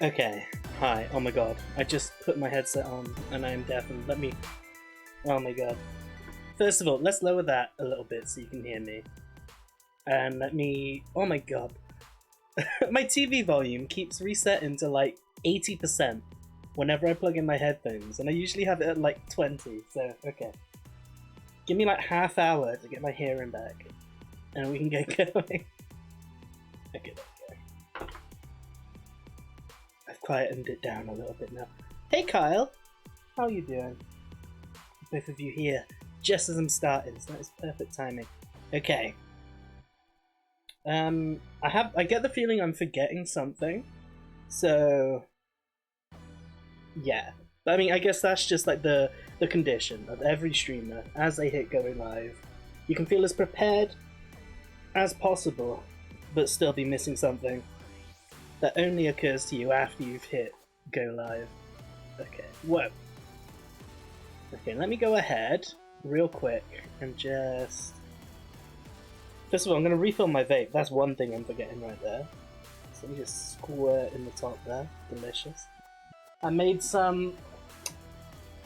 Okay, hi. Oh my god. I just put my headset on and I'm deafened. Let me. Oh my god. First of all, let's lower that a little bit so you can hear me. And let me. Oh my god. My TV volume keeps resetting to like 80% whenever I plug in my headphones, and I usually have it at like 20, so okay. Give me like half hour to get my hearing back, and we can get going. Okay, there we go. I've quietened it down a little bit now. Hey Kyle! How are you doing? Both of you here, just as I'm starting, so that is perfect timing. Okay. I get the feeling I'm forgetting something, so yeah. I mean, I guess that's just like the condition of every streamer as they hit going live. You can feel as prepared as possible, but still be missing something that only occurs to you after you've hit go live. Okay, whoa. Okay, let me go ahead real quick and just... First of all, I'm going to refill my vape. That's one thing I'm forgetting right there. So let me just squirt in the top there. Delicious. I made some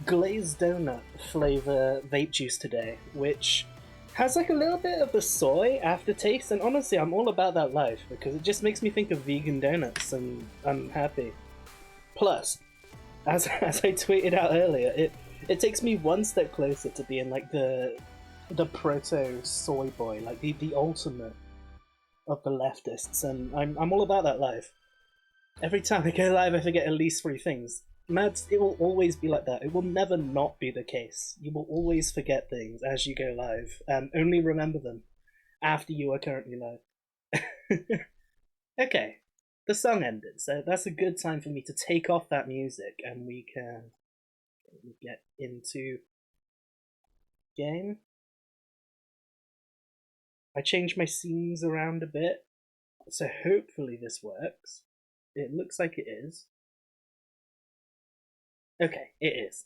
glazed donut flavor vape juice today, which has like a little bit of the soy aftertaste, and honestly I'm all about that life because it just makes me think of vegan donuts and I'm happy. Plus, as I tweeted out earlier, it takes me one step closer to being like the proto soy boy, like the ultimate of the leftists, and I'm all about that life. Every time I go live I forget at least 3 things. Mads, it will always be like that. It will never not be the case. You will always forget things as you go live, and only remember them after you are currently live. Okay, the song ended, so that's a good time for me to take off that music and we can get into game. I changed my scenes around a bit, so hopefully this works. It looks like it is. Okay, it is.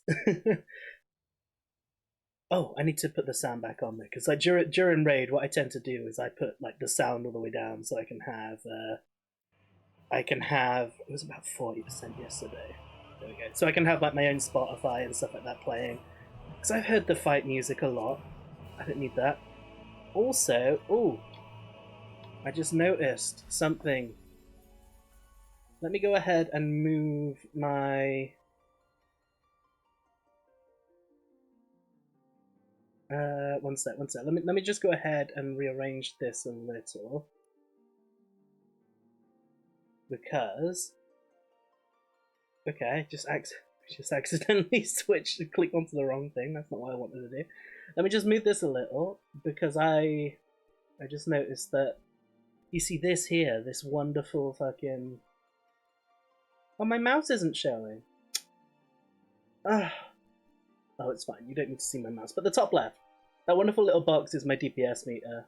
Oh, I need to put the sound back on there because like during raid, what I tend to do is I put like the sound all the way down so I can have it was about 40% yesterday. There we go. So I can have like my own Spotify and stuff like that playing because I've heard the fight music a lot. I don't need that. Also, oh, I just noticed something. Let me go ahead and move my one sec. Let me just go ahead and rearrange this a little because okay, just accidentally switched and clicked onto the wrong thing. That's not what I wanted to do. Let me just move this a little because I just noticed that you see this here, this wonderful fucking. Oh, my mouse isn't showing. Ah. Oh, it's fine. You don't need to see my mouse. But the top left, that wonderful little box is my DPS meter,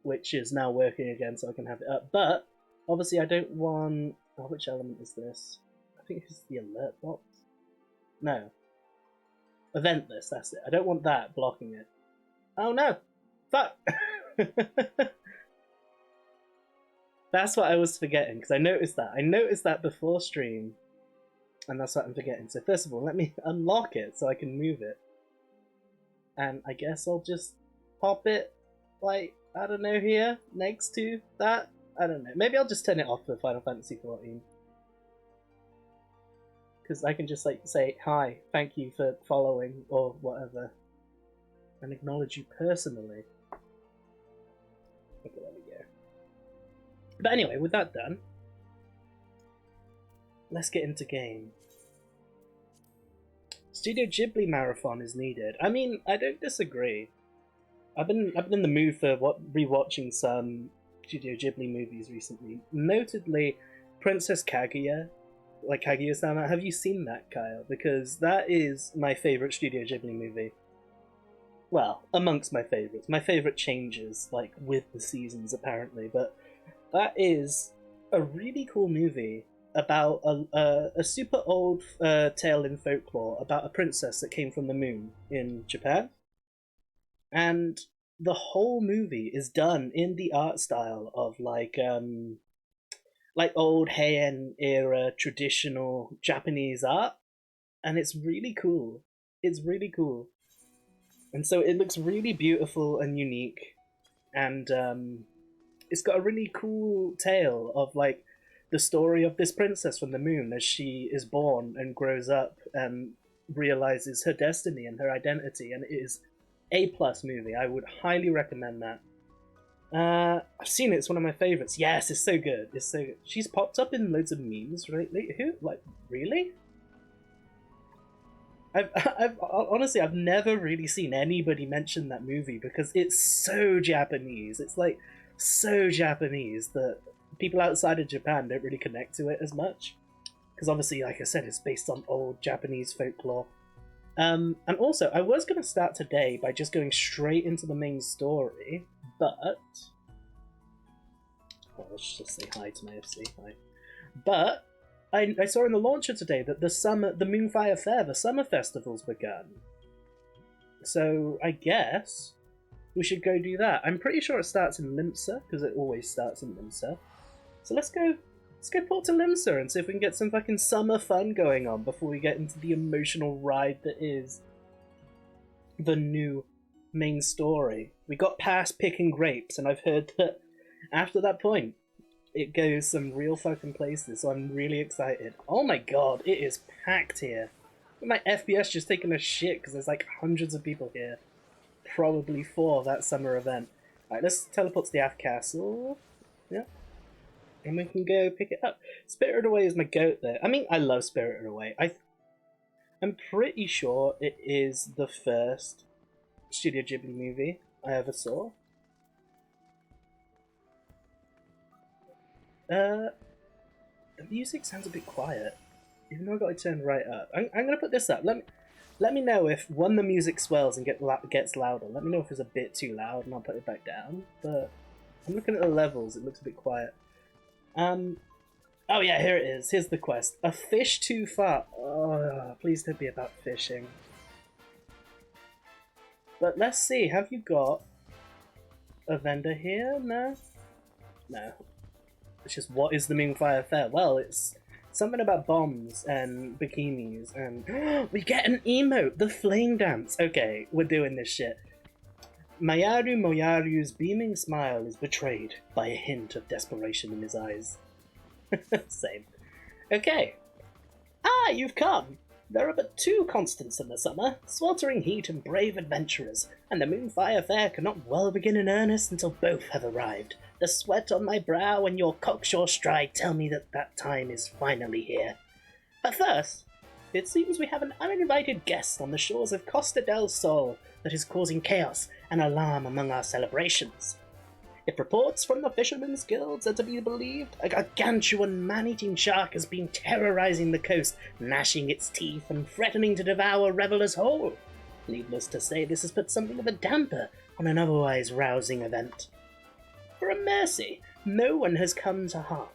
which is now working again, so I can have it up. But obviously, I don't want. Oh, which element is this? I think it's the alert box. No. Event list. That's it. I don't want that blocking it. Oh no! Fuck! That's what I was forgetting because I noticed that. I noticed that before stream, and that's what I'm forgetting. So first of all, let me unlock it so I can move it. And I guess I'll just pop it, like, I don't know, here, next to that. I don't know. Maybe I'll just turn it off for Final Fantasy XIV. Because I can just, like, say, hi, thank you for following, or whatever. And acknowledge you personally. Okay, there we go. But anyway, with that done, let's get into game. Studio Ghibli marathon is needed. I mean, I don't disagree. I've been in the mood for rewatching some Studio Ghibli movies recently. Notably, Princess Kaguya, like Kaguya-sama. Have you seen that, Kyle? Because that is my favorite Studio Ghibli movie. Well, amongst my favorites. My favorite changes, like, with the seasons, apparently. But that is a really cool movie about a super old tale in folklore about a princess that came from the moon in Japan. And the whole movie is done in the art style of like like old Heian era traditional Japanese art, and it's really cool. It's really cool. And so it looks really beautiful and unique, and it's got a really cool tale of like the story of this princess from the moon as she is born and grows up and realizes her destiny and her identity, and it is A+ movie. I would highly recommend that. I've seen it. It's one of my favorites. Yes, it's so good. It's so good. She's popped up in loads of memes lately. Who? Like, really? Honestly, I've never really seen anybody mention that movie because it's so Japanese. It's like so Japanese that people outside of Japan don't really connect to it as much. Because obviously, like I said, it's based on old Japanese folklore. And also, I was going to start today by just going straight into the main story, but... well, let's just say hi to my FC. Hi. But I saw in the launcher today that the Moonfire Fair, the summer festival's begun. So I guess we should go do that. I'm pretty sure it starts in Limsa, because it always starts in Limsa. So let's go port to Limsa and see if we can get some fucking summer fun going on before we get into the emotional ride that is the new main story. We got past picking grapes, and I've heard that after that point, it goes some real fucking places, so I'm really excited. Oh my god, it is packed here. My FPS just taking a shit because there's like hundreds of people here. Probably for that summer event. Alright, let's teleport to the Aft Castle. Yeah. And we can go pick it up. Spirited Away is my goat there. I mean, I love Spirited Away. I'm pretty sure it is the first Studio Ghibli movie I ever saw. The music sounds a bit quiet, even though I got it turned right up. I'm gonna put this up. Let me know if the music swells and gets louder. Let me know if it's a bit too loud, and I'll put it back down. But I'm looking at the levels; it looks a bit quiet. Oh yeah, here it is. Here's the quest: a fish too far. Oh, please don't be about fishing. But let's see. Have you got a vendor here? No. No. It's just, what is the Moonfire Fair? Well, it's something about bombs and bikinis, and we get an emote, the flame dance. Okay, we're doing this shit. Mayaru Moyaru's beaming smile is betrayed by a hint of desperation in his eyes. Same. Okay. Ah, you've come. There are but two constants in the summer, sweltering heat and brave adventurers, and the Moonfire Fair cannot well begin in earnest until both have arrived. The sweat on my brow and your cocksure stride tell me that time is finally here. But first, it seems we have an uninvited guest on the shores of Costa del Sol that is causing chaos and alarm among our celebrations. If reports from the Fishermen's Guilds are to be believed, a gargantuan man-eating shark has been terrorizing the coast, gnashing its teeth and threatening to devour revelers whole. Needless to say, this has put something of a damper on an otherwise rousing event. For a mercy, no one has come to harm,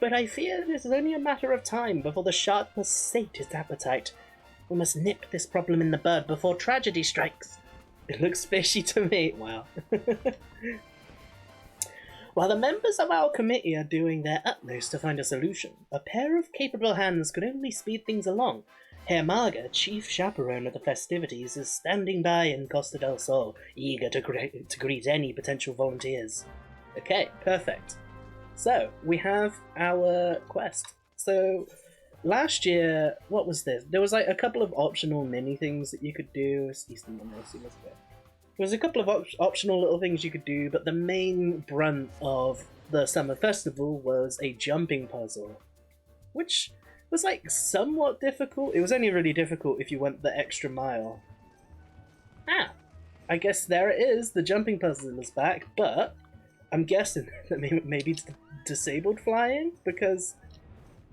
but I fear it is only a matter of time before the shark must sate its appetite. We must nip this problem in the bud before tragedy strikes. It looks fishy to me. Wow. While the members of our committee are doing their utmost to find a solution, a pair of capable hands could only speed things along. Herr Marga, chief chaperone of the festivities, is standing by in Costa del Sol, eager to greet any potential volunteers. Okay, perfect. So, we have our quest. So, last year, what was this? There was like a couple of optional mini things that you could do. There was a couple of optional little things you could do, but the main brunt of the summer festival was a jumping puzzle, which was like somewhat difficult. It was only really difficult if you went the extra mile. Ah, I guess there it is. The jumping puzzle is back, but I'm guessing that maybe it's disabled flying, because...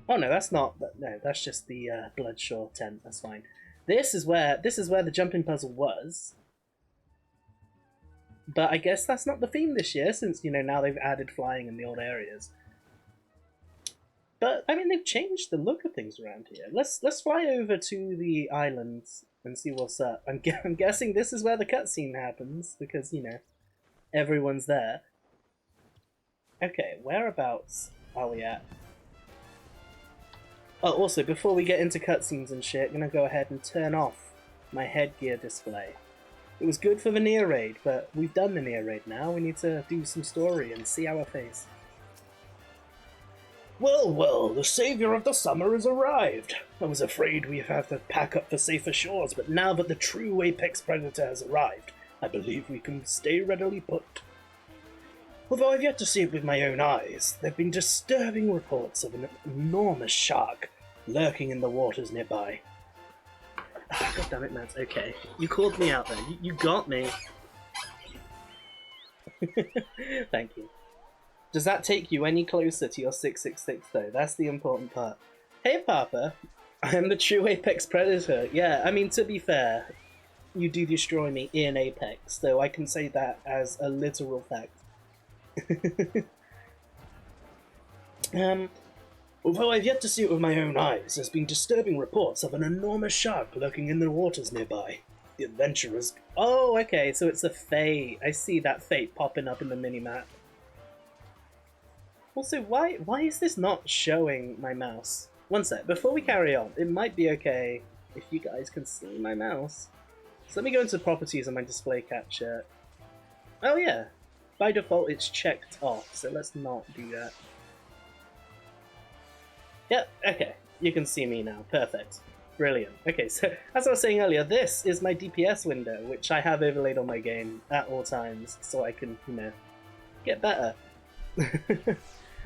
oh no, that's not... no, that's just the Bloodshore tent. That's fine. This is where the jumping puzzle was. But I guess that's not the theme this year, since, you know, now they've added flying in the old areas. But, I mean, they've changed the look of things around here. Let's fly over to the islands and see what's up. I'm guessing this is where the cutscene happens, because, you know, everyone's there. Okay, whereabouts are we at? Oh, also, before we get into cutscenes and shit, I'm gonna go ahead and turn off my headgear display. It was good for the near raid, but we've done the near raid now. We need to do some story and see our face. Well, well, the savior of the summer has arrived. I was afraid we'd have to pack up for safer shores, but now that the true apex predator has arrived, I believe we can stay readily put. Although I've yet to see it with my own eyes, there have been disturbing reports of an enormous shark lurking in the waters nearby. God damn it, Matt. Okay, you called me out there. You got me. Thank you. Does that take you any closer to your 666 though? That's the important part. Hey Papa, I am the true apex predator. Yeah, I mean, to be fair, you do destroy me in Apex, so I can say that as a literal fact. Although I've yet to see it with my own eyes, there's been disturbing reports of an enormous shark lurking in the waters nearby. The adventurers... Oh, okay, so it's a fate. I see that fate popping up in the minimap. Also, why is this not showing my mouse? One sec, before we carry on, it might be okay if you guys can see my mouse. So let me go into properties on my display capture. Oh yeah, by default it's checked off, so let's not do that. Yep, okay, you can see me now, perfect. Brilliant. Okay, so as I was saying earlier, this is my DPS window, which I have overlaid on my game at all times, so I can, you know, get better.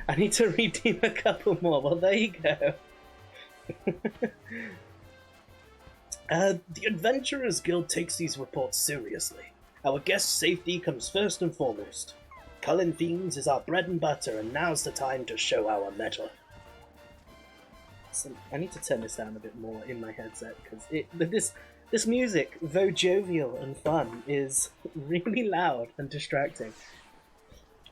I need to redeem a couple more, well there you go. The Adventurers Guild takes these reports seriously. Our guest's safety comes first and foremost. Culling Fiends is our bread and butter, and now's the time to show our mettle. So I need to turn this down a bit more in my headset, because this music, though jovial and fun, is really loud and distracting.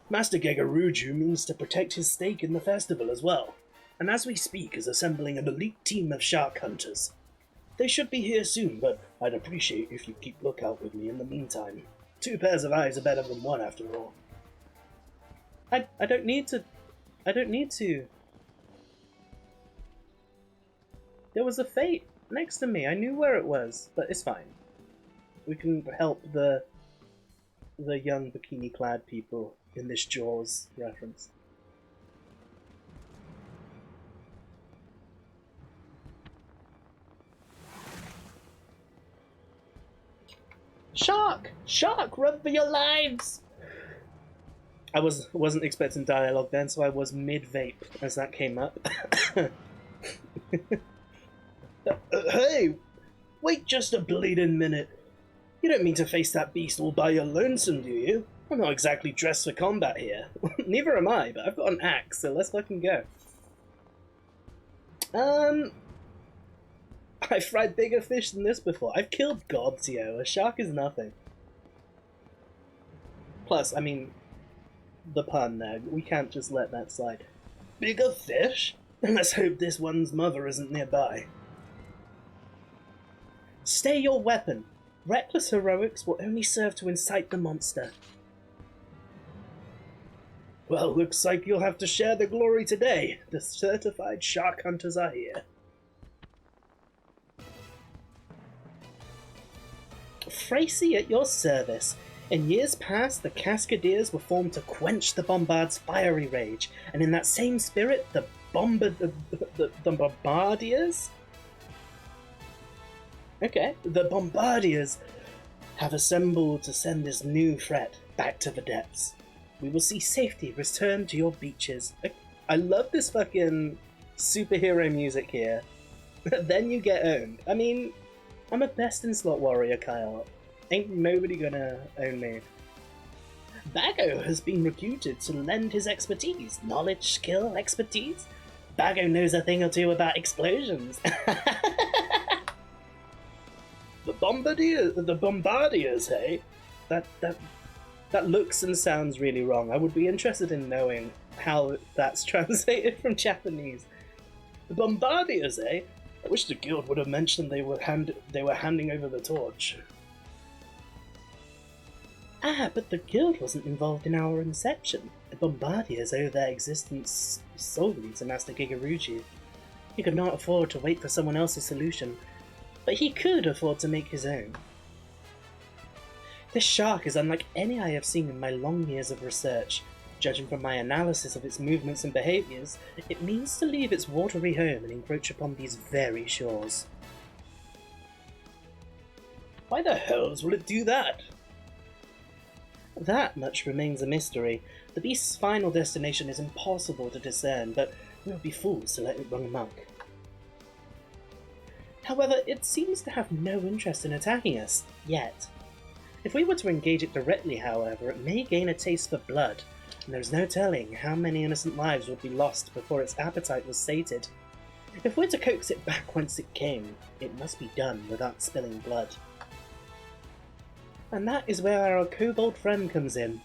Master Gegaruju means to protect his stake in the festival as well, and as we speak is assembling an elite team of shark hunters. They should be here soon, but I'd appreciate if you keep lookout with me in the meantime. 2 pairs of eyes are better than 1 after all. I don't need to... There was a fate next to me. I knew where it was, but it's fine. We can help the young bikini-clad people in this Jaws reference. Shark! Shark! Run for your lives! I wasn't expecting dialogue then, so I was mid-vape as that came up. Hey! Wait just a bleeding minute. You don't mean to face that beast all by your lonesome, do you? I'm not exactly dressed for combat here. Neither am I, but I've got an axe, so let's fucking go. I've fried bigger fish than this before. I've killed gods, yo. A shark is nothing. Plus, I mean, the pun there. We can't just let that slide. Bigger fish? Let's hope this one's mother isn't nearby. Stay your weapon. Reckless heroics will only serve to incite the monster. Well, looks like you'll have to share the glory today. The certified shark hunters are here. Fracy at your service. In years past, the Cascadeers were formed to quench the Bombard's fiery rage, and in that same spirit, the Bombardiers? Okay, the Bombardiers have assembled to send this new threat back to the depths. We will see safety return to your beaches. I love this fucking superhero music here. Then you get owned. I mean, I'm a best in slot warrior, Kyle. Ain't nobody gonna own me. Bago has been recruited to lend his expertise. Knowledge, skill, expertise. Bago knows a thing or two about explosions. The Bombardiers, hey? That looks and sounds really wrong. I would be interested in knowing how that's translated from Japanese. The Bombardiers, eh? I wish the guild would have mentioned they were handing over the torch. Ah, but the guild wasn't involved in our inception. The Bombardiers owe their existence solely to Master Gigaruji. He could not afford to wait for someone else's solution, but he could afford to make his own. This shark is unlike any I have seen in my long years of research. Judging from my analysis of its movements and behaviours, it means to leave its watery home and encroach upon these very shores. Why the hells will it do that? That much remains a mystery. The beast's final destination is impossible to discern, but we would be fools to let it run amok. However, it seems to have no interest in attacking us, yet. If we were to engage it directly, however, it may gain a taste for blood, and there is no telling how many innocent lives would be lost before its appetite was sated. If we're to coax it back whence it came, it must be done without spilling blood. And that is where our kobold friend comes in.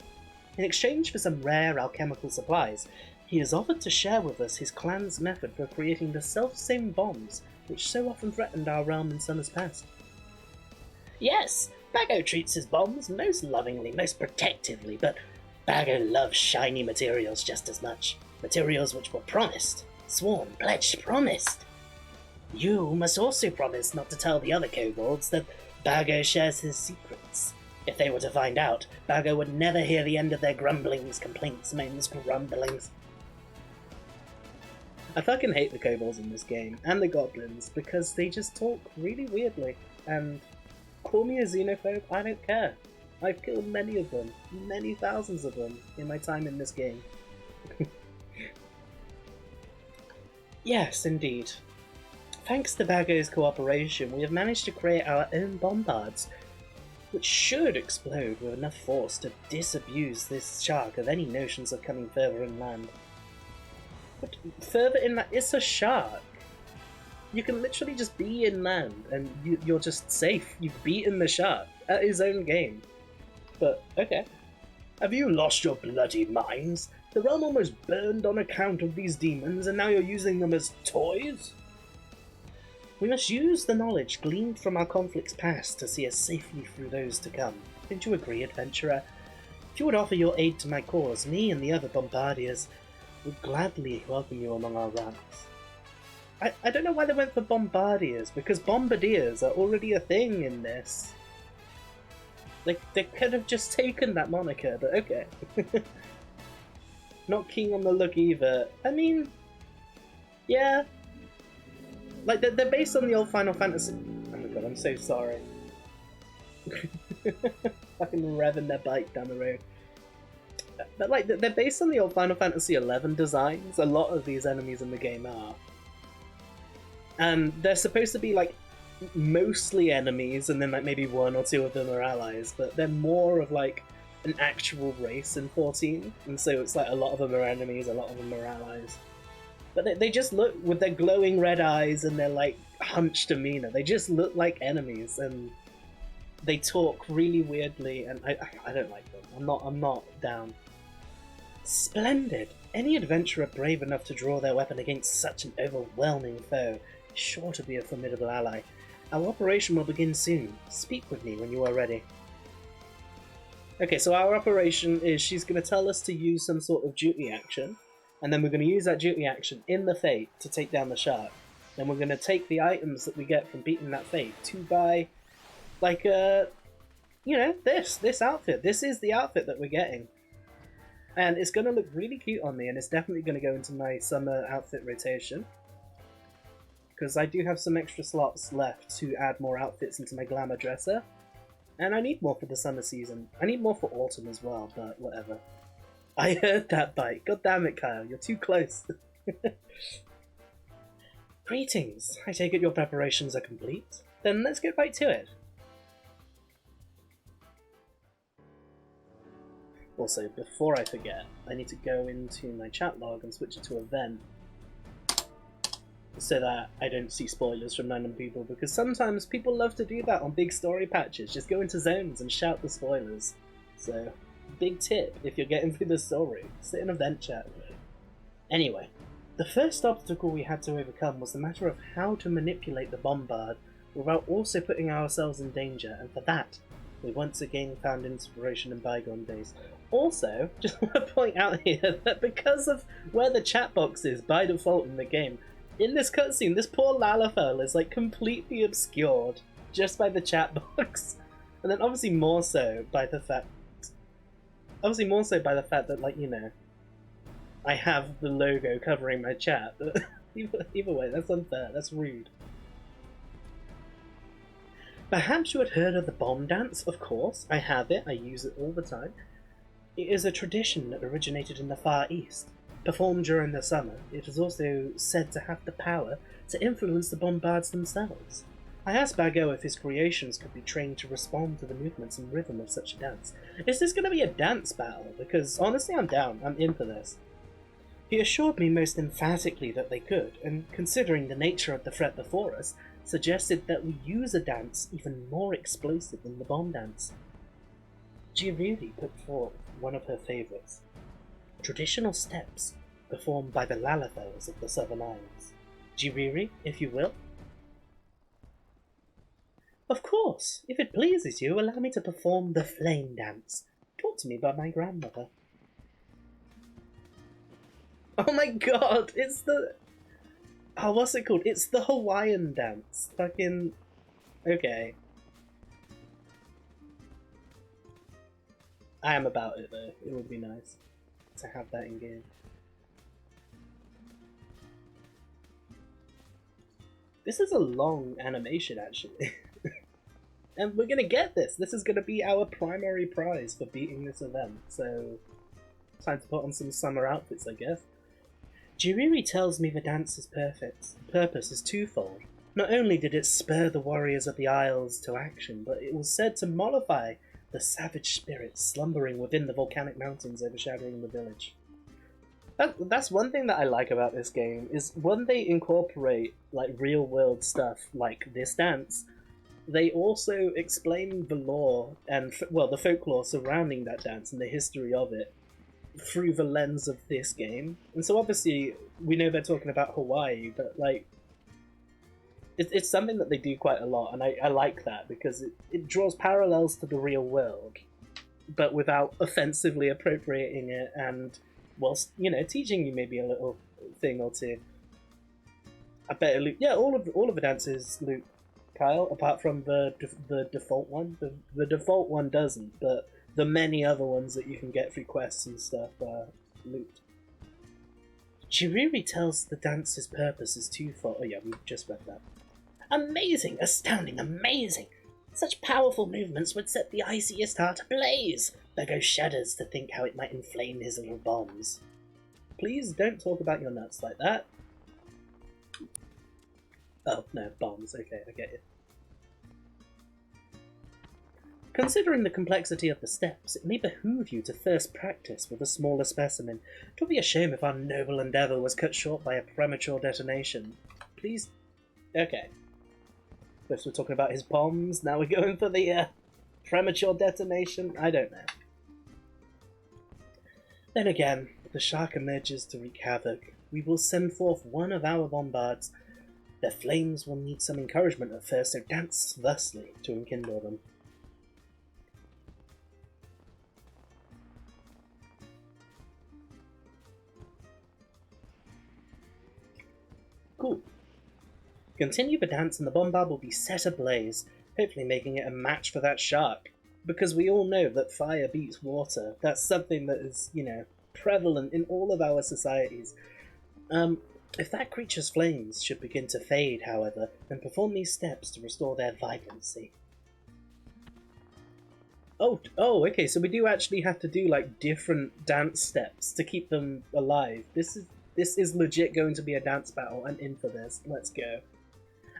In exchange for some rare alchemical supplies, he has offered to share with us his clan's method for creating the self-same bombs which so often threatened our realm in summers past. Yes, Bago treats his bombs most lovingly, most protectively, but Bago loves shiny materials just as much. Materials which were promised, sworn, pledged, promised. You must also promise not to tell the other kobolds that Bago shares his secrets. If they were to find out, Bago would never hear the end of their grumblings, complaints, moans, grumblings. I fucking hate the kobolds in this game, and the goblins, because they just talk really weirdly, and call me a xenophobe, I don't care. I've killed many of them, many thousands of them, in my time in this game. Yes, indeed. Thanks to Bago's cooperation, we have managed to create our own bombards, which should explode with enough force to disabuse this shark of any notions of coming further inland. But further inland, it's a shark. You can literally just be inland and you're just safe. You've beaten the shark at his own game. But, okay. Have you lost your bloody minds? The realm almost burned on account of these demons and now you're using them as toys? We must use the knowledge gleaned from our conflicts past to see us safely through those to come. Don't you agree, adventurer? If you would offer your aid to my cause, me and the other bombardiers would gladly welcome you among our ranks. I don't know why they went for bombardiers, because bombardiers are already a thing in this. They could have just taken that moniker, but okay. Not keen on the look either. I mean, yeah. Like, they're based on the old Final Fantasy... Oh my god, I'm so sorry. Fucking revving their bike down the road. But, like, they're based on the old Final Fantasy XI designs. A lot of these enemies in the game are. And they're supposed to be, like, mostly enemies, and then, like, maybe one or two of them are allies. But they're more of, like, an actual race in 14. And so it's, like, a lot of them are enemies, a lot of them are allies. But they just look, with their glowing red eyes and their, like, hunched demeanor, they just look like enemies, and they talk really weirdly, and I don't like them. I'm not down. Splendid! Any adventurer brave enough to draw their weapon against such an overwhelming foe is sure to be a formidable ally. Our operation will begin soon. Speak with me when you are ready. Okay, so our operation is she's going to tell us to use some sort of duty action. And then we're going to use that duty action in the Fate to take down the shark. Then we're going to take the items that we get from beating that Fate to buy, like, you know, this outfit. This is the outfit that we're getting. And it's going to look really cute on me, and it's definitely going to go into my summer outfit rotation. Because I do have some extra slots left to add more outfits into my glamour dresser. And I need more for the summer season. I need more for autumn as well, but whatever. I heard that bite. God damn it, Kyle. You're too close. Greetings. I take it your preparations are complete. Then let's get right to it. Also, before I forget, I need to go into my chat log and switch it to event. So that I don't see spoilers from random people, because sometimes people love to do that on big story patches. Just go into zones and shout the spoilers. So... big tip if you're getting through the story, sit in event chat. Anyway, the first obstacle we had to overcome was the matter of how to manipulate the bombard without also putting ourselves in danger, and for that, we once again found inspiration in bygone days. Also, just want to point out here that because of where the chat box is by default in the game, In this cutscene, this poor Lalafell is like completely obscured just by the chat box, and then obviously more so by the fact that, like, you know, I have the logo covering my chat. But either way, that's unfair. That's rude. Perhaps you had heard of the bomb dance? Of course, I have it. I use it all the time. It is a tradition that originated in the Far East. Performed during the summer, it is also said to have the power to influence the bombards themselves. I asked Bago if his creations could be trained to respond to the movements and rhythm of such a dance. Is this going to be a dance battle? Because honestly, I'm down. I'm in for this. He assured me most emphatically that they could, and considering the nature of the threat before us, suggested that we use a dance even more explosive than the bomb dance. Jiriri put forth one of her favourites. Traditional steps performed by the Lalafells of the Southern Isles. Jiriri, if you will. Of course, if it pleases you, allow me to perform the flame dance, taught to me by my grandmother. Oh my god, it's the... Oh, what's it called? It's the Hawaiian dance. Fucking... Okay. I am about it though, it would be nice to have that in game. This is a long animation, actually. And we're gonna get this! This is gonna be our primary prize for beating this event, so... Time to put on some summer outfits, I guess. Jiriri tells me the dance's purpose is twofold. Not only did it spur the warriors of the Isles to action, but it was said to mollify the savage spirits slumbering within the volcanic mountains overshadowing the village. That's one thing that I like about this game, is when they incorporate like real world stuff like this dance, they also explain the lore and, well, the folklore surrounding that dance and the history of it through the lens of this game. And so obviously we know they're talking about Hawaii, but like it's something that they do quite a lot, and I like that because it draws parallels to the real world, but without offensively appropriating it, and whilst, you know, teaching you maybe a little thing or two. I bet it, yeah, all of the dances loop, Kyle, apart from the default one. The default one doesn't, but the many other ones that you can get through quests and stuff are looped. Jiriri tells the dance's purpose is twofold. Oh yeah, we just read that. Amazing! Astounding! Amazing! Such powerful movements would set the iciest heart ablaze! Bago shudders to think how it might inflame his little bombs. Please don't talk about your nuts like that. Oh, no, bombs. Okay, I get it. Considering the complexity of the steps, it may behoove you to first practice with a smaller specimen. It would be a shame if our noble endeavour was cut short by a premature detonation. Please... Okay. First we're talking about his bombs, now we're going for the premature detonation? I don't know. Then again, if the shark emerges to wreak havoc, we will send forth one of our bombards. Their flames will need some encouragement at first, so dance thusly to enkindle them. Cool. Continue the dance and the bombard will be set ablaze, hopefully making it a match for that shark. Because we all know that fire beats water. That's something that is, you know, prevalent in all of our societies. If that creature's flames should begin to fade, however, then perform these steps to restore their vibrancy. Oh, okay, so we do actually have to do, like, different dance steps to keep them alive. This is legit going to be a dance battle. I'm in for this. Let's go.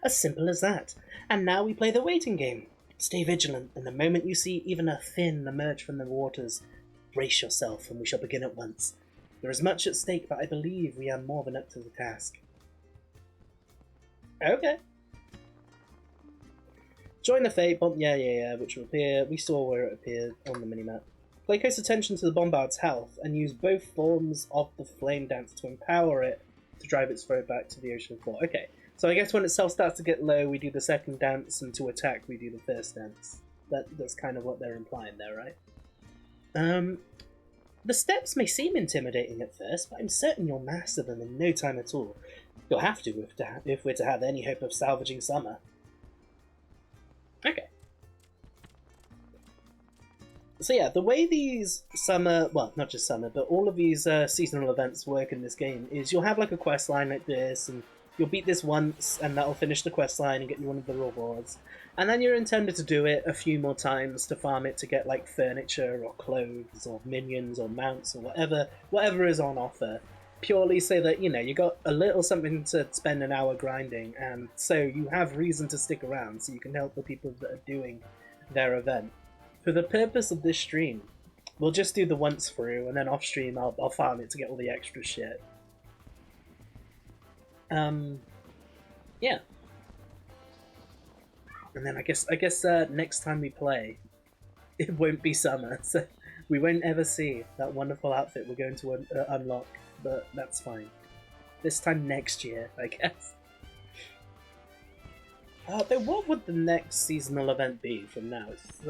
As simple as that. And now we play the waiting game. Stay vigilant, and the moment you see even a fin emerge from the waters, brace yourself and we shall begin at once. There is much at stake, but I believe we are more than up to the task. Okay. Join the fate bomb. Yeah, which will appear. We saw where it appeared on the minimap. Pay close attention to the bombard's health and use both forms of the flame dance to empower it to drive its throat back to the ocean floor. Okay, so I guess when itself starts to get low, we do the second dance, and to attack, we do the first dance. That's kind of what they're implying there, right? The steps may seem intimidating at first, but I'm certain you'll master them in no time at all. You'll have to if we're to have any hope of salvaging summer. Okay. So yeah, the way these summer, well, not just summer, but all of these seasonal events work in this game is you'll have like a quest line like this, and you'll beat this once, and that'll finish the quest line and get you one of the rewards. And then you're intended to do it a few more times to farm it to get like furniture or clothes or minions or mounts or whatever is on offer. Purely so that, you know, you got a little something to spend an hour grinding, and so you have reason to stick around so you can help the people that are doing their event. For the purpose of this stream, we'll just do the once through, and then off stream I'll farm it to get all the extra shit. Yeah. And then I guess next time we play, it won't be summer, so we won't ever see that wonderful outfit we're going to unlock, but that's fine. This time next year, I guess. Then what would the next seasonal event be from now? It's,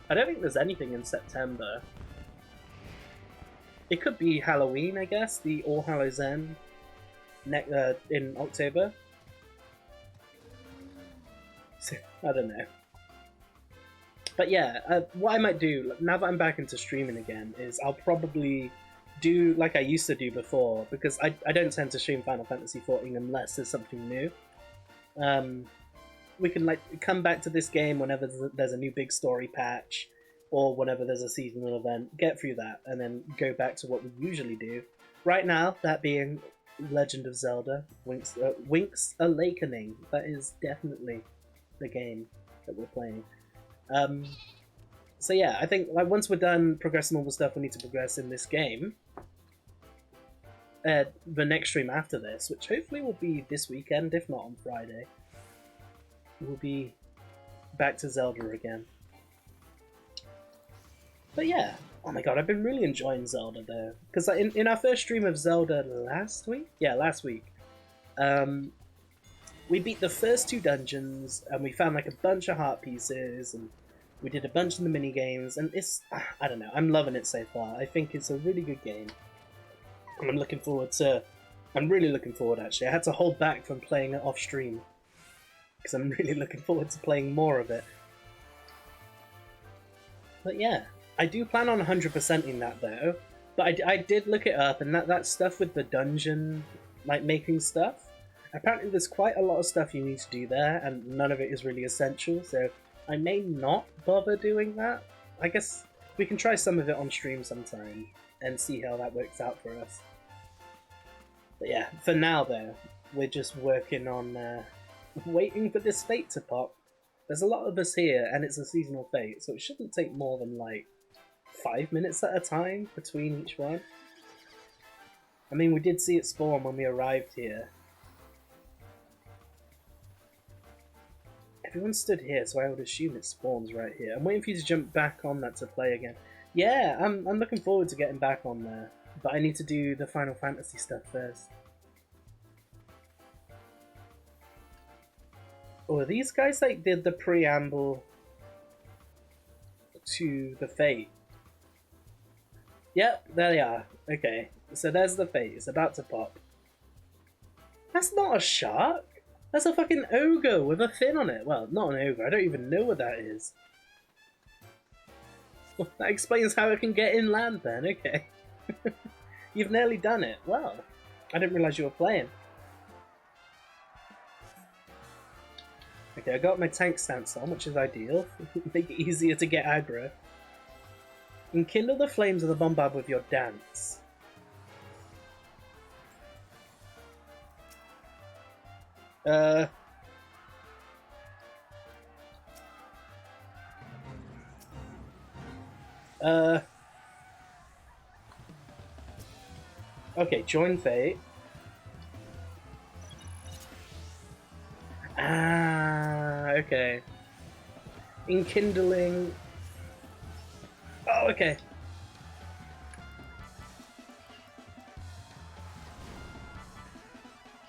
I don't think there's anything in September. It could be Halloween, I guess, the All Hallows End in October. So, I don't know. But yeah, what I might do, now that I'm back into streaming again, is I'll probably do like I used to do before, because I don't tend to stream Final Fantasy XIV unless there's something new. We can like come back to this game whenever there's a new big story patch, or whenever there's a seasonal event, get through that, and then go back to what we usually do. Right now, that being Legend of Zelda, Wink's Awakening. That is definitely the game that we're playing. So yeah, I think like once we're done progressing all the stuff we need to progress in this game, the next stream after this, which hopefully will be this weekend, if not on Friday, we'll be back to Zelda again. But yeah, oh my god, I've been really enjoying Zelda though, because like, in our first stream of Zelda last week, we beat the first 2 dungeons, and we found like a bunch of heart pieces, and we did a bunch of the mini games, and it's, I don't know, I'm loving it so far. I think it's a really good game. And I'm really looking forward actually. I had to hold back from playing it off stream, because I'm really looking forward to playing more of it. But yeah, I do plan on 100%ing that though. But I did look it up, and that stuff with the dungeon, like making stuff, apparently there's quite a lot of stuff you need to do there, and none of it is really essential, so I may not bother doing that. I guess we can try some of it on stream sometime and see how that works out for us. But yeah, for now though, we're just working on waiting for this fate to pop. There's a lot of us here, and it's a seasonal fate, so it shouldn't take more than like 5 minutes at a time between each one. I mean, we did see it spawn when we arrived here. Everyone stood here, so I would assume it spawns right here. I'm waiting for you to jump back on that to play again. Yeah, I'm looking forward to getting back on there, but I need to do the Final Fantasy stuff first. Oh, are these guys like did the preamble to the fate? Yep, there they are. Okay, so there's the fate. It's about to pop. That's not a shark. That's a fucking ogre with a fin on it. Well, not an ogre. I don't even know what that is. Well, that explains how it can get inland then. Okay. You've nearly done it. Well, I didn't realise you were playing. Okay, I got my tank stance on, which is ideal. Make it easier to get aggro. Enkindle the flames of the bombard with your dance. Okay, join fate. Ah, okay. Enkindling. Oh, okay.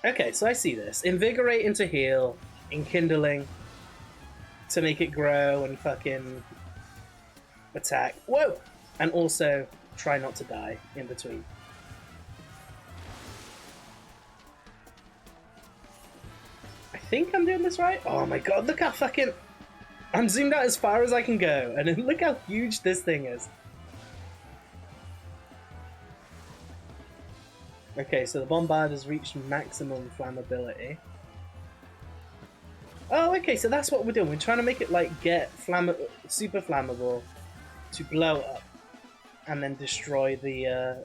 Okay, so I see this. Invigorate into heal, enkindling to make it grow and fucking attack. Whoa! And also try not to die in between. think I'm doing this right. Oh my god, look how fucking... I'm zoomed out as far as I can go, and then look how huge this thing is. Okay, so the Bombard has reached maximum flammability. Oh, okay, so that's what we're doing. We're trying to make it, like, get super flammable to blow up and then destroy the...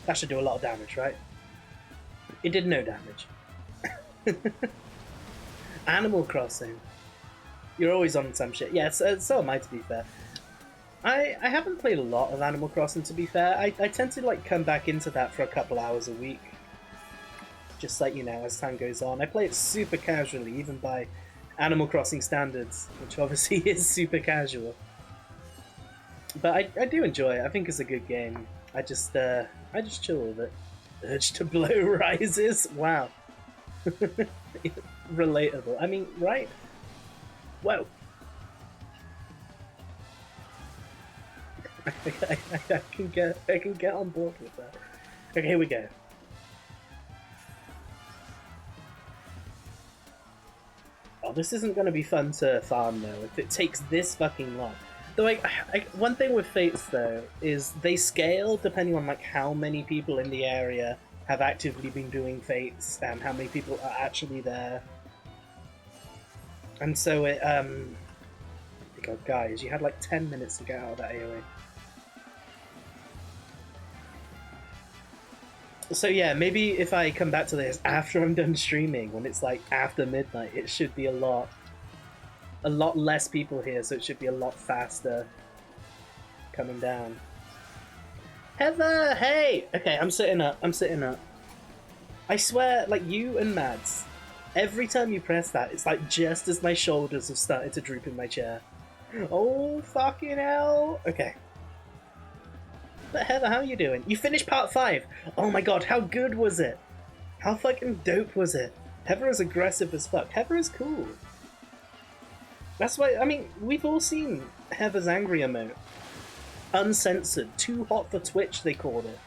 That should do a lot of damage, right? It did no damage. Animal Crossing. You're always on some shit. Yeah, so am I, to be fair. I haven't played a lot of Animal Crossing, to be fair. I tend to like come back into that for a couple hours a week. Just like, you know, as time goes on. I play it super casually, even by Animal Crossing standards, which obviously is super casual. But I do enjoy it. I think it's a good game. I just chill with it. Urge to blow rises? Wow. Relatable. I mean, right? Whoa. I can get on board with that. Okay, here we go. Oh, this isn't going to be fun to farm though if it takes this fucking long. Though, one thing with Fates though is they scale depending on like how many people in the area have actively been doing Fates and how many people are actually there. And so it God, guys, you had like 10 minutes to get out of that AoE. So yeah, maybe if I come back to this after I'm done streaming, when it's like after midnight, it should be a lot less people here, so it should be a lot faster coming down. Heather, hey! Okay, I'm sitting up. I swear, like you and Mads, every time you press that, it's like just as my shoulders have started to droop in my chair. Oh, fucking hell! Okay. But Heather, how are you doing? You finished part 5! Oh my god, how good was it? How fucking dope was it? Heather is aggressive as fuck. Heather is cool. That's why, I mean, we've all seen Heather's angry emote. Uncensored. Too hot for Twitch, they called it.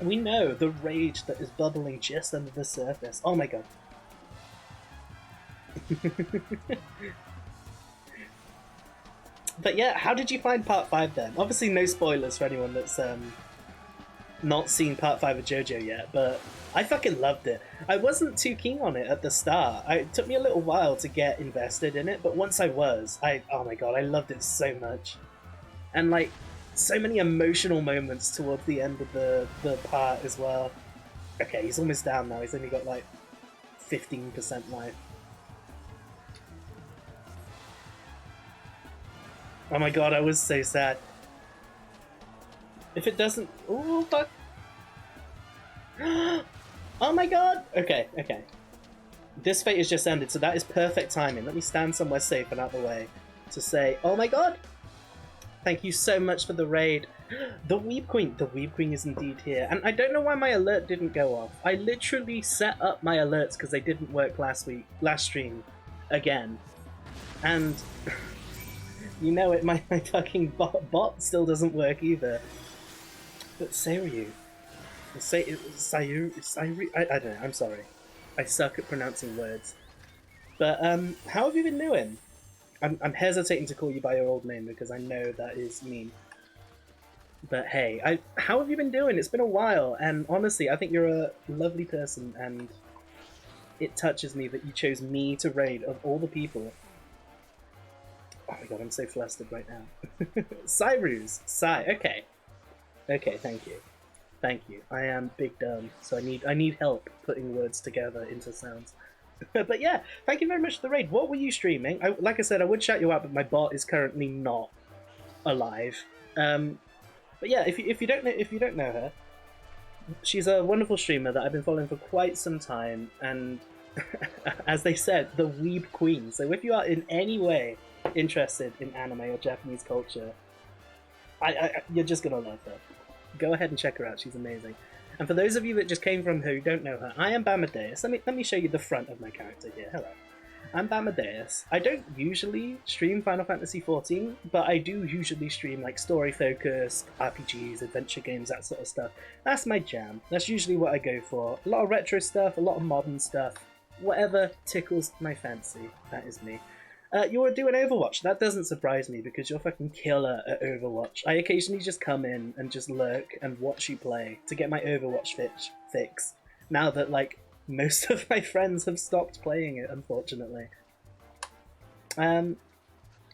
We know the rage that is bubbling just under the surface. Oh my god. But yeah, how did you find part 5 then? Obviously no spoilers for anyone that's not seen part 5 of JoJo yet, but I fucking loved it. I wasn't too keen on it at the start. It took me a little while to get invested in it, but once I was, oh my god, I loved it so much. And like, so many emotional moments towards the end of the part as well. Okay, he's almost down now, he's only got like 15% life. Oh my god, I was so sad. If it doesn't... Oh, fuck. Oh my god! Okay. This fate has just ended, so that is perfect timing. Let me stand somewhere safe and out of the way to say, oh my god! Thank you so much for the raid. The Weeb Queen. The Weeb Queen is indeed here. And I don't know why my alert didn't go off. I literally set up my alerts because they didn't work last stream again. And... you know it, my fucking bot still doesn't work either. But Sairyu. Sairyu? I don't know, I'm sorry. I suck at pronouncing words. But, how have you been doing? I'm hesitating to call you by your old name because I know that is mean. But hey, how have you been doing? It's been a while, and honestly, I think you're a lovely person, and it touches me that you chose me to raid of all the people. Oh my god, I'm so flustered right now. Cyrus! Okay. Okay, thank you. Thank you. I am big dumb, so I need help putting words together into sounds. But yeah, thank you very much for the raid. What were you streaming? Like I said, I would shout you out, but my bot is currently not alive. But yeah, if you don't know her, she's a wonderful streamer that I've been following for quite some time, and as they said, the Weeb Queen. So if you are in any way interested in anime or Japanese culture, you're just gonna love her. Go ahead and check her out, she's amazing. And for those of you that just came from who don't know her, I am Bamadeus. Let me show you the front of my character here. Hello. I'm Bamadeus. I don't usually stream Final Fantasy XIV, but I do usually stream like story-focused RPGs, adventure games, that sort of stuff. That's my jam. That's usually what I go for. A lot of retro stuff, a lot of modern stuff. Whatever tickles my fancy. That is me. You were doing Overwatch. That doesn't surprise me because you're fucking killer at Overwatch. I occasionally just come in and just lurk and watch you play to get my Overwatch fix. Now that, like, most of my friends have stopped playing it, unfortunately. I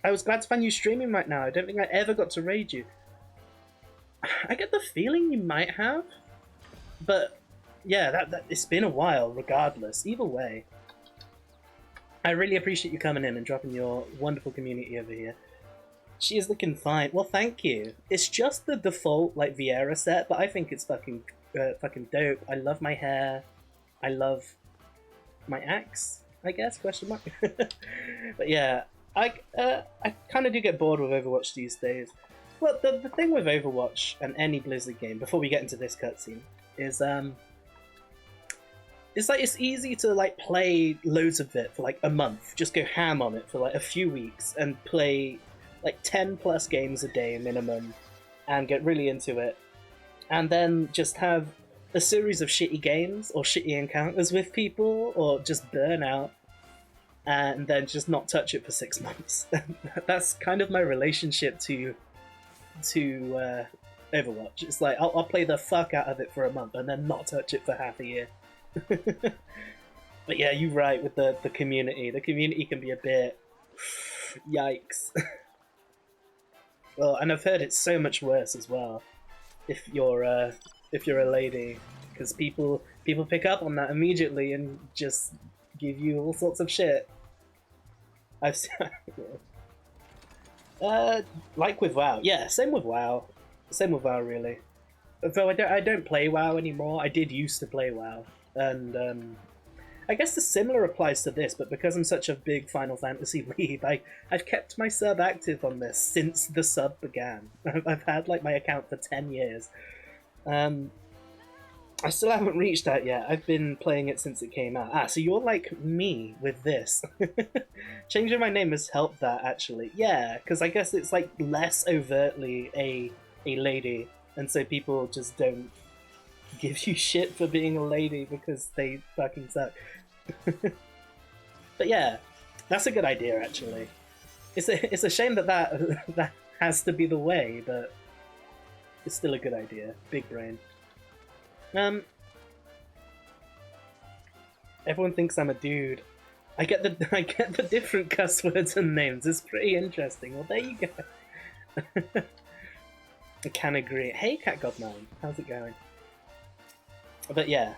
was glad to find you streaming right now. I don't think I ever got to raid you. I get the feeling you might have, but yeah, that it's been a while regardless. Either way, I really appreciate you coming in and dropping your wonderful community over here. She is looking fine. Well, thank you. It's just the default like Vieira set, but I think it's fucking dope. I love my hair. I love my axe, I guess, question mark. But yeah, I kind of do get bored with Overwatch these days. Well, the thing with Overwatch and any Blizzard game, before we get into this cutscene, is it's like it's easy to like play loads of it for like a month, just go ham on it for like a few weeks and play like 10 plus games a day minimum and get really into it, and then just have a series of shitty games or shitty encounters with people or just burn out and then just not touch it for 6 months. That's kind of my relationship to Overwatch. It's like I'll play the fuck out of it for a month and then not touch it for half a year. But yeah, you're right with the community. The community can be a bit yikes. Well, and I've heard it's so much worse as well if you're a lady, because people pick up on that immediately and just give you all sorts of shit. I've like with WoW, yeah, same with WoW really. Though I don't play WoW anymore. I did used to play WoW, and I guess the similar applies to this, but because I'm such a big Final Fantasy weeb, I've kept my sub active on this since the sub began. I've had like my account for 10 years. I still haven't reached that yet. I've been playing it since it came out. So you're like me with this. Changing my name has helped that, actually. Yeah, because I guess it's like less overtly a lady, and so people just don't give you shit for being a lady because they fucking suck. But yeah, that's a good idea, actually. It's a shame that has to be the way, but it's still a good idea. Big brain. Everyone thinks I'm a dude. I get the different cuss words and names. It's pretty interesting. Well, there you go. I can agree. Hey, Cat God9, how's it going? But yeah.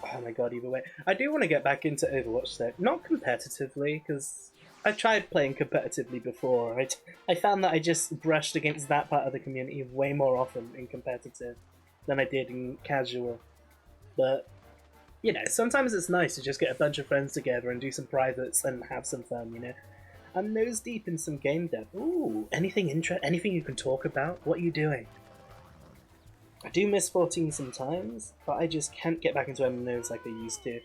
Oh my god, either way. I do want to get back into Overwatch though. Not competitively, because I've tried playing competitively before. I found that I just brushed against that part of the community way more often in competitive than I did in casual. But, you know, sometimes it's nice to just get a bunch of friends together and do some privates and have some fun, you know? I'm nose deep in some game dev. Ooh, anything you can talk about? What are you doing? I do miss 14 sometimes, but I just can't get back into MMOs like I used to.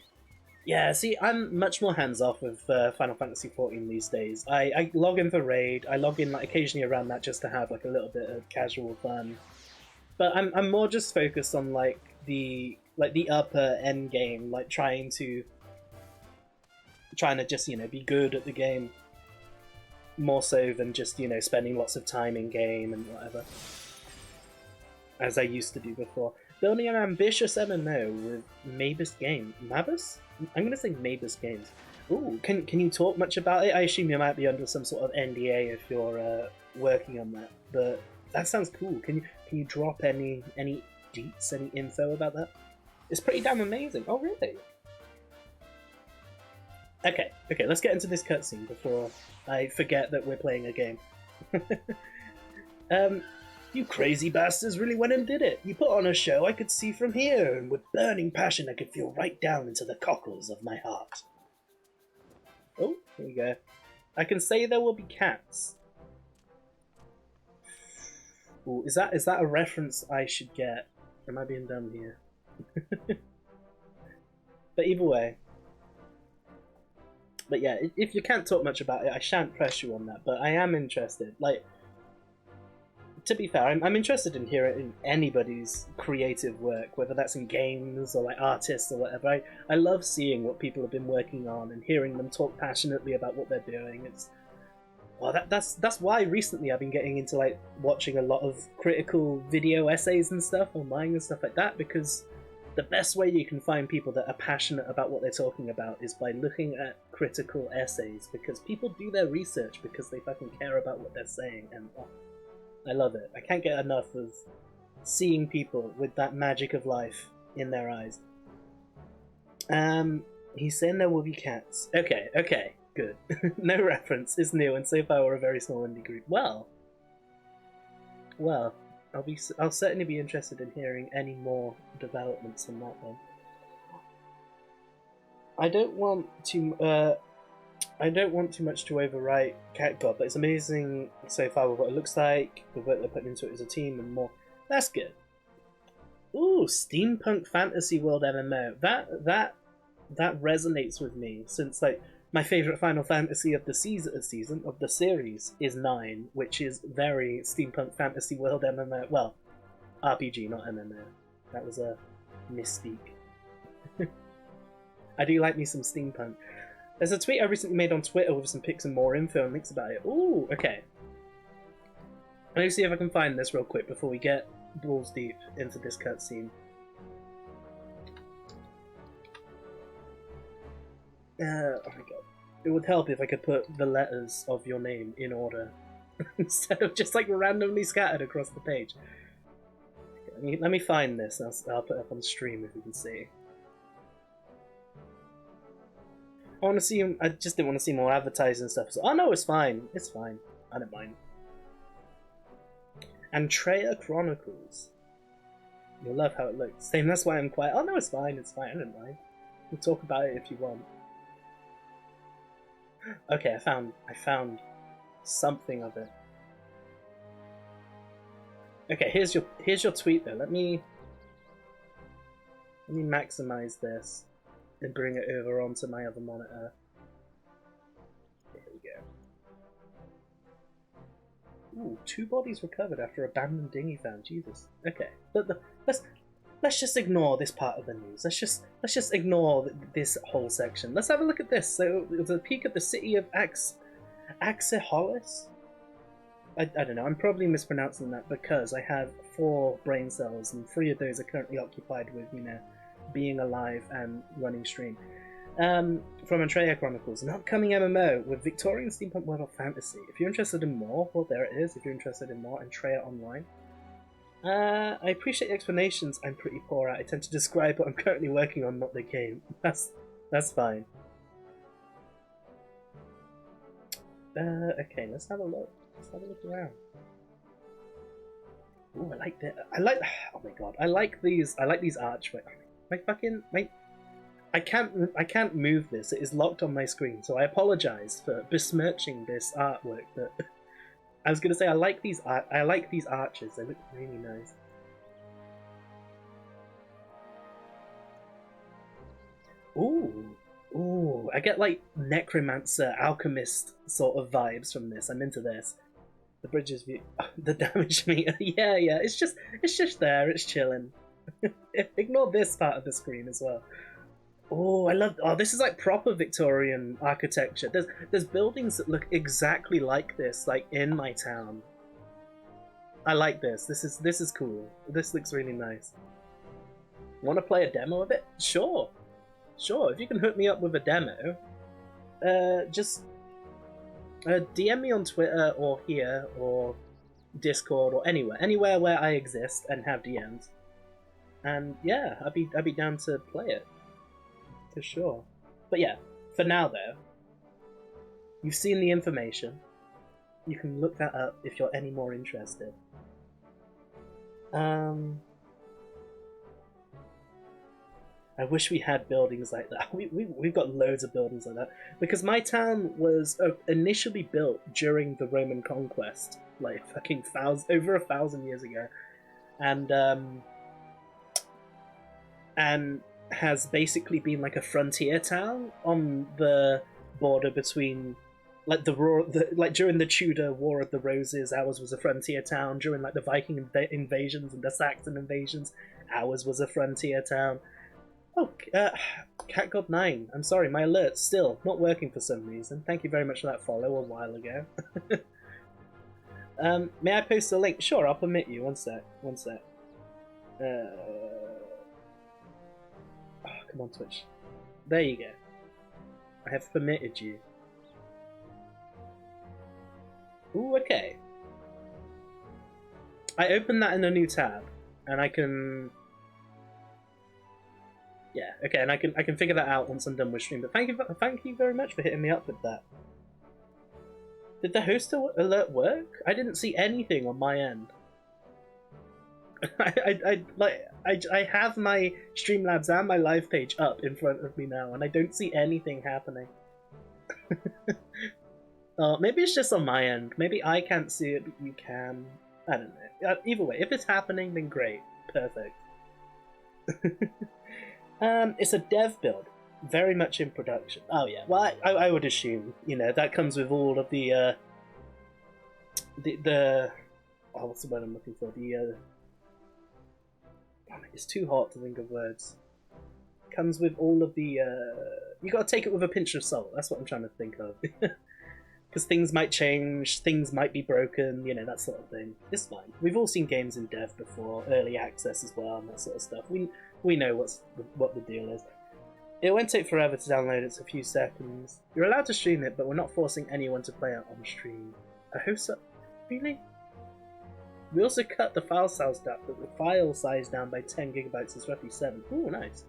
Yeah, see, I'm much more hands-off with Final Fantasy XIV these days. I log in for Raid, I log in like occasionally around that just to have like a little bit of casual fun. But I'm more just focused on like the upper end game, like trying to just, you know, be good at the game. More so than just, you know, spending lots of time in game and whatever. As I used to do before. Building an ambitious MMO with Mabus Games. Mabus? I'm gonna say Mabus Games. Ooh, can you talk much about it? I assume you might be under some sort of NDA if you're working on that. But that sounds cool. Can you drop any deets, any info about that? It's pretty damn amazing. Oh really? Okay, let's get into this cutscene before I forget that we're playing a game. You crazy bastards really went and did it. You put on a show I could see from here, and with burning passion I could feel right down into the cockles of my heart. Oh, here we go. I can say there will be cats. Ooh, is that a reference I should get? Or am I being dumb here? But either way. But yeah, if you can't talk much about it, I shan't press you on that. But I am interested. Like, to be fair, I'm interested in hearing anybody's creative work, whether that's in games or like artists or whatever. I love seeing what people have been working on and hearing them talk passionately about what they're doing. It's that's why recently I've been getting into like watching a lot of critical video essays and stuff online and stuff like that, because the best way you can find people that are passionate about what they're talking about is by looking at critical essays, because people do their research because they fucking care about what they're saying, and I love it. I can't get enough of seeing people with that magic of life in their eyes. He's saying there will be cats. Okay, good. No reference is new, and so far we're a very small indie group. Well, I'll certainly be interested in hearing any more developments on that one. I don't want too much to overwrite Cat God, but it's amazing so far with what it looks like, the work they're putting into it as a team, and more. That's good. Ooh, steampunk fantasy world MMO. That resonates with me, since like my favorite Final Fantasy of the season of the series is 9, which is very steampunk fantasy world MMO. Well, RPG, not MMO. That was a misspeak. I do like me some steampunk. There's a tweet I recently made on Twitter with some pics and more info and links about it. Ooh, okay. Let me see if I can find this real quick before we get balls deep into this cutscene. Oh my god. It would help if I could put the letters of your name in order instead of just like randomly scattered across the page. Okay, let me find this. I'll put it up on stream if you can see. I want to see him. I just didn't want to see more advertising and stuff. So, oh no, it's fine. It's fine. I don't mind. Antrea Chronicles. You'll love how it looks. Same. That's why I'm quiet. Oh no, it's fine. It's fine. I don't mind. We'll talk about it if you want. Okay, I found something of it. Okay, here's your tweet though. Let me maximize this and bring it over onto my other monitor. Here we go. Ooh, 2 bodies recovered after abandoned dinghy found. Jesus. Okay, but let's just ignore this part of the news. Let's just ignore this whole section. Let's have a look at this. So it was a peek at the city of Axiholis. I don't know. I'm probably mispronouncing that because I have 4 brain cells and 3 of those are currently occupied with, you know, being alive and running stream. From Antrea Chronicles, an upcoming MMO with Victorian steampunk world of fantasy. If you're interested in more, well, there it is. If you're interested in more, Antrea Online. I appreciate the explanations. I'm pretty poor at. I tend to describe what I'm currently working on, not the game. That's fine. Okay, let's have a look. Let's have a look around. Ooh, I like that. Oh my god, I like these archways. I can't move this. It is locked on my screen, so I apologize for besmirching this artwork. But I was gonna say I like these arches. They look really nice. Ooh, I get like necromancer, alchemist sort of vibes from this. I'm into this. The bridges view, the damage meter. Yeah, it's just there. It's chilling. Ignore this part of the screen as well. Oh, I love. Oh, this is like proper Victorian architecture. There's buildings that look exactly like this, like in my town. I like this. This is cool. This looks really nice. Want to play a demo of it? Sure. If you can hook me up with a demo, just DM me on Twitter or here or Discord or anywhere where I exist and have DMs. And yeah, I'd be down to play it. For sure. But yeah, for now though, you've seen the information. You can look that up if you're any more interested. I wish we had buildings like that. We've got loads of buildings like that. Because my town was initially built during the Roman conquest, like fucking over 1,000 years ago. And has basically been like a frontier town on the border between like like during the Tudor War of the Roses, ours was a frontier town. During like the Viking invasions and the Saxon invasions, ours was a frontier town. Oh, Cat God 9. I'm sorry, my alert's still not working for some reason. Thank you very much for that follow a while ago. May I post a link? Sure, I'll permit you. One sec. Oh, come on, Twitch. There you go. I have permitted you. Ooh, okay. I opened that in a new tab, and I can... Yeah, okay, and I can figure that out once I'm done with stream. But thank you very much for hitting me up with that. Did the host alert work? I didn't see anything on my end. I have my Streamlabs and my live page up in front of me now, and I don't see anything happening. Maybe it's just on my end. Maybe I can't see it, but you can. I don't know. Either way, if it's happening, then great. Perfect. It's a dev build, very much in production. Oh yeah, well I would assume, you know, that comes with all of the oh, what's the word I'm looking for? Oh, it's too hot to think of words. Comes with all of the you gotta take it with a pinch of salt. That's what I'm trying to think of. Because things might change, things might be broken, you know, that sort of thing. It's fine. We've all seen games in dev before, early access as well, and that sort of stuff. We know what the deal is. It won't take forever to download, it's a few seconds. You're allowed to stream it, but we're not forcing anyone to play it on stream. A host up? Really? We also cut the file size down by 10 gigabytes, it's roughly 7. Ooh, nice.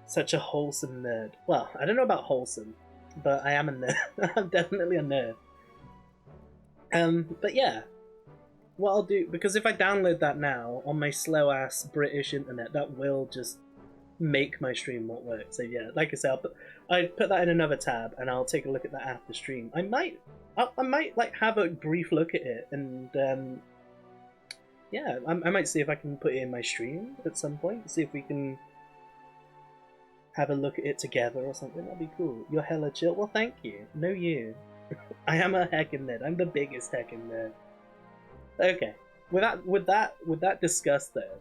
Such a wholesome nerd. Well, I don't know about wholesome, but I am a nerd. I'm definitely a nerd. But yeah. What I'll do, because if I download that now on my slow-ass British internet, that will just make my stream not work. So yeah, like I said, I put that in another tab, and I'll take a look at that after stream. I might like have a brief look at it, and yeah, I might see if I can put it in my stream at some point. See if we can have a look at it together or something. That'd be cool. You're hella chill. Well, thank you. No, you. I am a heckin' nerd. I'm the biggest heckin' nerd. Okay, with that discussed though,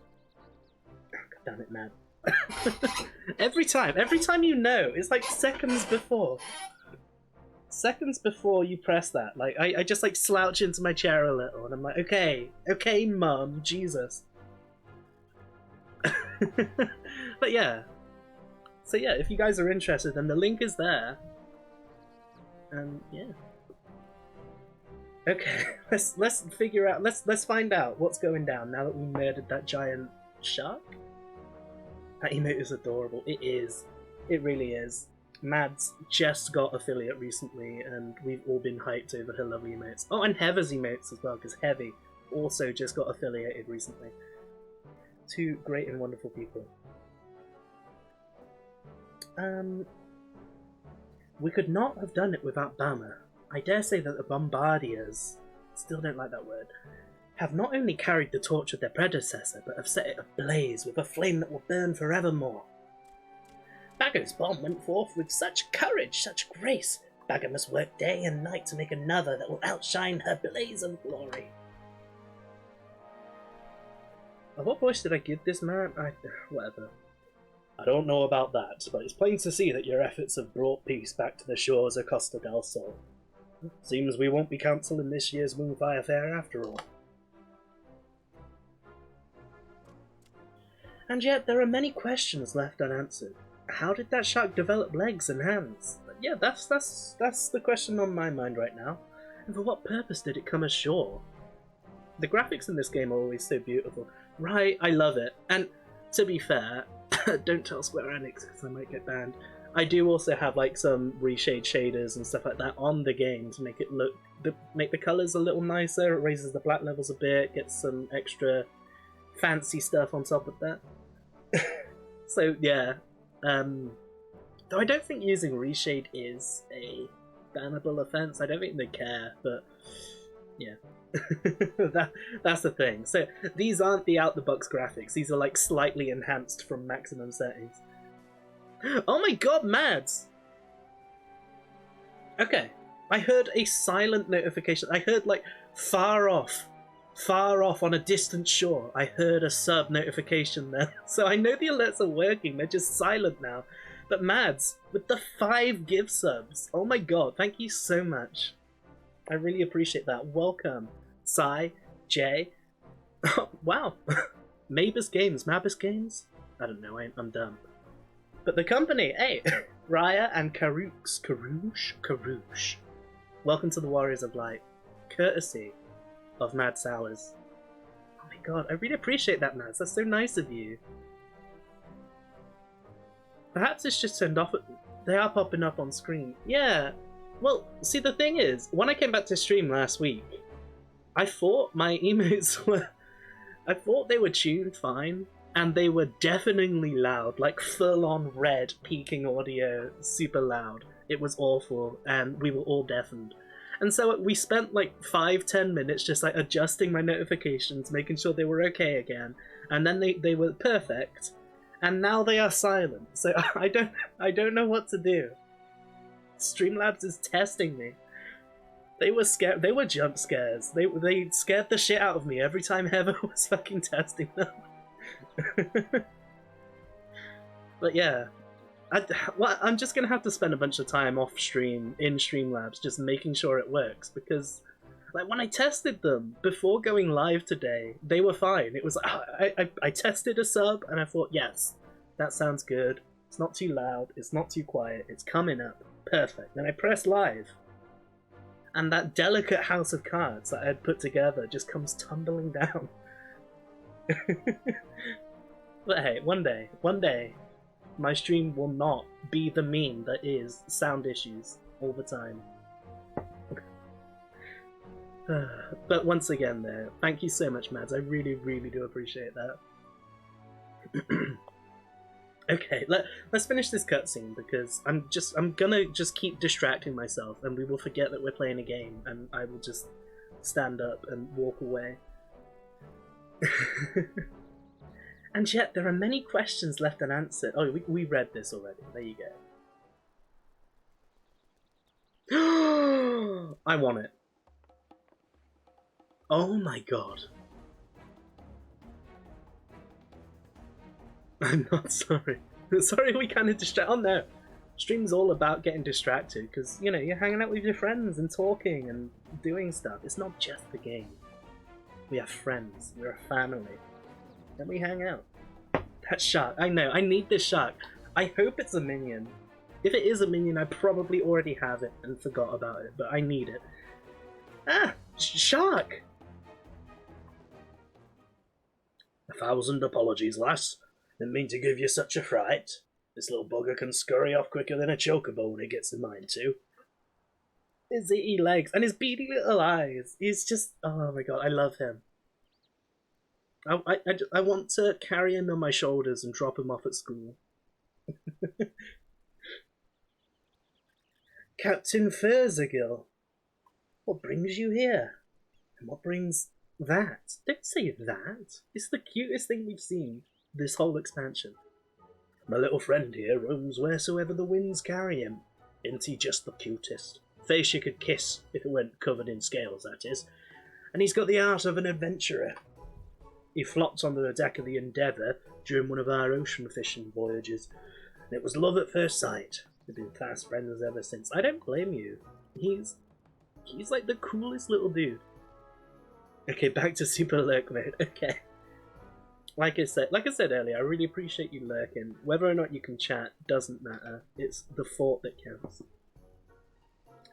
God damn it, man! every time you know, it's like seconds before you press that. Like I just like slouch into my chair a little, and I'm like, okay, mum, Jesus. But yeah, so yeah, if you guys are interested, then the link is there, and yeah. Okay, let's figure out. Let's find out what's going down now that we murdered that giant shark. That emote is adorable. It is. It really is. Mads just got affiliate recently, and we've all been hyped over her lovely emotes. Oh, and Heather's emotes as well, because Heavy also just got affiliated recently. Two great and wonderful people. We could not have done it without Bama. I dare say that the Bombardiers, still don't like that word, have not only carried the torch of their predecessor, but have set it ablaze with a flame that will burn forevermore. Bagger's bomb went forth with such courage, such grace. Bagger must work day and night to make another that will outshine her blaze of glory. What voice did I give this man? Whatever. I don't know about that, but it's plain to see that your efforts have brought peace back to the shores of Costa del Sol. Seems we won't be cancelling this year's Moonfire Fair after all. And yet there are many questions left unanswered. How did that shark develop legs and hands? Yeah, that's the question on my mind right now. And for what purpose did it come ashore? The graphics in this game are always so beautiful. Right, I love it. And to be fair, don't tell Square Enix because I might get banned. I do also have like some reshade shaders and stuff like that on the game to make it look, make the colours a little nicer. It raises the black levels a bit, gets some extra fancy stuff on top of that. So yeah, though I don't think using reshade is a bannable offense. I don't think they care, but yeah. That's the thing. So these aren't the out-the-box graphics. These are like slightly enhanced from maximum settings. Oh my god, Mads! Okay. I heard a silent notification. I heard, like, far off on a distant shore, I heard a sub notification there. So I know the alerts are working, they're just silent now. But Mads, with the 5 gift subs, oh my god, thank you so much. I really appreciate that. Welcome, Sai, Jay. Wow. Mabus Games, I don't know, I'm dumb. But the company, hey, Raya and Karouche. Welcome to the Warriors of Light, courtesy of Mad Sours. Oh my god, I really appreciate that, Mads. That's so nice of you. Perhaps it's just turned off. They are popping up on screen. Yeah. Well, see, the thing is, when I came back to stream last week, I thought my emotes were... I thought they were tuned fine, and they were deafeningly loud, like full-on red, peaking audio, super loud. It was awful, and we were all deafened. And so we spent like 5-10 minutes just like adjusting my notifications, making sure they were okay again, and then they were perfect, and now they are silent. So I don't know what to do. Streamlabs is testing me. They were scared. They were jump scares. They scared the shit out of me every time Heather was fucking testing them. But yeah. I'm just going to have to spend a bunch of time off stream, in Streamlabs, just making sure it works, because like when I tested them before going live today, they were fine. It was I tested a sub and I thought, yes, that sounds good. It's not too loud, it's not too quiet, it's coming up. Perfect. Then I press live, and that delicate house of cards that I had put together just comes tumbling down. But hey, one day, my stream will not be the meme that is sound issues all the time. But once again there, thank you so much, Mads. I really, really do appreciate that. Okay, let's finish this cutscene, because I'm gonna just keep distracting myself, and we will forget that we're playing a game, and I will just stand up and walk away. And yet, there are many questions left unanswered. Oh, we read this already. There you go. I want it. Oh my god. I'm not sorry. Sorry we kind of distracted. Oh no. Stream's all about getting distracted, because, you know, you're hanging out with your friends and talking and doing stuff. It's not just the game. We have friends. We're a family. And we hang out. That shark. I know. I need this shark. I hope it's a minion. If it is a minion, I probably already have it and forgot about it, but I need it. Ah! Shark! 1,000 apologies, lass. Didn't mean to give you such a fright. This little bugger can scurry off quicker than a chocobo when he gets in mind to. His itty legs and his beady little eyes. He's just... oh my god, I love him. I want to carry him on my shoulders and drop him off at school. Captain Furzagill, what brings you here? And what brings that? Don't say that. It's the cutest thing we've seen this whole expansion. My little friend here roams wheresoever the winds carry him. Isn't he just the cutest? Face you could kiss if it weren't covered in scales, that is. And he's got the heart of an adventurer. He flopped onto the deck of the Endeavour during one of our ocean fishing voyages, and it was love at first sight. We've been fast friends ever since. I don't blame you. He's like the coolest little dude. Okay, back to super lurk mode. Okay. Like I said earlier, I really appreciate you lurking. Whether or not you can chat doesn't matter. It's the thought that counts.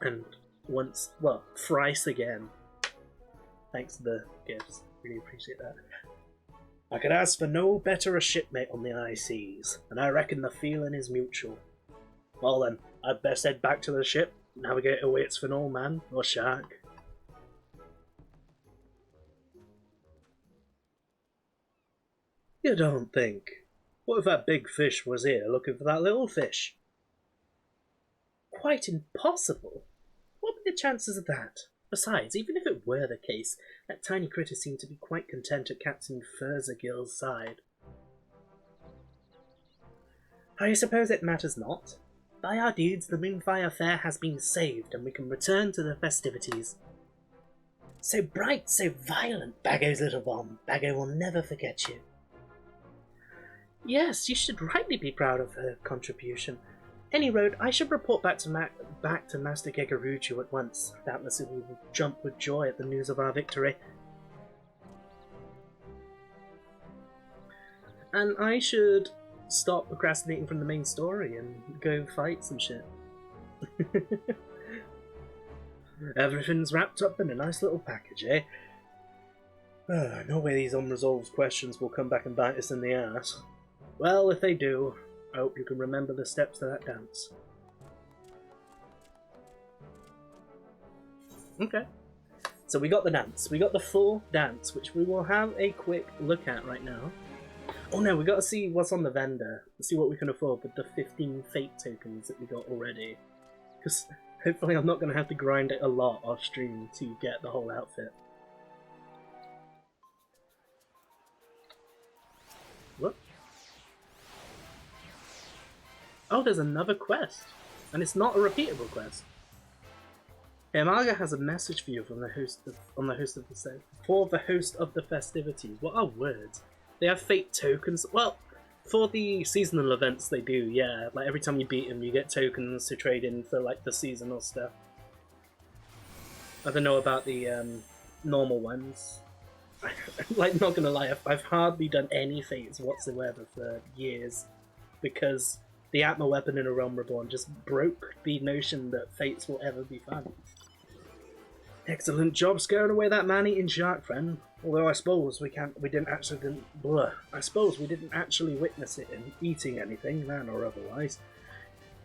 And once, well, thrice again. Thanks for the gifts. Really appreciate that. I could ask for no better a shipmate on the high seas, and I reckon the feeling is mutual. Well then, I'd best head back to the ship. Navigator waits for no man or shark. You don't think? What if that big fish was here looking for that little fish? Quite impossible. What would be the chances of that? Besides, even if it were the case, that tiny critter seemed to be quite content at Captain Furzagill's side. I suppose it matters not. By our deeds, the Moonfire Fair has been saved, and we can return to the festivities. So bright, so violent, Bago's little bomb. Bago will never forget you. Yes, you should rightly be proud of her contribution. Any road, I should report back to Master Gegaruju at once. Doubtless it will jump with joy at the news of our victory. And I should stop procrastinating from the main story and go fight some shit. Everything's wrapped up in a nice little package, eh? No way these unresolved questions will come back and bite us in the ass. Well, if they do, I hope you can remember the steps to that dance. Okay. So we got the dance. We got the full dance, which we will have a quick look at right now. Oh no, we got to see what's on the vendor. See what we can afford with the 15 fate tokens that we got already. Because hopefully I'm not going to have to grind it a lot off stream to get the whole outfit. What? Oh, there's another quest. And it's not a repeatable quest. Imaga has a message for you from the host of, for the host of the festivities. What are words? They have fate tokens. Well, for the seasonal events they do, yeah. Like every time you beat them, you get tokens to trade in for like the seasonal stuff. I don't know about the normal ones. Like, not gonna lie, I've hardly done any fates whatsoever for years, because the Atma weapon in A Realm Reborn just broke the notion that fates will ever be fun. Excellent job scaring away that man-eating shark, friend. Although I suppose we didn't actually witness it in eating anything, man or otherwise.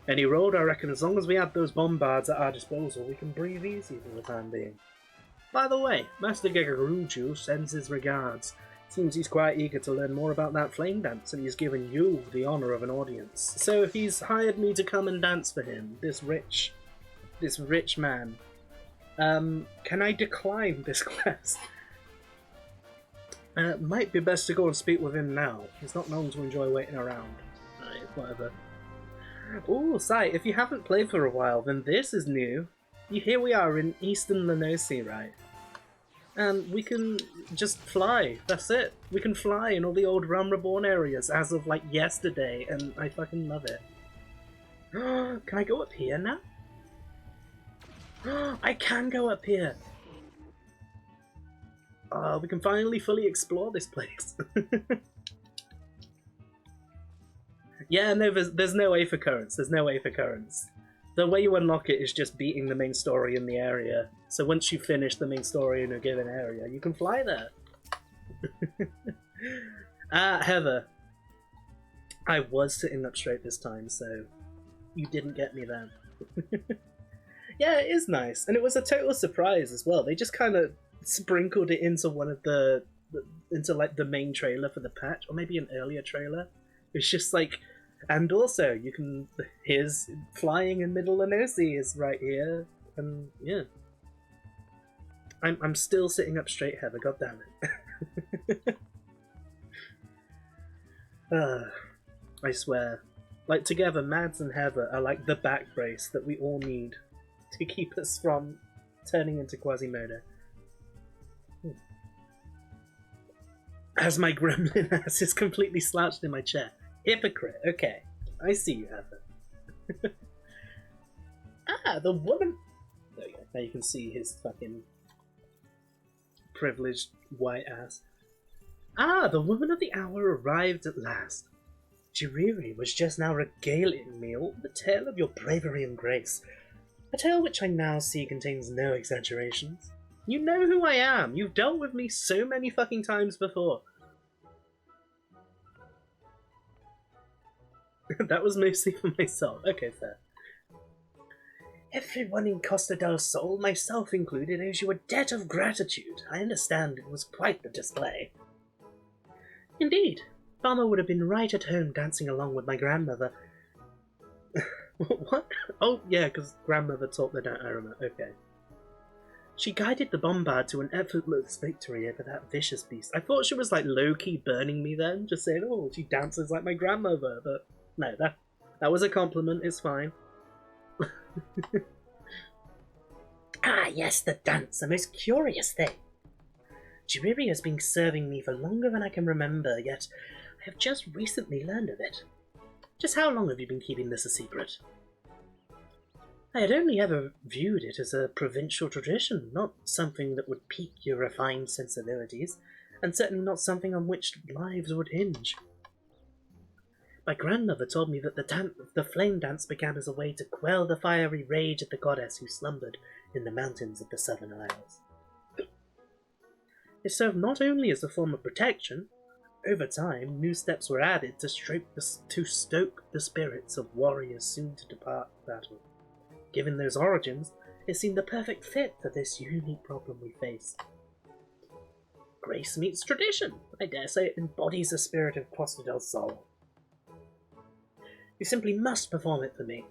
Any road, I reckon, as long as we have those bombards at our disposal, we can breathe easy for the time being. By the way, Master Gegaruju sends his regards. Seems he's quite eager to learn more about that flame dance, and he's given you the honour of an audience. So he's hired me to come and dance for him, this rich man. Can I decline this quest? Might be best to go and speak with him now. He's not known to enjoy waiting around. Right, whatever. Oh, Sai, if you haven't played for a while, then this is new. Here we are in Eastern Lenosi, right? And we can just fly. That's it. We can fly in all the old Realm Reborn areas as of like yesterday, and I fucking love it. Can I go up here now? I can go up here. We can finally fully explore this place. Yeah, no, there's no way for currents. There's no way for currents. The way you unlock it is just beating the main story in the area. So once you finish the main story in a given area, you can fly there. Heather. I was sitting up straight this time, so you didn't get me then. Yeah, it is nice, and it was a total surprise as well. They just kind of sprinkled it into one of into like the main trailer for the patch, or maybe an earlier trailer. It's just like, and also you can, here's flying in Middle Lenosi is right here, and yeah. I'm still sitting up straight, Heather, god damn it. I swear. Like, together, Mads and Heather are like the back brace that we all need to keep us from turning into Quasimodo. As my gremlin ass is completely slouched in my chair. Hypocrite, okay. I see you, Heather. The woman... There you go. Now you can see his fucking privileged white ass. The woman of the hour arrived at last. Jiriri was just now regaling me all the tale of your bravery and grace. A tale which I now see contains no exaggerations. You know who I am. You've dealt with me so many fucking times before. That was mostly for myself. Okay, fair. Everyone in Costa del Sol, myself included, owes you a debt of gratitude. I understand it was quite the display. Indeed. Farmer would have been right at home dancing along with my grandmother. What? Oh, yeah, because grandmother taught the dance. I remember. Okay. She guided the bombard to an effortless victory over that vicious beast. I thought she was like low-key burning me then, just saying, oh, she dances like my grandmother, but no, that was a compliment, it's fine. Ah, yes, the dance, a most curious thing. Jiriri has been serving me for longer than I can remember, yet I have just recently learned of it. Just how long have you been keeping this a secret? I had only ever viewed it as a provincial tradition, not something that would pique your refined sensibilities, and certainly not something on which lives would hinge. My grandmother told me that the flame dance began as a way to quell the fiery rage of the goddess who slumbered in the mountains of the Southern Isles. It served not only as a form of protection. Over time, new steps were added to stoke the spirits of warriors soon to depart battle. Given those origins, it seemed the perfect fit for this unique problem we face. Grace meets tradition. I dare say it embodies the spirit of Costa del Sol. You simply must perform it for me.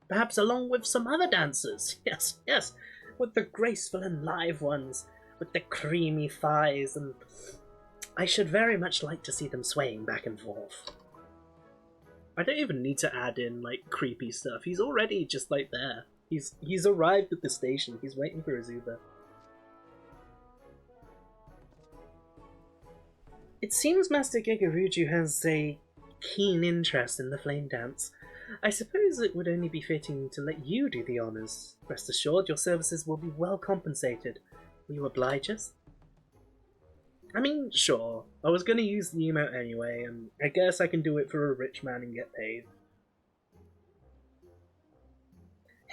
Perhaps along with some other dancers. Yes, yes, with the graceful and live ones, with the creamy thighs, and I should very much like to see them swaying back and forth. I don't even need to add in, like, creepy stuff. He's already just, like, there. He's arrived at the station. He's waiting for his Uber. It seems Master Gigaruju has a keen interest in the flame dance. I suppose it would only be fitting to let you do the honours. Rest assured, your services will be well compensated. Will you oblige us? I mean, sure. I was going to use the emote anyway, and I guess I can do it for a rich man and get paid.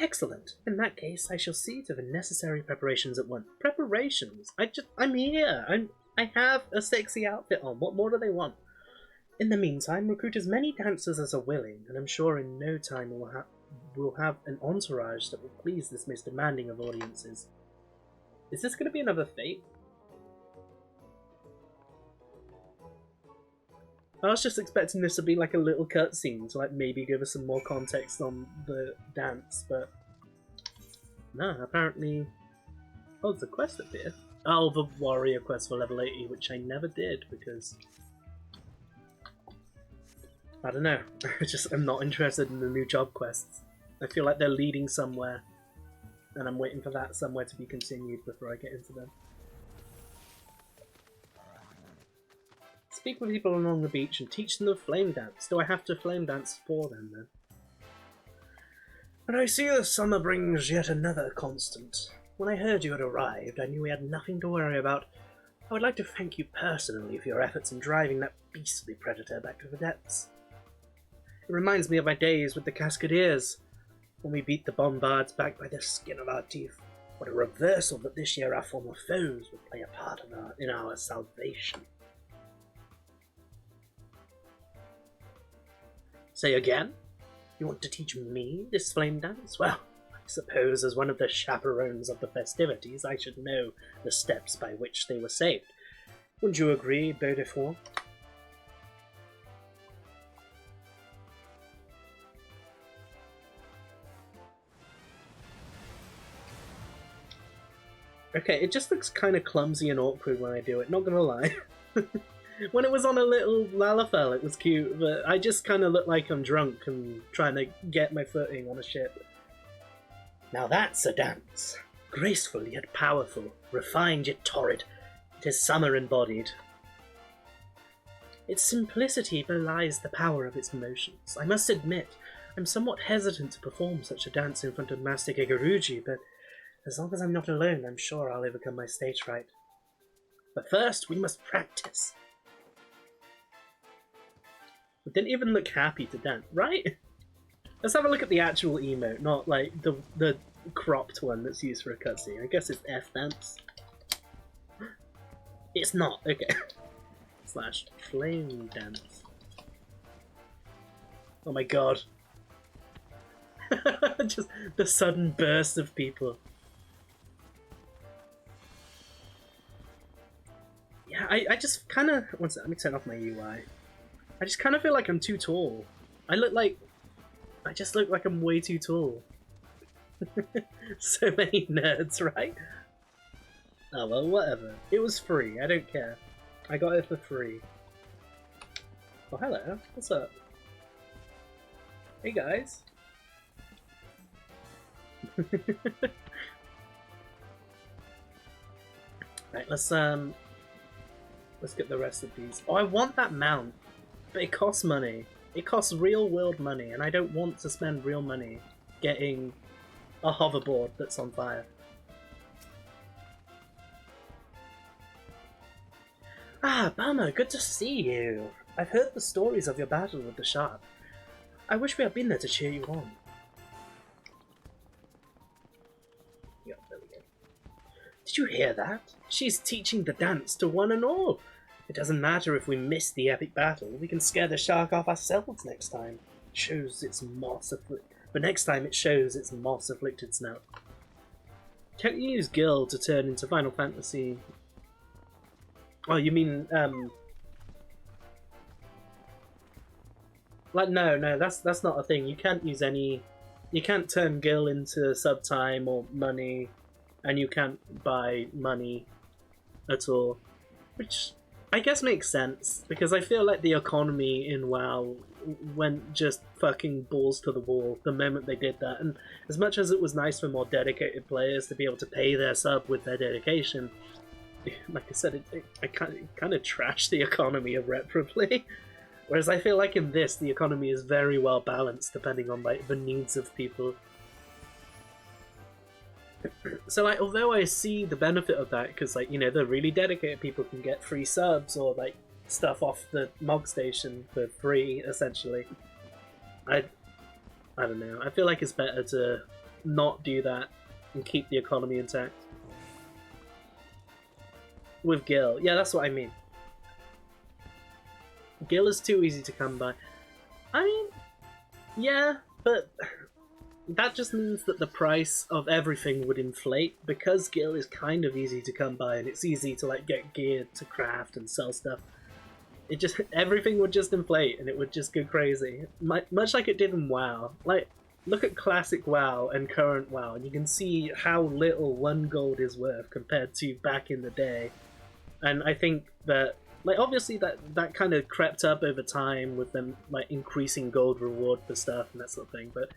Excellent. In that case, I shall see to the necessary preparations at once. Preparations? I'm here. I have a sexy outfit on. What more do they want? In the meantime, recruit as many dancers as are willing, and I'm sure in no time we'll have an entourage that will please this most demanding of audiences. Is this going to be another Fate? I was just expecting this to be like a little cutscene to like maybe give us some more context on the dance, but no, apparently... Oh, there's a quest up here. Oh, the warrior quest for level 80, which I never did because... I don't know, I'm not interested in the new job quests. I feel like they're leading somewhere, and I'm waiting for that somewhere to be continued before I get into them. Speak with people along the beach and teach them the flame dance. Do I have to flame dance for them then? And I see the summer brings yet another constant. When I heard you had arrived, I knew we had nothing to worry about. I would like to thank you personally for your efforts in driving that beastly predator back to the depths. It reminds me of my days with the Cascadeers, when we beat the Bombards back by the skin of our teeth. What a reversal that this year our former foes would play a part in our salvation. Say again? You want to teach me this flame dance? Well, I suppose as one of the chaperones of the festivities, I should know the steps by which they were saved. Wouldn't you agree, Beautiful? Okay, it just looks kind of clumsy and awkward when I do it, not gonna lie. When it was on a little Lalafell, it was cute, but I just kind of look like I'm drunk and trying to get my footing on a ship. Now that's a dance. Graceful yet powerful, refined yet torrid. It is summer embodied. Its simplicity belies the power of its motions. I must admit, I'm somewhat hesitant to perform such a dance in front of Master Gigaruji, but as long as I'm not alone, I'm sure I'll overcome my stage fright. But first, we must practice. It didn't even look happy to dance, right? Let's have a look at the actual emote, not like the cropped one that's used for a cutscene. I guess it's F dance. It's not, okay. Slash flame dance. Oh my god. Just the sudden burst of people. Yeah, I just kind of... One sec, let me turn off my UI. I just kind of feel like I'm too tall. I just look like I'm way too tall. So many nerds, right? Oh well, whatever. It was free, I don't care. I got it for free. Oh, hello. What's up? Hey guys. Right, let's get the rest of these. Oh, I want that mount, but it costs money. It costs real world money, and I don't want to spend real money getting a hoverboard that's on fire. Ah, Bummer, good to see you. I've heard the stories of your battle with the shark. I wish we had been there to cheer you on. Yeah, there we go. Did you hear that? She's teaching the dance to one and all. It doesn't matter if we miss the epic battle. We can scare the shark off ourselves next time. It shows its but next time it shows its moss-afflicted snout. Can't you use Gil to turn into Final Fantasy? Oh, you mean like no, that's not a thing. You can't use any. You can't turn Gil into subtime or money, and you can't buy money at all, which I guess makes sense, because I feel like the economy in WoW went just fucking balls to the wall the moment they did that. And as much as it was nice for more dedicated players to be able to pay their sub with their dedication, like I said, it kind of trashed the economy irreparably. Whereas I feel like in this, the economy is very well balanced depending on like the needs of people. So like, although I see the benefit of that, because like, you know, the really dedicated people can get free subs or like stuff off the Mog Station for free, essentially. I don't know. I feel like it's better to not do that and keep the economy intact. With Gil, yeah, that's what I mean. Gil is too easy to come by. I mean, yeah, but that just means that the price of everything would inflate, because Gil is kind of easy to come by and it's easy to like get gear to craft and sell stuff. It just, everything would just inflate and it would just go crazy. Much like it did in WoW. Like, look at classic WoW and current WoW and you can see how little 1 gold is worth compared to back in the day. And I think that, like, obviously that kind of crept up over time with them like increasing gold reward for stuff and that sort of thing, but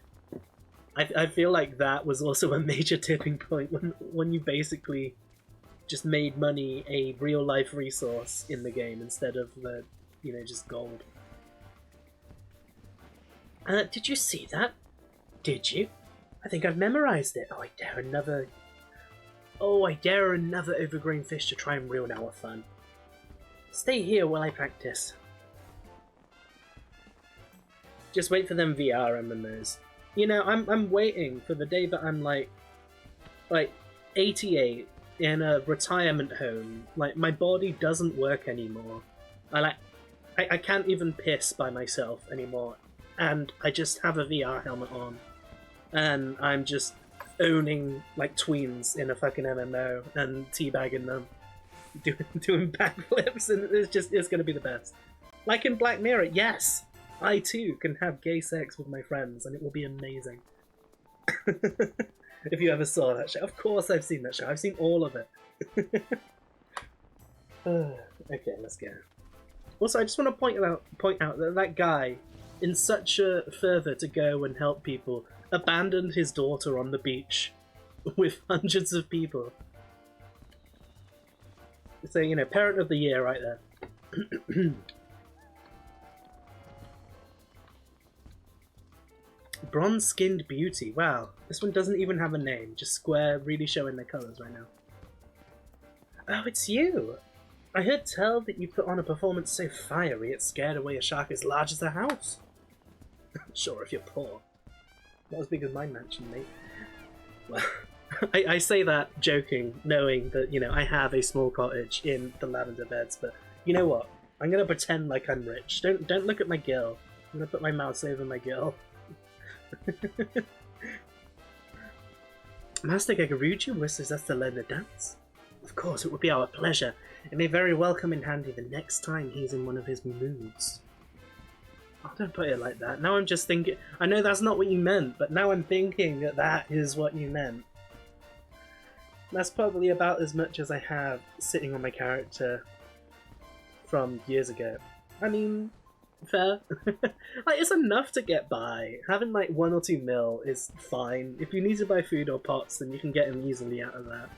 I feel like that was also a major tipping point when you basically just made money a real life resource in the game instead of the, you know, just gold. Did you see that? Did you? I think I've memorized it. Oh, I dare another overgrown fish to try and ruin our fun. Stay here while I practice. Just wait for them VR MMOs. You know, I'm waiting for the day that I'm like 88 in a retirement home. Like, my body doesn't work anymore. I can't even piss by myself anymore, and I just have a VR helmet on, and I'm just owning like tweens in a fucking MMO and teabagging them, doing backflips, and it's gonna be the best. Like in Black Mirror, yes, I too can have gay sex with my friends, and it will be amazing. If you ever saw that show. Of course I've seen that show. I've seen all of it. Okay, let's go. Also, I just want to point out that that guy, in such a fervour to go and help people, abandoned his daughter on the beach with hundreds of people. So, you know, parent of the year right there. Bronze-skinned beauty. Wow, this one doesn't even have a name. Just Square really showing their colours right now. Oh, it's you! I heard tell that you put on a performance so fiery it scared away a shark as large as a house. Sure, if you're poor. Not as big as my mansion, mate. Well, I say that joking, knowing that, you know, I have a small cottage in the Lavender Beds, but you know what? I'm gonna pretend like I'm rich. Don't look at my gill. I'm gonna put my mouse over my gill. Master Gagaruchi wishes us to learn the dance. Of course, it would be our pleasure. It may very well come in handy the next time he's in one of his moods. Oh, don't put it like that. Now I'm just thinking... I know that's not what you meant, but now I'm thinking that that is what you meant. That's probably about as much as I have sitting on my character from years ago. I mean, Fair. Like, it's enough to get by. Having like 1 or 2 mil is fine. If you need to buy food or pots, then you can get them easily out of that.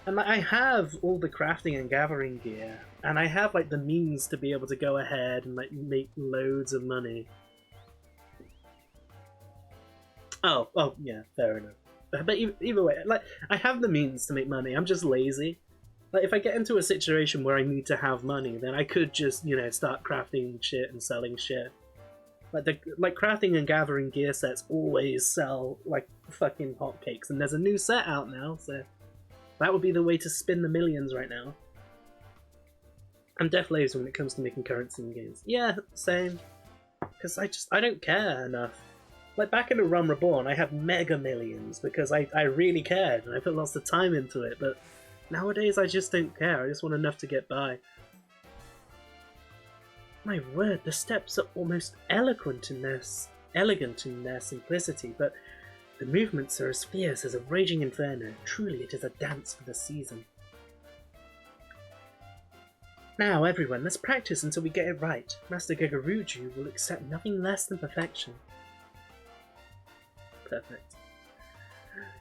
And like, I have all the crafting and gathering gear, and I have like the means to be able to go ahead and like make loads of money. Oh yeah, fair enough. But either way, like, I have the means to make money. I'm just lazy. Like, if I get into a situation where I need to have money, then I could just, you know, start crafting shit and selling shit. Like crafting and gathering gear sets always sell like fucking hotcakes, and there's a new set out now, so that would be the way to spin the millions right now. I'm deaf lazy when it comes to making currency in games. Yeah, same. Because I don't care enough. Like, back in the Run Reborn, I had mega millions because I really cared and I put lots of time into it, but nowadays I just don't care. I just want enough to get by. My word, the steps are almost elegant in their simplicity, but the movements are as fierce as a raging inferno. Truly, it is a dance for the season. Now, everyone, let's practice until we get it right. Master Gagaruju will accept nothing less than perfection. Perfect.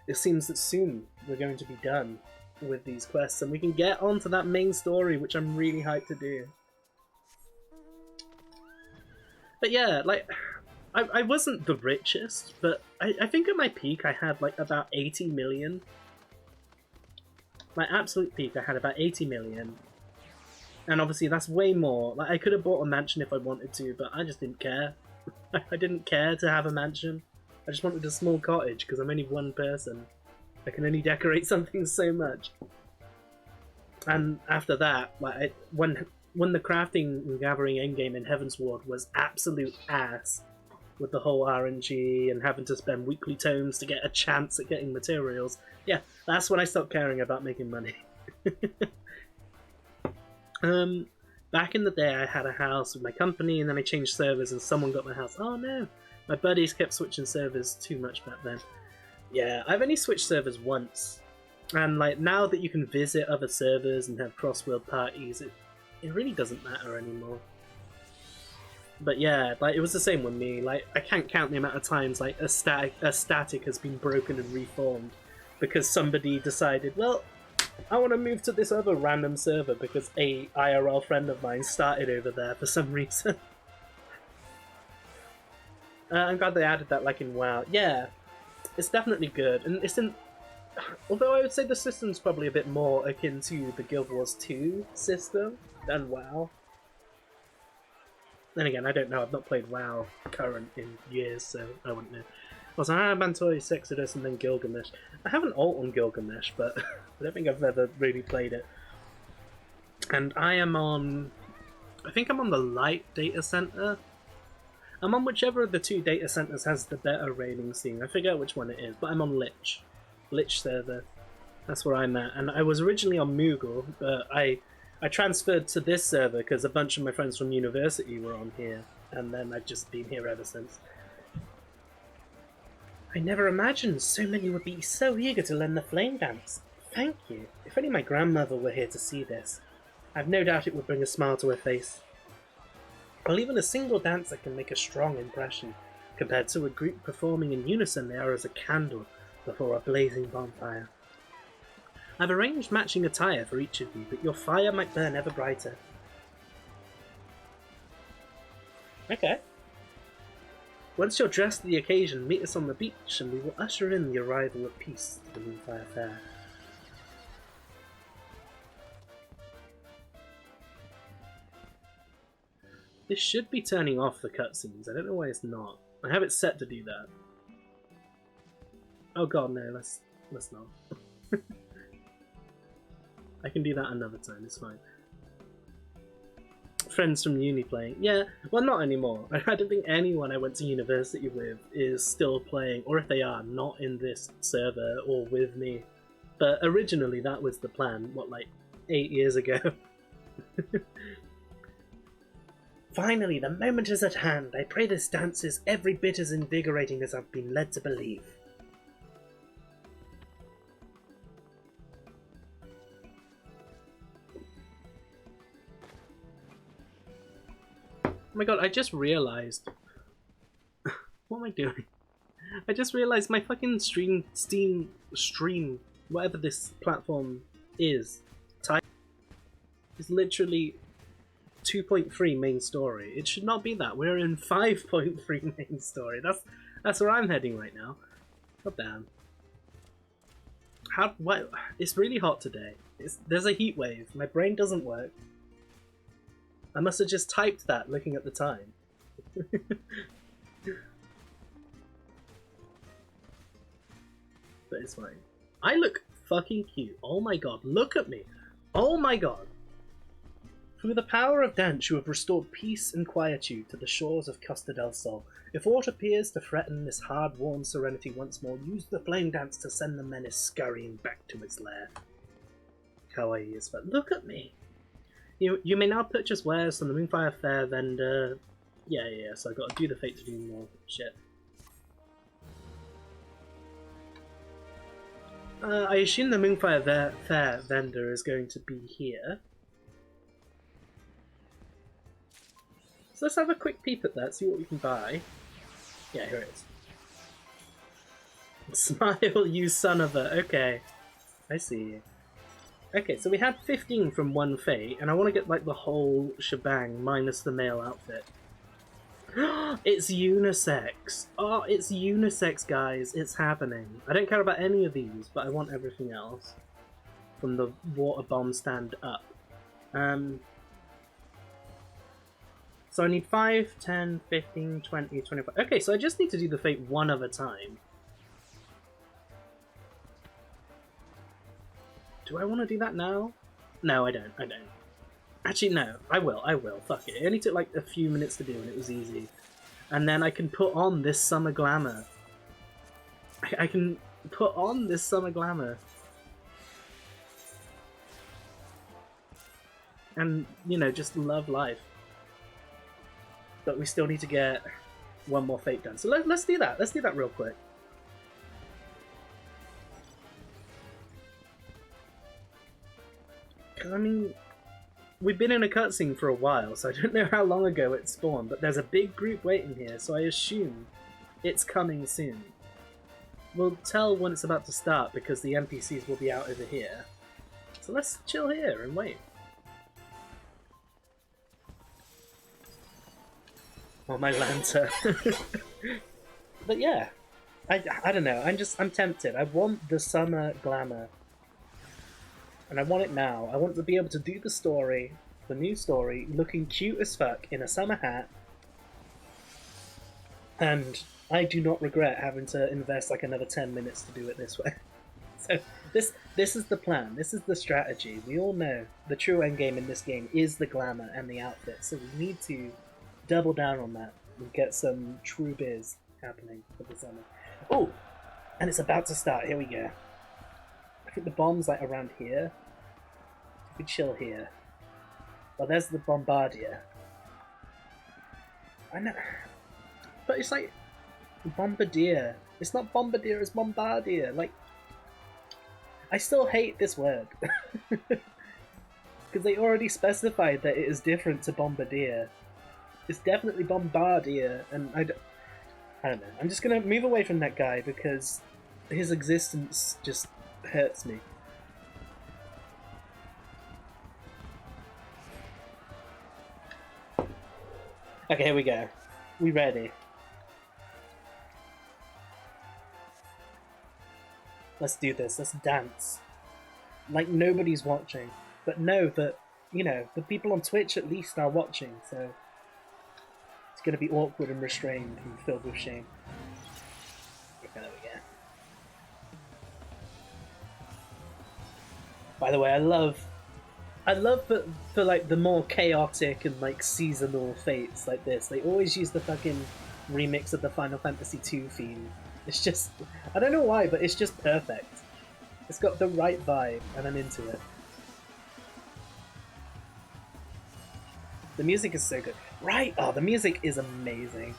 It seems that soon we're going to be done with these quests and we can get on to that main story, which I'm really hyped to do. But yeah, like, I wasn't the richest, but I think at my peak I had like about 80 million. My absolute peak I had about 80 million. And obviously that's way more. Like, I could have bought a mansion if I wanted to, but I just didn't care. I didn't care to have a mansion. I just wanted a small cottage because I'm only one person. I can only decorate something so much. And after that, like, when the crafting and gathering endgame in Heavensward was absolute ass, with the whole RNG and having to spend weekly tomes to get a chance at getting materials, yeah, that's when I stopped caring about making money. Back in the day I had a house with my company and then I changed servers and someone got my house. Oh no! My buddies kept switching servers too much back then. Yeah, I've only switched servers once. And like, now that you can visit other servers and have cross-world parties, it really doesn't matter anymore. But yeah, like, it was the same with me. Like, I can't count the amount of times like a static has been broken and reformed because somebody decided, well, I want to move to this other random server because a IRL friend of mine started over there for some reason. I'm glad they added that, like, in WoW. Yeah, it's definitely good, and it's in. Although I would say the system's probably a bit more akin to the Guild Wars 2 system than WoW. Then again, I don't know. I've not played WoW current in years, so I wouldn't know. Also, I have Bantoi's Exodus and then Gilgamesh. I have an alt on Gilgamesh, but I don't think I've ever really played it. And I am on. I think I'm on the Light Data Center. I'm on whichever of the two data centers has the better rating scene. I forget which one it is, but I'm on Lich. Lich server. That's where I'm at. And I was originally on Moogle, but I transferred to this server because a bunch of my friends from university were on here, and then I've just been here ever since. I never imagined so many would be so eager to learn the flame dance. Thank you. If only my grandmother were here to see this. I've no doubt it would bring a smile to her face. While even a single dancer can make a strong impression, compared to a group performing in unison they are as a candle before a blazing bonfire. I've arranged matching attire for each of you, but your fire might burn ever brighter. Okay. Once you're dressed for the occasion, meet us on the beach and we will usher in the arrival of peace to the Moonfire Fair. This should be turning off the cutscenes. I don't know why it's not. I have it set to do that. Oh god, no, let's not. I can do that another time, it's fine. Friends from uni playing. Yeah, well, not anymore. I don't think anyone I went to university with is still playing, or if they are, not in this server or with me. But originally that was the plan, what, like 8 years ago? Finally, the moment is at hand. I pray this dance is every bit as invigorating as I've been led to believe. Oh my god, I just realized. What am I doing? I just realized my fucking stream, whatever this platform is, type is literally 2.3 main story. It should not be that. We're in 5.3 main story. That's where I'm heading right now. God damn. What? It's really hot today. There's a heat wave. My brain doesn't work. I must have just typed that looking at the time. But it's fine. I look fucking cute. Oh my god, look at me. Oh my god. Through the power of dance, you have restored peace and quietude to the shores of Costa del Sol. If aught appears to threaten this hard-won serenity once more, use the flame dance to send the menace scurrying back to its lair. Kawaii as fuck. Look at me. You may now purchase wares from the Moonfire Fair vendor. Yeah, so I gotta do the fate to do more shit. I assume the Moonfire Fair vendor is going to be here. So let's have a quick peep at that, see what we can buy. Yeah, here it is. Smile, you son of a... Okay. I see. Okay, so we had 15 from one fate, and I want to get like the whole shebang minus the male outfit. It's unisex! Oh, it's unisex, guys. It's happening. I don't care about any of these, but I want everything else. From the water bomb stand up. So I need 5, 10, 15, 20, 25... Okay, so I just need to do the fate one at a time. Do I want to do that now? No, I don't. Actually, no. I will. Fuck it. It only took like a few minutes to do and it was easy. And then I can put on this summer glamour. I can put on this summer glamour. And, you know, just love life. But we still need to get one more fate done. So let's do that. Let's do that real quick. I mean, we've been in a cutscene for a while, so I don't know how long ago it spawned, but there's a big group waiting here, so I assume it's coming soon. We'll tell when it's about to start because the NPCs will be out over here. So let's chill here and wait. Oh, my lantern. But yeah, I don't know, I'm tempted. I want the summer glamour. And I want it now. I want to be able to do the story, the new story, looking cute as fuck in a summer hat. And I do not regret having to invest like another 10 minutes to do it this way. So this is the plan. This is the strategy. We all know the true endgame in this game is the glamour and the outfit. So we need to double down on that and get some true biz happening for the summer. Oh, and it's about to start. Here we go. I think the bomb's like around here. If we chill here. Well, there's the bombardier. I know. But it's like bombardier. It's not bombardier, it's bombardier. Like, I still hate this word. Because they already specified that it is different to bombardier. It's definitely bombardier, and I don't know. I'm just gonna move away from that guy because his existence just hurts me. Okay, here we go. We ready? Let's do this. Let's dance. Like nobody's watching. But know that, you know, the people on Twitch at least are watching, so it's gonna be awkward and restrained and filled with shame. Okay, there we go. By the way, I love for like the more chaotic and like seasonal fates like this, they always use the fucking remix of the Final Fantasy II theme. It's just, I don't know why, but it's just perfect. It's got the right vibe, and I'm into it. The music is so good. Right! Oh, the music is amazing.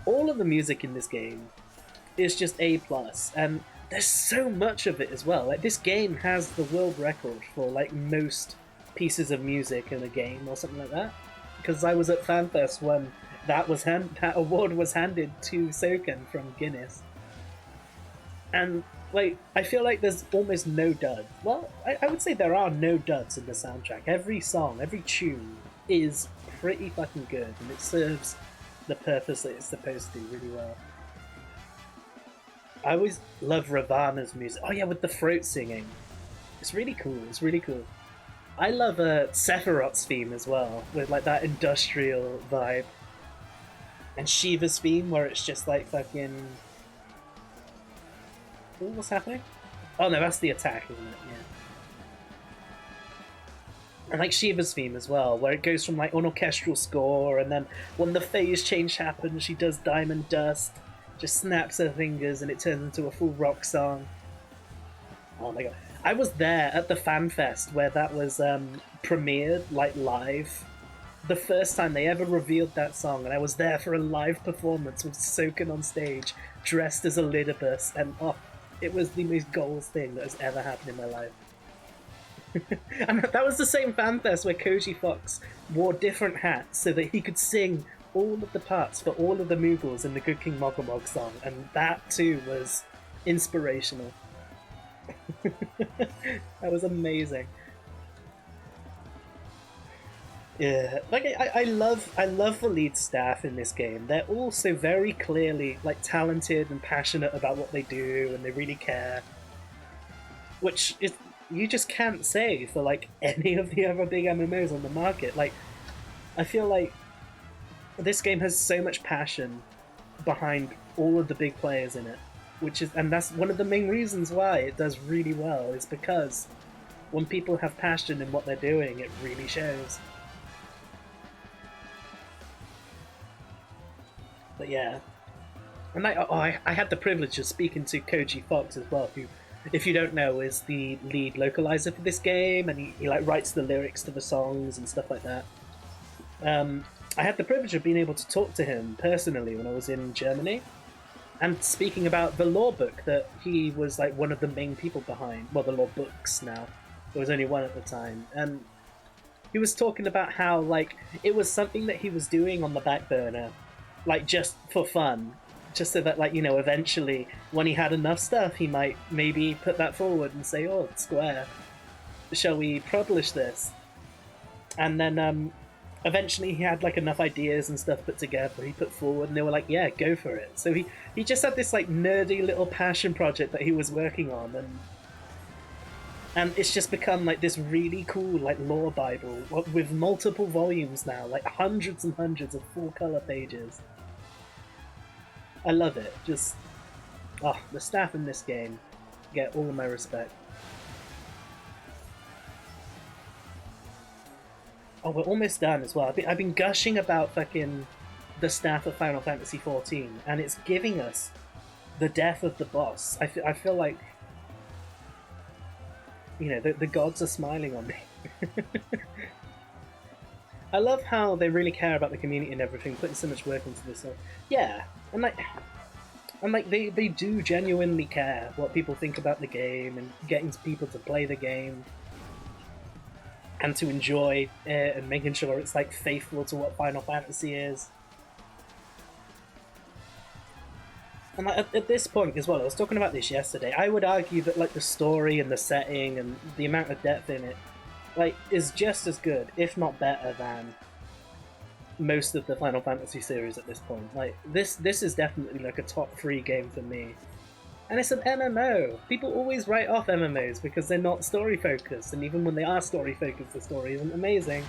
All of the music in this game is just A+, and there's so much of it as well. Like, this game has the world record for like most pieces of music in a game or something like that. because I was at FanFest when that award was handed to Soken from Guinness. And like, I feel like there's almost no dud. Well, I would say there are no duds in the soundtrack. Every song, every tune is pretty fucking good, and it serves the purpose that it's supposed to really well. I always love Ravana's music. Oh yeah, with the throat singing. It's really cool, it's really cool. I love Sephiroth's theme as well, with like that industrial vibe. And Shiva's theme, where it's just like fucking... Ooh, what's happening? Oh no, that's the attack, isn't it? Yeah. And like Shiva's theme as well, where it goes from like an orchestral score, and then when the phase change happens, she does Diamond Dust, just snaps her fingers, and it turns into a full rock song. Oh my god. I was there at the FanFest where that was premiered, like, live. The first time they ever revealed that song, and I was there for a live performance with Soken on stage, dressed as Elidibus, and oh, it was the most goals thing that has ever happened in my life. And that was the same FanFest where Koji Fox wore different hats so that he could sing all of the parts for all of the Moogles in the Good King Mogomog song, and that too was inspirational. That was amazing. Yeah, like I love the lead staff in this game. They're all so very clearly like talented and passionate about what they do, and they really care. Which is you just can't say for like any of the other big MMOs on the market. Like, I feel like this game has so much passion behind all of the big players in it, and that's one of the main reasons why it does really well, is because when people have passion in what they're doing, it really shows. But yeah, and I had the privilege of speaking to Koji Fox as well, who, if you don't know, is the lead localizer for this game, and he like writes the lyrics to the songs and stuff like that. I had the privilege of being able to talk to him personally when I was in Germany, and speaking about the lore book that he was like one of the main people behind. Well, the lore books now. There was only one at the time, and he was talking about how like it was something that he was doing on the back burner, like just for fun, just so that, like, you know, eventually when he had enough stuff, he might maybe put that forward and say, "Oh, Square, shall we publish this?" And then eventually he had like enough ideas and stuff put together, he put forward, and they were like, "Yeah, go for it." So he just had this like nerdy little passion project that he was working on, and it's just become like this really cool like lore bible with multiple volumes now, like hundreds and hundreds of full color pages. I love it. Just, oh, the staff in this game get all of my respect. Oh, we're almost done as well. I've been gushing about fucking the staff of Final Fantasy XIV, and it's giving us the death of the boss. I feel like, you know, the gods are smiling on me. I love how they really care about the community and everything, putting so much work into this. Yeah, and like they do genuinely care what people think about the game, and getting people to play the game and to enjoy it, and making sure it's like faithful to what Final Fantasy is. And like, at this point as well, I was talking about this yesterday, I would argue that like the story and the setting and the amount of depth in it like is just as good, if not better, than most of the Final Fantasy series at this point. Like this is definitely like a top 3 game for me. And it's an MMO. People always write off MMOs because they're not story focused, and even when they are story focused, the story isn't amazing.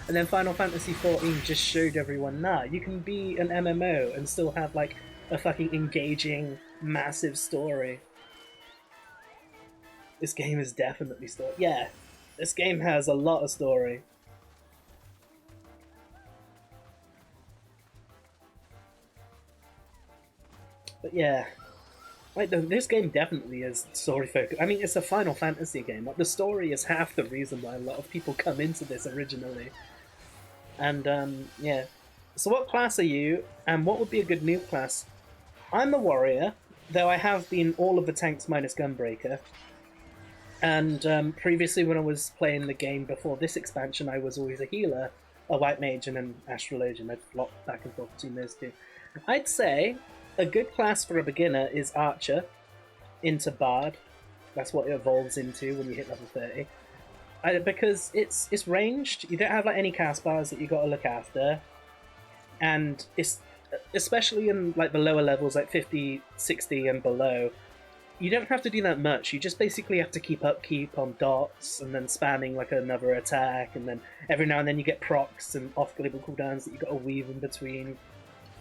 And then Final Fantasy XIV just showed everyone, nah, you can be an MMO and still have like a fucking engaging, massive story. This game is definitely story. Yeah, this game has a lot of story. But yeah, like this game definitely is story focused. I mean, it's a Final Fantasy game. Like the story is half the reason why a lot of people come into this originally. And yeah. So what class are you, and what would be a good new class? I'm a warrior, though I have been all of the tanks minus Gunbreaker. And previously when I was playing the game before this expansion, I was always a healer. a white mage and an astrologian. I'd flop back and forth between those two. I'd say a good class for a beginner is archer into bard. That's what it evolves into when you hit level 30. Because it's ranged. You don't have like any cast bars that you got to look after, and it's especially in like the lower levels, like 50, 60 and below. You don't have to do that much. You just basically have to keep upkeep on dots and then spamming like another attack, and then every now and then you get procs and off-label cooldowns that you got to weave in between.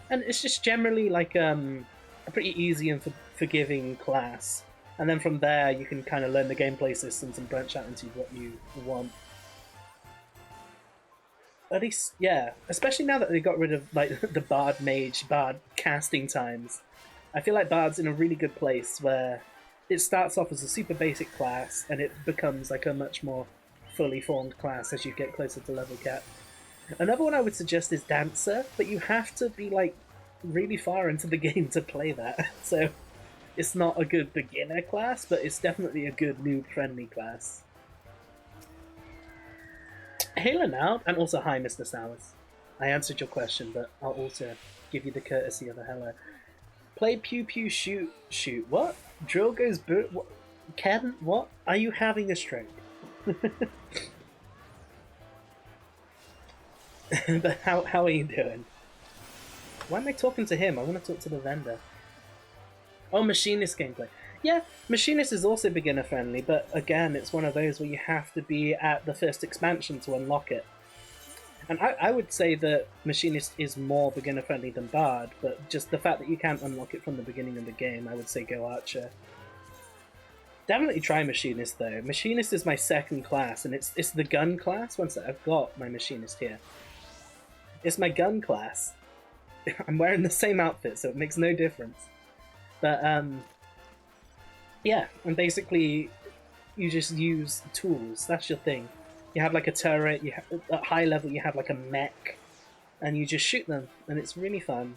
And it's just generally like a pretty easy and forgiving class. And then from there you can kind of learn the gameplay systems and branch out into what you want. At least, yeah. Especially now that they got rid of like the bard mage, bard casting times. I feel like bard's in a really good place where it starts off as a super basic class and it becomes like a much more fully formed class as you get closer to level cap. Another one I would suggest is dancer, but you have to be like really far into the game to play that. So it's not a good beginner class, but it's definitely a good noob-friendly class. Halo now, and also hi, Mr. Sowers. I answered your question, but I'll also give you the courtesy of a hello. Play pew pew shoot shoot. What? Drill goes boot. What? Ken, what? Are you having a stroke? But how are you doing? Why am I talking to him? I want to talk to the vendor. Oh, Machinist gameplay. Yeah, Machinist is also beginner friendly, but again, it's one of those where you have to be at the first expansion to unlock it. And I would say that Machinist is more beginner friendly than Bard, but just the fact that you can't unlock it from the beginning of the game, I would say go Archer. Definitely try Machinist though. Machinist is my second class, and it's the gun class. Once I've got my Machinist here. It's my gun class. I'm wearing the same outfit, so it makes no difference. But, yeah, and basically, you just use tools. That's your thing. You have like a turret, at high level you have like a mech, and you just shoot them, and it's really fun.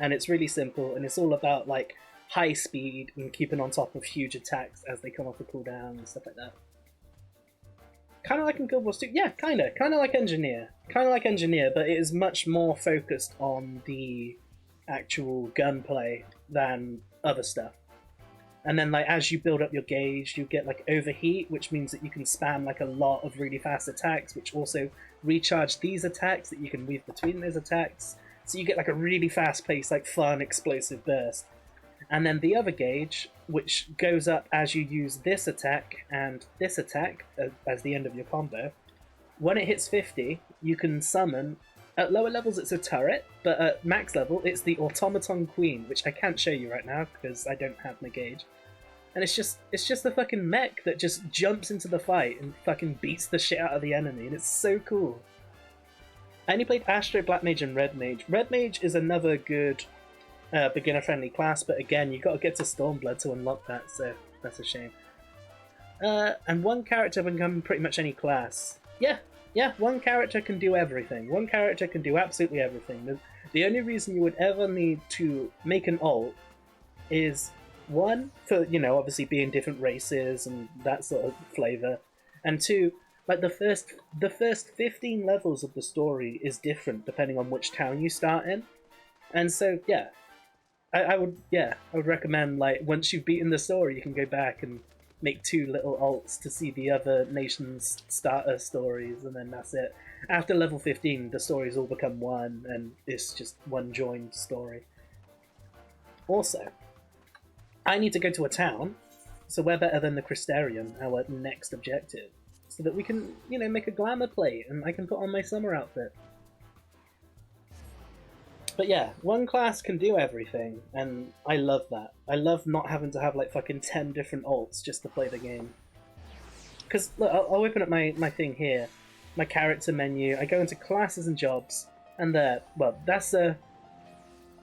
And it's really simple, and it's all about like high speed and keeping on top of huge attacks as they come off the cooldown and stuff like that. Kind of like in Guild Wars 2. Yeah, kind of like Engineer. Kind of like Engineer, but it is much more focused on the actual gunplay than other stuff. And then like as you build up your gauge, you get like overheat, which means that you can spam like a lot of really fast attacks, which also recharge these attacks that you can weave between those attacks. So you get like a really fast-paced, like fun, explosive burst. And then the other gauge, which goes up as you use this attack and this attack as the end of your combo. When it hits 50, you can summon. At lower levels it's a turret, but at max level it's the Automaton Queen, which I can't show you right now because I don't have my gauge. And it's just the fucking mech that just jumps into the fight and fucking beats the shit out of the enemy, and it's so cool. I only played Astro, Black Mage, and Red Mage. Red Mage is another good beginner-friendly class, but again, you got to get to Stormblood to unlock that, so that's a shame. And one character can become pretty much any class. Yeah, one character can do everything. One character can do absolutely everything. The only reason you would ever need to make an ult is, one, for, you know, obviously being different races and that sort of flavour, and two, like the first 15 levels of the story is different depending on which town you start in. And so, yeah, I would recommend, like, once you've beaten the story, you can go back and make 2 little alts to see the other nation's starter stories, and then that's it. After level 15, the stories all become one, and it's just one joined story. Also, I need to go to a town, so we're better than the Crystarium, our next objective, so that we can, you know, make a glamour plate, and I can put on my summer outfit. But yeah, one class can do everything, and I love that. I love not having to have like fucking 10 different alts just to play the game. Because, look, I'll open up my thing here, my character menu, I go into classes and jobs, and there, well, that's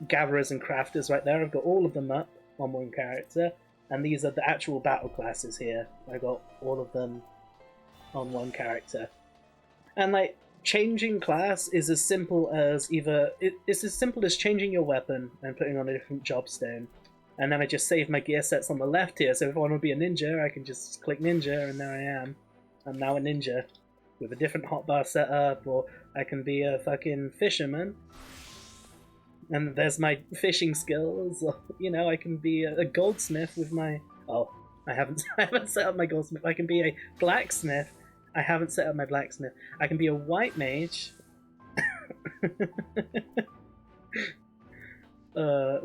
gatherers and crafters right there. I've got all of them up on one character, and these are the actual battle classes here. I got all of them on one character. And like, changing class is as simple as it's as simple as changing your weapon and putting on a different job stone. And then I just save my gear sets on the left here, so if I want to be a ninja, I can just click ninja, and there I am. I'm now a ninja. with a different hotbar setup, or I can be a fucking fisherman. And there's my fishing skills, or, you know, I can be a goldsmith with my... Oh, I haven't set up my goldsmith. I can be a blacksmith. I haven't set up my blacksmith. I can be a white mage.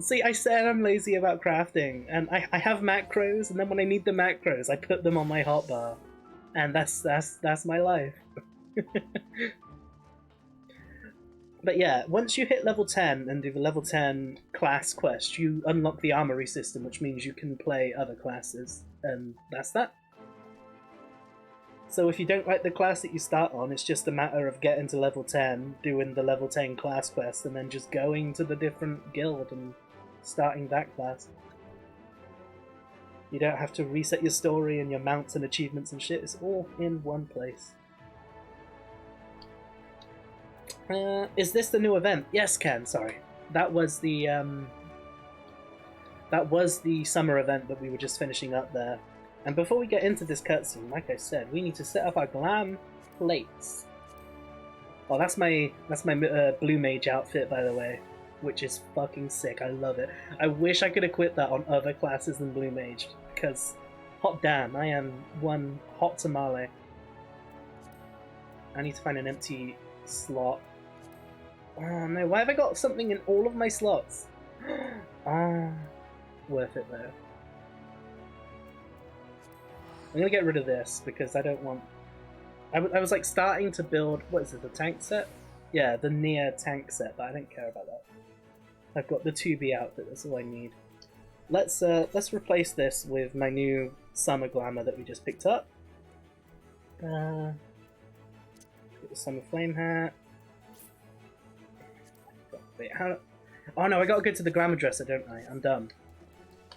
See, I said I'm lazy about crafting, and I have macros, and then when I need the macros, I put them on my hotbar, and that's my life. But yeah, once you hit level 10 and do the level 10 class quest, you unlock the armory system, which means you can play other classes, and that's that. So if you don't like the class that you start on, it's just a matter of getting to level 10, doing the level 10 class quest, and then just going to the different guild and starting that class. You don't have to reset your story and your mounts and achievements and shit, it's all in one place. Is this the new event? Yes, Ken, sorry. That was the summer event that we were just finishing up there. And before we get into this cutscene, like I said, we need to set up our glam plates. Oh, that's my blue mage outfit, by the way, which is fucking sick. I love it. I wish I could equip that on other classes than blue mage, because hot damn, I am one hot tamale. I need to find an empty slot. Oh no, why have I got something in all of my slots? Ah, worth it though. I'm gonna get rid of this because I don't want... I was like starting to build... What is it, the tank set? Yeah, the near tank set, but I don't care about that. I've got the 2B outfit, that's all I need. Let's replace this with my new summer glamour that we just picked up. Get the summer flame hat. Wait, how... Oh no, I gotta go to the glamour dresser, don't I? I'm dumb.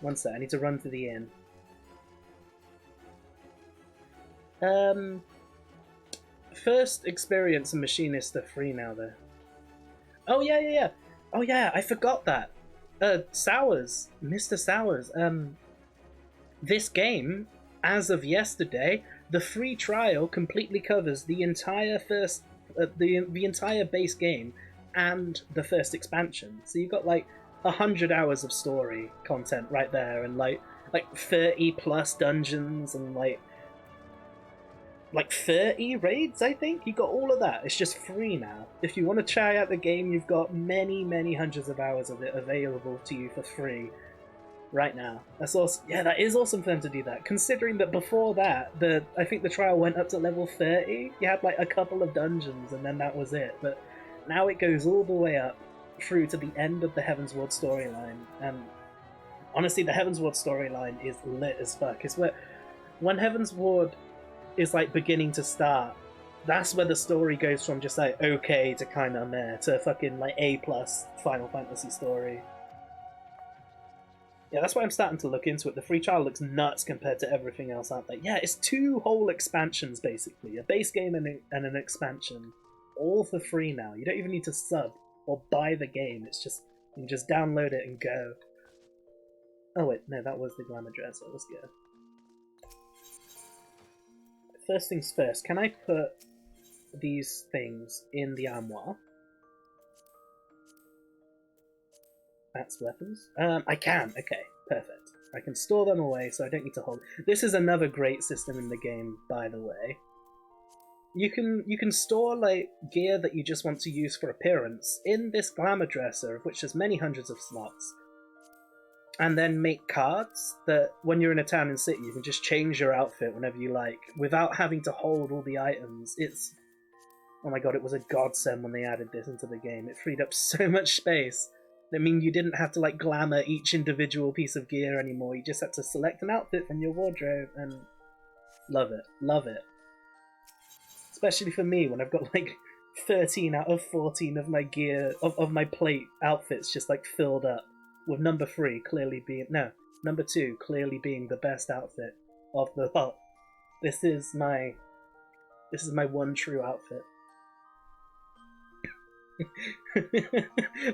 One sec, I need to run to the inn. First experience and machinist are free now, though. Oh yeah. Oh yeah, I forgot that. Sowers, Mr. Sowers. This game, as of yesterday, the free trial completely covers the entire the entire base game and the first expansion. So you've got like 100 hours of story content right there, and like 30 plus dungeons and like 30 raids, I think? You got all of that. It's just free now. If you want to try out the game, you've got many hundreds of hours of it available to you for free right now. That's awesome. Yeah, that is awesome for them to do that. Considering that before that, I think the trial went up to level 30. You had like a couple of dungeons and then that was it. But now it goes all the way up through to the end of the Heavensward storyline. And honestly, the Heavensward storyline is lit as fuck. It's when Heavensward is like beginning to start, that's where the story goes from just like okay to kind of meh to fucking like A+ Final Fantasy story. Yeah, that's why I'm starting to look into it. The free trial looks nuts compared to everything else out there. Yeah, it's 2 whole expansions basically, a base game and an expansion, all for free now. You don't even need to sub or buy the game. It's just you can just download it and go. Oh wait, no, that was the glamour dress. Let's go. First things first, can I put these things in the armoire? That's weapons. I can. Okay, perfect. I can store them away, so I don't need to hold. This is another great system in the game, by the way. You can store like gear that you just want to use for appearance in this glamour dresser, of which there's many hundreds of slots. And then make cards that when you're in a town and city, you can just change your outfit whenever you like, without having to hold all the items. It's... Oh my god, it was a godsend when they added this into the game. It freed up so much space. I mean, you didn't have to like glamour each individual piece of gear anymore. You just had to select an outfit from your wardrobe and love it. Love it. Especially for me, when I've got like 13 out of 14 of my gear, of my plate outfits just like filled up. With number 3 clearly being... No, number 2 clearly being the best outfit of the lot. This is my one true outfit.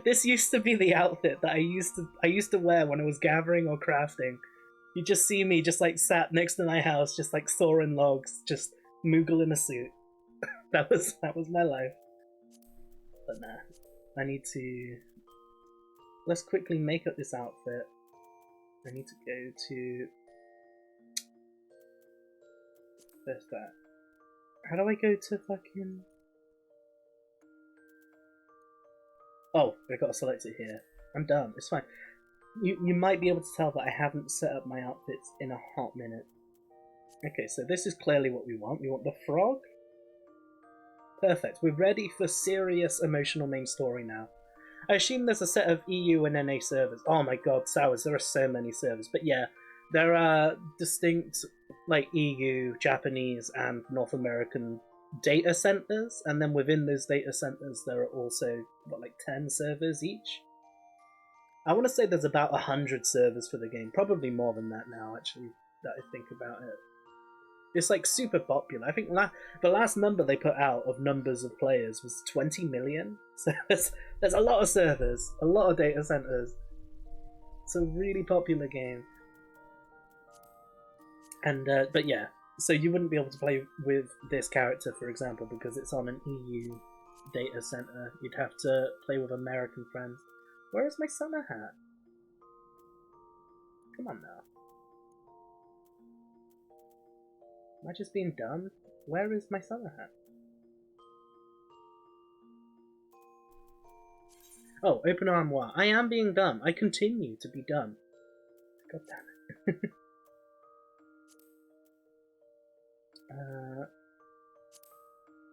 This used to be the outfit that I used to wear when I was gathering or crafting. You just see me just like sat next to my house, just like sawing logs, just Moogle in a suit. that was my life. But nah, I need to. Let's quickly make up this outfit. I need to go to. There's that. How do I go to fucking? Oh, I gotta select it here. I'm done. It's fine. You might be able to tell that I haven't set up my outfits in a hot minute. Okay, so this is clearly what we want. We want the frog. Perfect. We're ready for serious emotional main story now. I assume there's a set of EU and NA servers. Oh my god, Sours, there are so many servers. But yeah, there are distinct like EU, Japanese, and North American data centers, and then within those data centers there are also what, like 10 servers each. I want to say there's about 100 servers for the game, probably more than that now actually that I think about it. It's like super popular. I think the last number they put out of numbers of players was 20 million. So there's a lot of servers, a lot of data centers. It's a really popular game. And but yeah, so you wouldn't be able to play with this character, for example, because it's on an EU data center. You'd have to play with American friends. Where is my summer hat? Come on now. Am I just being dumb? Where is my summer hat? Oh, open armoire. I am being dumb. I continue to be dumb. God damn it.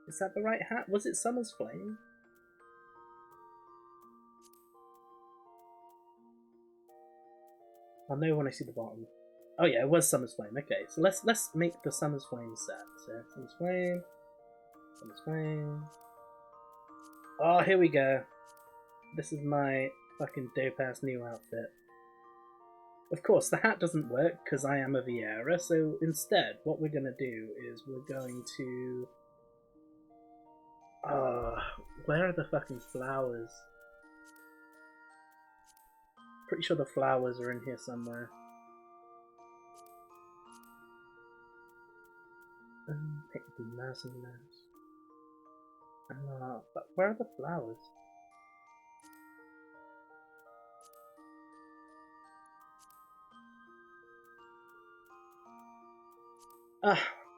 Is that the right hat? Was it Summer's Flame? I'll know when I see the bottom. Oh yeah, it was Summer's Flame. Okay, so let's make the Summer's Flame set. So Summer's Flame, Summer's Flame. Oh, here we go. This is my fucking dope ass new outfit. Of course, the hat doesn't work because I am a Vieira. So instead, what we're gonna do is we're going to. Where are the fucking flowers? Pretty sure the flowers are in here somewhere. Pick the mouse and mouse. But where are the flowers?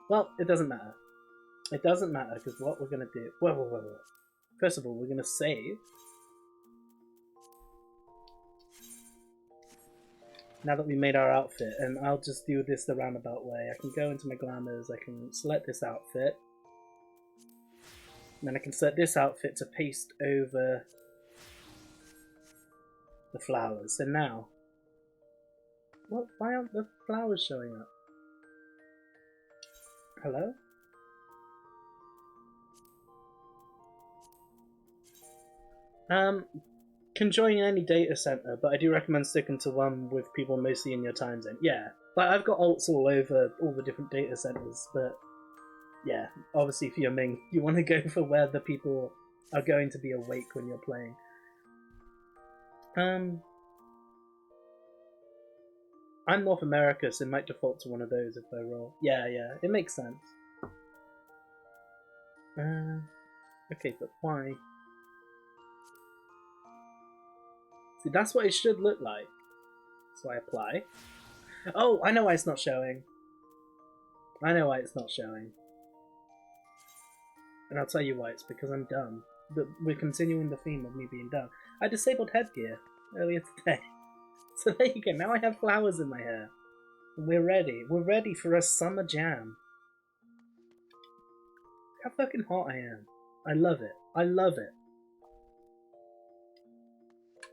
Well, it doesn't matter. It doesn't matter because what we're gonna do. Whoa. First of all, we're gonna save. Now that we made our outfit, and I'll just do this the roundabout way. I can go into my glamours, I can select this outfit, and then I can set this outfit to paste over the flowers. So now, why aren't the flowers showing up? Hello? Can join any data center, but I do recommend sticking to one with people mostly in your time zone. Yeah, like I've got alts all over all the different data centers, but yeah, obviously for your main, you want to go for where the people are going to be awake when you're playing. I'm North America, so it might default to one of those if I roll. Yeah, it makes sense. Okay, but why? See, that's what it should look like. So I apply. Oh, I know why it's not showing. I know why it's not showing. And I'll tell you why, it's because I'm dumb. But we're continuing the theme of me being dumb. I disabled headgear earlier today. So there you go, now I have flowers in my hair. And we're ready. We're ready for a summer jam. Look how fucking hot I am. I love it. I love it.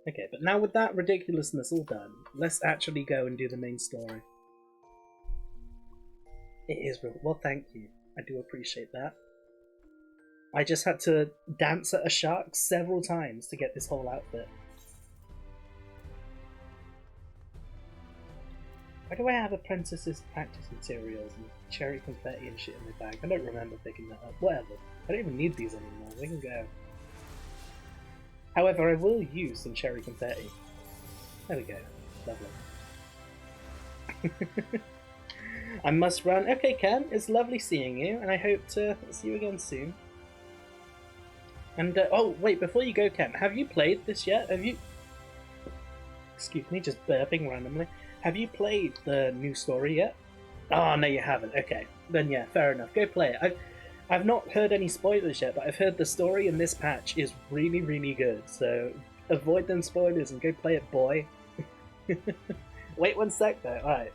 Okay, but now with that ridiculousness all done, let's actually go and do the main story. It is real. Well, thank you. I do appreciate that. I just had to dance at a shark several times to get this whole outfit. Why do I have apprentices practice materials and cherry confetti and shit in my bag? I don't remember picking that up. Whatever. I don't even need these anymore. They can go. However, I will use some cherry confetti. There we go. Lovely. I must run. Okay, Ken, it's lovely seeing you, and I hope to see you again soon. And oh wait, before you go, Ken, have you played this yet? Have you? Excuse me, just burping randomly. Have you played the new story yet? Oh no, you haven't. Okay, then yeah, fair enough. Go play it. I've not heard any spoilers yet, but I've heard the story in this patch is really, really good. So avoid them spoilers and go play it, boy. Wait 1 sec though. All right,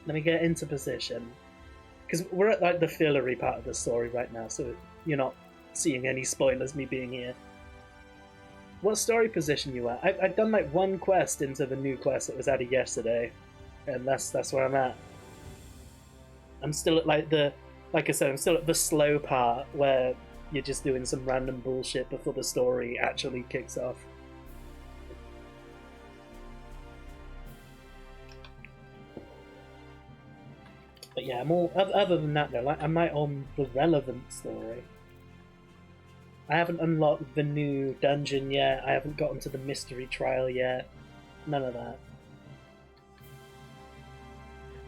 let me get into position because we're at like the fillery part of the story right now, so you're not seeing any spoilers. Me being here. What story position you at? I've done like one quest into the new quest that was added yesterday, and that's where I'm at. I'm still at like I said, I'm still at the slow part where you're just doing some random bullshit before the story actually kicks off. But yeah, I'm all other than that though. Like I'm like on the relevant story. I haven't unlocked the new dungeon yet. I haven't gotten to the mystery trial yet. None of that.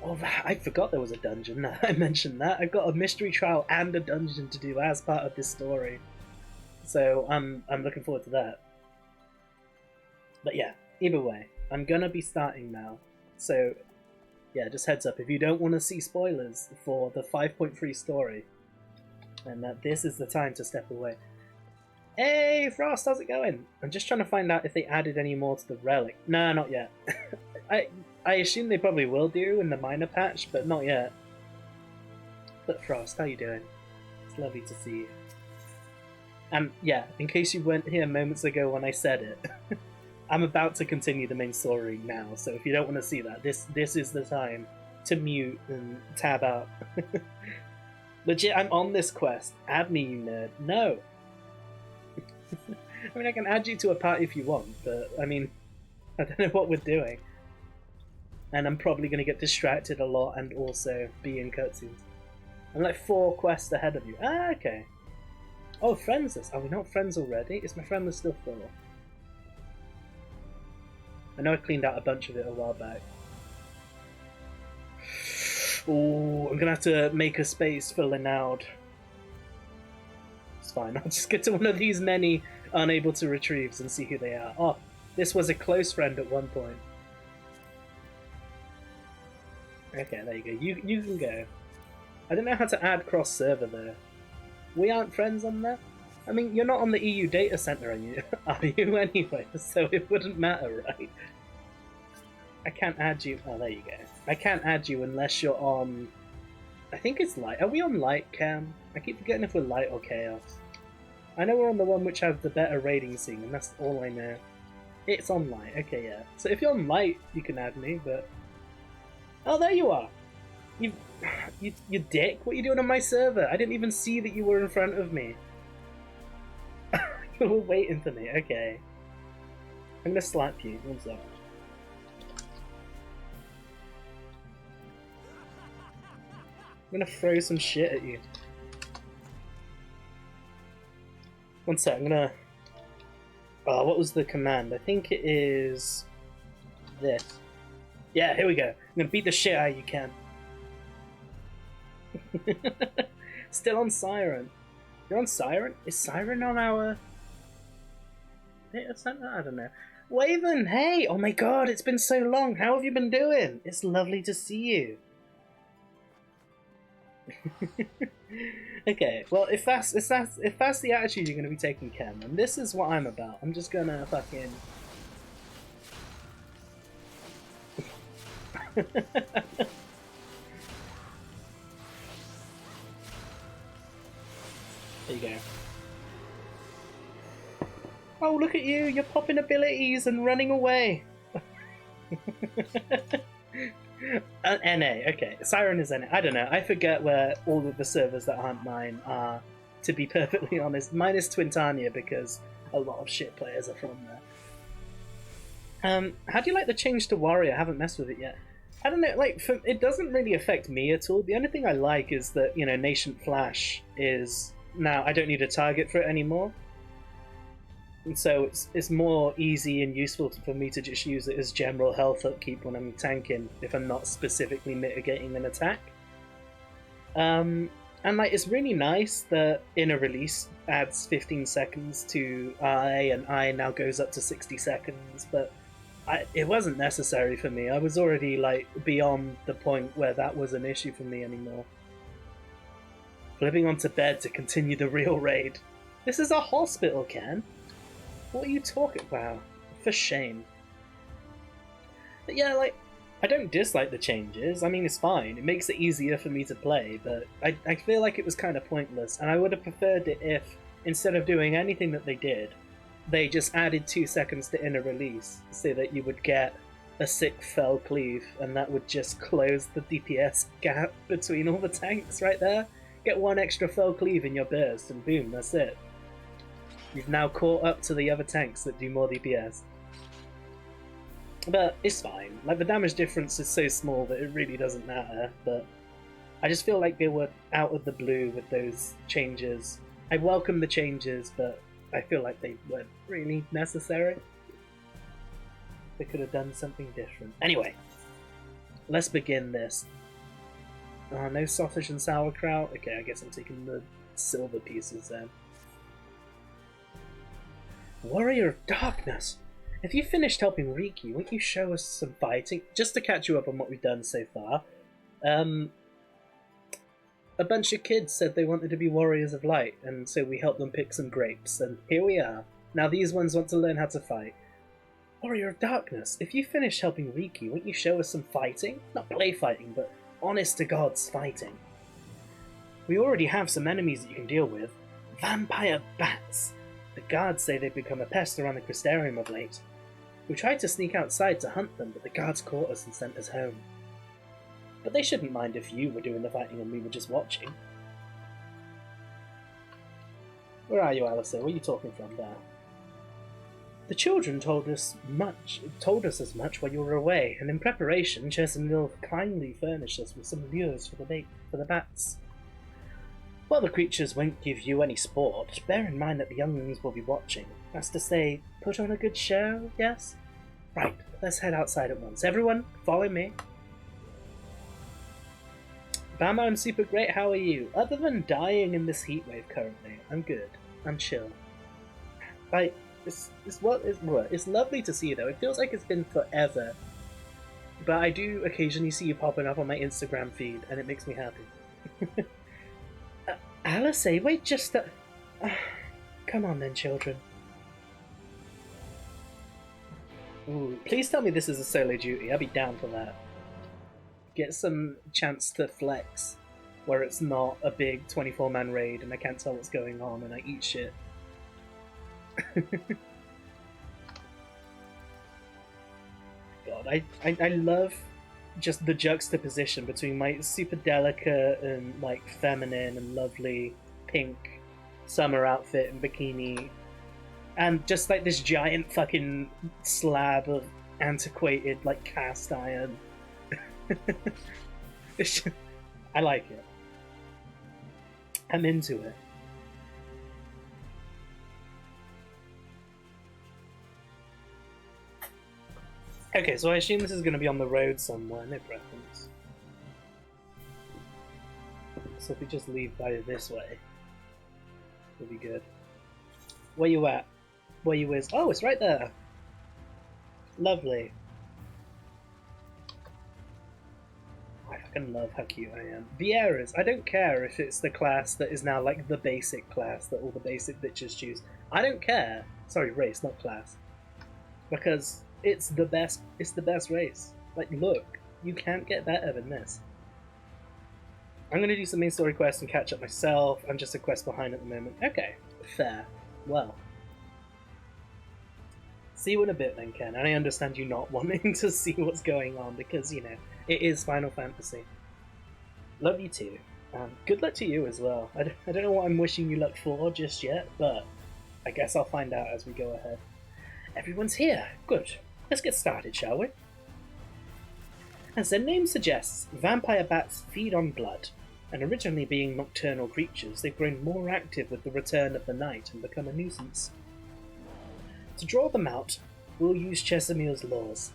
Oh, I forgot there was a dungeon. I mentioned that. I've got a mystery trial and a dungeon to do as part of this story. So I'm looking forward to that. But yeah, either way, I'm gonna be starting now. So yeah, just heads up, if you don't want to see spoilers for the 5.3 story, then this is the time to step away. Hey, Frost, how's it going? I'm just trying to find out if they added any more to the relic. No, not yet. I assume they probably will do in the minor patch, but not yet. But Frost, how you doing? It's lovely to see you. And yeah, in case you weren't here moments ago when I said it, I'm about to continue the main story now, so if you don't want to see that, this is the time to mute and tab out. Legit, I'm on this quest. Add me, you nerd. No! I mean, I can add you to a party if you want, but, I mean, I don't know what we're doing. And I'm probably going to get distracted a lot and also be in cutscenes. I'm like 4 quests ahead of you. Ah, okay. Oh, friends list. Are we not friends already? Is my friend list still full? I know I cleaned out a bunch of it a while back. Oh, I'm going to have to make a space for Lenaud. It's fine. I'll just get to one of these many unable to retrieves and see who they are. Oh, this was a close friend at one point. Okay, there you go. You can go. I don't know how to add cross-server though. We aren't friends on that? I mean, you're not on the EU data center, are you anyway? So it wouldn't matter, right? I can't add you. Oh, there you go. I can't add you unless you're on. I think it's light. Are we on light, Cam? I keep forgetting if we're light or chaos. I know we're on the one which has the better rating scene, and that's all I know. It's on light. Okay, yeah. So if you're on light, you can add me, but. Oh, there you are! You dick! What are you doing on my server? I didn't even see that you were in front of me. You were waiting for me. Okay. I'm gonna slap you. One sec. I'm gonna throw some shit at you. One sec. I'm gonna. Oh, what was the command? I think it is this. Yeah, here we go. I'm gonna beat the shit out of you, Cam. Still on Siren. You're on Siren? Is Siren on our data center? I don't know. Waven, hey! Oh my god, it's been so long. How have you been doing? It's lovely to see you. Okay, well, if that's the attitude you're gonna be taking, Cam, then this is what I'm about. I'm just gonna fucking. There you go. Oh, look at you! You're popping abilities and running away! NA, okay. Siren is NA. I don't know. I forget where all of the servers that aren't mine are, to be perfectly honest. Mine is Twintania because a lot of shit players are from there. How do you like the change to Warrior? I haven't messed with it yet. I don't know, like, it doesn't really affect me at all. The only thing I like is that, you know, Nascent Flash is... Now, I don't need a target for it anymore. And so it's more easy and useful for me to just use it as general health upkeep when I'm tanking, if I'm not specifically mitigating an attack. And And like, it's really nice that inner release adds 15 seconds to I, and I now goes up to 60 seconds, but it wasn't necessary for me. I was already like beyond the point where that was an issue for me anymore. Flipping onto bed to continue the real raid. This is a hospital, Ken. What are you talking about? For shame. But yeah, like, I don't dislike the changes. I mean, it's fine. It makes it easier for me to play, but I feel like it was kind of pointless, and I would have preferred it if, instead of doing anything that they did, they just added 2 seconds to inner release so that you would get a sick fell cleave, and that would just close the DPS gap between all the tanks right there. Get 1 extra fell cleave in your burst, and boom, that's it. You've now caught up to the other tanks that do more DPS. But it's fine. Like, the damage difference is so small that it really doesn't matter, but I just feel like they were out of the blue with those changes. I welcome the changes, but I feel like they weren't really necessary. They could have done something different. Anyway, let's begin this. No sausage and sauerkraut? Okay, I guess I'm taking the silver pieces then. Warrior of Darkness! If you finished helping Riki, won't you show us some fighting? Just to catch you up on what we've done so far. A bunch of kids said they wanted to be warriors of light, and so we helped them pick some grapes, and here we are. Now these ones want to learn how to fight. Warrior of Darkness, if you finished helping Riki, won't you show us some fighting? Not play fighting, but honest to God's fighting. We already have some enemies that you can deal with. Vampire bats! The guards say they've become a pest around the Crystarium of late. We tried to sneak outside to hunt them, but the guards caught us and sent us home. But they shouldn't mind if you were doing the fighting and we were just watching. Where are you, Alistair? Where are you talking from there? The children told us as much while you were away, and in preparation, Chesamil kindly furnished us with some lures for the bats. While the creatures won't give you any sport, bear in mind that the younglings will be watching. That's to say, put on a good show, yes? Right, let's head outside at once. Everyone, follow me. Bama, I'm super great, how are you? Other than dying in this heatwave currently, I'm good. I'm chill. Like, it's lovely to see you though. It feels like it's been forever. But I do occasionally see you popping up on my Instagram feed, and it makes me happy. Alice, wait just come on then, children. Ooh, please tell me this is a solo duty. I'll be down for that. Get some chance to flex, where it's not a big 24-man raid and I can't tell what's going on and I eat shit. God, I love just the juxtaposition between my super delicate and like feminine and lovely pink summer outfit and bikini and just like this giant fucking slab of antiquated like cast iron. I like it. I'm into it. Okay, so I assume this is going to be on the road somewhere, no preference. So if we just leave by this way, it'll be good. Where you at? Where you is? Oh, it's right there! Lovely. I fucking love how cute I am. Vieira's, I don't care if it's the class that is now like the basic class that all the basic bitches choose. I don't care. Sorry, race, not class. Because it's the best race. Like, look, you can't get better than this. I'm gonna do some main story quests and catch up myself. I'm just a quest behind at the moment. Okay, fair. Well. See you in a bit then, Ken. And I understand you not wanting to see what's going on because, you know, it is Final Fantasy. Love you too. Good luck to you as well. I don't know what I'm wishing you luck for just yet, but I guess I'll find out as we go ahead. Everyone's here. Good. Let's get started, shall we? As their name suggests, vampire bats feed on blood, and originally being nocturnal creatures, they've grown more active with the return of the night and become a nuisance. To draw them out, we'll use Chesamil's laws.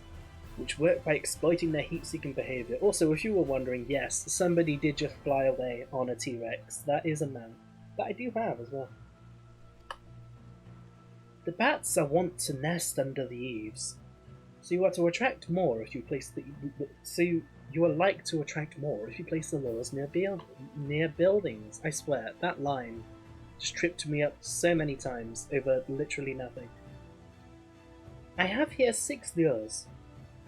which work by exploiting their heat-seeking behavior. Also, if you were wondering, yes, somebody did just fly away on a T-Rex. That is a mount that I do have as well. The bats are wont to nest under the eaves, so you are to attract more if you place the. So you are like to attract more if you place the lures near buildings. I swear that line just tripped me up so many times over literally nothing. I have here 6 lures,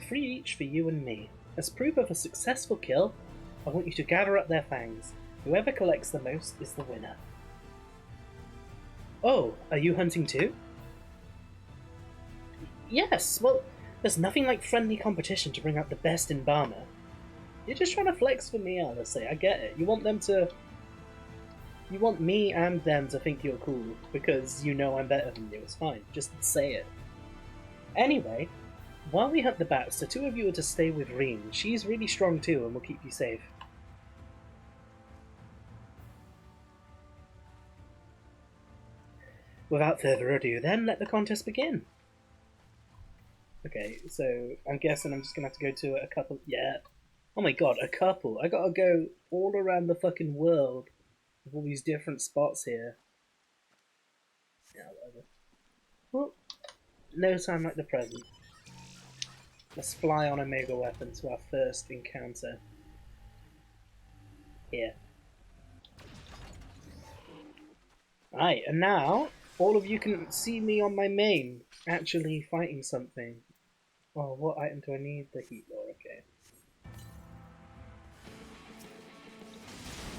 3 each for you and me. As proof of a successful kill, I want you to gather up their fangs. Whoever collects the most is the winner. Oh, are you hunting too? Yes, well, there's nothing like friendly competition to bring out the best in Barmer. You're just trying to flex for me, honestly, I get it. You want me and them to think you're cool, because you know I'm better than you, it's fine, just say it. Anyway, while we hunt the bats, the 2 of you are to stay with Reen. She's really strong too and will keep you safe. Without further ado then, let the contest begin. Okay, so I'm guessing I'm just gonna have to go to a couple. Yeah. Oh my god, a couple. I gotta go all around the fucking world with all these different spots here. Yeah, whatever. Well, no time like the present. Let's fly on a mega weapon to our first encounter. Here. Right, and now all of you can see me on my main actually fighting something. Oh, what item do I need? The heat lore, okay.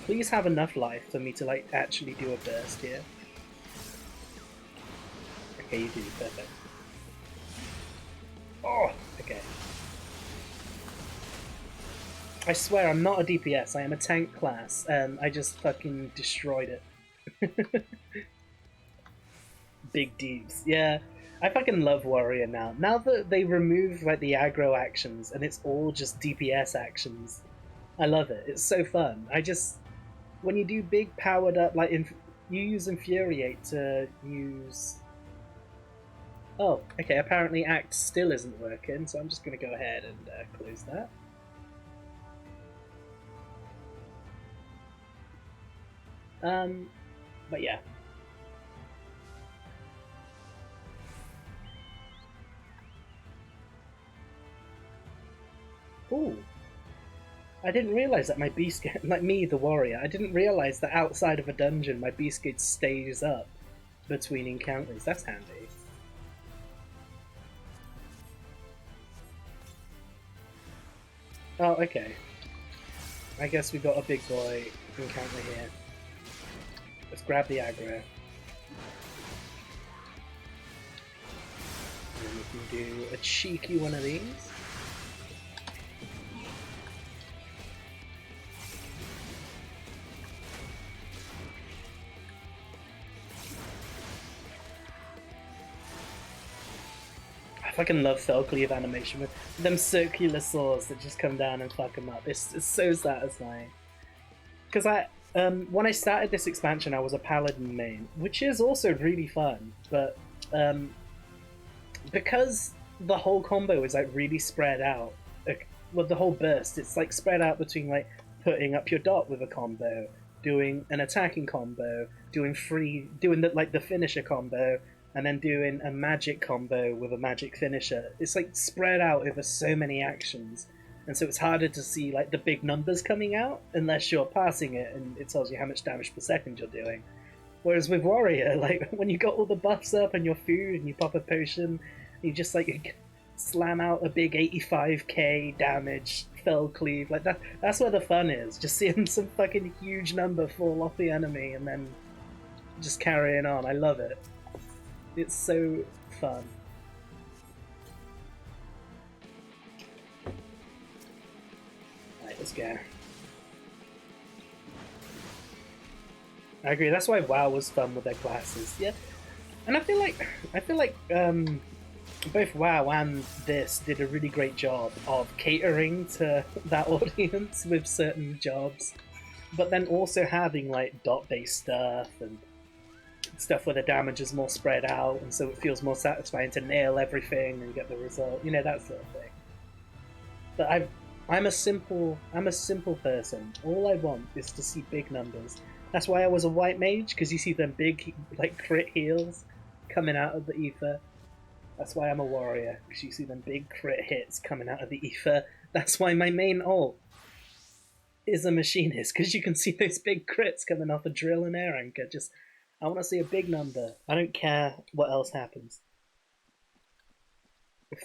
Please have enough life for me to like actually do a burst here. Okay, you do, perfect. Oh, okay. I swear I'm not a DPS, I am a tank class, and I just fucking destroyed it. Big deeps, yeah. I fucking love Warrior now. Now that they remove like the aggro actions and it's all just DPS actions, I love it. It's so fun. When you do big powered up, like you use Infuriate to use. Oh, okay. Apparently, Act still isn't working, so I'm just gonna go ahead and close that. But yeah. Ooh. I didn't realize that my beast gate, like me, the warrior, I didn't realize that outside of a dungeon my beast gate stays up between encounters. That's handy. Oh, okay. I guess we got a big boy encounter here. Let's grab the aggro. And we can do a cheeky one of these. I fucking love Felcleave animation with them circular saws that just come down and fuck them up. It's so satisfying. Because when I started this expansion, I was a paladin main, which is also really fun. But because the whole combo is like really spread out, like, well, the whole burst, it's like spread out between like putting up your dot with a combo, doing an attacking combo, doing the finisher combo, and then doing a magic combo with a magic finisher. It's like spread out over so many actions, and so it's harder to see like the big numbers coming out unless you're passing it and it tells you how much damage per second you're doing. Whereas with Warrior, like when you got all the buffs up and your food and you pop a potion, you just like slam out a big 85k damage Felcleave. Like that's where the fun is. Just seeing some fucking huge number fall off the enemy and then just carrying on. I love it. It's so fun. Alright, let's go. I agree, that's why WoW was fun with their classes. Yeah. And I feel like both WoW and this did a really great job of catering to that audience with certain jobs. But then also having like dot-based stuff and stuff where the damage is more spread out, and so it feels more satisfying to nail everything and get the result, you know, that sort of thing. But I'm a simple person. All I want is to see big numbers. That's why I was a white mage, because you see them big like crit heals coming out of the ether. That's why I'm a warrior, because you see them big crit hits coming out of the ether. That's why my main ult is a machinist, because you can see those big crits coming off a drill and air anchor. Just, I want to see a big number. I don't care what else happens.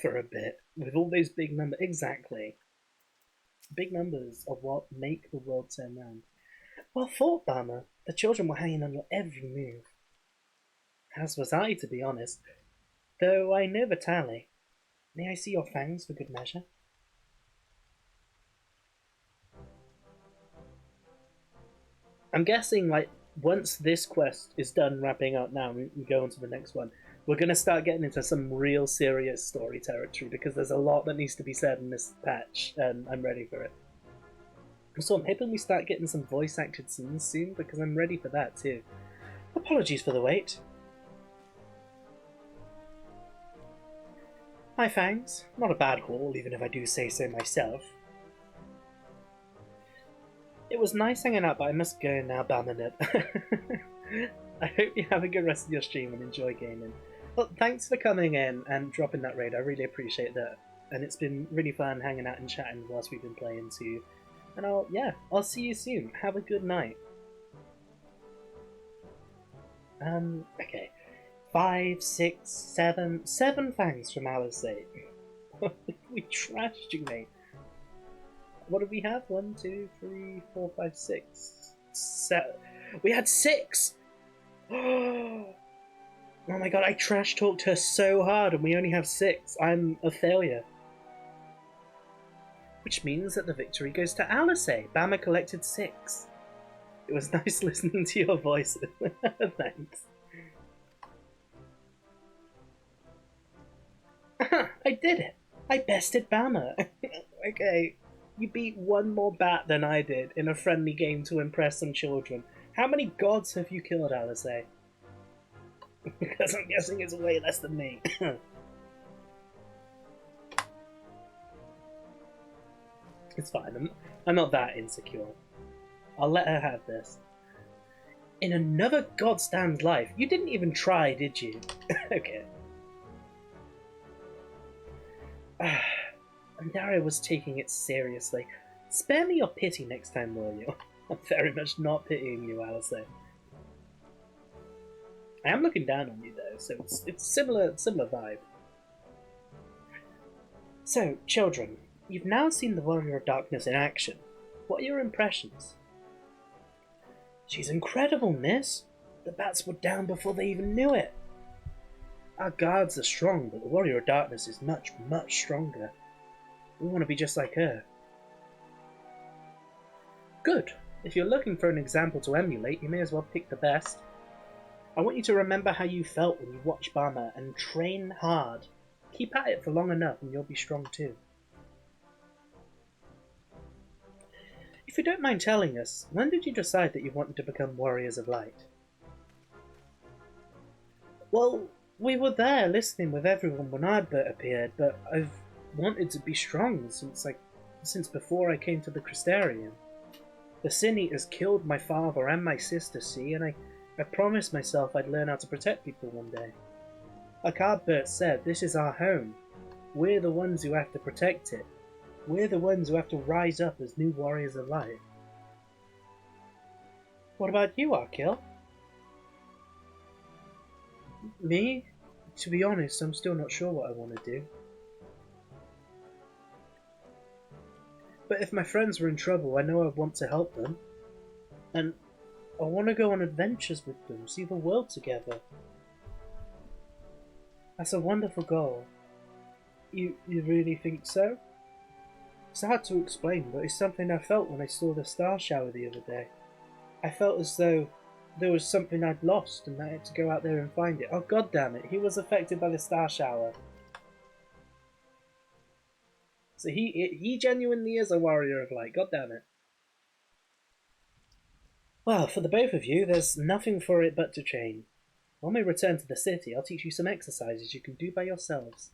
For a bit. With all those big numbers. Exactly. Big numbers are what make the world turn round. Well thought, Bama. The children were hanging on your every move. As was I, to be honest. Though I know the tally. May I see your fangs for good measure? I'm guessing, like, once this quest is done wrapping up now, we go on to the next one, we're going to start getting into some real serious story territory, because there's a lot that needs to be said in this patch, and I'm ready for it. So I'm hoping we start getting some voice-acted scenes soon, because I'm ready for that too. Apologies for the wait. Hi, Fangs. Not a bad haul, even if I do say so myself. It was nice hanging out, but I must go now, Bamanut. I hope you have a good rest of your stream and enjoy gaming. Well, thanks for coming in and dropping that raid. I really appreciate that. And it's been really fun hanging out and chatting whilst we've been playing too. And I'll see you soon. Have a good night. Okay. 5, 6, 7 fangs from Alizé. We trashed you, mate. What did we have? 1, 2, 3, 4, 5, 6, 7. We had 6! Oh my god, I trash talked her so hard and we only have 6. I'm a failure. Which means that the victory goes to Alizé. Bama collected 6. It was nice listening to your voices. Thanks. I did it! I bested Bama! Okay, you beat one more bat than I did in a friendly game to impress some children. How many gods have you killed, Alizé? Because I'm guessing it's way less than me. It's fine, I'm not that insecure. I'll let her have this. In another Godstand life? You didn't even try, did you? Okay. Andara was taking it seriously. Spare me your pity next time, will you? I'm very much not pitying you, Alizé. I am looking down on you though, so it's similar vibe. So, children, you've now seen the Warrior of Darkness in action. What are your impressions? She's incredible, miss. The bats were down before they even knew it. Our guards are strong, but the Warrior of Darkness is much, much stronger. We want to be just like her. Good. If you're looking for an example to emulate, you may as well pick the best. I want you to remember how you felt when you watched Bama and train hard. Keep at it for long enough and you'll be strong too. If you don't mind telling us, when did you decide that you wanted to become Warriors of Light? Well, we were there listening with everyone when Ardbert appeared, but I've wanted to be strong since before I came to the Crystarium. The Sin Eaters killed my father and my sister, see, and I promised myself I'd learn how to protect people one day. Like Ardbert said, this is our home. We're the ones who have to protect it. We're the ones who have to rise up as new Warriors of Light. What about you, Arkil? Me? To be honest, I'm still not sure what I want to do. But if my friends were in trouble, I know I want to help them. And I want to go on adventures with them, see the world together. That's a wonderful goal. You really think so? It's hard to explain, but it's something I felt when I saw the star shower the other day. I felt as though there was something I'd lost and I had to go out there and find it. Oh god damn it, he was affected by the star shower. So he genuinely is a Warrior of Light, god damn it. Well, for the both of you, there's nothing for it but to train. When we return to the city, I'll teach you some exercises you can do by yourselves.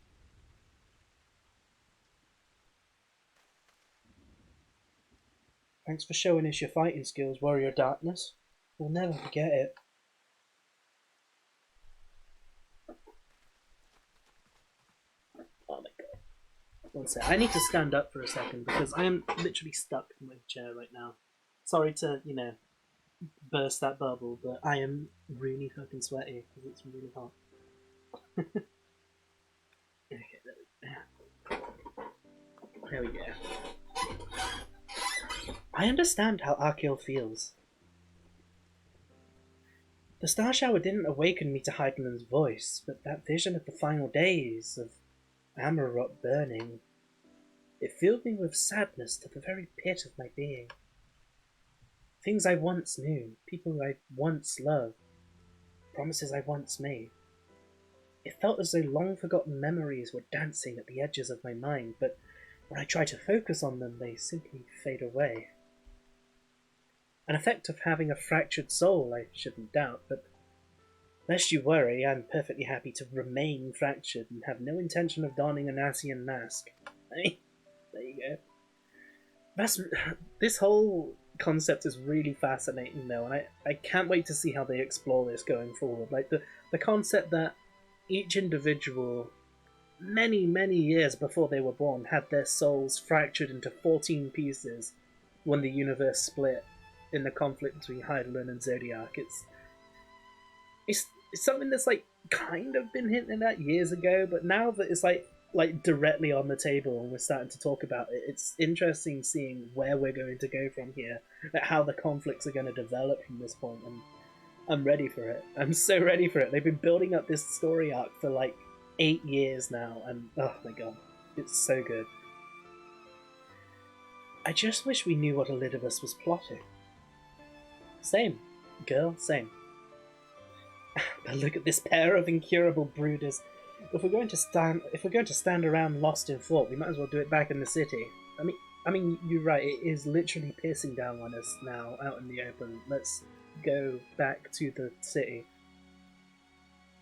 Thanks for showing us your fighting skills, Warrior Darkness. We'll never forget it. Oh my god. One sec. I need to stand up for a second because I am literally stuck in my chair right now. Sorry to, burst that bubble, but I am really fucking sweaty because it's really hot. Okay, there we go. I understand how Arkil feels. The star shower didn't awaken me to Heidelman's voice, but that vision of the final days of Amarok burning, it filled me with sadness to the very pit of my being. Things I once knew, people I once loved, promises I once made. It felt as though long-forgotten memories were dancing at the edges of my mind, but when I try to focus on them, they simply fade away. An effect of having a fractured soul, I shouldn't doubt, but lest you worry, I'm perfectly happy to remain fractured and have no intention of donning an Asian mask. Hey, there you go. This whole concept is really fascinating though, and I can't wait to see how they explore this going forward. Like the concept that each individual, many years before they were born, had their souls fractured into 14 pieces when the universe split in the conflict between Heidelman and Zodiac. It's something that's like kind of been hinted at years ago, but now that it's like directly on the table and we're starting to talk about it, it's interesting seeing where we're going to go from here, how the conflicts are going to develop from this point, and I'm ready for it. I'm so ready for it. They've been building up this story arc for like 8 years now, and oh my god, it's so good. I just wish we knew what Elidibus was plotting. Same, girl, same. But look at this pair of incurable brooders. If we're going to stand around lost in thought, we might as well do it back in the city. I mean, you're right. It is literally pissing down on us now, out in the open. Let's go back to the city.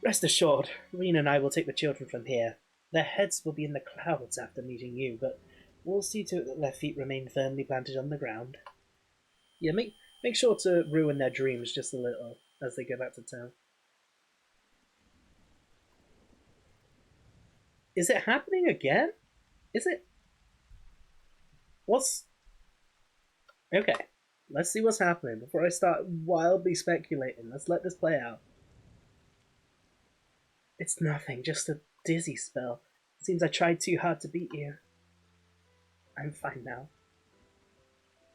Rest assured, Rena and I will take the children from here. Their heads will be in the clouds after meeting you, but we'll see to it that their feet remain firmly planted on the ground. Yeah, make sure to ruin their dreams just a little as they go back to town. Is it happening again? Is it? What's... Okay, let's see what's happening before I start wildly speculating. Let's let this play out. It's nothing, just a dizzy spell. It seems I tried too hard to beat you. I'm fine now.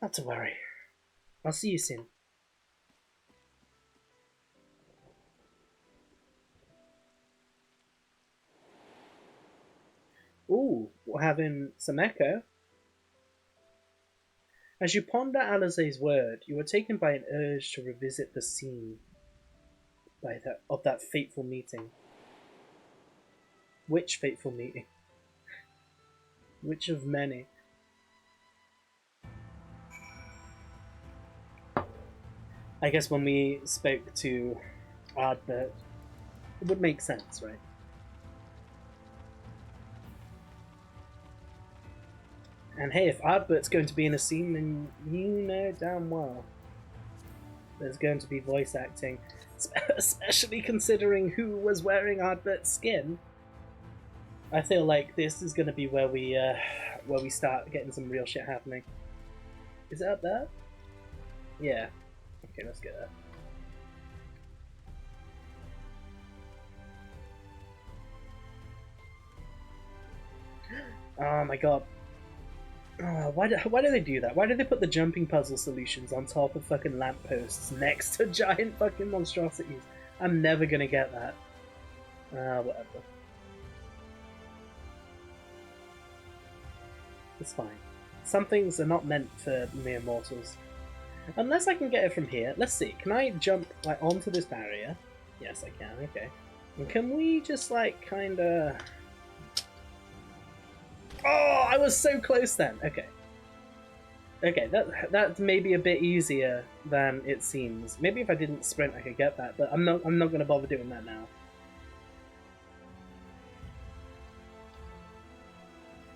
Not to worry. I'll see you soon. Ooh, we're having some echo. As you ponder Alizé's word, you are taken by an urge to revisit the scene of that fateful meeting. Which fateful meeting? Which of many? I guess when we spoke to Ardbert, it would make sense, right? And hey, if Ardbert's going to be in a scene, then you know damn well there's going to be voice acting, especially considering who was wearing Ardbert's skin. I feel like this is going to be where we start getting some real shit happening. Is it up there? Yeah. Okay, let's get that. Oh my god. Oh, why do they do that? Why do they put the jumping puzzle solutions on top of fucking lampposts next to giant fucking monstrosities? I'm never gonna get that. Whatever. It's fine. Some things are not meant for mere mortals. Unless I can get it from here. Let's see. Can I jump like onto this barrier? Yes, I can. Okay. And can we just like kind of... Oh, I was so close then. Okay. Okay, that's maybe a bit easier than it seems. Maybe if I didn't sprint, I could get that, but I'm not going to bother doing that now.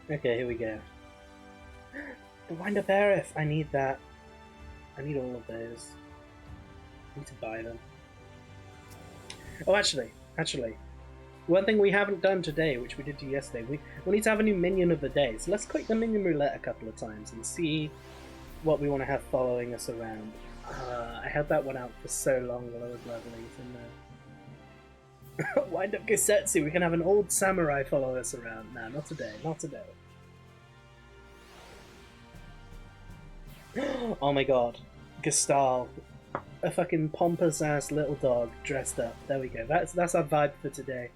Okay, here we go. The Wind of Aerith, I need that. I need all of those. I need to buy them. Oh, actually, one thing we haven't done today, which we did do yesterday, we need to have a new minion of the day. So let's click the minion roulette a couple of times and see what we want to have following us around. I had that one out for so long while I was leveling, so no. Wind up Gesetsu, we can have an old samurai follow us around. Nah, not today, not today. Oh my god, Gestal. A fucking pompous ass little dog dressed up. There we go. That's our vibe for today.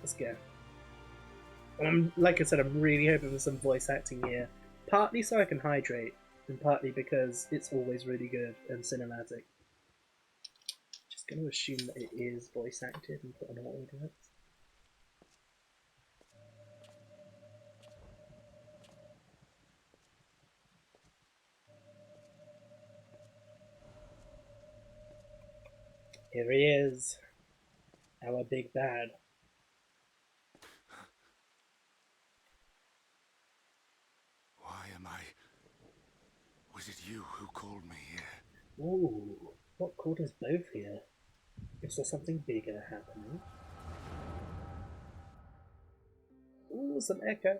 Let's go. And like I said, I'm really hoping for some voice acting here. Partly so I can hydrate, and partly because it's always really good and cinematic. Just going to assume that it is voice acted and put an auto to it. Here he is, our big bad. Why am I... Was it you who called me here? Ooh, what called us both here? Is there something bigger happening? Ooh, some echo.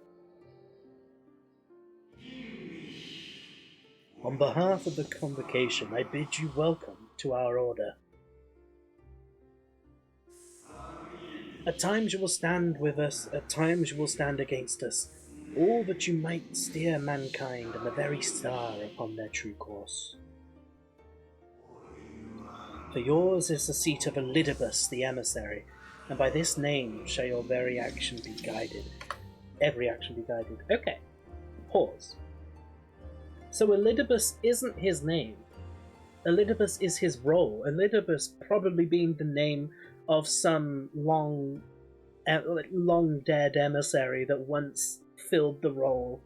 On behalf of the convocation, I bid you welcome to our order. At times you will stand with us, at times you will stand against us, all that you might steer mankind and the very star upon their true course. For yours is the seat of Elidibus the emissary, and by this name shall your very action be guided. Every action be guided. Okay, pause. So Elidibus isn't his name. Elidibus is his role. Elidibus probably being the name of some long dead emissary that once filled the role.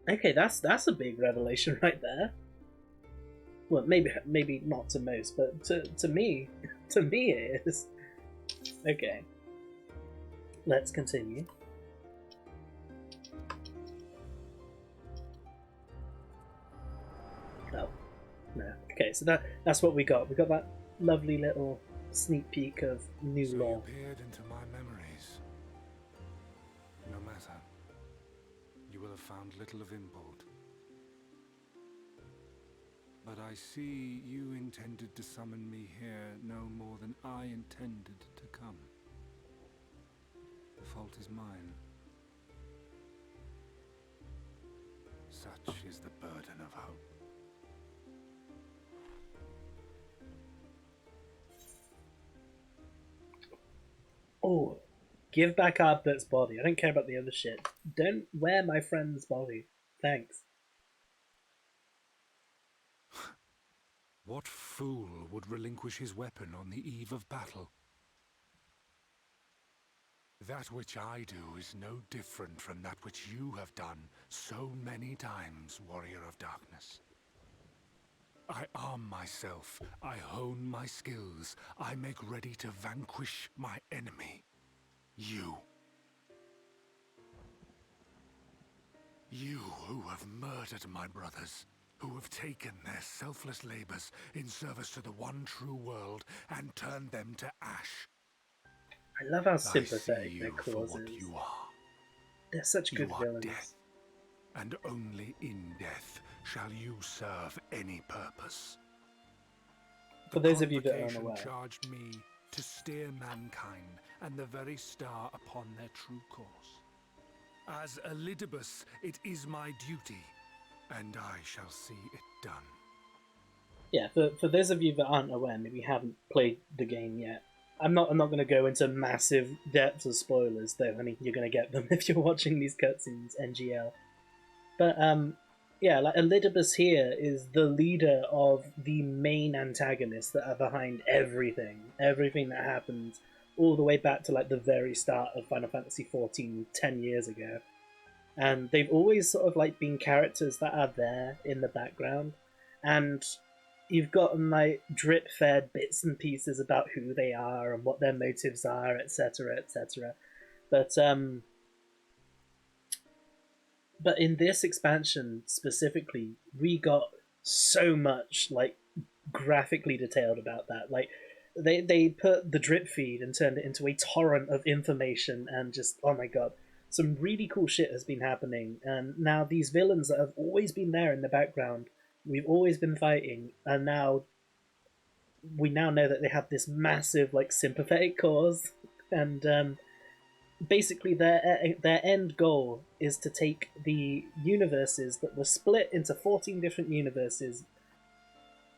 Okay, that's a big revelation right there. Well, maybe not to most, but to me it is. Okay, let's continue. Oh, no. Okay, so that's what we got. We got that lovely little sneak peek of new So lore. you peered into my memories. No matter. You will have found little of import. But I see you intended to summon me here no more than I intended to come. The fault is mine. Such is the burden of hope. Oh, give back Arbert's body. I don't care about the other shit. Don't wear my friend's body. Thanks. What fool would relinquish his weapon on the eve of battle? That which I do is no different from that which you have done so many times, Warrior of Darkness. I arm myself, I hone my skills, I make ready to vanquish my enemy. You. You who have murdered my brothers, who have taken their selfless labors in service to the one true world and turned them to ash. I love how sympathetic their you cause for what is. you are. They're such good You are villains. death, and only in death shall you serve any purpose. For those of you that aren't aware, charged me to steer mankind and the very star upon their true course. As Elidibus, it is my duty, and I shall see it done. yeah, for those of you that aren't aware, maybe haven't played the game yet, I'm not going to go into massive depths of spoilers, though. I mean, you're going to get them if you're watching these cutscenes, NGL. But yeah, like Elidibus here is the leader of the main antagonists that are behind everything that happens, all the way back to like the very start of Final Fantasy XIV 10 years ago. And they've always sort of like been characters that are there in the background, and you've gotten like drip fed bits and pieces about who they are and what their motives are, etc., etc. But But in this expansion specifically, we got so much like graphically detailed about that. Like they put the drip feed and turned it into a torrent of information, and just, oh my god, some really cool shit has been happening. And now these villains that have always been there in the background, we've always been fighting, and now we now know that they have this massive like sympathetic cause. And basically their end goal is to take the universes that were split into 14 different universes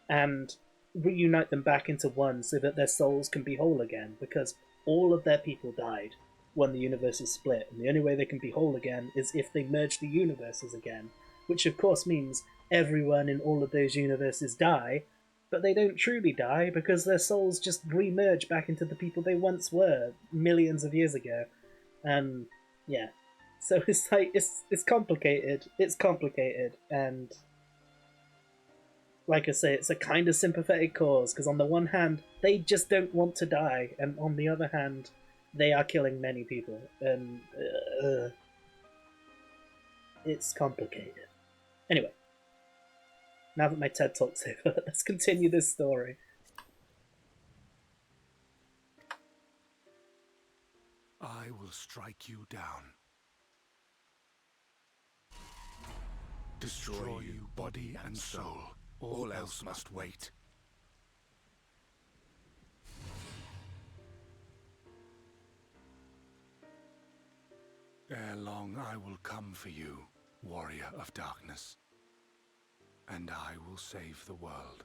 and reunite them back into one so that their souls can be whole again, because all of their people died when the universe is split, and the only way they can be whole again is if they merge the universes again, which of course means everyone in all of those universes die, but they don't truly die because their souls just re-merge back into the people they once were millions of years ago. And yeah, so it's like it's complicated. It's complicated, and like I say, it's a kind of sympathetic cause, because on the one hand, they just don't want to die, and on the other hand, they are killing many people, and it's complicated. Anyway, now that my TED Talk's over, let's continue this story. I will strike you down. Destroy you, body and soul. All else must wait. Ere long I will come for you, warrior of darkness, and I will save the world.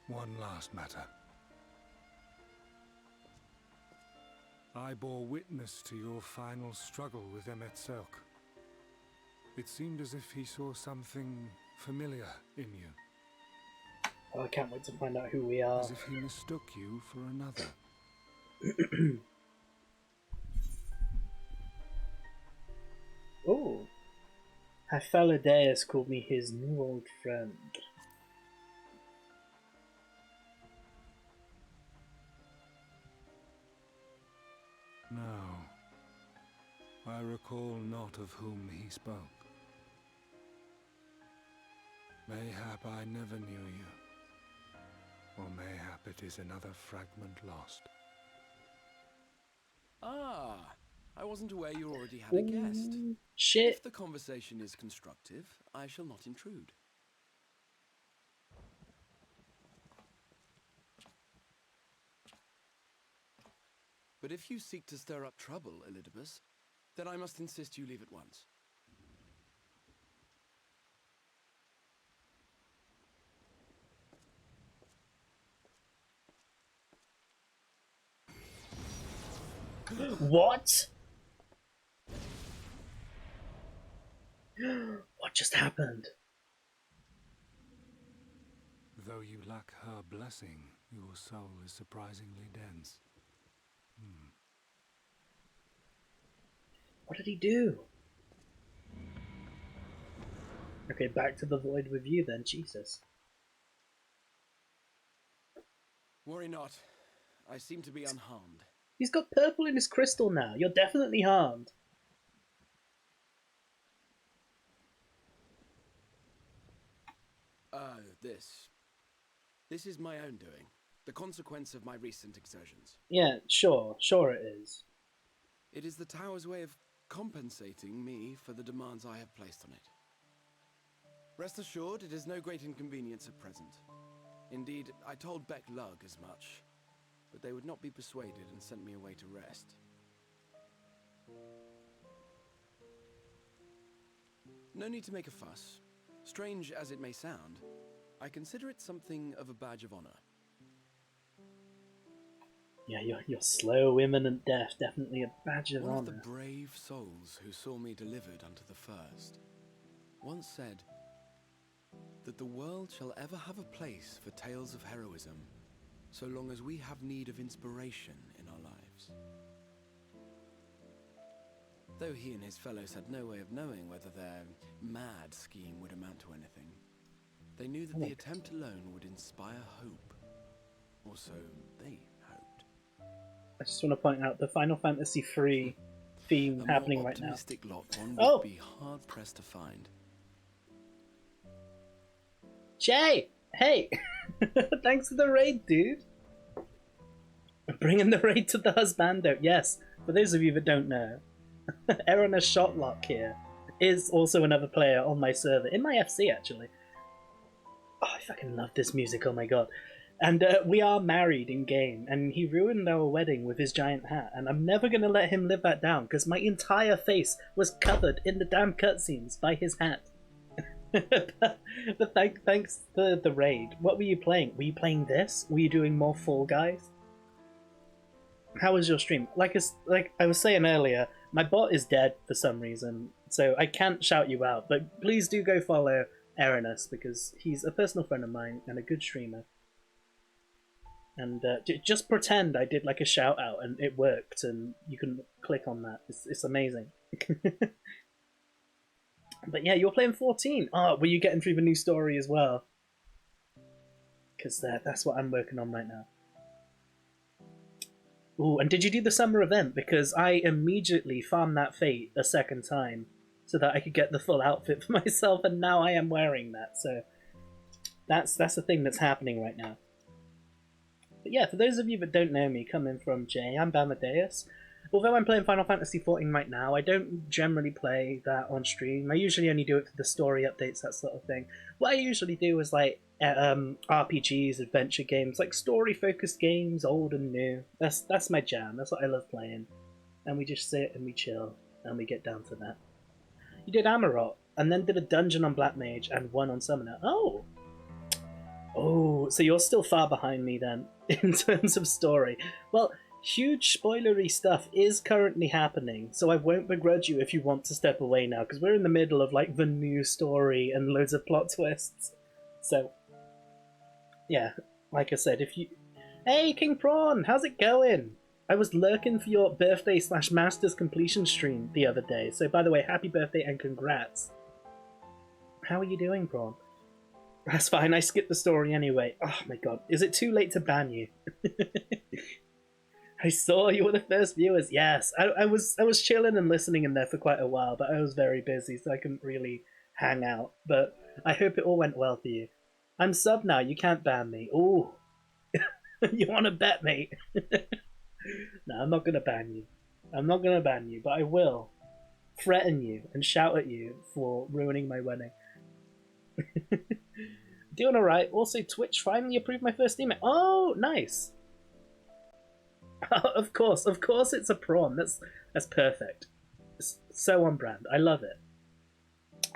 One last matter. I bore witness to your final struggle with Emet-Selch. It seemed as if he saw something familiar in you. Oh, I can't wait to find out who we are. As if he mistook you for another. Oh, Hyphalodeus called me his new old friend. No, I recall not of whom he spoke. Mayhap I never knew you, or mayhap it is another fragment lost. Ah, I wasn't aware you already had a guest. Shit. If the conversation is constructive, I shall not intrude. But if you seek to stir up trouble, Elidibus, then I must insist you leave at once. What? What just happened? Though you lack her blessing, your soul is surprisingly dense. What did he do? Okay, back to the void with you then, Jesus. Worry not. I seem to be unharmed. He's got purple in his crystal now. You're definitely harmed. This is my own doing. The consequence of my recent exertions. Yeah, sure it is. It is the tower's way of compensating me for the demands I have placed on it. Rest assured, it is no great inconvenience at present. Indeed, I told Beck Lug as much, but they would not be persuaded and sent me away to rest. No need to make a fuss. Strange as it may sound, I consider it something of a badge of honor. Yeah, your slow, imminent death, definitely a badge of One honor. of the brave souls who saw me delivered unto the first once said that the world shall ever have a place for tales of heroism so long as we have need of inspiration in our lives. Though he and his fellows had no way of knowing whether their mad scheme would amount to anything, they knew that the attempt alone would inspire hope. Or so they hoped. I just want to point out the Final Fantasy III theme A happening more right now. optimistic lot one Oh! would be hard pressed to find. Jay! Hey! Thanks for the raid, dude! Bringing the raid to the husbando. Yes, for those of you that don't know, Erona Shotlock here is also another player on my server, in my FC actually. Oh, I fucking love this music, oh my god. And we are married in game, and he ruined our wedding with his giant hat, and I'm never going to let him live that down, because my entire face was covered in the damn cutscenes by his hat. But thanks for the raid. What were you playing? Were you playing this? Were you doing more Fall Guys? How was your stream? Like I was saying earlier, my bot is dead for some reason, so I can't shout you out, but please do go follow Erinus, because he's a personal friend of mine and a good streamer. And just pretend I did like a shout out and it worked, and you can click on that. It's amazing. But yeah, you're playing 14. Oh, were you getting through the new story as well? Because that's what I'm working on right now. Ooh, and did you do the summer event? Because I immediately farmed that fate a second time so that I could get the full outfit for myself, and now I am wearing that. So that's the thing that's happening right now. But yeah, for those of you that don't know me, coming from Jay, I'm Bamadeus. Although I'm playing Final Fantasy XIV right now, I don't generally play that on stream. I usually only do it for the story updates, that sort of thing. What I usually do is like RPGs, adventure games, like story-focused games, old and new. That's my jam. That's what I love playing. And we just sit and we chill and we get down to that. You did Amarot, and then did a dungeon on Black Mage and one on Summoner. Oh! Oh, so you're still far behind me then, in terms of story. Well, huge spoilery stuff is currently happening, so I won't begrudge you if you want to step away now, because we're in the middle of like the new story and loads of plot twists. So, yeah, like I said, if you... Hey, King Prawn, how's it going? I was lurking for your birthday/Masters completion stream the other day, so by the way, happy birthday and congrats. How are you doing, Prawn? That's fine, I skipped the story anyway. Oh my god, is it too late to ban you? I saw you were the first viewers. Yes, I was chilling and listening in there for quite a while, but I was very busy, so I couldn't really hang out. But I hope it all went well for you. I'm sub now, you can't ban me. Ooh. You want to bet, mate? No, I'm not going to ban you. I'm not going to ban you, but I will threaten you and shout at you for ruining my wedding. Doing alright. Also, Twitch finally approved my first email. Oh, nice. Of course it's a prawn. That's perfect. It's so on brand. I love it.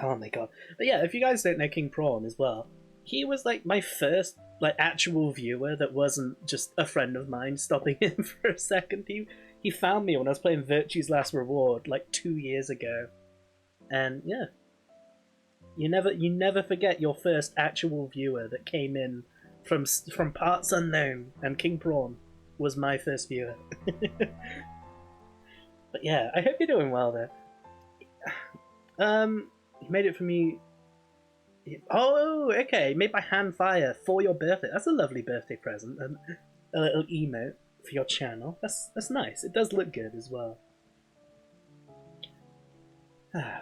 Oh my god. But yeah, if you guys don't know King Prawn as well, he was like my first like actual viewer that wasn't just a friend of mine stopping in for a second. He found me when I was playing Virtue's Last Reward like 2 years ago. And yeah. You never forget your first actual viewer that came in from parts unknown, and King Prawn was my first viewer. But yeah, I hope you're doing well there. You made it for me. Oh, okay, made by Handfire for your birthday. That's a lovely birthday present, and a little emote for your channel. That's nice. It does look good as well.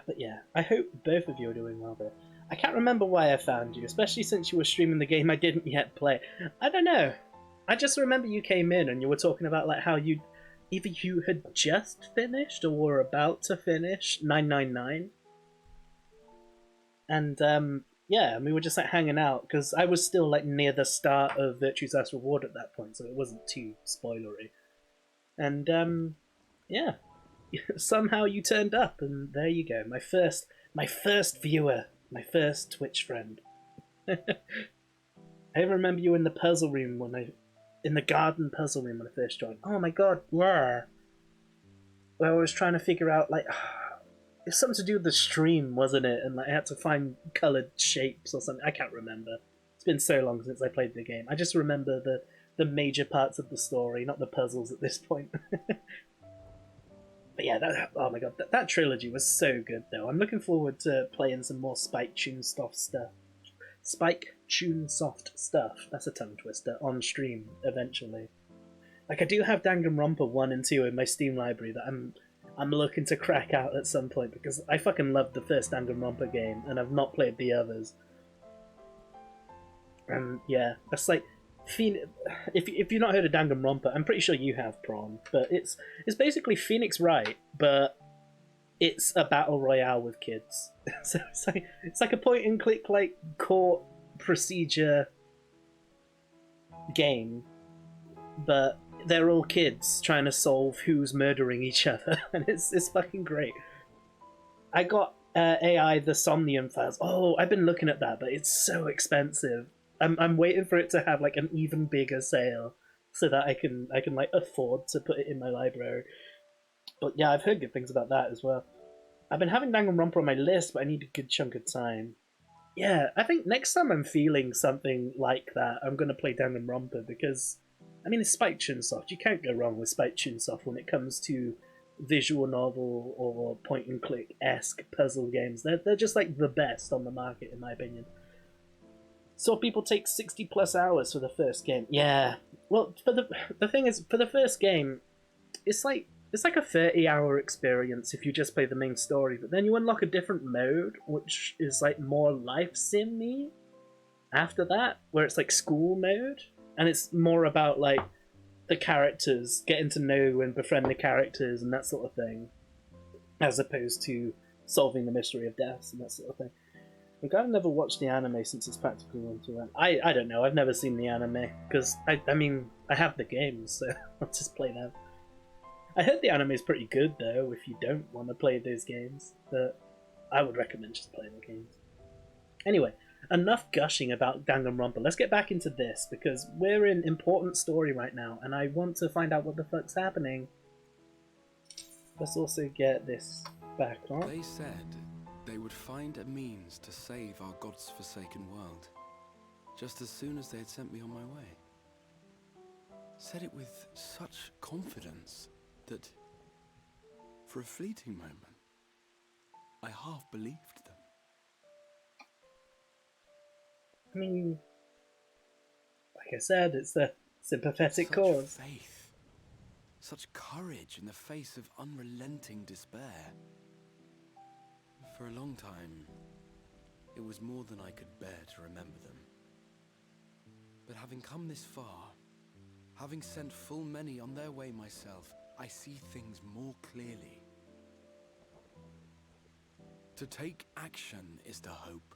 But yeah, I hope both of you are doing well there. I can't remember why I found you, especially since you were streaming the game I didn't yet play. I don't know. I just remember you came in and you were talking about like how either you had just finished or were about to finish 999. And yeah, and we were just like hanging out because I was still like near the start of Virtue's Last Reward at that point, so it wasn't too spoilery. And yeah. Somehow you turned up, and there you go. My first viewer, my first Twitch friend. I remember you in the puzzle room in the garden puzzle room when I first joined. Oh my god, yeah. Where I was trying to figure out like it's something to do with the stream, wasn't it? And like I had to find coloured shapes or something. I can't remember. It's been so long since I played the game. I just remember the major parts of the story, not the puzzles at this point. But yeah, oh my god, that trilogy was so good though. I'm looking forward to playing some more Spike Tune stuff. Spike tune soft stuff, that's a tongue twister, on stream eventually. Like, I do have Danganronpa 1 and 2 in my Steam library that I'm looking to crack out at some point, because I fucking loved the first Danganronpa game, and I've not played the others. And yeah, that's like, if you've not heard of Danganronpa, I'm pretty sure you have, Prawn, but it's basically Phoenix Wright, but it's a battle royale with kids. So it's like a point and click, like, court procedure game, but they're all kids trying to solve who's murdering each other, and it's fucking great. I got AI the Somnium Files. Oh, I've been looking at that, but it's so expensive. I'm waiting for it to have like an even bigger sale so that I can like afford to put it in my library. But yeah, I've heard good things about that as well. I've been having Danganronpa on my list, but I need a good chunk of time. Yeah, I think next time I'm feeling something like that, I'm going to play Danganronpa, because, I mean, it's Spike Chunsoft. You can't go wrong with Spike Chunsoft when it comes to visual novel or point-and-click-esque puzzle games. They're just, like, the best on the market, in my opinion. Saw people take 60-plus hours for the first game. Yeah. Well, the thing is, for the first game, it's like a 30-hour experience if you just play the main story, but then you unlock a different mode, which is like more life sim-y after that, where it's like school mode, and it's more about like the characters, getting to know and befriend the characters and that sort of thing, as opposed to solving the mystery of deaths and that sort of thing. I'm glad I've never watched the anime since it's practically one to one. I don't know, I've never seen the anime, because I mean, I have the games, so I'll just play them. I heard the anime is pretty good, though, if you don't want to play those games, but I would recommend just playing the games. Anyway, enough gushing about Danganronpa. Let's get back into this, because we're in important story right now, and I want to find out what the fuck's happening. Let's also get this back on. They said they would find a means to save our God's forsaken world, just as soon as they had sent me on my way. Said it with such confidence that, for a fleeting moment, I half believed them. I mean, like I said, it's a sympathetic Such cause. faith, such courage in the face of unrelenting despair. For a long time, it was more than I could bear to remember them. But having come this far, having sent full many on their way myself, I see things more clearly. To take action is to hope.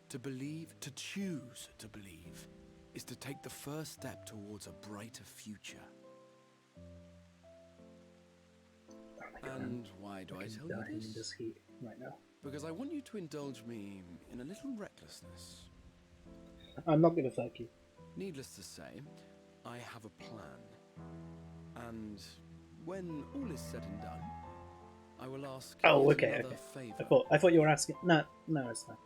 To believe, to choose to believe, is to take the first step towards a brighter future. Oh my God, And why do I tell you dying in this? this heat right now. Because I want you to indulge me in a little recklessness. I'm not gonna fuck you. Needless to say, I have a plan. And when all is said and done, I will ask Oh, yet okay, another okay. favor. I thought you were asking. No, it's fine.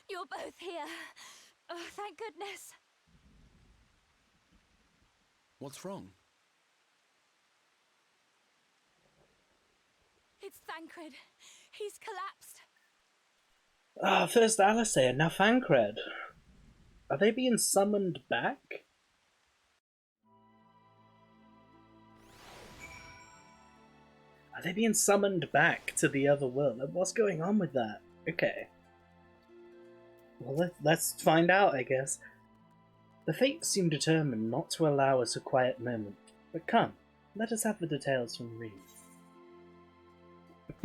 You're both here. Oh, thank goodness. What's wrong? It's Thancred. He's collapsed. Ah, first Alistair, now Thancred. Are they being summoned back? Are they being summoned back to the other world? What's going on with that? Okay. Well, let's find out, I guess. The fates seem determined not to allow us a quiet moment. But come, let us have the details from Reed.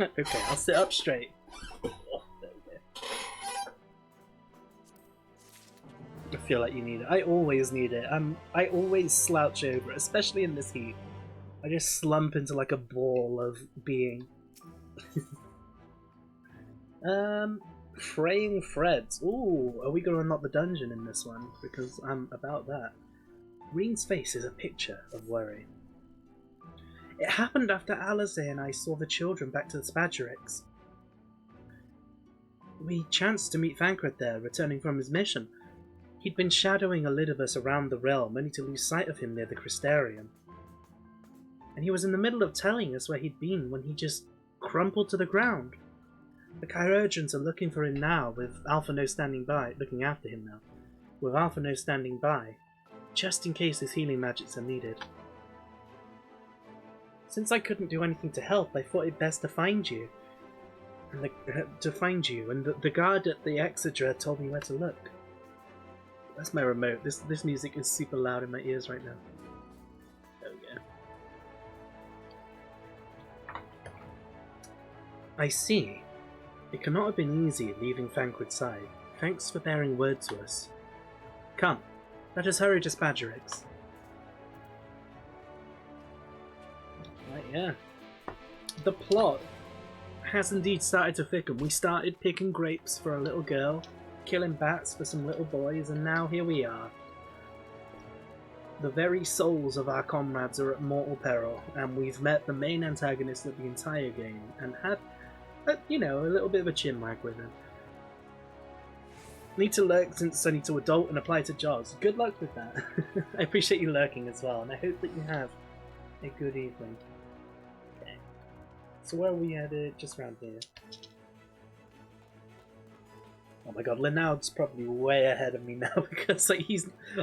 Okay, I'll sit up straight. Oh, there we go. I feel like you need it. I always need it. I always slouch over, especially in this heat. I just slump into like a ball of being. Fraying threads. Ooh, are we going to unlock the dungeon in this one? Because I'm about that. Reen's face is a picture of worry. It happened after Alize and I saw the children back to the Spadgerix. We chanced to meet Thancred there, returning from his mission. He'd been shadowing Elidibus around the realm, only to lose sight of him near the Crystarium. and he was in the middle of telling us where he'd been when he just crumpled to the ground. The chirurgeons are looking for him now, with Alphino standing by, looking after him now, with Alphino standing by, just in case his healing magics are needed. Since I couldn't do anything to help, I thought it best to find you. And the guard at the XIV told me where to look. That's my remote. This music is super loud in my ears right now. There we go. I see. It cannot have been easy leaving Thancred's side. Thanks for bearing word to us. Come, let us hurry to Spadgerix. Right, yeah. The plot has indeed started to thicken. We started picking grapes for a little girl, killing bats for some little boys, and now here we are. The very souls of our comrades are at mortal peril, and we've met the main antagonist of the entire game, and had, a little bit of a chinwag with him. Need to lurk since I need to adult and apply to jobs. Good luck with that. I appreciate you lurking as well, and I hope that you have a good evening. Okay. So where are we headed? Just around here. Oh my god, Linaud's probably way ahead of me now because like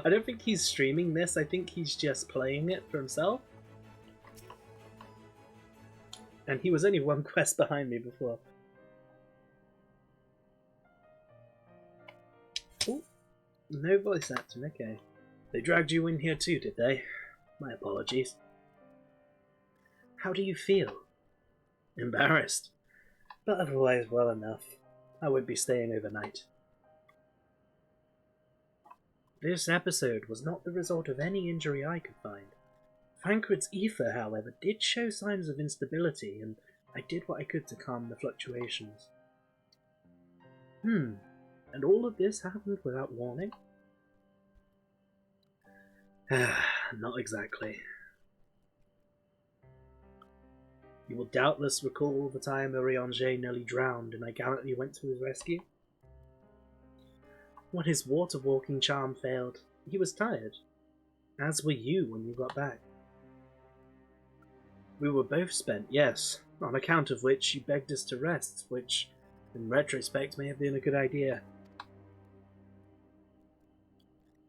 I don't think he's streaming this, I think he's just playing it for himself. And he was only one quest behind me before. Oh, no voice acting, okay. They dragged you in here too, did they? My apologies. How do you feel? Embarrassed, but otherwise well enough. I won't be staying overnight. This episode was not the result of any injury I could find. Thancred's ether, however, did show signs of instability, and I did what I could to calm the fluctuations. And all of this happened without warning? Not exactly. You will doubtless recall the time Urianger nearly drowned and I gallantly went to his rescue. When his water-walking charm failed, he was tired, as were you when you got back. We were both spent, yes, on account of which you begged us to rest, which, in retrospect, may have been a good idea.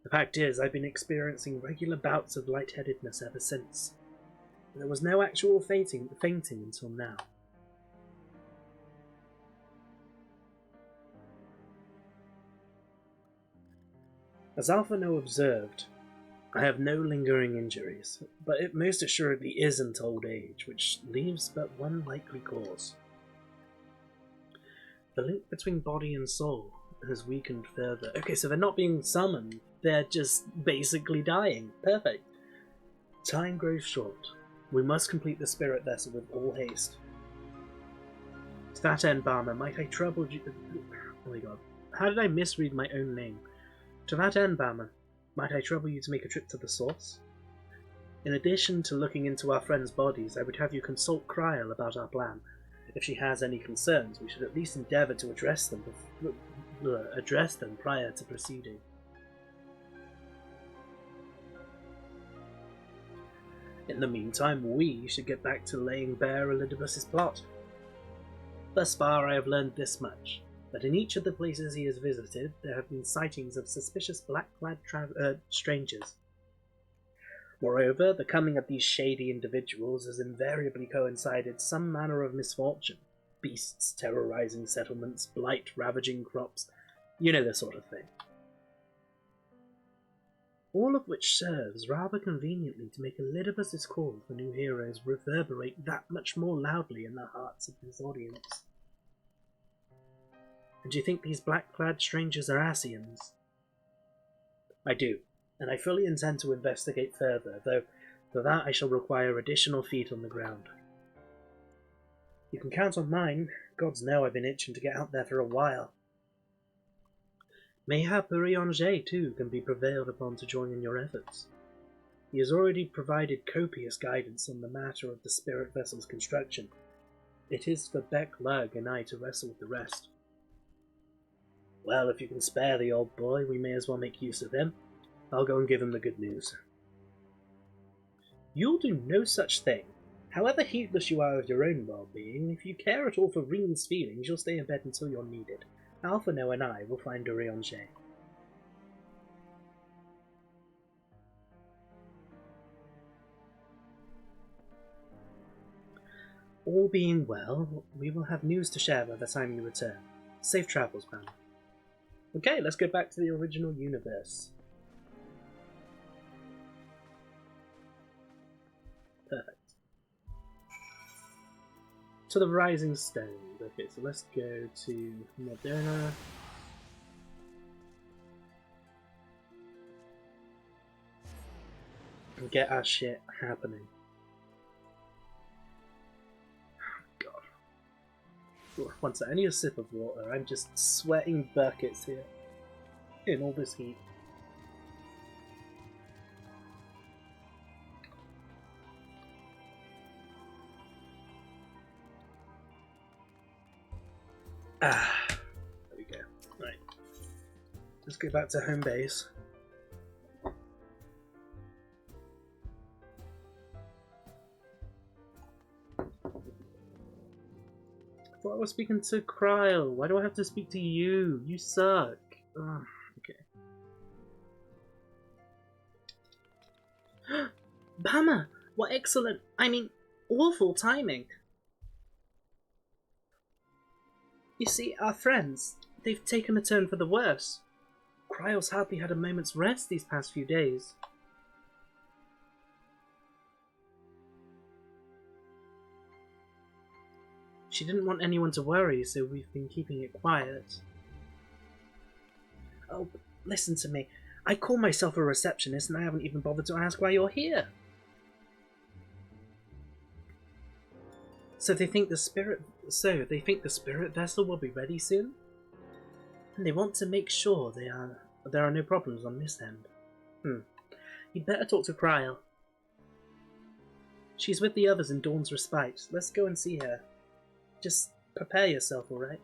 The fact is, I've been experiencing regular bouts of lightheadedness ever since. There was no actual fainting until now. As Alphino observed, I have no lingering injuries, but it most assuredly isn't old age, which leaves but one likely cause. The link between body and soul has weakened further. Okay, so they're not being summoned, they're just basically dying. Perfect. Time grows short. We must complete the spirit vessel with all haste. To that end, Barmer, might I trouble you... Oh my god. How did I misread my own name? To that end, Barmer, might I trouble you to make a trip to the source? In addition to looking into our friends' bodies, I would have you consult Kryl about our plan. If she has any concerns, we should at least endeavour to address them prior to proceeding. In the meantime, we should get back to laying bare Elidibus's plot. Thus far, I have learned this much, that in each of the places he has visited, there have been sightings of suspicious black-clad strangers. Moreover, the coming of these shady individuals has invariably coincided some manner of misfortune. Beasts terrorizing settlements, blight ravaging crops, you know the sort of thing. All of which serves rather conveniently to make Elidibus's call for new heroes reverberate that much more loudly in the hearts of his audience. And do you think these black-clad strangers are Ascians? I do, and I fully intend to investigate further, though for that I shall require additional feet on the ground. You can count on mine. Gods know I've been itching to get out there for a while. Mayhap Urianger, too, can be prevailed upon to join in your efforts. He has already provided copious guidance on the matter of the spirit vessel's construction. It is for Beck Lug and I to wrestle with the rest. Well, if you can spare the old boy, we may as well make use of him. I'll go and give him the good news. You'll do no such thing. However heedless you are of your own well-being, if you care at all for Ring's feelings, you'll stay in bed until you're needed. Alphino and I will find Doriange. All being well, we will have news to share by the time you return. Safe travels, man. Okay, let's go back to the original universe. Perfect. To the Rising Stone. Okay, so let's go to Moderna. And get our shit happening. Once I need a sip of water, I'm just sweating buckets here in all this heat. Ah, there we go. Right, let's go back to home base. I thought I was speaking to Kryle. Why do I have to speak to you? You suck. Ugh, okay. Bama! What excellent, awful timing. You see, our friends, they've taken a turn for the worse. Kryle's hardly had a moment's rest these past few days. She didn't want anyone to worry, so we've been keeping it quiet. Oh, listen to me. I call myself a receptionist and I haven't even bothered to ask why you're here. So they think the spirit vessel will be ready soon? And they want to make sure there are no problems on this end. You'd better talk to Kryle. She's with the others in Dawn's Respite. Let's go and see her. Just prepare yourself, alright?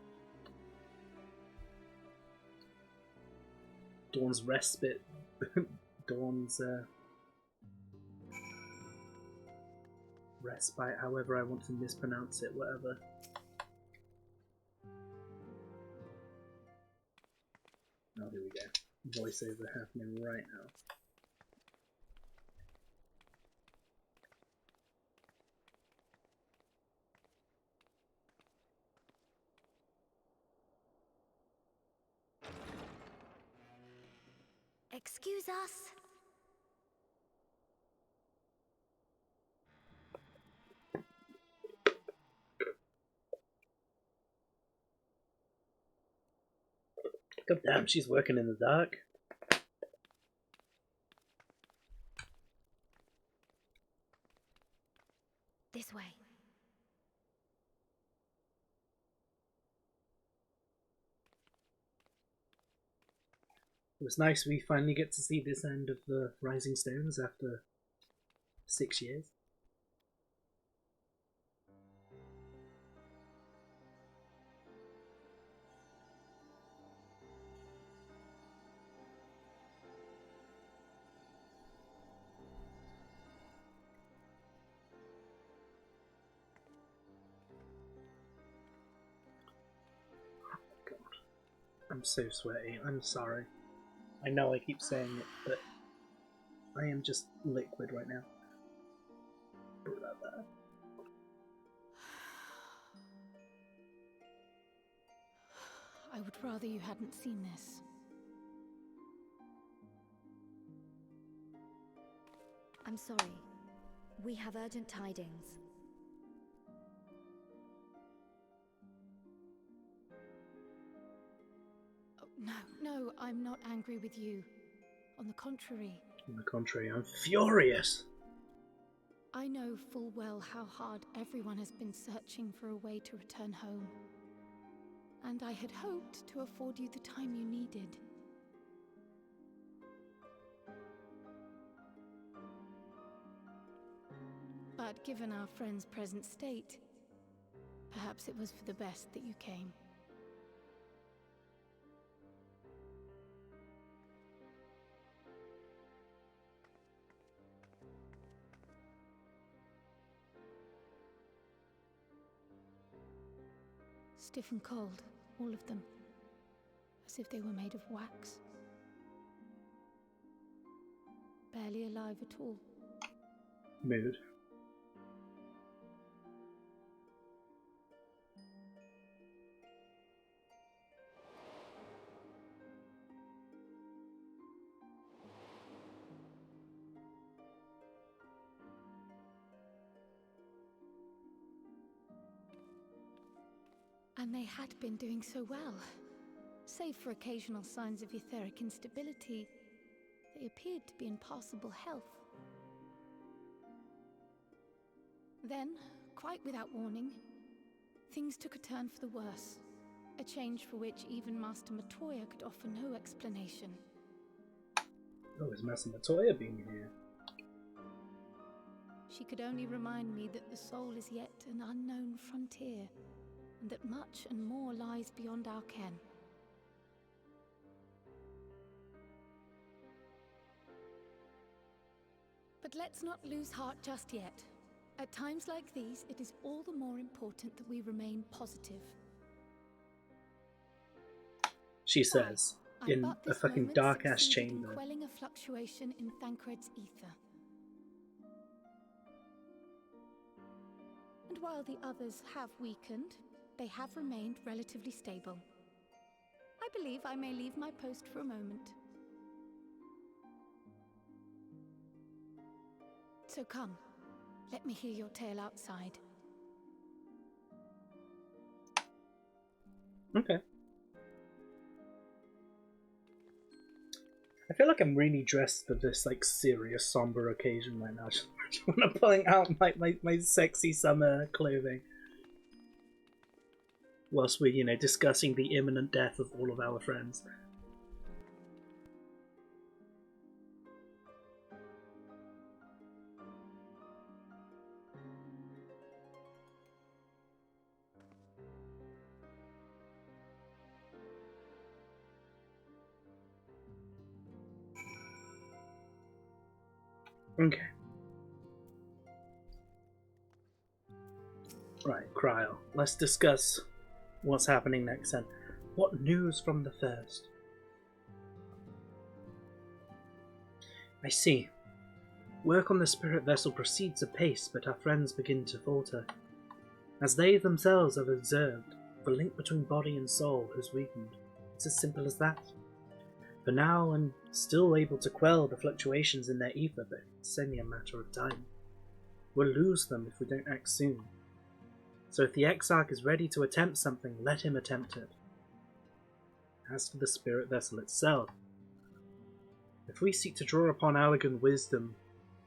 Dawn's Respite. Dawn's, Respite, however I want to mispronounce it, whatever. Oh, here we go. Voiceover happening right now. Excuse us. God damn, she's working in the dark. This way. It was nice we finally get to see this end of the Rising Stones after 6 years. God, I'm so sweaty. I'm sorry. I know I keep saying it, but I am just liquid right now. Sorry about that. I would rather you hadn't seen this. I'm sorry. We have urgent tidings. Oh, no, I'm not angry with you. On the contrary. On the contrary, I'm furious. I know full well how hard everyone has been searching for a way to return home. And I had hoped to afford you the time you needed. But given our friend's present state, perhaps it was for the best that you came. Stiff and cold, all of them. As if they were made of wax. Barely alive at all. Mood. And they had been doing so well. Save for occasional signs of etheric instability, they appeared to be in passable health. Then, quite without warning, things took a turn for the worse. A change for which even Master Matoya could offer no explanation. Oh, is Master Matoya being here? She could only remind me that the soul is yet an unknown frontier, and that much and more lies beyond our ken. But let's not lose heart just yet. At times like these, it is all the more important that we remain positive. She says, in a fucking dark-ass chamber. In quelling a fluctuation in Thancred's ether. And while the others have weakened, they have remained relatively stable. I believe I may leave my post for a moment. So come, let me hear your tale outside. Okay. I feel like I'm really dressed for this like serious, somber occasion right now. Just want to point out my sexy summer clothing. Whilst we're, you know, discussing the imminent death of all of our friends. Okay. Right, Cryle. Let's discuss what's happening next then. What news from the first? I see. Work on the spirit vessel proceeds apace, but our friends begin to falter. As they themselves have observed, the link between body and soul has weakened. It's as simple as that. For now, I'm still able to quell the fluctuations in their ether, but it's only a matter of time. We'll lose them if we don't act soon. So if the Exarch is ready to attempt something, let him attempt it. As for the spirit vessel itself, if we seek to draw upon Allagan wisdom,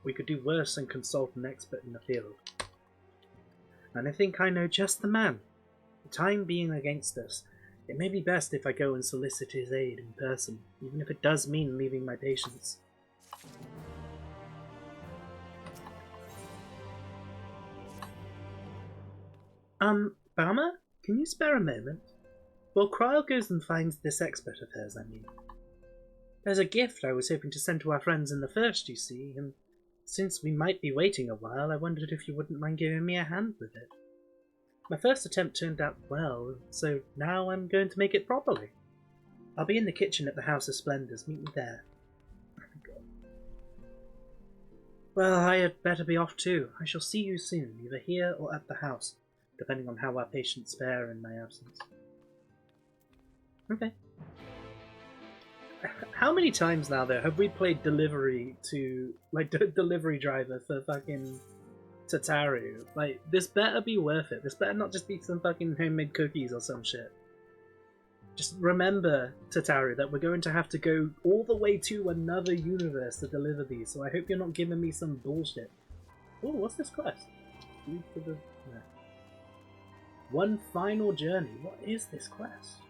we could do worse than consult an expert in the field. And I think I know just the man. The time being against us, it may be best if I go and solicit his aid in person, even if it does mean leaving my patients. Bama, can you spare a moment? Well, Cryle goes and finds this expert of hers, I mean. There's a gift I was hoping to send to our friends in the first, you see, and since we might be waiting a while, I wondered if you wouldn't mind giving me a hand with it. My first attempt turned out well, so now I'm going to make it properly. I'll be in the kitchen at the House of Splendors. Meet me there. Well, I had better be off too. I shall see you soon, either here or at the house, depending on how our patients fare in my absence. Okay. How many times now, though, have we played delivery to, like, delivery driver for fucking Tataru? Like, this better be worth it. This better not just be some fucking homemade cookies or some shit. Just remember, Tataru, that we're going to have to go all the way to another universe to deliver these, so I hope you're not giving me some bullshit. Oh, what's this quest? No. One final journey. What is this quest?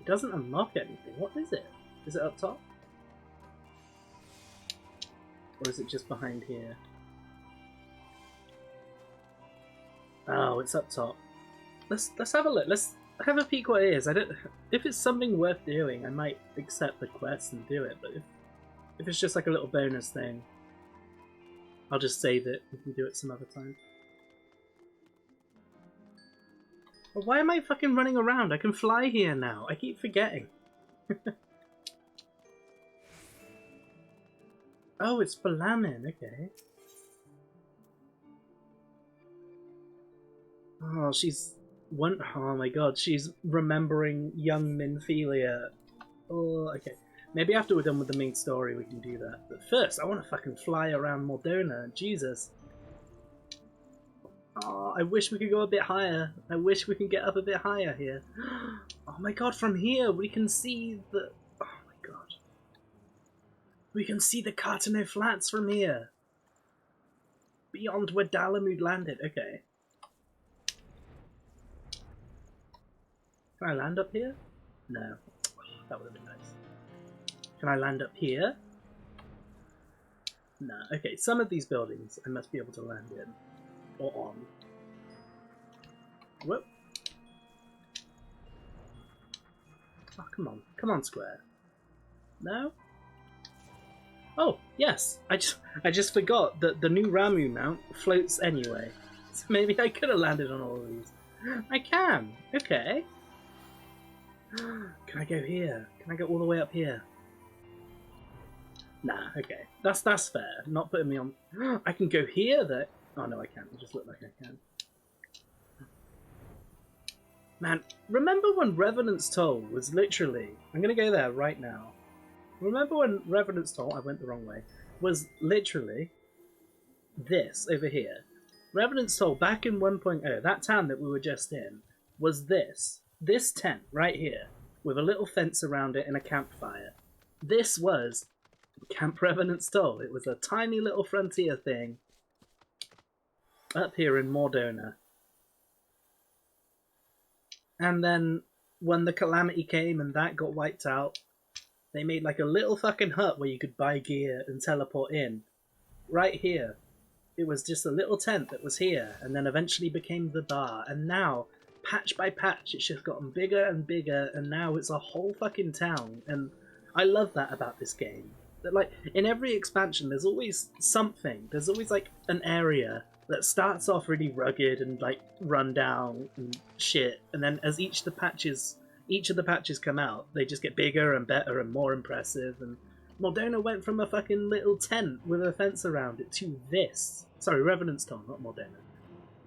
It doesn't unlock anything. What is it? Is it up top? Or is it just behind here? Oh, it's up top. Let's have a look. Let's have a peek what it is. If it's something worth doing, I might accept the quest and do it. But if it's just like a little bonus thing, I'll just save it. We can do it some other time. Why am I fucking running around? I can fly here now. I keep forgetting. Oh, it's for Lamin, okay. Oh, oh my god, she's remembering young Minphilia. Oh, okay. Maybe after we're done with the main story we can do that. But first, I want to fucking fly around Mordona. Jesus. Oh, I wish we could go a bit higher. I wish we could get up a bit higher here. Oh my god, from here we can see the... Oh my god. We can see the Cartano Flats from here. Beyond where Dalamud landed. Okay. Can I land up here? No. That would have been nice. Can I land up here? No. Okay, some of these buildings I must be able to land in. Or on. Whoop. Oh, come on. Come on, Square. No? Oh, yes. I just forgot that the new Ramu mount floats anyway. So maybe I could have landed on all of these. I can. Okay. Can I go here? Can I go all the way up here? Nah, okay. That's fair. Not putting me on... I can go here, though. Oh, no, I can't. It just looked like I can. Man, remember when Revenant's Toll was literally... I'm going to go there right now. Remember when Revenant's Toll, I went the wrong way, was literally this over here. Revenant's Toll back in 1.0, that town that we were just in, was this tent right here with a little fence around it and a campfire. This was Camp Revenant's Toll. It was a tiny little frontier thing up here in Mordona. And then when the calamity came and that got wiped out, they made like a little fucking hut where you could buy gear and teleport in. Right here. It was just a little tent that was here and then eventually became the bar. And now, patch by patch, it's just gotten bigger and bigger and now it's a whole fucking town. And I love that about this game. That, like, in every expansion there's always something. There's always like an area that starts off really rugged and like run down and shit. And then as each of the patches come out, they just get bigger and better and more impressive. And Mordona went from a fucking little tent with a fence around it to this. Sorry, Revenant's Toll, not Mordona.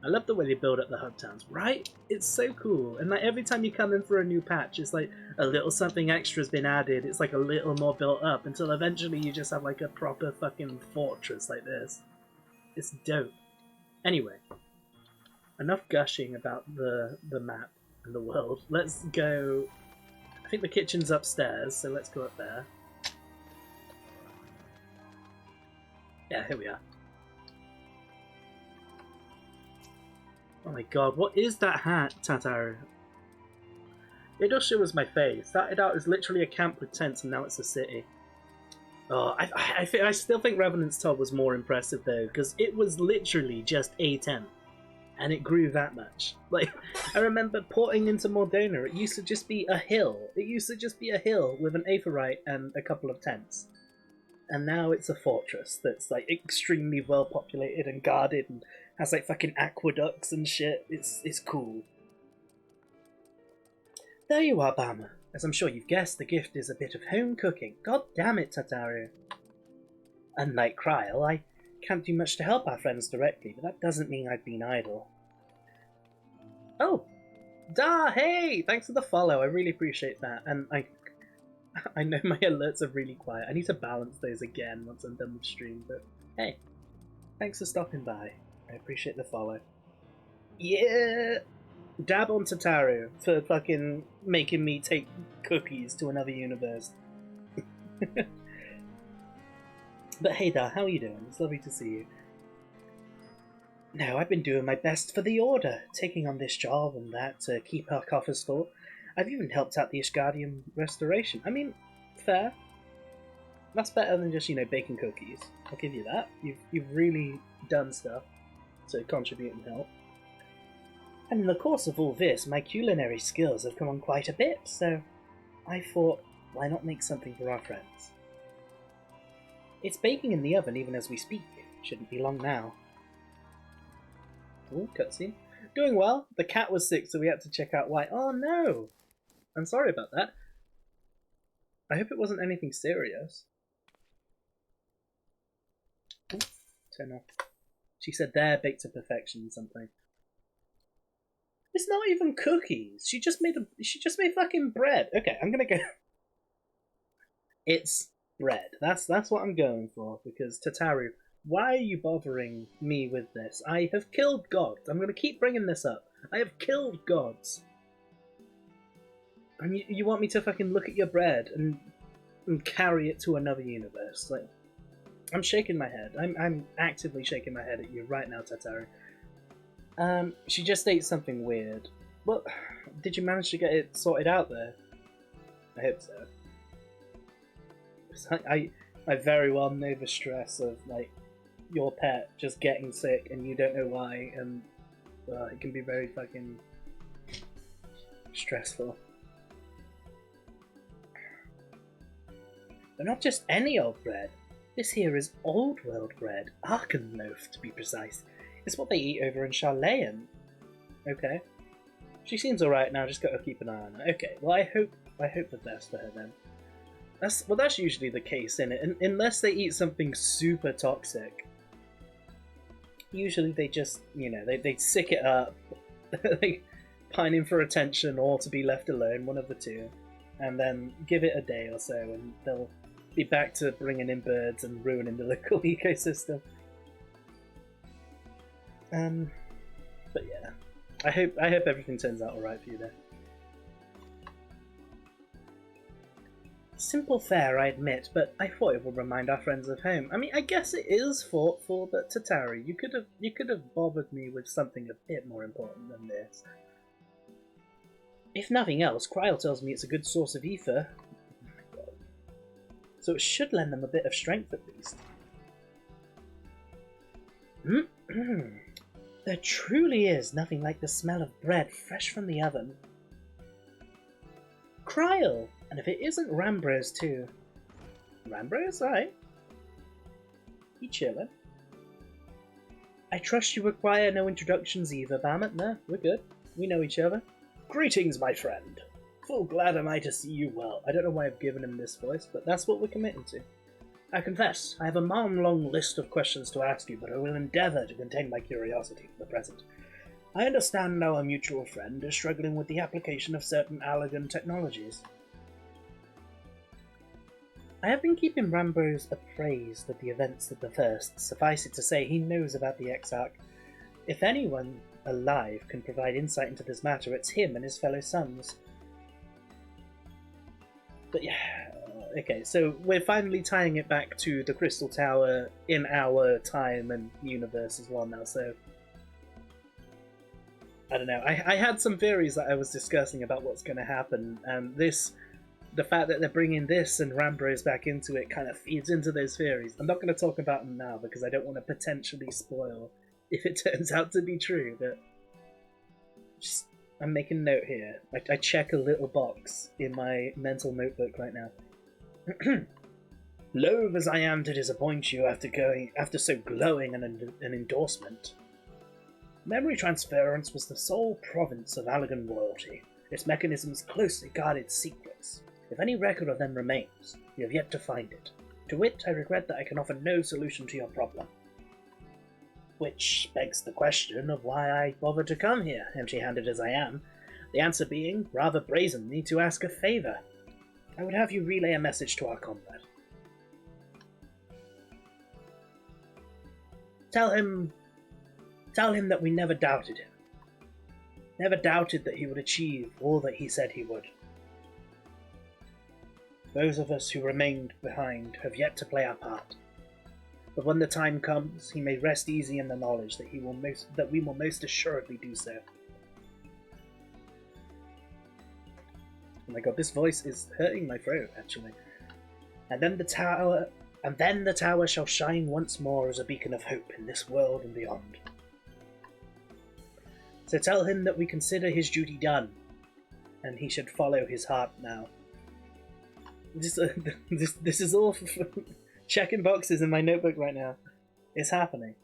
I love the way they build up the hub towns, right? It's so cool. And like every time you come in for a new patch, it's like a little something extra's been added. It's like a little more built up until eventually you just have like a proper fucking fortress like this. It's dope. Anyway, enough gushing about the map and the world. Let's go... I think the kitchen's upstairs, so let's go up there. Yeah, here we are. Oh my god, what is that hat, Tataru? It does show us my face. Started out as literally a camp with tents and now it's a city. Oh, I still think Revenant's Toll was more impressive though, because it was literally just a tent. And it grew that much. Like, I remember porting into Mordona, it used to just be a hill. It used to just be a hill with an aetheryte and a couple of tents. And now it's a fortress that's like extremely well populated and guarded and has like fucking aqueducts and shit. It's cool. There you are, Bama. As I'm sure you've guessed, the gift is a bit of home cooking. God damn it, Tataru. Unlike Kryl, I can't do much to help our friends directly, but that doesn't mean I've been idle. Oh! Da! Hey! Thanks for the follow, I really appreciate that. And I know my alerts are really quiet. I need to balance those again once I'm done with stream, but hey. Thanks for stopping by. I appreciate the follow. Yeah! Dab on Tataru for fucking making me take cookies to another universe. But hey there, how are you doing? It's lovely to see you. No, I've been doing my best for the Order, taking on this job and that to keep our coffers full. I've even helped out the Ishgardian restoration. I mean, fair. That's better than just, baking cookies. I'll give you that. You've really done stuff to contribute and help. And in the course of all this, my culinary skills have come on quite a bit, so I thought, why not make something for our friends? It's baking in the oven even as we speak. Shouldn't be long now. Ooh, cutscene. Doing well. The cat was sick, so we had to check out why. Oh no! I'm sorry about that. I hope it wasn't anything serious. Ooh, turn off. She said they're baked to perfection something. It's not even cookies. She just made fucking bread. Okay, I'm gonna go. It's bread. That's what I'm going for, because Tataru, why are you bothering me with this? I have killed gods. I'm gonna keep bringing this up. I have killed gods. And you want me to fucking look at your bread and carry it to another universe? Like, I'm shaking my head. I'm actively shaking my head at you right now, Tataru. She just ate something weird. Well, did you manage to get it sorted out there? I hope so. I very well know the stress of, like, your pet just getting sick and you don't know why, and it can be very fucking stressful. But not just any old bread. This here is old world bread. Arkan loaf, to be precise. It's what they eat over in Charlayan. Okay. She seems alright now, just gotta keep an eye on her. Okay, well I hope the best for her then. That's usually the case, innit? Unless they eat something super toxic. Usually they just, you know, they sick it up. They pining for attention or to be left alone, one of the two. And then give it a day or so and they'll be back to bringing in birds and ruining the local ecosystem. But yeah, I hope everything turns out alright for you there. Simple fare, I admit, but I thought it would remind our friends of home. I mean, I guess it is thoughtful, but Tataru, you could have bothered me with something a bit more important than this. If nothing else, Kryl tells me it's a good source of ether. Oh my god. So it should lend them a bit of strength at least. There truly is nothing like the smell of bread fresh from the oven. Kryl! And if it isn't Rambrose too. Rambrose? Alright. He chillin'. I trust you require no introductions either, Bamet. No, we're good. We know each other. Greetings, my friend. Full glad am I to see you well. I don't know why I've given him this voice, but that's what we're committing to. I confess, I have a long list of questions to ask you, but I will endeavour to contain my curiosity for the present. I understand our mutual friend is struggling with the application of certain Allagan technologies. I have been keeping Rambrose appraised of the events of the first. Suffice it to say, he knows about the Exarch. If anyone alive can provide insight into this matter, it's him and his fellow sons. But yeah, okay, so we're finally tying it back to the Crystal Tower in our time and universe as well now, so I don't know. I had some theories that I was discussing about what's going to happen, and the fact that they're bringing this and Rambrose back into it kind of feeds into those theories. I'm not going to talk about them now because I don't want to potentially spoil if it turns out to be true, but just, I'm making note here. I check a little box in my mental notebook right now. Loath as I am to disappoint you after so glowing an endorsement. Memory transference was the sole province of Allagan royalty, its mechanisms closely guarded secrets. If any record of them remains, you have yet to find it. To wit, I regret that I can offer no solution to your problem. Which begs the question of why I bothered to come here, empty-handed as I am, the answer being, rather brazenly, to ask a favour. I would have you relay a message to our comrade. Tell him that we never doubted him. Never doubted that he would achieve all that he said he would. Those of us who remained behind have yet to play our part. But when the time comes, he may rest easy in the knowledge that we will most assuredly do so. Oh my god, this voice is hurting my throat, actually. And then the tower shall shine once more as a beacon of hope in this world and beyond. So tell him that we consider his duty done, and he should follow his heart now. This is all checking boxes in my notebook right now. It's happening.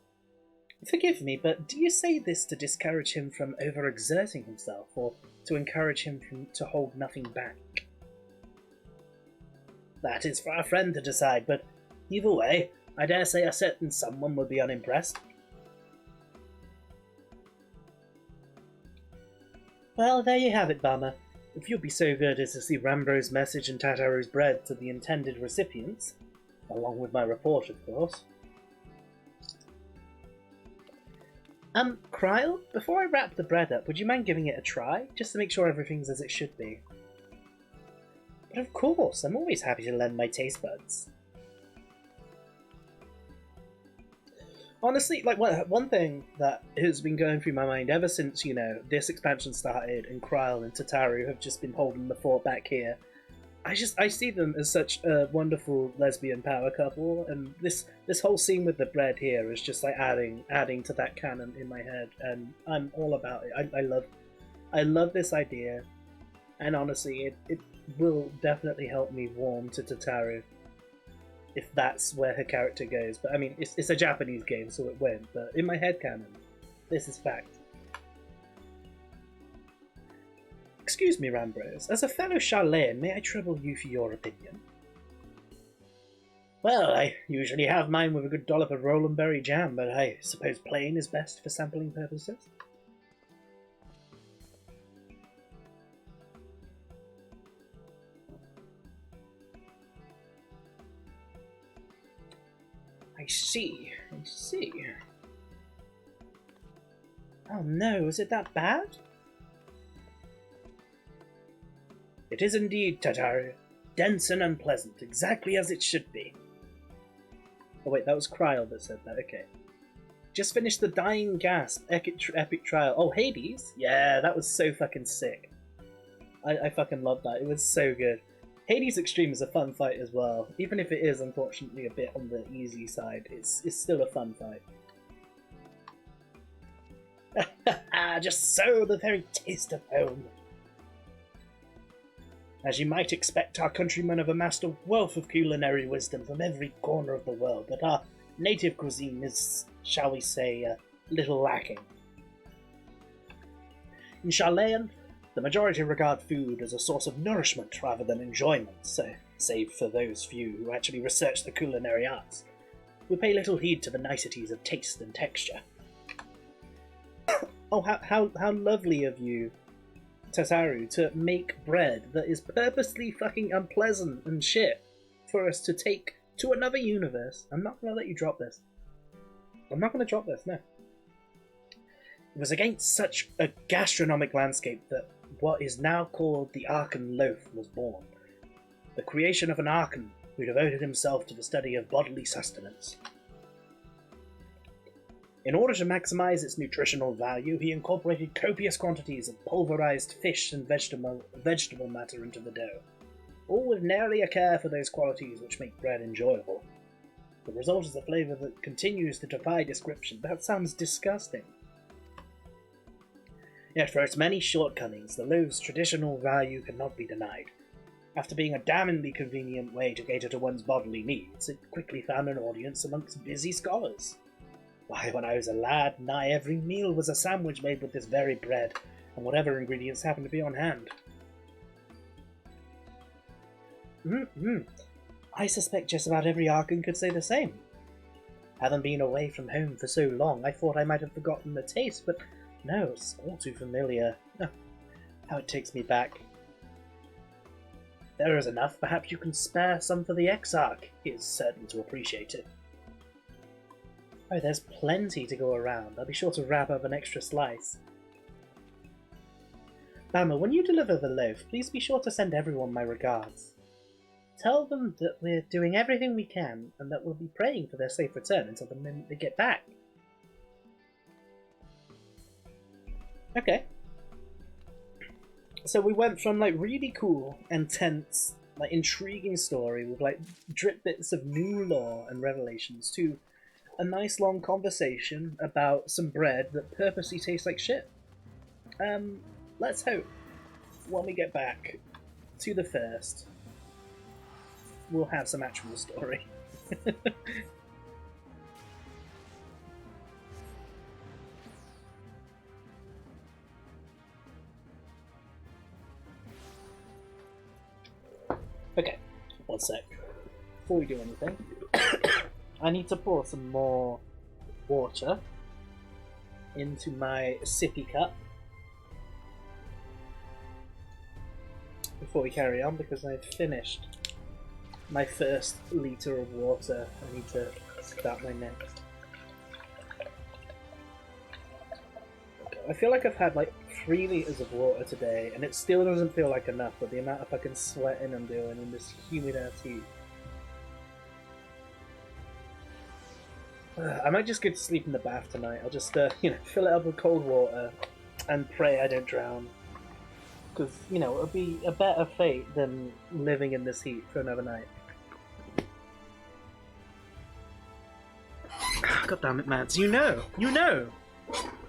Forgive me, but do you say this to discourage him from overexerting himself, or to encourage him to hold nothing back? That is for our friend to decide, but either way, I dare say a certain someone will be unimpressed. Well, there you have it, Bama. If you'd be so good as to see Rambro's message and Tataru's bread to the intended recipients, along with my report, of course. Kryle, before I wrap the bread up, would you mind giving it a try, just to make sure everything's as it should be? But of course, I'm always happy to lend my taste buds. Honestly, like, one thing that has been going through my mind ever since, you know, this expansion started and Kryle and Tataru have just been holding the fort back here, I see them as such a wonderful lesbian power couple, and this whole scene with the bread here is just like adding to that canon in my head, and I'm all about it. I love this idea, and honestly, it will definitely help me warm to Tataru if that's where her character goes. But I mean, it's a Japanese game, so it won't. But in my headcanon, this is fact. Excuse me, Rambros. As a fellow Charlayan, may I trouble you for your opinion? Well, I usually have mine with a good dollop of Rolandberry jam, but I suppose plain is best for sampling purposes. I see. Oh no, is it that bad? It is indeed, Tataru. Dense and unpleasant, exactly as it should be. Oh wait, that was Kryle that said that, okay. Just finished the Dying Gasp epic trial. Oh, Hades? Yeah, that was so fucking sick. I fucking love that, it was so good. Hades Extreme is a fun fight as well. Even if it is, unfortunately, a bit on the easy side, it's still a fun fight. Just so, the very taste of home. As you might expect, our countrymen have amassed a wealth of culinary wisdom from every corner of the world, but our native cuisine is, shall we say, a little lacking. In Charlayan, the majority regard food as a source of nourishment rather than enjoyment, so, save for those few who actually research the culinary arts, we pay little heed to the niceties of taste and texture. Oh, how lovely of you, Tataru, to make bread that is purposely fucking unpleasant and shit for us to take to another universe. I'm not going to let you drop this. I'm not going to drop this, no. It was against such a gastronomic landscape that what is now called the Arkan Loaf was born. The creation of an Arkan who devoted himself to the study of bodily sustenance. In order to maximize its nutritional value, he incorporated copious quantities of pulverized fish and vegetable matter into the dough, all with nary a care for those qualities which make bread enjoyable. The result is a flavour that continues to defy description. That sounds disgusting. Yet for its many shortcomings, the loave's traditional value cannot be denied. After being a damningly convenient way to cater to one's bodily needs, it quickly found an audience amongst busy scholars. Why, when I was a lad, nigh every meal was a sandwich made with this very bread, and whatever ingredients happened to be on hand. I suspect just about every Arkan could say the same. Having been away from home for so long, I thought I might have forgotten the taste, but no, it's all too familiar. How it takes me back. There is enough, perhaps you can spare some for the Exarch. He is certain to appreciate it. Oh, there's plenty to go around. I'll be sure to wrap up an extra slice. Bama, when you deliver the loaf, please be sure to send everyone my regards. Tell them that we're doing everything we can, and that we'll be praying for their safe return until the moment they get back. Okay. So we went from, like, really cool and tense, like, intriguing story with, like, drip bits of new lore and revelations to a nice long conversation about some bread that purposely tastes like shit. Let's hope when we get back to the first, we'll have some actual story. a sec. Before we do anything, I need to pour some more water into my sippy cup before we carry on, because I've finished my first litre of water. I need to start my next. Okay. I feel like I've had like 3 litres of water today, and it still doesn't feel like enough with the amount of fucking sweating I'm doing in this humid ass heat. I might just go to sleep in the bath tonight. I'll just, fill it up with cold water and pray I don't drown. Because, it'll be a better fate than living in this heat for another night. God damn it, Mads. You know!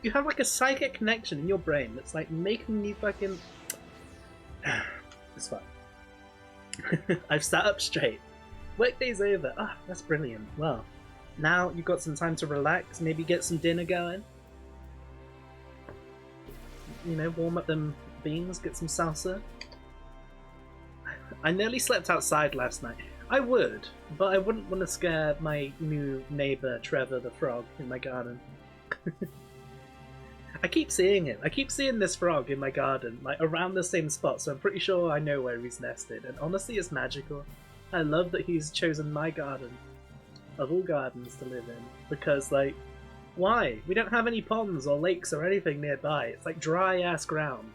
You have like a psychic connection in your brain that's like making me fucking... It's fine. I've sat up straight. Workday's over. Ah, that's brilliant. Well, now you've got some time to relax, maybe get some dinner going. Warm up them beans, get some salsa. I nearly slept outside last night. I would, but I wouldn't want to scare my new neighbour, Trevor the frog, in my garden. I keep seeing him. I keep seeing this frog in my garden, like around the same spot, so I'm pretty sure I know where he's nested, and honestly it's magical. I love that he's chosen my garden, of all gardens, to live in, because, like, why? We don't have any ponds or lakes or anything nearby. It's like dry-ass ground.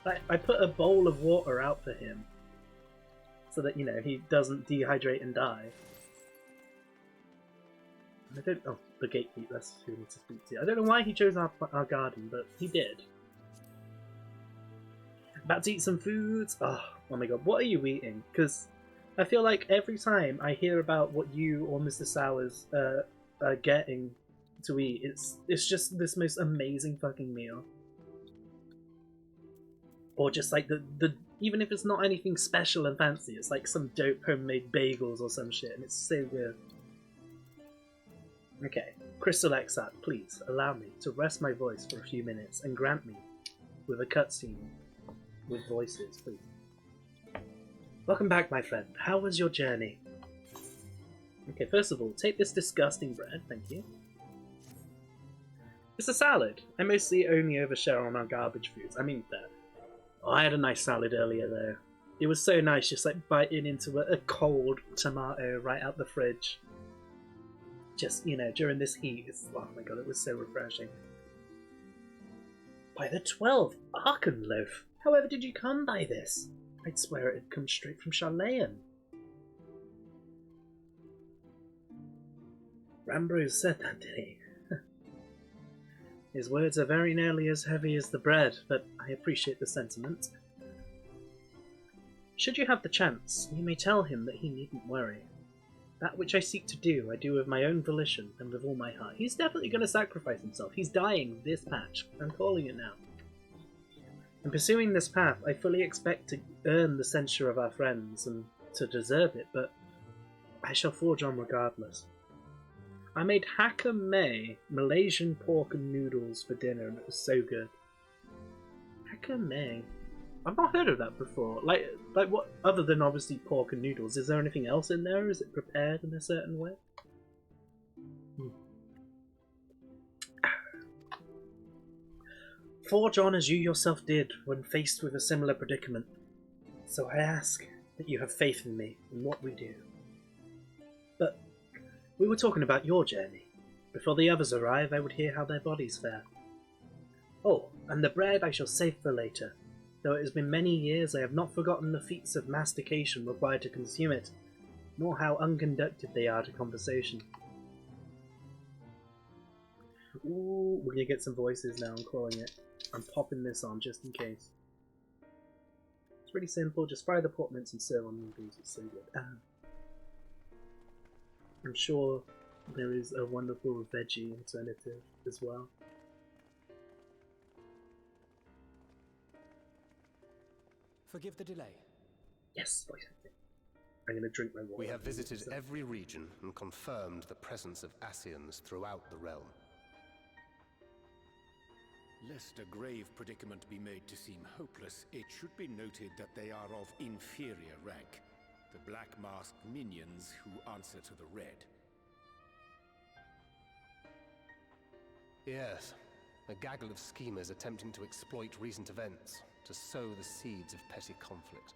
Like, I put a bowl of water out for him, so that, he doesn't dehydrate and die. Oh, the gatekeeper, that's who we need to speak to. I don't know why he chose our garden, but he did. About to eat some foods. Oh my god, what are you eating? Because I feel like every time I hear about what you or Mr. Sowers are getting to eat, it's just this most amazing fucking meal. Or just like the even if it's not anything special and fancy, it's like some dope homemade bagels or some shit, and it's so good. Okay, Crystal Exat, please allow me to rest my voice for a few minutes and grant me with a cutscene with voices, please. Welcome back, my friend. How was your journey? Okay, first of all, take this disgusting bread, thank you. It's a salad. I mostly only overshare on our garbage foods. I mean that. Oh, I had a nice salad earlier though. It was so nice, just like biting into a cold tomato right out the fridge. Just, during this heat, oh my god, it was so refreshing. By the 12, Arkan loaf. However did you come by this? I'd swear it had come straight from Charlayan. Rambrose said that, did he? His words are very nearly as heavy as the bread, but I appreciate the sentiment. Should you have the chance, you may tell him that he needn't worry. That which I seek to do, I do of my own volition and with all my heart. He's definitely going to sacrifice himself. He's dying this patch. I'm calling it now. In pursuing this path, I fully expect to earn the censure of our friends and to deserve it, but I shall forge on regardless. I made Hakka May Malaysian pork and noodles for dinner, and it was so good. Hakka May? I've not heard of that before. Like what, other than obviously pork and noodles, is there anything else in there? Is it prepared in a certain way? Forge on as you yourself did when faced with a similar predicament. So I ask that you have faith in me and what we do. But we were talking about your journey. Before the others arrive, I would hear how their bodies fare. Oh, and the bread I shall save for later. Though it has been many years, I have not forgotten the feats of mastication required to consume it, nor how unconducted they are to conversation. Ooh, we're gonna get some voices now, I'm calling it. I'm popping this on just in case. It's really simple, just fry the pork mince and serve on noodles, it's so good. I'm sure there is a wonderful veggie alternative as well. Forgive the delay. Yes, voice acting. I'm going to drink my water. We have visited every region and confirmed the presence of Ascians throughout the realm. Lest a grave predicament be made to seem hopeless, it should be noted that they are of inferior rank. The black-masked minions who answer to the red. Yes, a gaggle of schemers attempting to exploit recent events to sow the seeds of petty conflict.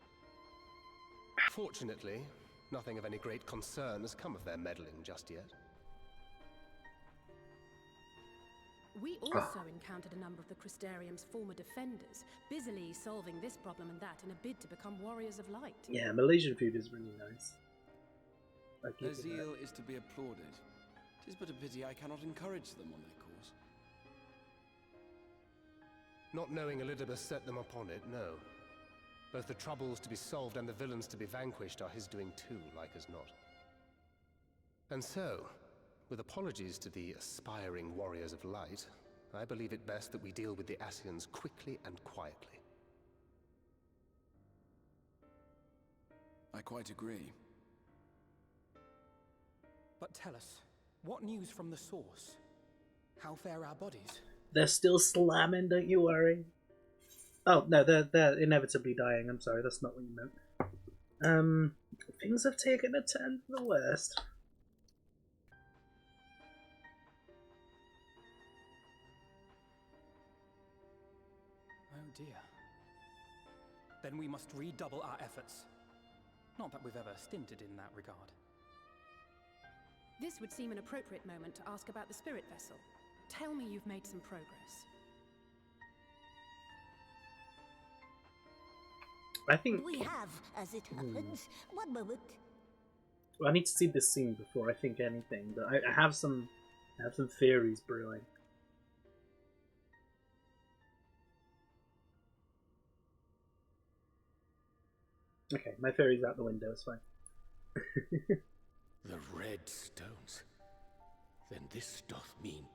Fortunately, nothing of any great concern has come of their meddling just yet. We also encountered a number of the Crystarium's former defenders, busily solving this problem and that in a bid to become warriors of light. Yeah, Malaysian food is really nice. Their zeal is to be applauded. 'Tis but a pity I cannot encourage them on their course. Not knowing Elizabeth set them upon it, no. Both the troubles to be solved and the villains to be vanquished are his doing too, like as not. And so, with apologies to the aspiring warriors of light, I believe it best that we deal with the Asians quickly and quietly. I quite agree. But tell us, what news from the source? How fare our bodies? They're still slamming, don't you worry. Oh, no, they're inevitably dying. I'm sorry, that's not what you meant. Things have taken a turn for the worst. Oh dear. Then we must redouble our efforts. Not that we've ever stinted in that regard. This would seem an appropriate moment to ask about the spirit vessel. Tell me you've made some progress. I think we have, as it happens. One moment. Well, I need to see this scene before I think anything, but I have some theories brewing. Okay, my theory's out the window, it's fine. The red stones. Then this doth mean...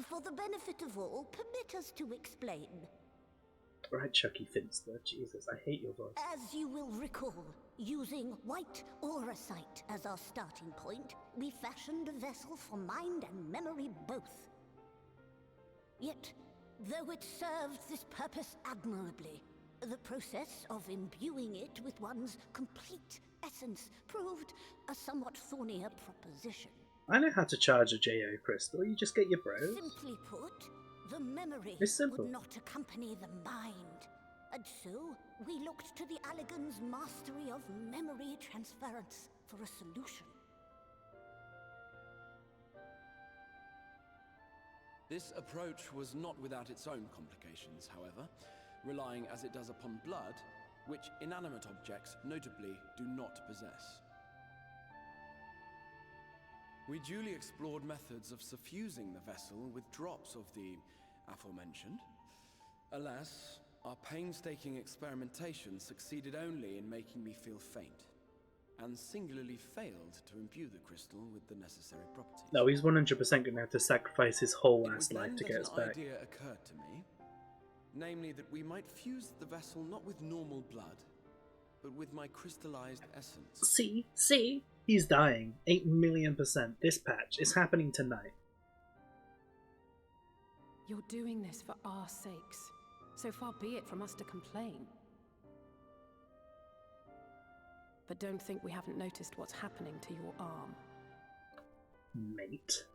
For the benefit of all, permit us to explain. Right, Chucky Finster. Jesus, I hate your voice. As you will recall, using white auracite as our starting point, we fashioned a vessel for mind and memory both. Yet, though it served this purpose admirably, the process of imbuing it with one's complete essence proved a somewhat thornier proposition. I know how to charge a JO crystal, you just get your bros. Simply put, the memory would not accompany the mind. And so, we looked to the Allegan's mastery of memory transference for a solution. This approach was not without its own complications, however, relying as it does upon blood, which inanimate objects notably do not possess. We duly explored methods of suffusing the vessel with drops of the aforementioned. Alas, our painstaking experimentation succeeded only in making me feel faint, and singularly failed to imbue the crystal with the necessary properties. No, he's 100% going to have to sacrifice his whole ass life to get us back. An idea occurred to me, namely that we might fuse the vessel not with normal blood, but with my crystallized essence. See? He's dying. 8,000,000%. This patch is happening tonight. You're doing this for our sakes. So far be it from us to complain. But don't think we haven't noticed what's happening to your arm. Mate.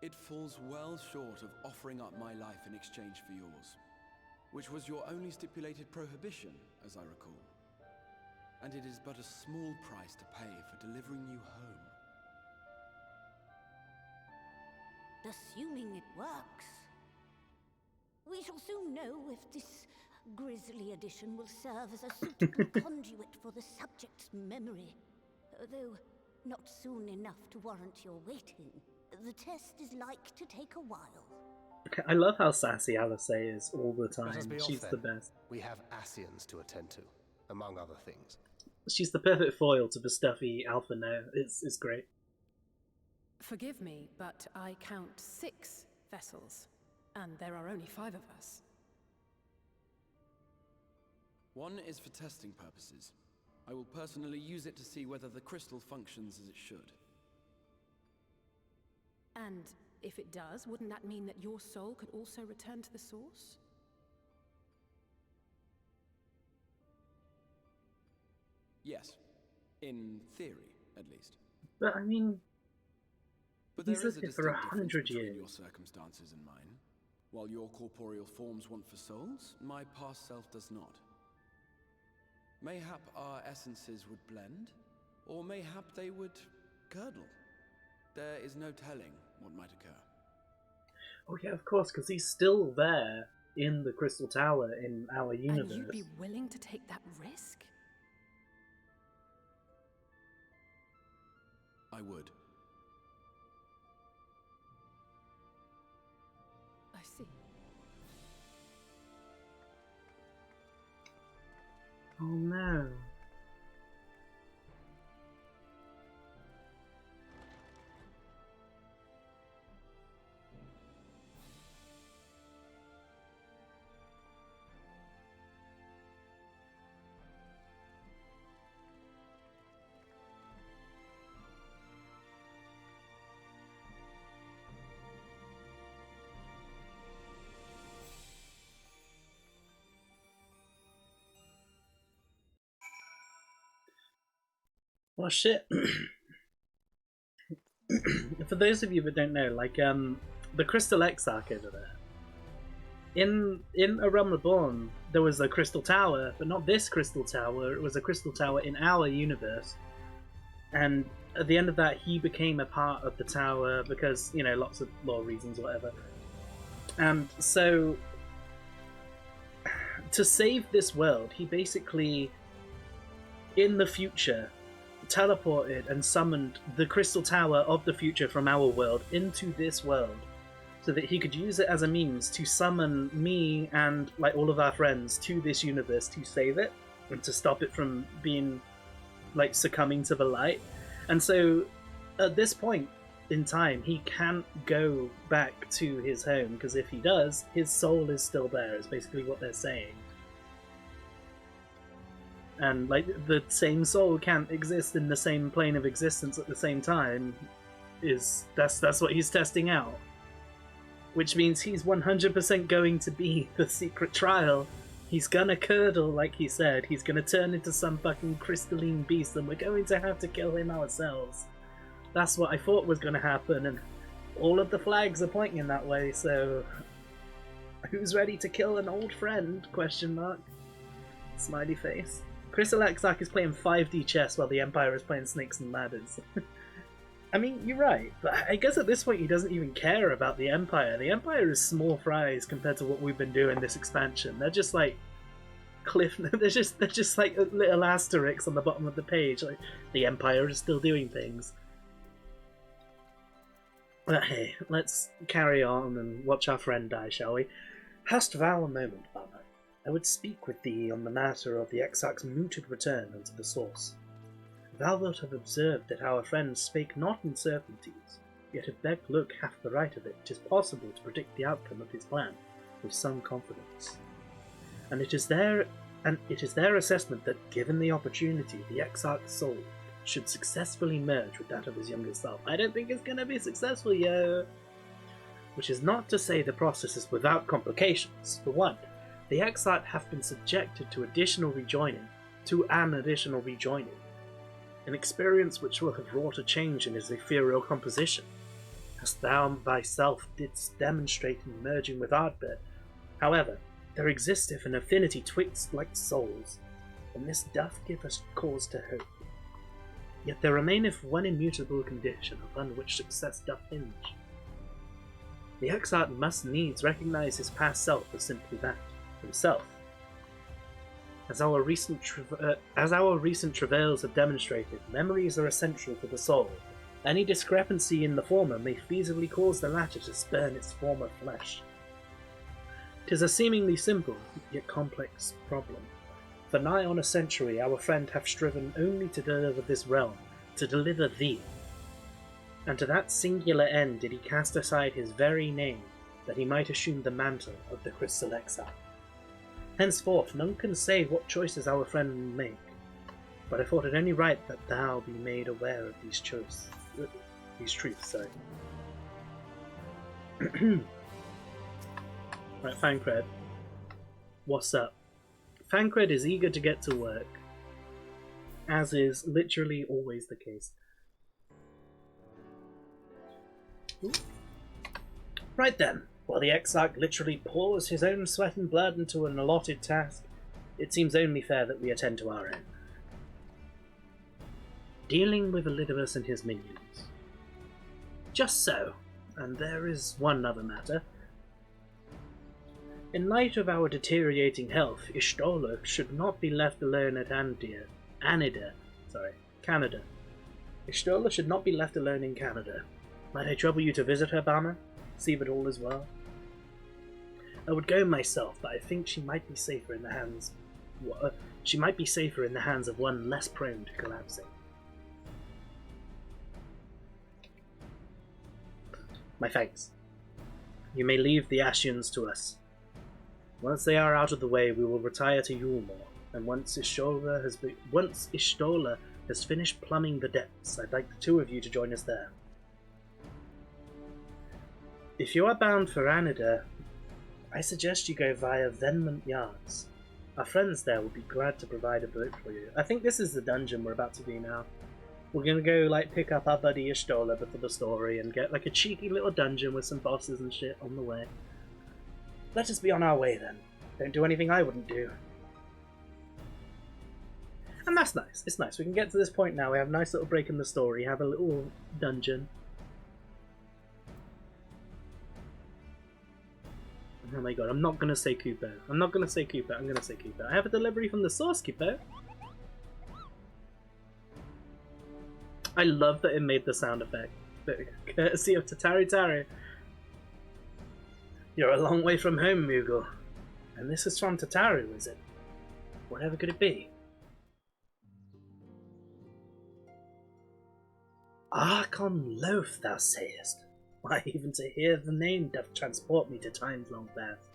It falls well short of offering up my life in exchange for yours, which was your only stipulated prohibition, as I recall. And it is but a small price to pay for delivering you home. Assuming it works. We shall soon know if this grisly addition will serve as a suitable conduit for the subject's memory. Though not soon enough to warrant your waiting. The test is like to take a while. I love how sassy Alice is all the time. Let us be She's off, the then. best. We have Asians to attend to, among other things. She's the perfect foil to the stuffy alpha now. It's great. Forgive me, but I count 6 vessels, and there are only 5 of us. One is for testing purposes. I will personally use it to see whether the crystal functions as it should. And if it does, wouldn't that mean that your soul could also return to the source? Yes. In theory, at least. But I mean, But there he's is a lived here for distinct difference 100 between years. your circumstances and mine. While your corporeal forms want for souls, my past self does not. Mayhap our essences would blend, or mayhap they would curdle. There is no telling what might occur. Oh yeah, of course, because he's still there in the Crystal Tower in our universe. And you'd be willing to take that risk? I would. I see. Oh no. Well, shit. For those of you that don't know, like, the Crystal Exarch over there. In A Realm Reborn, there was a Crystal Tower, but not this Crystal Tower. It was a Crystal Tower in our universe. And at the end of that, he became a part of the tower because, you know, lots of lore reasons, whatever. And so, to save this world, he basically, in the future, teleported and summoned the Crystal Tower of the future from our world into this world so that he could use it as a means to summon me and like all of our friends to this universe to save it and to stop it from being like succumbing to the light. And so at this point in time he can't go back to his home because if he does, his soul is still there, is basically what they're saying. And like the same soul can't exist in the same plane of existence at the same time, that's what he's testing out. Which means he's 100% going to be the secret trial. He's gonna curdle, like he said. He's gonna turn into some fucking crystalline beast, and we're going to have to kill him ourselves. That's what I thought was gonna happen, and all of the flags are pointing in that way. So, who's ready to kill an old friend? Question mark. Smiley face. Crystal Exarch is playing 5D chess while the Empire is playing Snakes and Ladders. I mean, you're right, but I guess at this point he doesn't even care about the Empire. The Empire is small fries compared to what we've been doing this expansion. They're just like they're just like little asterisks on the bottom of the page. Like the Empire is still doing things. But hey, let's carry on and watch our friend die, shall we? Hast thou a moment, Father? I would speak with thee on the matter of the Exarch's mooted return unto the source. Thou wilt have observed that our friend spake not in certainties, yet if Beck Look hath the right of it, 'tis possible to predict the outcome of his plan with some confidence. And it is their assessment that, given the opportunity, the Exarch's soul should successfully merge with that of his younger self. I don't think it's gonna be successful, yo. Which is not to say the process is without complications. For one, the Exarch have been subjected to an additional rejoining, an experience which will have wrought a change in his ethereal composition, as thou thyself didst demonstrate in merging with Ardbert. However, there existeth an affinity twixt like souls, and this doth give us cause to hope. Yet there remaineth one immutable condition upon which success doth hinge. The Exarch must needs recognise his past self as simply that, himself. As our recent travails have demonstrated, memories are essential to the soul. Any discrepancy in the former may feasibly cause the latter to spurn its former flesh. 'Tis a seemingly simple, yet complex problem. For nigh on a century our friend hath striven only to deliver this realm, to deliver thee. And to that singular end did he cast aside his very name, that he might assume the mantle of the Crystal Exarch. Henceforth none can say what choices our friend will make, but I thought it only right that thou be made aware of these truths. Right, Fancred. What's up? Fancred is eager to get to work. as is literally always the case. Ooh. Right then, while the Exarch literally pours his own sweat and blood into an allotted task, it seems only fair that we attend to our own. Dealing with Elidibus and his minions. Just so, and there is one other matter. In light of our deteriorating health, Ishtola should not be left alone at Canada. Ishtola should not be left alone in Canada. Might I trouble you to visit her, Bama? See that all is well? I would go myself, but I think she might be safer in the hands. She might be safer in the hands of one less prone to collapsing. My thanks. You may leave the Ashians to us. Once they are out of the way, we will retire to Yulmore, and once Ishtola has finished plumbing the depths, I'd like the two of you to join us there. If you are bound for Anida, I suggest you go via Venmont Yards. Our friends there will be glad to provide a boat for you. I think this is the dungeon we're about to be now. We're gonna go, like, pick up our buddy Ishtola before the story and get, like, a cheeky little dungeon with some bosses and shit on the way. Let us be on our way, then. Don't do anything I wouldn't do. And that's nice. It's nice. We can get to this point now. We have a nice little break in the story. Have a little dungeon. Oh my god, I'm not gonna say Cooper. I'm not gonna say Cooper. I'm gonna say Cooper. I have a delivery from the source, Cooper. I love that it made the sound effect. Courtesy of Tatari Tari. You're a long way from home, Moogle. And this is from Tataru, is it? Whatever could it be? Archon Loaf, thou sayest. Why, even to hear the name doth transport me to times long past.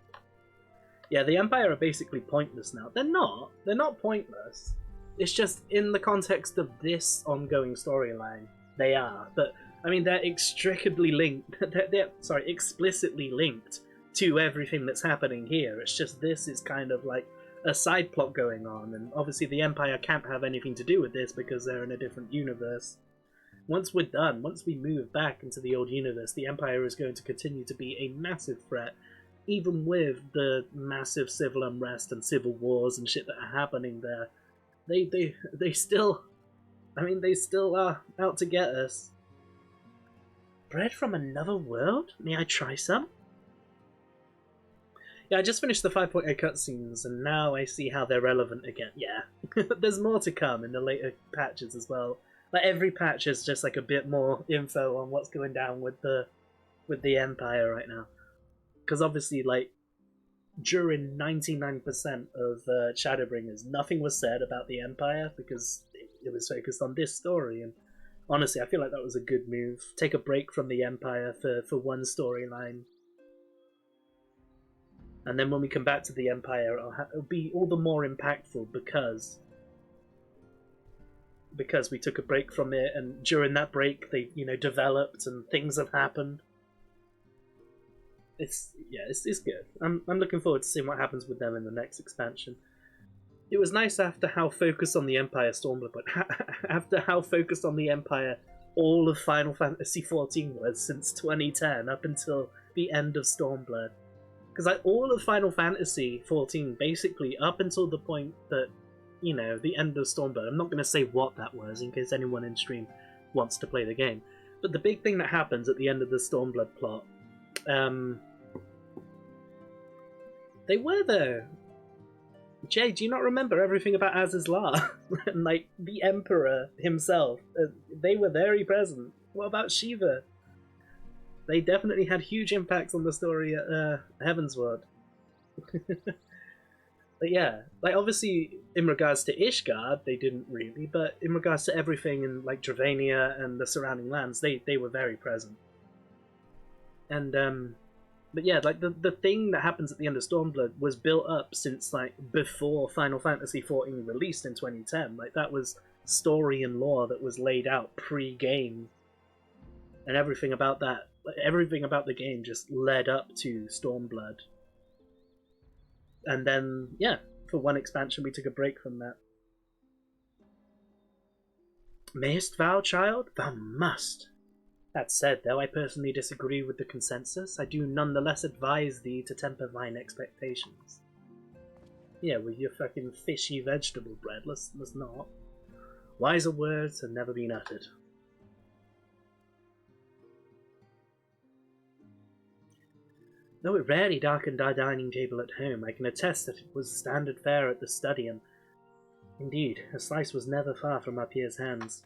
Yeah, the Empire are basically pointless now. They're not. They're not pointless. It's just in the context of this ongoing storyline, they are. But, I mean, they're inextricably linked. They're explicitly linked to everything that's happening here. It's just this is kind of like a side plot going on, and obviously the Empire can't have anything to do with this because they're in a different universe. Once we're done, once we move back into the old universe, the Empire is going to continue to be a massive threat, even with the massive civil unrest and civil wars and shit that are happening there. They still, I mean, they still are out to get us. Bread from another world? May I try some? Yeah, I just finished the 5.8 cutscenes, and now I see how they're relevant again. Yeah, there's more to come in the later patches as well. Like, every patch is just like a bit more info on what's going down with the Empire right now. Because obviously, like, during 99% of Shadowbringers, nothing was said about the Empire because it was focused on this story. And honestly, I feel like that was a good move. Take a break from the Empire for one storyline. And then when we come back to the Empire, it'll be all the more impactful because we took a break from it, and during that break they, developed and things have happened. It's good. I'm looking forward to seeing what happens with them in the next expansion. It was nice after how focused on the Empire Stormblood, but after how focused on the Empire all of Final Fantasy XIV was since 2010 up until the end of Stormblood. Because like all of Final Fantasy XIV, basically up until the point that, the end of Stormblood, I'm not going to say what that was in case anyone in stream wants to play the game, but the big thing that happens at the end of the Stormblood plot, they were there. Jay, do you not remember everything about Azizla? And like the Emperor himself, they were very present. What about Shiva? They definitely had huge impacts on the story at Heavensward. But yeah, like obviously in regards to Ishgard, they didn't really, but in regards to everything in like Dravania and the surrounding lands, they were very present. And but yeah, like the thing that happens at the end of Stormblood was built up since like before Final Fantasy XIV released in 2010. Like that was story and lore that was laid out pre-game, and everything about that. Everything about the game just led up to Stormblood. And then, yeah, for one expansion we took a break from that. Mayst thou, child? Thou must. That said, though I personally disagree with the consensus, I do nonetheless advise thee to temper thine expectations. Yeah, with your fucking fishy vegetable bread, let's not. Wiser words have never been uttered. Though it rarely darkened our dining table at home, I can attest that it was standard fare at the study, and indeed, a slice was never far from our peers' hands.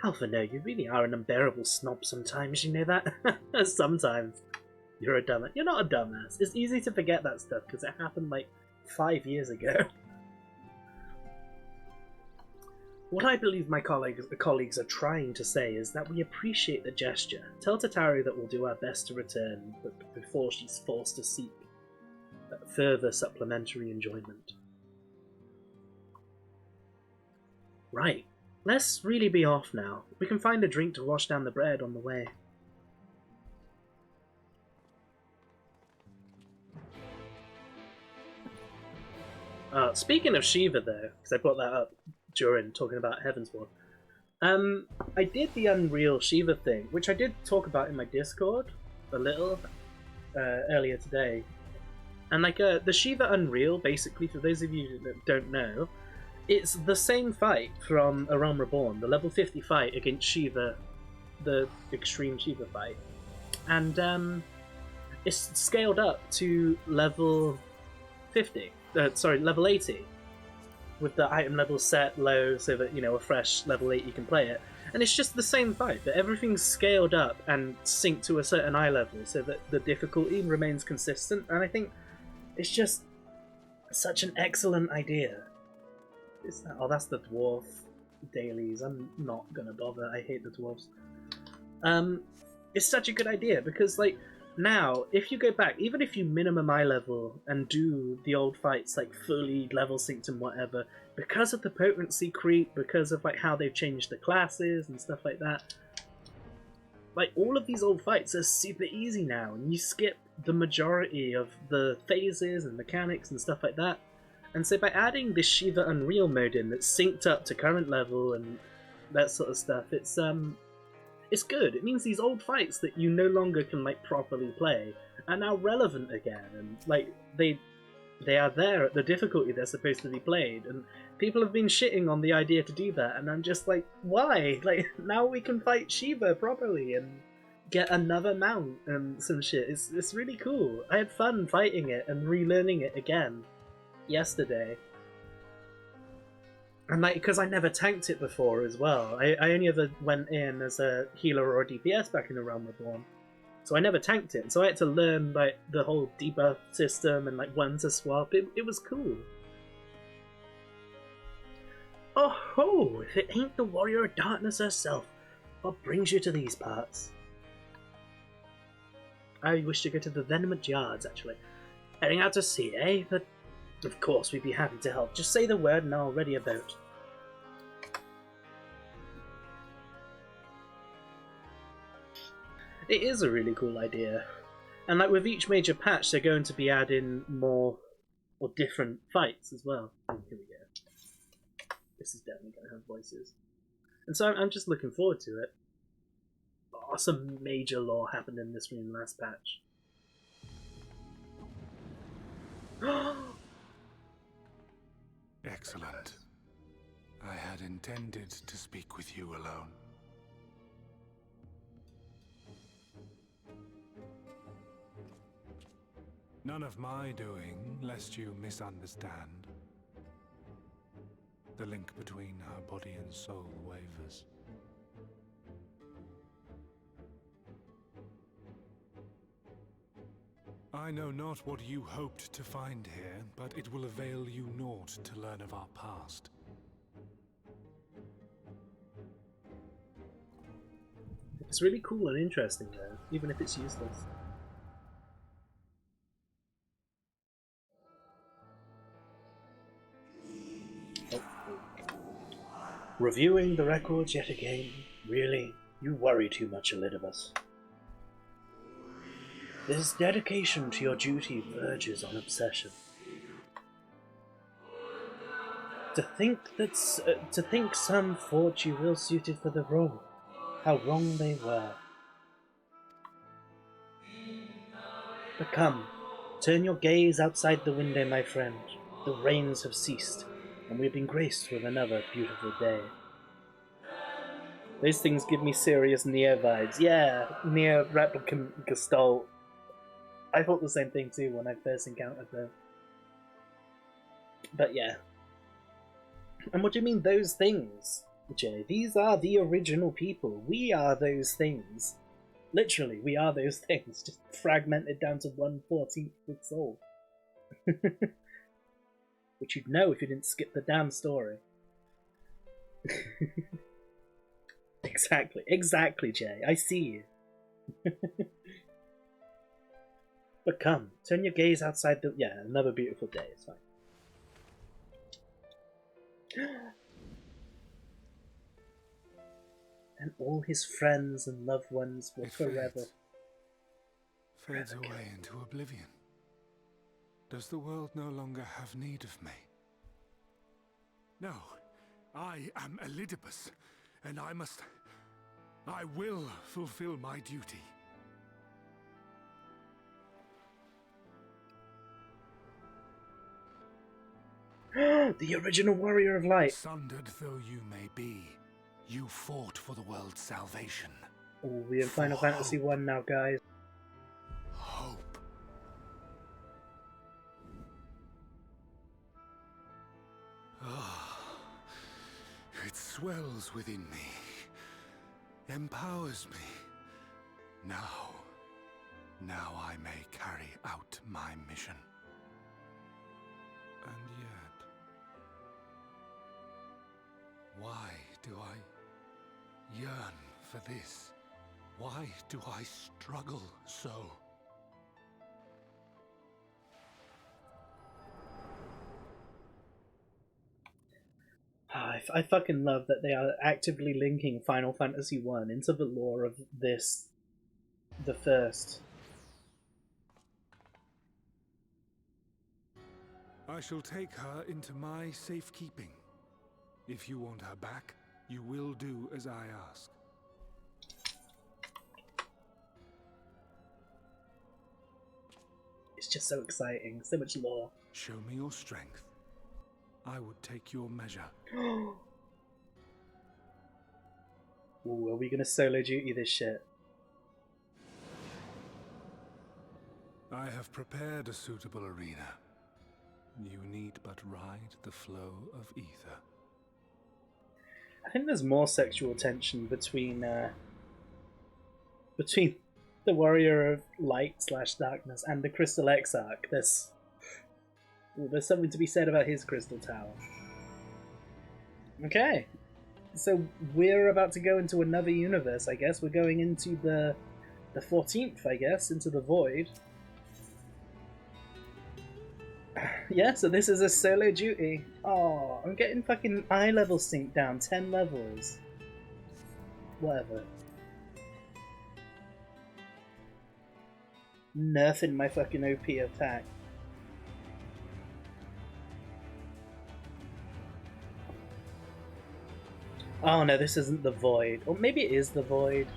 Alpha, no, you really are an unbearable snob sometimes, you know that? Sometimes. You're a dumbass. You're not a dumbass. It's easy to forget that stuff because it happened like 5 years ago. What I believe my colleagues are trying to say is that we appreciate the gesture. Tell Tataru that we'll do our best to return, but before she's forced to seek further supplementary enjoyment. Right. Let's really be off now. We can find a drink to wash down the bread on the way. Speaking of Shiva, though, because I brought that up during talking about Heavensward, I did the Unreal Shiva thing, which I did talk about in my Discord a little earlier today. And like the Shiva Unreal, basically, for those of you that don't know, it's the same fight from A Realm Reborn, the level 50 fight against Shiva, the extreme Shiva fight. And it's scaled up to level 50. Level 80. With the item level set low so that, you know, a fresh level 8 you can play it. And it's just the same fight, but everything's scaled up and synced to a certain eye level so that the difficulty remains consistent. And I think it's just such an excellent idea. Oh, that's the dwarf dailies. I'm not gonna bother. I hate the dwarves. It's such a good idea because, like, now if you go back, even if you minimum eye level and do the old fights like fully level synced and whatever, because of the potency creep, because of like how they've changed the classes and stuff like that, like all of these old fights are super easy now, and you skip the majority of the phases and mechanics and stuff like that. And so by adding this Shiva Unreal mode in that's synced up to current level and that sort of stuff, it's good. It means these old fights that you no longer can like properly play are now relevant again, and like they are there at the difficulty they're supposed to be played. And people have been shitting on the idea to do that, and I'm just like, why? Like now we can fight Shiva properly and get another mount and some shit. It's really cool. I had fun fighting it and relearning it again yesterday, and like because I never tanked it before as well. I only ever went in as a healer or a DPS back in A Realm Reborn, so I never tanked it. So I had to learn like the whole debuff system and like when to swap. It was cool. Oh ho! If it ain't the Warrior of Darkness herself, what brings you to these parts? I wish to go to the Venomous Yards, actually. Heading out to sea, eh? But of course, we'd be happy to help. Just say the word and I'll ready a boat. It is a really cool idea. And like with each major patch, they're going to be adding more or different fights as well. Oh, here we go. This is definitely going to have voices. And so I'm just looking forward to it. Oh, some major lore happened in this room last patch. Excellent. I had intended to speak with you alone. None of my doing, lest you misunderstand. The link between her body and soul wavers. I know not what you hoped to find here, but it will avail you naught to learn of our past. It's really cool and interesting though, even if it's useless. Oh. Reviewing the records yet again. Really? You worry too much, Elidibus. This dedication to your duty verges on obsession. To think some thought you ill suited for the role. How wrong they were. But come, turn your gaze outside the window, my friend. The rains have ceased, and we've been graced with another beautiful day. Those things give me serious Neo vibes. Yeah, Neo Replicant Gestalt. I thought the same thing too when I first encountered them. But yeah. And what do you mean, those things, Jay? These are the original people. We are those things. Literally, we are those things, just fragmented down to 1/14th of its soul. Which you'd know if you didn't skip the damn story. Exactly, Jay. I see you. But come, turn your gaze outside the... Yeah, another beautiful day, it's fine. And all his friends and loved ones will forever... Fades away into oblivion. Does the world no longer have need of me? No, I am Elidibus, and I will fulfill my duty. The original warrior of light. Sundered though you may be, you fought for the world's salvation. Oh, we're in Final Fantasy 1 now, guys. Hope. It swells within me, empowers me. Now I may carry out my mission. And yet, why do I yearn for this? Why do I struggle so? I fucking love that they are actively linking Final Fantasy 1 into the lore of this, the first. I shall take her into my safekeeping. If you want her back, you will do as I ask. It's just so exciting, so much lore. Show me your strength. I would take your measure. Ooh, are we gonna solo duty this shit? I have prepared a suitable arena. You need but ride the flow of ether. I think there's more sexual tension between the warrior of light / darkness and the Crystal Exarch. There's something to be said about his crystal tower. Okay, so we're about to go into another universe, I guess. We're going into the 14th, I guess, into the Void. Yeah, so this is a solo duty. Oh, I'm getting fucking eye level synced down 10 levels. Whatever. Nerfing my fucking OP attack. Oh no, this isn't the Void. Or maybe it is the Void.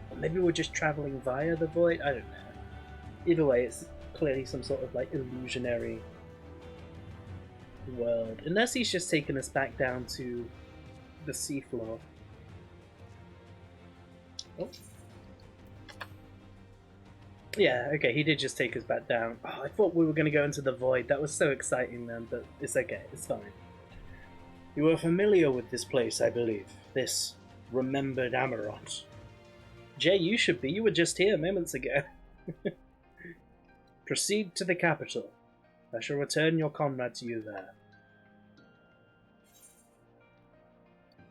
Or maybe we're just travelling via the Void. I don't know. Either way, it's clearly some sort of like illusionary world. Unless he's just taken us back down to the seafloor. Oh. Yeah, okay, he did just take us back down. Oh, I thought we were going to go into the Void. That was so exciting then, but it's okay, it's fine. You are familiar with this place, I believe. This remembered Amarant. Jay, you should be. You were just here moments ago. Proceed to the capital. I shall return your comrade to you there.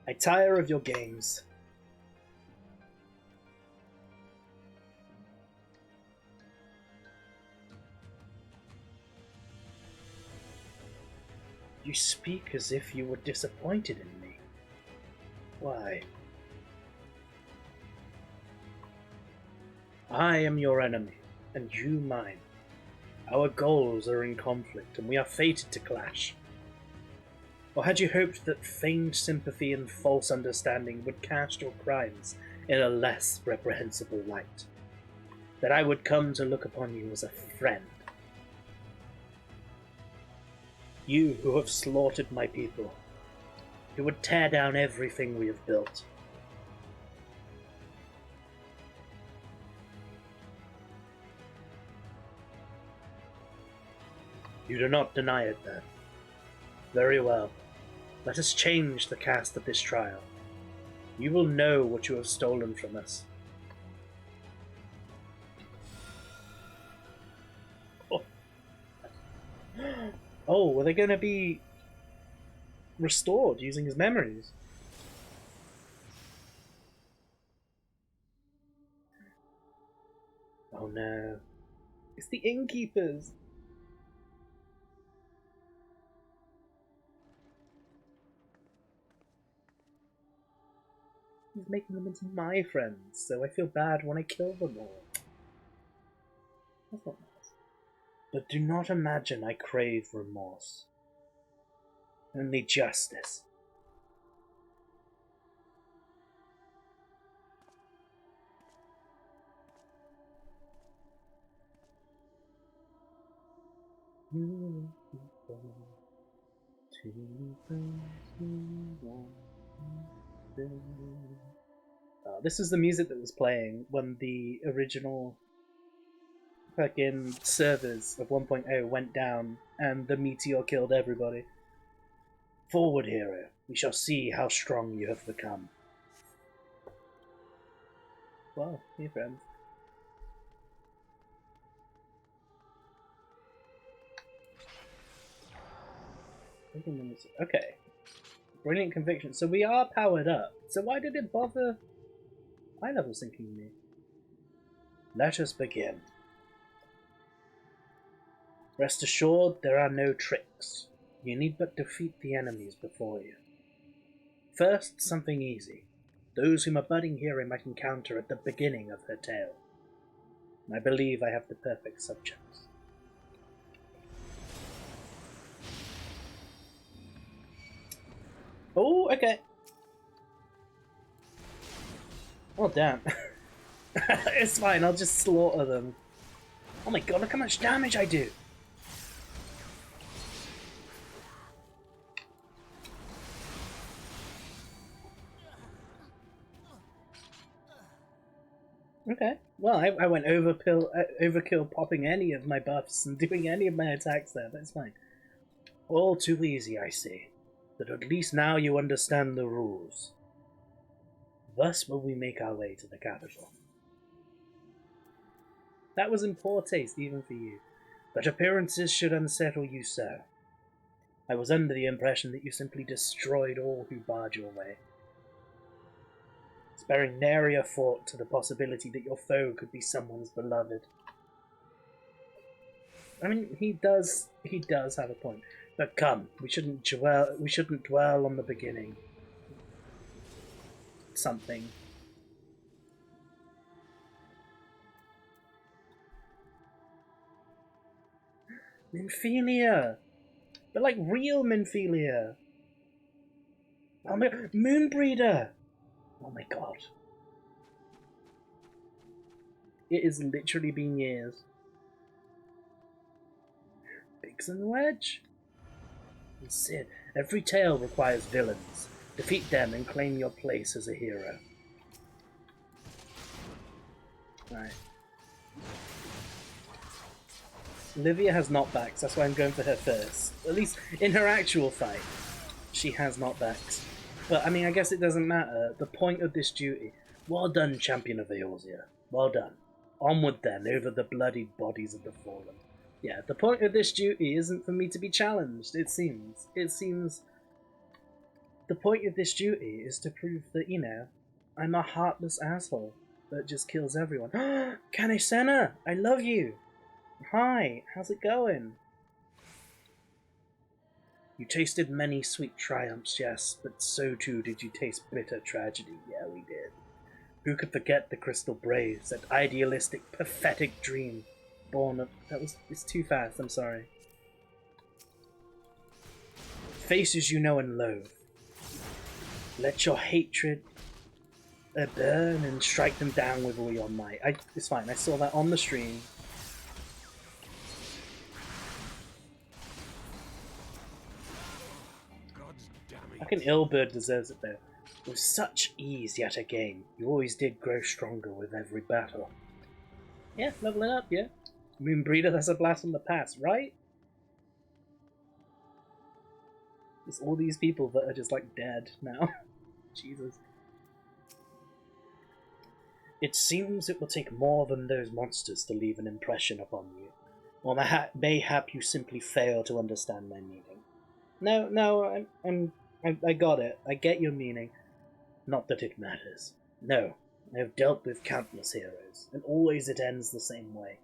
I tire of your games. You speak as if you were disappointed in me. Why? I am your enemy, and you mine. Our goals are in conflict, and we are fated to clash. Or had you hoped that feigned sympathy and false understanding would cast your crimes in a less reprehensible light? That I would come to look upon you as a friend? You who have slaughtered my people, who would tear down everything we have built. You do not deny it, then. Very well. Let us change the cast of this trial. You will know what you have stolen from us. Oh, oh, were they going to be restored using his memories? Oh no. It's the innkeepers. He's making them into my friends, so I feel bad when I kill them all. That's not nice. But do not imagine I crave remorse. Only justice. This is the music that was playing when the original fucking servers of 1.0 went down and the meteor killed everybody. Forward, hero. We shall see how strong you have become. Well, hey friends. Okay. Brilliant conviction. So we are powered up. So why did it bother high level sinking me? Let us begin. Rest assured, there are no tricks. You need but defeat the enemies before you. First, something easy. Those whom a budding hero might encounter at the beginning of her tale. I believe I have the perfect subjects. Oh, okay. Oh, damn. It's fine, I'll just slaughter them. Oh my god, look how much damage I do! Okay, well, I went overkill popping any of my buffs and doing any of my attacks there, that's fine. All too easy, I see. But at least now you understand the rules. Thus will we make our way to the capital. That was in poor taste, even for you. But appearances should unsettle you so. I was under the impression that you simply destroyed all who barred your way, sparing nary a thought to the possibility that your foe could be someone's beloved. I mean, he does have a point. But come, we shouldn't dwell on the beginning. Something. Nymphelia! But like real Nymphelia! Oh my, Moonbreeder! Oh my god. It has literally been years. Biggs and Wedge? And Sid, every tale requires villains. Defeat them and claim your place as a hero. Right. Livia has knockbacks, that's why I'm going for her first. At least in her actual fight, she has knockbacks. But I mean, I guess it doesn't matter. The point of this duty. Well done, champion of Eorzea. Well done. Onward then, over the bloodied bodies of the fallen. Yeah, the point of this duty isn't for me to be challenged, it seems. It seems the point of this duty is to prove that, you know, I'm a heartless asshole that just kills everyone. Kanesena, I love you! Hi, how's it going? You tasted many sweet triumphs, yes, but so too did you taste bitter tragedy. Yeah, we did. Who could forget the crystal braves, that idealistic, pathetic dream born of... It's too fast, I'm sorry. faces you know and loathe. Let your hatred burn and strike them down with all your might. It's fine, I saw that on the stream. Fucking Illbird deserves it though. With such ease yet again, you always did grow stronger with every battle. Yeah, leveling up, yeah. Moonbreeder, that's a blast from the past, right? It's all these people that are just like dead now. Jesus. It seems it will take more than those monsters to leave an impression upon you. Or mayhap you simply fail to understand my meaning. No, I got it. I get your meaning. Not that it matters. No, I have dealt with countless heroes, and always it ends the same way.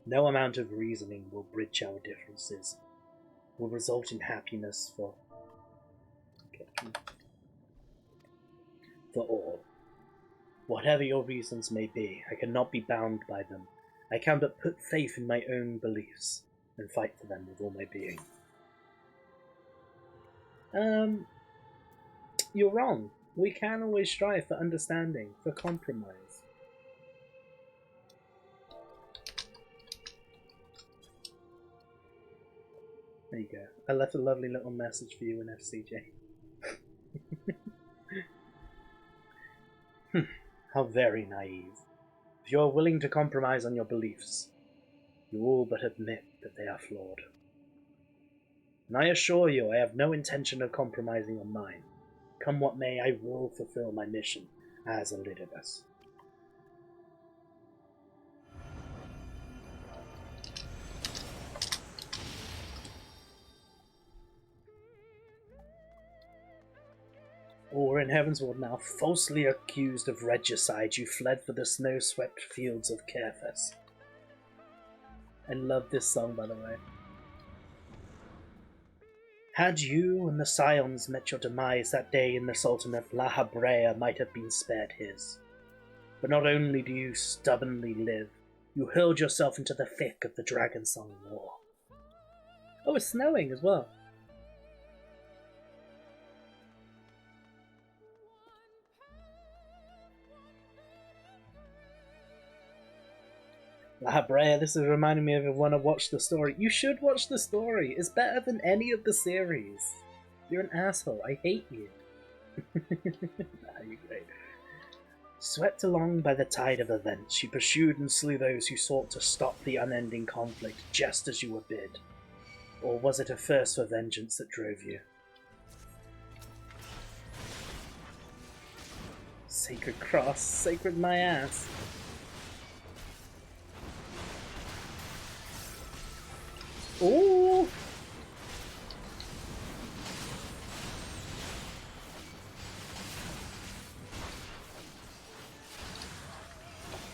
No amount of reasoning will bridge our differences, will result in happiness for all. Whatever your reasons may be, I cannot be bound by them. I can but put faith in my own beliefs, and fight for them with all my being. You're wrong. We can always strive for understanding, for compromise. There you go. I left a lovely little message for you in FCJ. How very naive. If you are willing to compromise on your beliefs, you all but admit that they are flawed. And I assure you, I have no intention of compromising on mine. Come what may, I will fulfill my mission as Elidibus. Or in Heavensward now, falsely accused of regicide, you fled for the snow-swept fields of Kerfus. I love this song, by the way. Had you and the Scions met your demise that day in the Sultanate, La Habrea might have been spared his. But not only do you stubbornly live, you hurled yourself into the thick of the Dragonsong War. Oh, it's snowing as well. La Habrea, this is reminding me of when I watched the story. You should watch the story. It's better than any of the series. You're an asshole. I hate you. You're great. Swept along by the tide of events, you pursued and slew those who sought to stop the unending conflict just as you were bid. Or was it a thirst for vengeance that drove you? Sacred cross, sacred my ass. Ooh!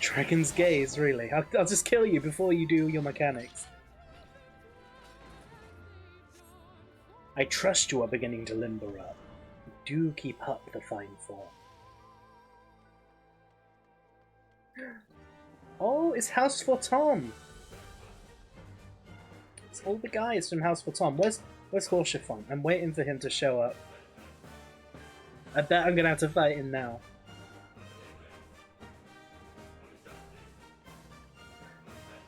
Dragon's Gaze, really. I'll just kill you before you do your mechanics. I trust you are beginning to limber up. Do keep up the fine form. Oh, it's House for Tom! It's all the guys from House for Tom. Where's Horschiffon? I'm waiting for him to show up. I bet I'm gonna have to fight him now.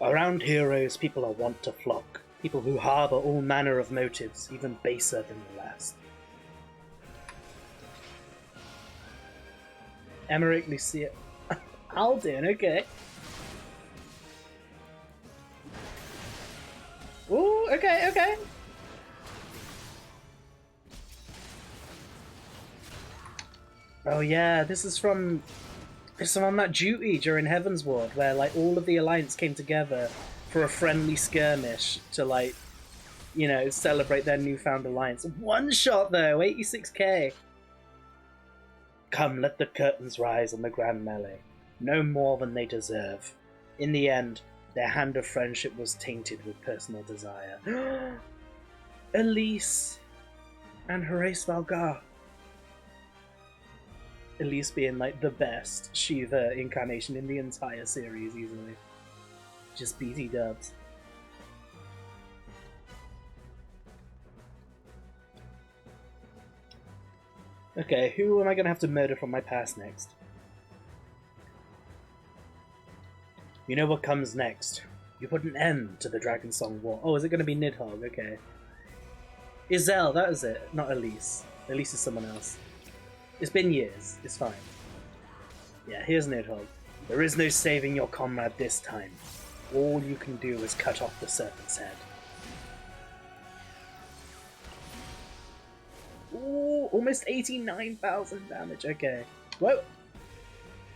Around heroes, people are wont to flock. People who harbour all manner of motives, even baser than the last. Emmerich, Lucia... Alden, okay. Ooh, okay. Oh yeah, this is from that duty during Heavensward, where like all of the Alliance came together for a friendly skirmish to like, you know, celebrate their newfound alliance. One shot though, 86k. Come, let the curtains rise on the grand melee. No more than they deserve. In the end, their hand of friendship was tainted with personal desire. Elise and Horace Valgar. Elise being like the best Shiva incarnation in the entire series easily. Just BT dubs. Okay, who am I gonna have to murder from my past next? You know what comes next. You put an end to the Dragon Song War. Oh, is it gonna be Nidhogg? Okay. Izel, that is it, not Elise. Elise is someone else. It's been years, it's fine. Yeah, here's Nidhogg. There is no saving your comrade this time. All you can do is cut off the serpent's head. Ooh, almost 89,000 damage, okay. Whoa!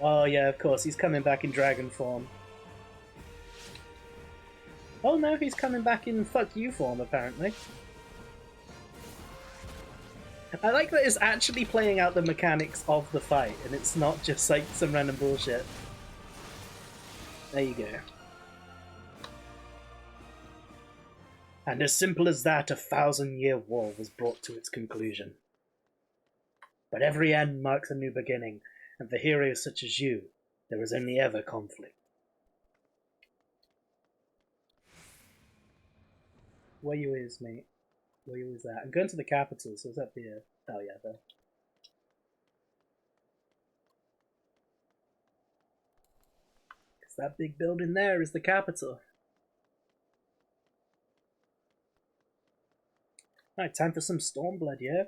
Oh yeah, of course, he's coming back in dragon form. Oh no, he's coming back in fuck you form, apparently. I like that it's actually playing out the mechanics of the fight, and it's not just like some random bullshit. There you go. And as simple as that, a 1,000-year war was brought to its conclusion. But every end marks a new beginning, and for heroes such as you, there is only ever conflict. Where you is, mate? Where you is that? I'm going to the capital, so it's up here. Oh yeah, there. Because that big building there is the capital. Alright, time for some Stormblood, yeah?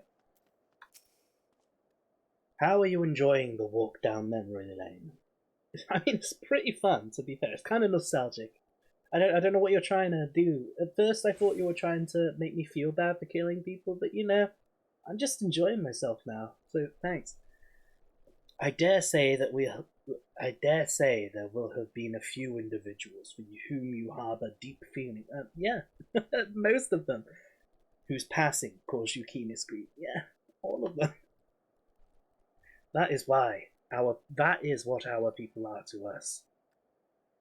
How are you enjoying the walk down memory lane? I mean, it's pretty fun, to be fair. It's kind of nostalgic. I don't know what you're trying to do. At first I thought you were trying to make me feel bad for killing people, but you know, I'm just enjoying myself now, so thanks. I dare say there will have been a few individuals for whom you harbour deep feeling. Yeah, most of them. Whose passing caused you keenest grief. Yeah, all of them. That is what our people are to us.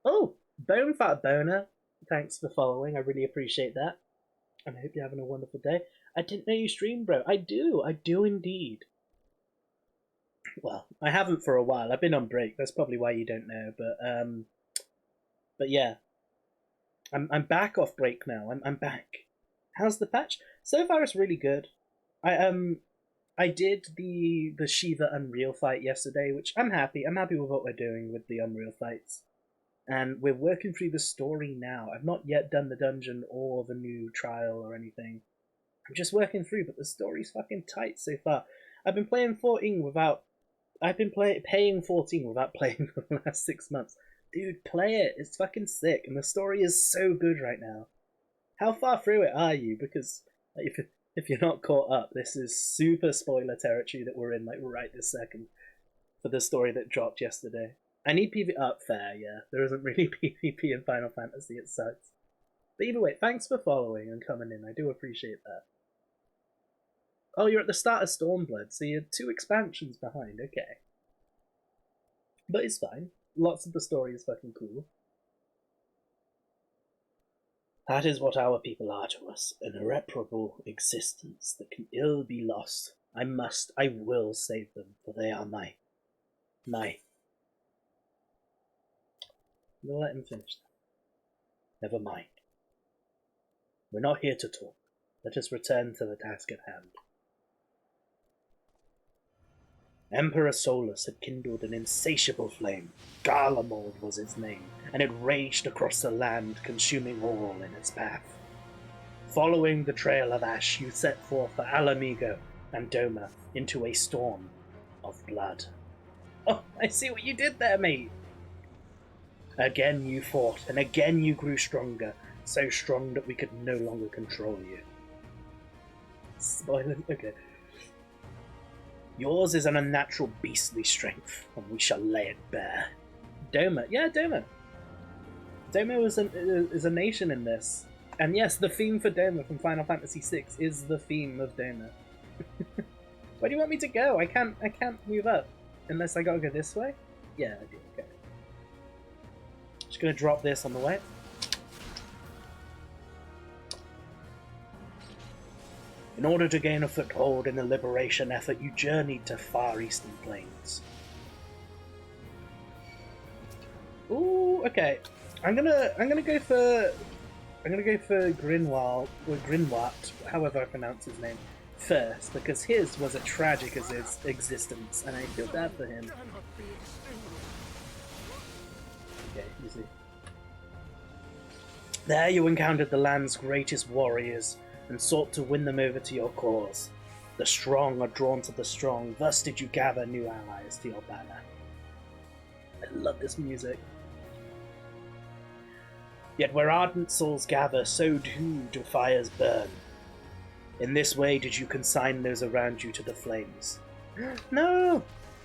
Oh, Bonefat Boner, thanks for following. I really appreciate that. And I hope you're having a wonderful day. I didn't know you stream, bro. I do indeed. Well, I haven't for a while. I've been on break. That's probably why you don't know. But yeah, I'm back off break now. I'm back. How's the patch? So far, it's really good. I did the Shiva Unreal fight yesterday, which I'm happy. I'm happy with what we're doing with the Unreal fights. And we're working through the story now. I've not yet done the dungeon or the new trial or anything. I'm just working through, but the story's fucking tight so far. I've been playing 14 without... I've been paying 14 without playing for the last 6 months. Dude, play it. It's fucking sick. And the story is so good right now. How far through it are you? Because if you're not caught up, this is super spoiler territory that we're in, like, right this second. For the story that dropped yesterday. I need PvP up fair, yeah. There isn't really PvP in Final Fantasy, it sucks. But either way, thanks for following and coming in. I do appreciate that. Oh, you're at the start of Stormblood, so you're 2 expansions behind, okay. But it's fine. Lots of the story is fucking cool. That is what our people are to us, an irreparable existence that can ill be lost. I will save them, for they are my. We'll let him finish that. Never mind. We're not here to talk. Let us return to the task at hand. Emperor Solus had kindled an insatiable flame. Garlemald was its name, and it raged across the land, consuming all in its path. Following the trail of ash, you set forth for Alamigo and Doma into a storm of blood. Oh, I see what you did there, mate! Again you fought, and again you grew stronger, so strong that we could no longer control you. Spoiler, okay. Yours is an unnatural beastly strength, and we shall lay it bare. Doma, yeah, Doma. Doma is a nation in this. And yes, the theme for Doma from Final Fantasy VI is the theme of Doma. Where do you want me to go? I can't move up. Unless I gotta go this way? Yeah, I do, okay. Just gonna drop this on the way. In order to gain a foothold in the liberation effort, you journeyed to far eastern plains. Ooh, okay. I'm gonna go for Grinwald, or Grinwat, however I pronounce his name. first, because his was as tragic as his existence, and I feel bad for him. Okay, easy. There you encountered the land's greatest warriors, and sought to win them over to your cause. The strong are drawn to the strong, thus did you gather new allies to your banner. I love this music. Yet where ardent souls gather, so too do fires burn. In this way did you consign those around you to the flames. No!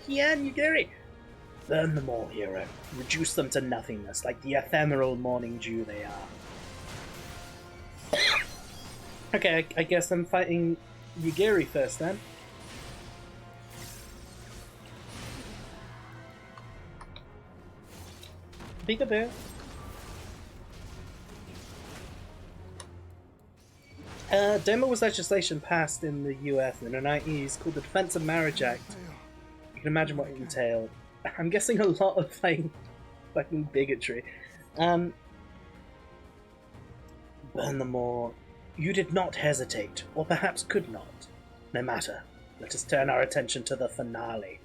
Kian, you get it! Burn them all, hero. Reduce them to nothingness, like the ephemeral morning dew they are. Okay, I guess I'm fighting Yugiri first then. Peekaboo. Demo was legislation passed in the US in the 90s called the Defense of Marriage Act. You can imagine what it entailed. I'm guessing a lot of fucking bigotry. Burn them all. You did not hesitate, or perhaps could not. No matter. Let us turn our attention to the finale.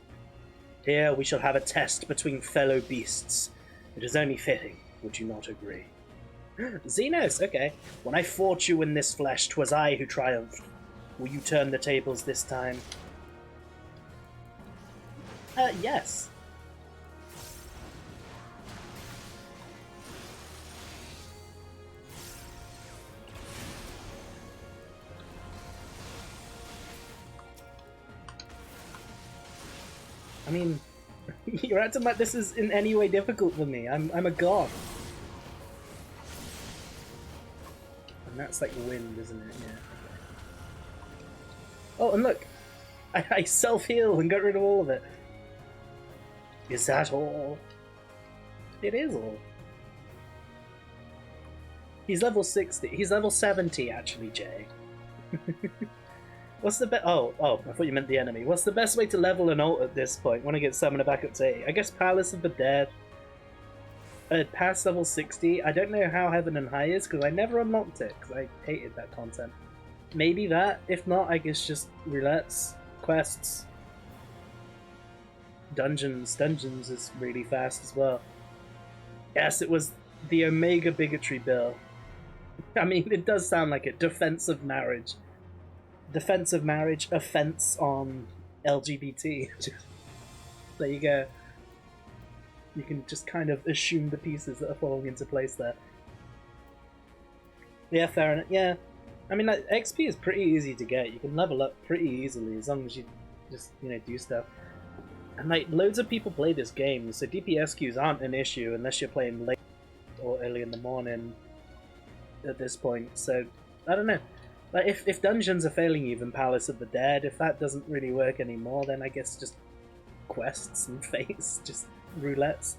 Here we shall have a test between fellow beasts. It is only fitting, would you not agree? Xenos, okay. When I fought you in this flesh, 'twas I who triumphed. Will you turn the tables this time? Yes. I mean, you're acting like this is in any way difficult for me. I'm a god. And that's like wind, isn't it? Yeah. Oh, and look! I self-heal and got rid of all of it. Is that all? It is all. He's level 60. He's level 70, actually, Jay. What's the best? Oh, I thought you meant the enemy. What's the best way to level an ult at this point? Want to get summoner back up to 8? I guess Palace of the Dead. Past level 60. I don't know how Heaven and High is because I never unlocked it because I hated that content. Maybe that. If not, I guess just roulettes, quests, dungeons. Dungeons is really fast as well. Yes, it was the Omega Bigotry bill. I mean, it does sound like it. Defense of marriage. Defense of marriage, offense on LGBT. There you go. You can just kind of assume the pieces that are falling into place there. Yeah, fair enough. Yeah. I mean, like, XP is pretty easy to get. You can level up pretty easily as long as you just, you know, do stuff. And, like, loads of people play this game, so DPS queues aren't an issue unless you're playing late or early in the morning at this point. So, I don't know. Like, if dungeons are failing you, then Palace of the Dead, if that doesn't really work anymore, then I guess just quests and fates, just roulettes.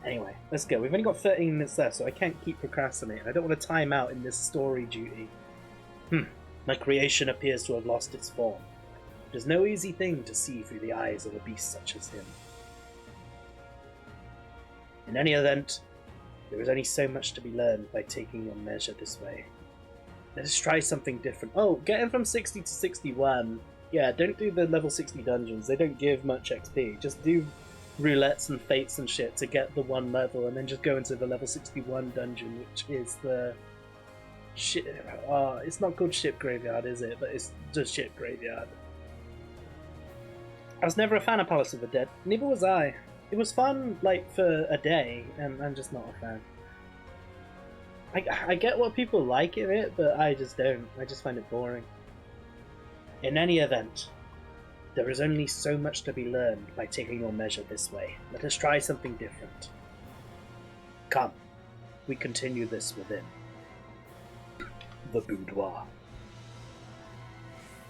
Anyway, let's go. We've only got 13 minutes left, so I can't keep procrastinating. I don't want to time out in this story duty. My creation appears to have lost its form. It is no easy thing to see through the eyes of a beast such as him. In any event, there is only so much to be learned by taking your measure this way. Let us try something different. Oh, getting from 60 to 61. Yeah, don't do the level 60 dungeons. They don't give much XP. Just do roulettes and fates and shit to get the one level, and then just go into the level 61 dungeon, which is the shit. It's not called Ship Graveyard, is it? But it's just Ship Graveyard. I was never a fan of Palace of the Dead. Neither was I. It was fun, like, for a day, and I'm just not a fan. I get what people like in it, but I just don't. I just find it boring. In any event, there is only so much to be learned by taking your measure this way. Let us try something different. Come, we continue this within the boudoir.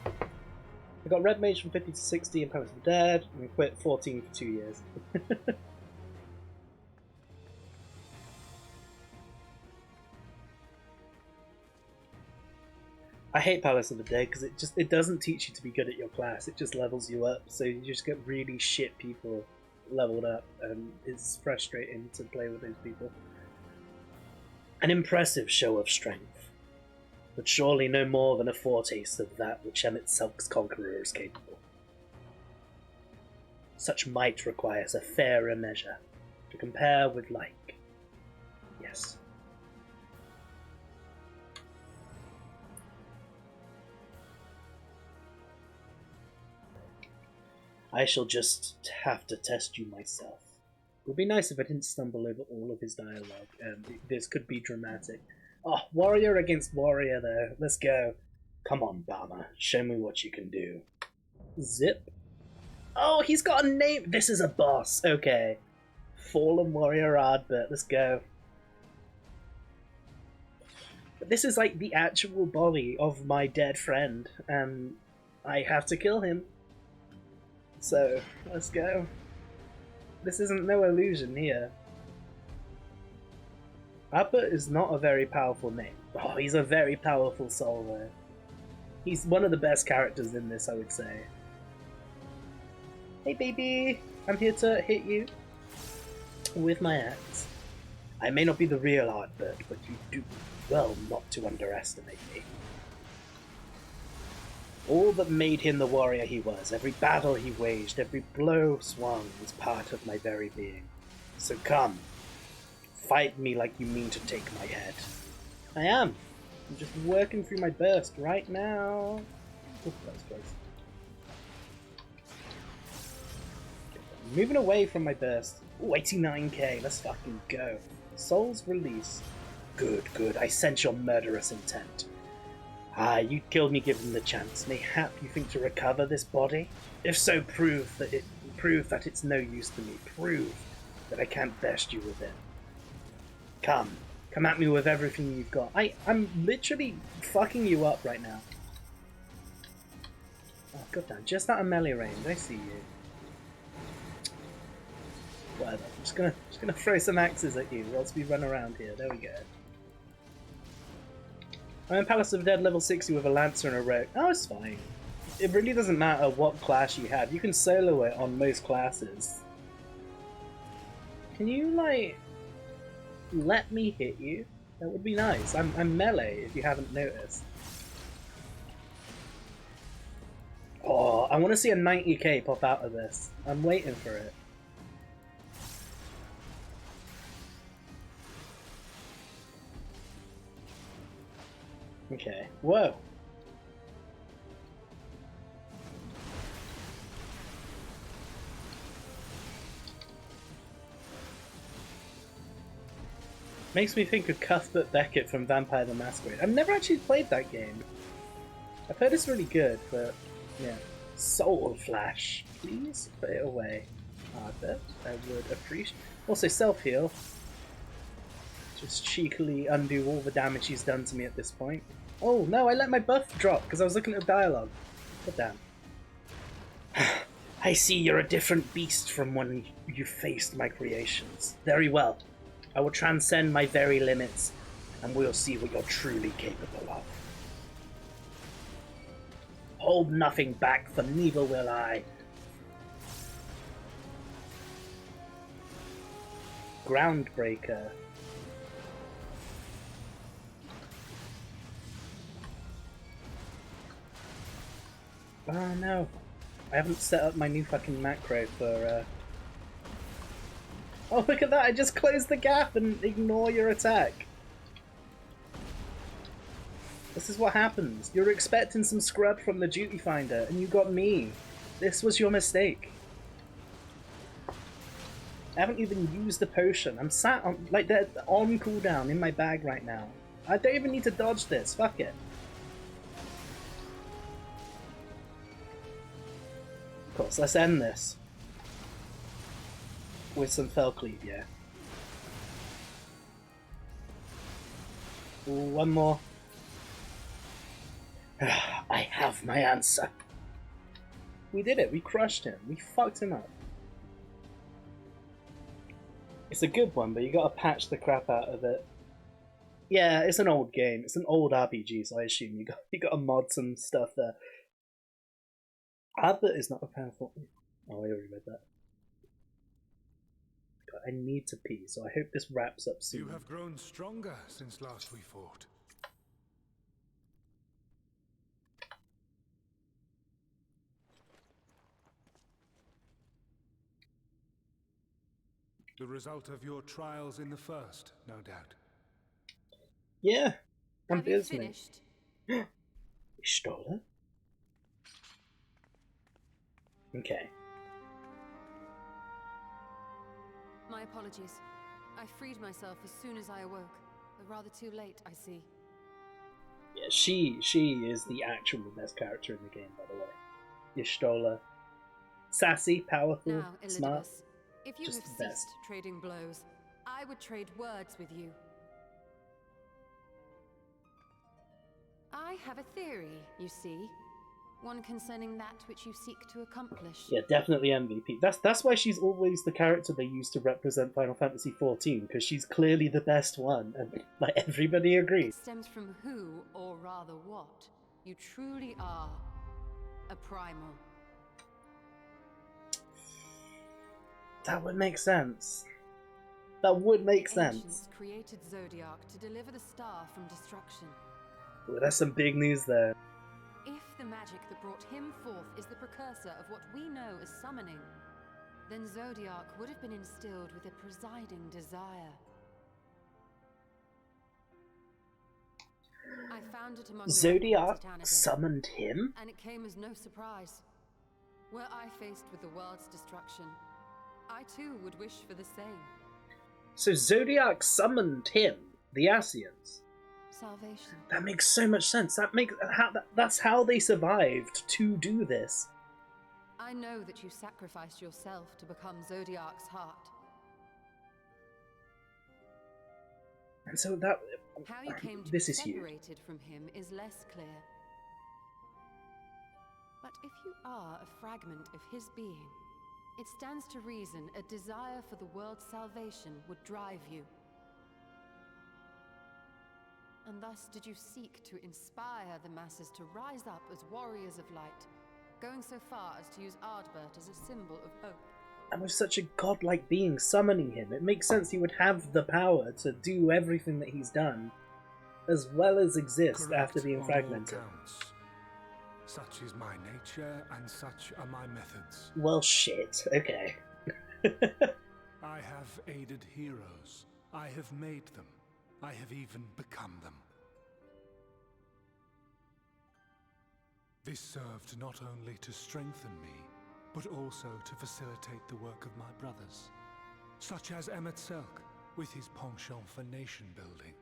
I got Red Mage from 50 to 60 in Palace of the Dead, and we quit 14 for 2 years. I hate Palace of the Dead because it doesn't teach you to be good at your class. It just levels you up, so you just get really shit people leveled up, and it's frustrating to play with those people. An impressive show of strength. but surely no more than a foretaste of that which Emmett Selk's conqueror is capable. Such might requires a fairer measure, to compare with like. Yes. I shall just have to test you myself. It would be nice if I didn't stumble over all of his dialogue. This could be dramatic. Oh, warrior against warrior though. Let's go. Come on, Bama. Show me what you can do. Zip. Oh, he's got a name. This is a boss. Okay. Fallen warrior Ardbert. Let's go. But this is like the actual body of my dead friend, and I have to kill him. So, let's go. This isn't no illusion here. Ardbert is not a very powerful name. Oh, he's a very powerful soul though. He's one of the best characters in this, I would say. Hey baby, I'm here to hit you with my axe. I may not be the real Ardbert, but you do well not to underestimate me. All that made him the warrior he was, every battle he waged, every blow swung, was part of my very being. So come, fight me like you mean to take my head. I am. I'm just working through my burst right now. Ooh, that was close. Moving away from my burst. Ooh, 89k, let's fucking go. Soul's release. Good, good, I sense your murderous intent. Ah, you killed me given the chance. Mayhap you think to recover this body? If so, prove that it's no use to me. Prove that I can't burst you with it. Come at me with everything you've got. I'm literally fucking you up right now. Oh goddamn, just out of melee range, I see you. Whatever, I'm just gonna throw some axes at you whilst we run around here. There we go. I'm in Palace of the Dead level 60 with a Lancer and a Rogue. Oh, it's fine. It really doesn't matter what class you have. You can solo it on most classes. Can you, like, let me hit you? That would be nice. I'm melee, if you haven't noticed. Oh, I want to see a 90k pop out of this. I'm waiting for it. Okay. Whoa. Makes me think of Cuthbert Beckett from Vampire the Masquerade. I've never actually played that game. I've heard it's really good, but yeah. Soul Flash. Please put it away. Ardbert, I would appreciate. Also self-heal. Just cheekily undo all the damage he's done to me at this point. Oh no, I let my buff drop because I was looking at the dialogue. God damn. I see you're a different beast from when you faced my creations. Very well. I will transcend my very limits, and we'll see what you're truly capable of. Hold nothing back, for neither will I. Groundbreaker. Oh no, I haven't set up my new fucking macro for, Oh, look at that, I just closed the gap and ignore your attack. This is what happens. You're expecting some scrub from the duty finder, and you got me. This was your mistake. I haven't even used the potion. I'm sat on, like, they're on cooldown in my bag right now. I don't even need to dodge this, fuck it. Of course, let's end this. With some fell cleave, yeah. Ooh, one more. I have my answer. We did it, we crushed him, we fucked him up. It's a good one, but you gotta patch the crap out of it. Yeah, it's an old game, it's an old RPG, so I assume you gotta mod some stuff there. Ardbert is not a powerful... Oh, I already read that. God, I need to pee, so I hope this wraps up soon. You have grown stronger since last we fought. The result of your trials in the first, no doubt. Yeah, I'm Have you Disney. finished? You stole it? Okay. My apologies. I freed myself as soon as I awoke, but rather too late, I see. Yeah, she is the actual best character in the game, by the way. Y'shtola. Sassy, powerful, Now, smart. Elidibus, if you Just have the best. ceased trading blows, I would trade words with you. I have a theory, you see. One concerning that which you seek to accomplish. Yeah, definitely MVP. That's why she's always the character they use to represent Final Fantasy XIV, because she's clearly the best one, and like everybody agrees. It stems from who, or rather what, you truly are. A primal. That would make sense. That would make The sense. ancients created Zodiac to deliver the star from destruction. Ooh, that's some big news there. If the magic that brought him forth is the precursor of what we know as summoning, then Zodiac would have been instilled with a presiding desire. I found it among the Zodiac records at Anida, summoned him? and it came as no surprise. Were I faced with the world's destruction, I too would wish for the same. So Zodiac summoned him, the Asians. Salvation. That makes so much sense. That's how they survived to do this. I know that you sacrificed yourself to become Zodiac's heart. And so that How you came to this be is huge. separated from him is less clear. But if you are a fragment of his being, it stands to reason a desire for the world's salvation would drive you. And thus did you seek to inspire the masses to rise up as warriors of light, going so far as to use Ardbert as a symbol of hope. And with such a godlike being summoning him, it makes sense he would have the power to do everything that he's done, as well as exist Correct after being on all fragmented. counts. Such is my nature, and such are my methods. Well, shit. Okay. I have aided heroes. I have made them. I have even become them. This served not only to strengthen me, but also to facilitate the work of my brothers, such as Emmett Selk, with his penchant for nation building.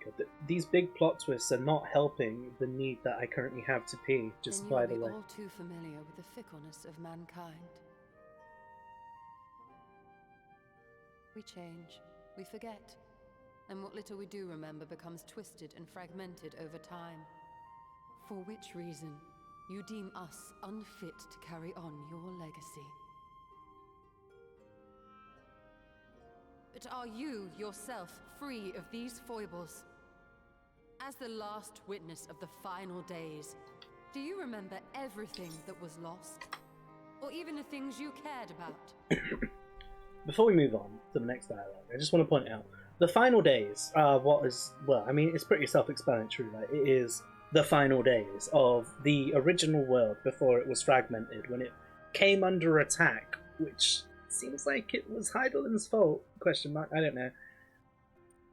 God, these big plot twists are not helping the need that I currently have to pee, just Then by you the will way. be all too familiar with the fickleness of mankind. We change, we forget, and what little we do remember becomes twisted and fragmented over time. For which reason, you deem us unfit to carry on your legacy. But are you, yourself, free of these foibles? As the last witness of the final days, do you remember everything that was lost? Or even the things you cared about? Before we move on to the next dialogue, I just want to point out, the final days are what is, well, I mean, it's pretty self-explanatory, right? It is the final days of the original world before it was fragmented, when it came under attack, which seems like it was Heidelin's fault, question mark, I don't know.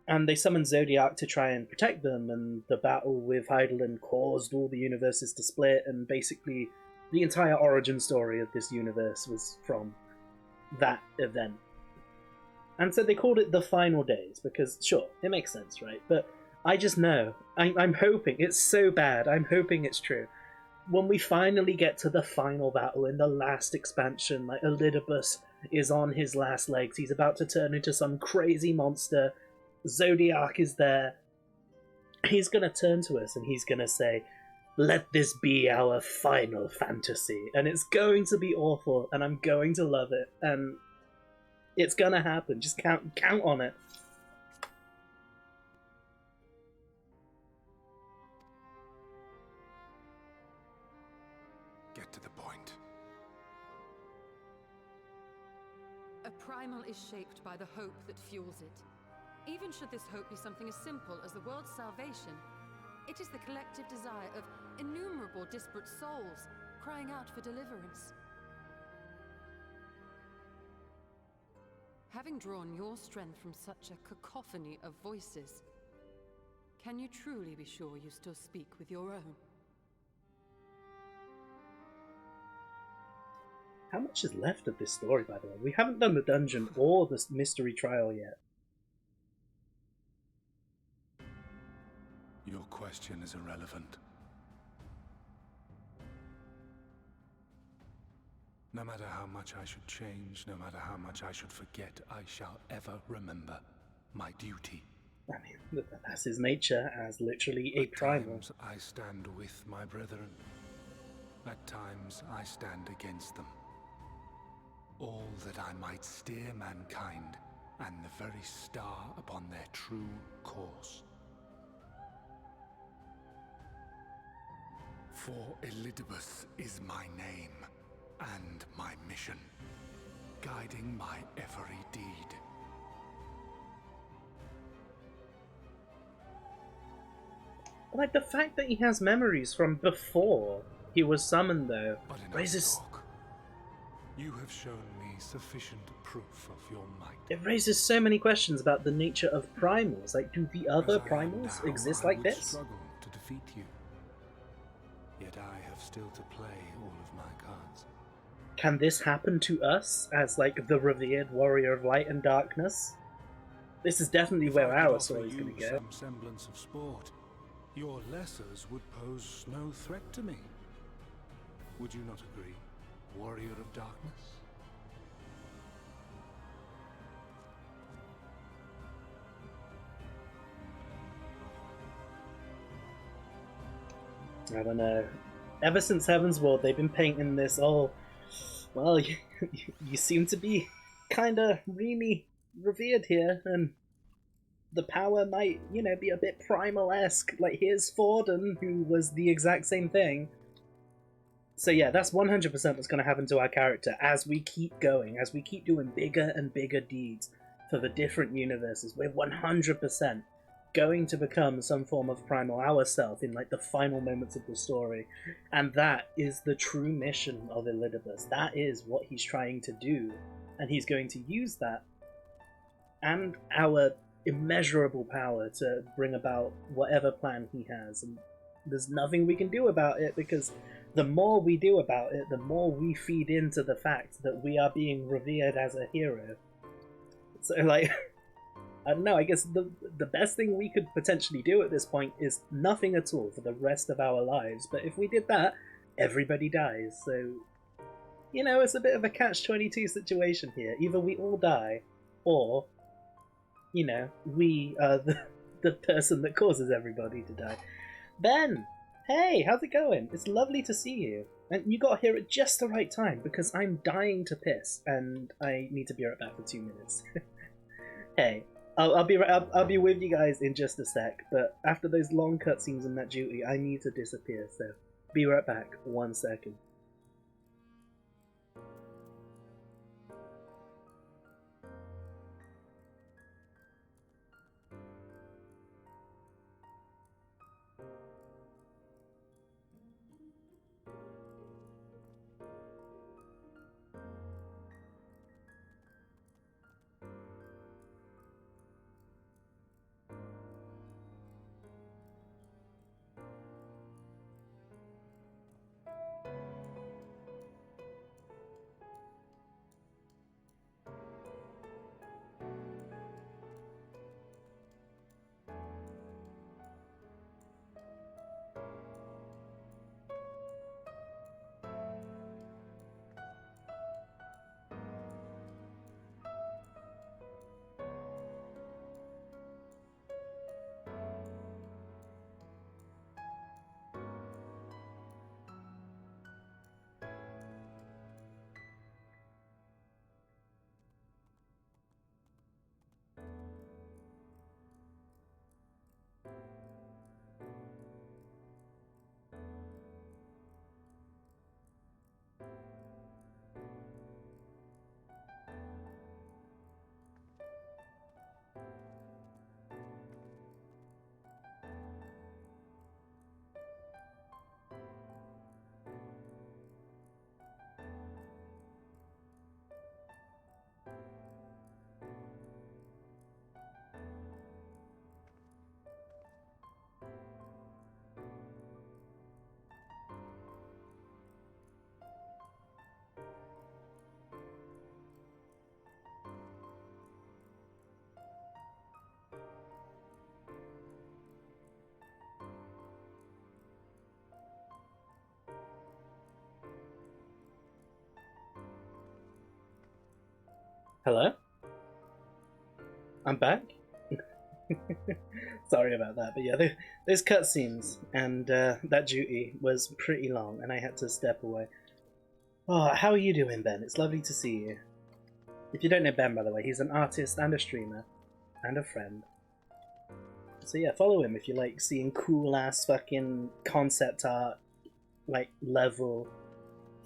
And they summoned Zodiac to try and protect them, and the battle with Heidelin caused all the universes to split, and basically the entire origin story of this universe was from that event. And so they called it the final days, because, sure, it makes sense, right? But I just know, I'm hoping, it's so bad, I'm hoping it's true. When we finally get to the final battle in the last expansion, like Elidibus is on his last legs, he's about to turn into some crazy monster, Zodiac is there, he's gonna turn to us and he's gonna say, "Let this be our final fantasy," and it's going to be awful, and I'm going to love it, and it's gonna happen. Just count on it. Get to the point. A primal is shaped by the hope that fuels it. Even should this hope be something as simple as the world's salvation, it is the collective desire of innumerable disparate souls crying out for deliverance. Having drawn your strength from such a cacophony of voices, can you truly be sure you still speak with your own? How much is left of this story, by the way? We haven't done the dungeon or the mystery trial yet. Your question is irrelevant. No matter how much I should change, no matter how much I should forget, I shall ever remember my duty. I mean, that's his nature as literally a primal. At times I stand with my brethren. At times I stand against them. All that I might steer mankind and the very star upon their true course. For Elidibus is my name and my mission, guiding my every deed. Like, the fact that he has memories from before he was summoned, though, But enough raises... talk. You have shown me sufficient proof of your might. It raises so many questions about the nature of primals. Like, do the other As I am primals now, exist I like would this? struggle to defeat you. Yet I have still to play all of my cards. Can this happen to us as, like, the revered warrior of light and darkness? This is definitely If where I could our offer story's going you to go. some semblance of sport, your lessers would pose no threat to me. Would you not agree, warrior of darkness? I don't know. Ever since Heaven's Ward, they've been painting this, oh, well, you seem to be kind of really revered here, and the power might, you know, be a bit primal-esque. Like, here's Forden, who was the exact same thing. So yeah, that's 100% what's going to happen to our character as we keep going, as we keep doing bigger and bigger deeds for the different universes. We're 100% going to become some form of primal ourself in, like, the final moments of the story. And that is the true mission of Elidibus. That is what he's trying to do. And he's going to use that and our immeasurable power to bring about whatever plan he has. And there's nothing we can do about it, because the more we do about it, the more we feed into the fact that we are being revered as a hero. So, like, I don't know, I guess the best thing we could potentially do at this point is nothing at all for the rest of our lives. But if we did that, everybody dies. So, you know, it's a bit of a catch-22 situation here. Either we all die, or, you know, we are the person that causes everybody to die. Ben! Hey, how's it going? It's lovely to see you. And you got here at just the right time, because I'm dying to piss, and I need to be right back for 2 minutes. Hey, I'll be with you guys in just a sec, but after those long cutscenes in that duty, I need to disappear, so be right back, 1 second. Hello? I'm back? Sorry about that, but yeah, there's cutscenes, and that duty was pretty long, and I had to step away. Oh, how are you doing, Ben? It's lovely to see you. If you don't know Ben, by the way, he's an artist and a streamer, and a friend. So yeah, follow him if you like seeing cool-ass fucking concept art, like, level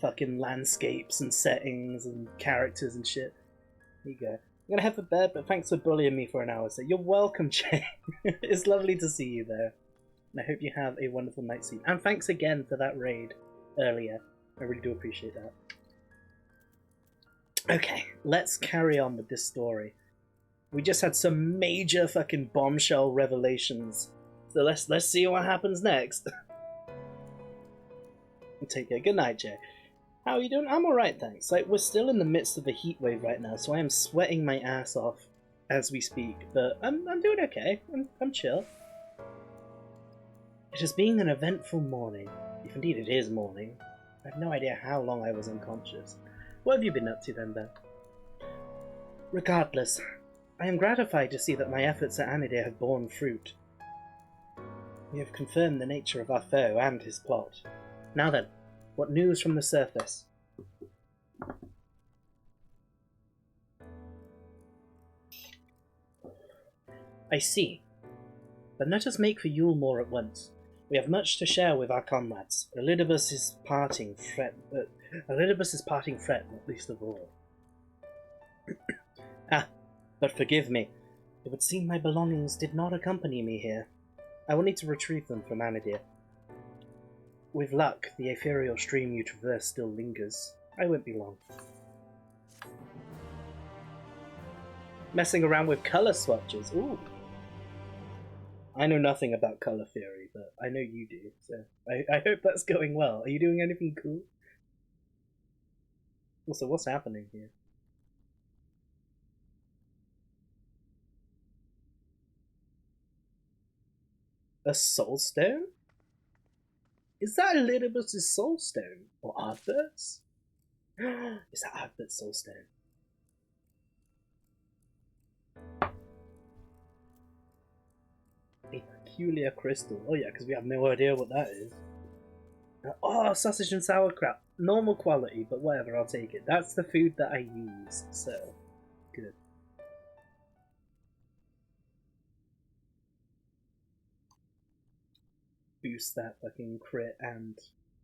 fucking landscapes and settings and characters and shit. There you go. I'm gonna head for bed, but thanks for bullying me for an hour. So you're welcome, Jay. It's lovely to see you there. And I hope you have a wonderful night's sleep. And thanks again for that raid earlier. I really do appreciate that. Okay, let's carry on with this story. We just had some major fucking bombshell revelations. So let's see what happens next. Take care. Good night, Jay. How are you doing? I'm alright, thanks. Like, we're still in the midst of a heat wave right now, so I am sweating my ass off as we speak, but I'm doing okay. I'm chill. It has been an eventful morning, if indeed it is morning. I have no idea how long I was unconscious. What have you been up to then, Ben? Regardless, I am gratified to see that my efforts at Anidir have borne fruit. We have confirmed the nature of our foe and his plot. Now then, what news from the surface? I see. But let us make for Yule more at once. We have much to share with our comrades. Elidibus' parting fret, not least of all. But forgive me. It would seem my belongings did not accompany me here. I will need to retrieve them from Anidir. With luck, the ethereal stream you traverse still lingers. I won't be long. Messing around with colour swatches. Ooh. I know nothing about colour theory, but I know you do, so I hope that's going well. Are you doing anything cool? Also, what's happening here? A soul stone? Is that Elidibus' soul stone? Or Ardbert's? Is that Ardbert's soul stone? A peculiar crystal. Oh yeah, because we have no idea what that is. Oh, sausage and sauerkraut. Normal quality, but whatever, I'll take it. That's the food that I use, so good. Boost that fucking crit and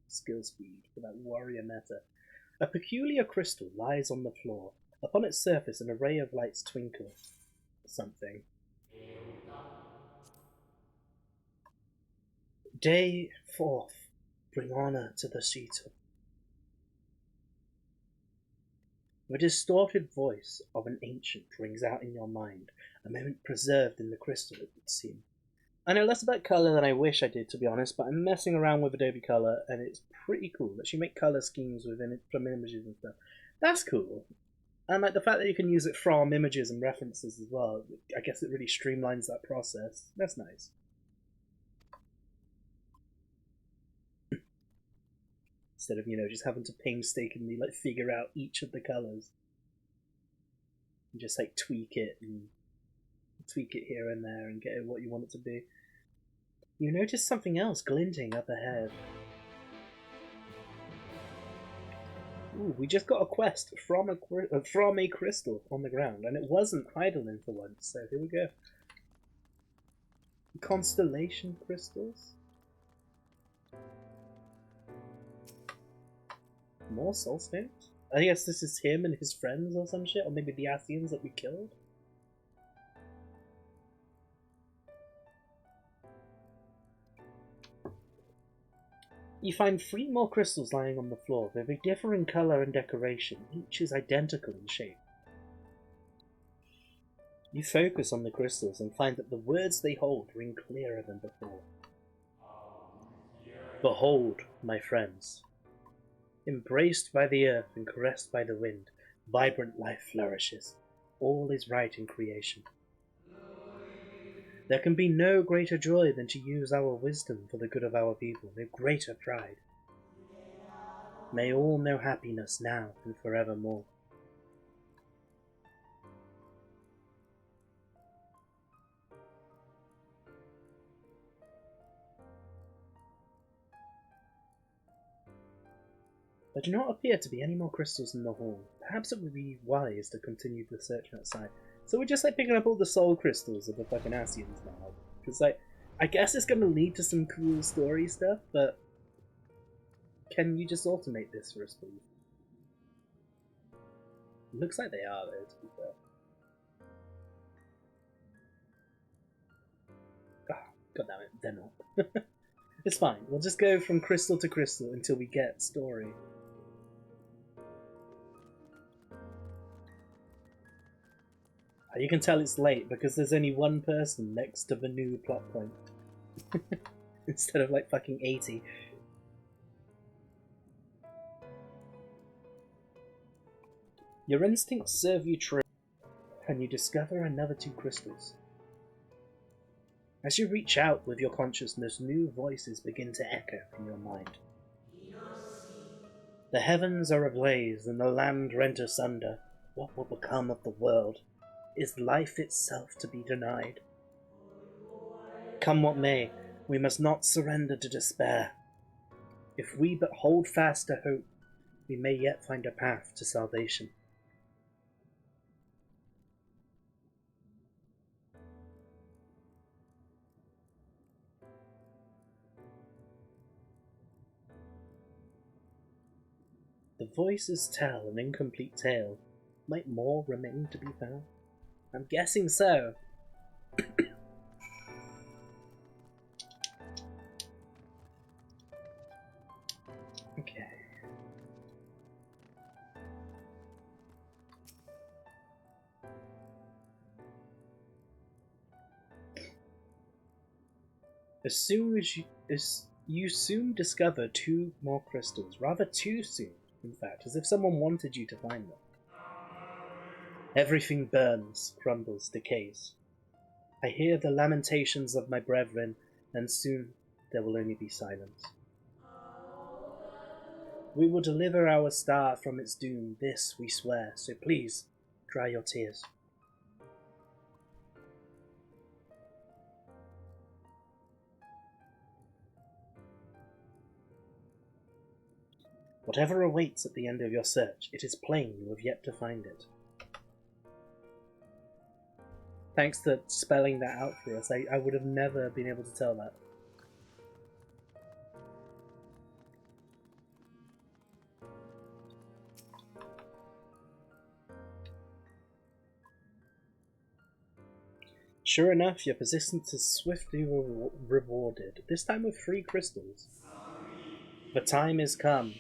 skill speed for that warrior meta. A peculiar crystal lies on the floor. Upon its surface, an array of lights twinkle. Something. Day 4th. Bring honor to the Sheetal. The distorted voice of an ancient rings out in your mind, a moment preserved in the crystal, it would seem. I know less about colour than I wish I did, to be honest, but I'm messing around with Adobe Colour, and it's pretty cool. That you make colour schemes within it from images and stuff. That's cool. And like the fact that you can use it from images and references as well, I guess it really streamlines that process. That's nice. Instead of, just having to painstakingly like figure out each of the colours. You just like tweak it here and there and get it what you want it to be. You notice something else glinting up ahead. Ooh, we just got a quest from a crystal on the ground, and it wasn't Heidelin for once, so here we go. Constellation crystals? More soul stones? I guess this is him and his friends or some shit, or maybe the Asians that we killed? You find 3 more crystals lying on the floor. They differ in colour and decoration. Each is identical in shape. You focus on the crystals and find that the words they hold ring clearer than before. Behold, my friends. Embraced by the earth and caressed by the wind, vibrant life flourishes. All is right in creation. There can be no greater joy than to use our wisdom for the good of our people, no greater pride. May all know happiness now and forevermore. There do not appear to be any more crystals in the hall. Perhaps it would be wise to continue the search outside. So we're just like picking up all the soul crystals of the fucking Asians now. Because like, I guess it's gonna lead to some cool story stuff, but can you just automate this for us, please? Looks like they are though, to be fair. Oh, god damn it, they're not. It's fine, we'll just go from crystal to crystal until we get story. You can tell it's late because there's only one person next to the new plot point. Instead of like fucking 80. Your instincts serve you true, and you discover another 2 crystals. As you reach out with your consciousness, new voices begin to echo in your mind. The heavens are ablaze and the land rent asunder. What will become of the world? Is life itself to be denied? Come what may, we must not surrender to despair. If we but hold fast to hope, we may yet find a path to salvation. The voices tell an incomplete tale. Might more remain to be found? I'm guessing so. Okay. You soon discover 2 more crystals, rather too soon, in fact, as if someone wanted you to find them. Everything burns, crumbles, decays. I hear the lamentations of my brethren, and soon there will only be silence. We will deliver our star from its doom, this we swear, so please, dry your tears. Whatever awaits at the end of your search, it is plain you have yet to find it. Thanks to spelling that out for us, I would have never been able to tell that. Sure enough, your persistence is swiftly rewarded, this time with 3 crystals. The time is come.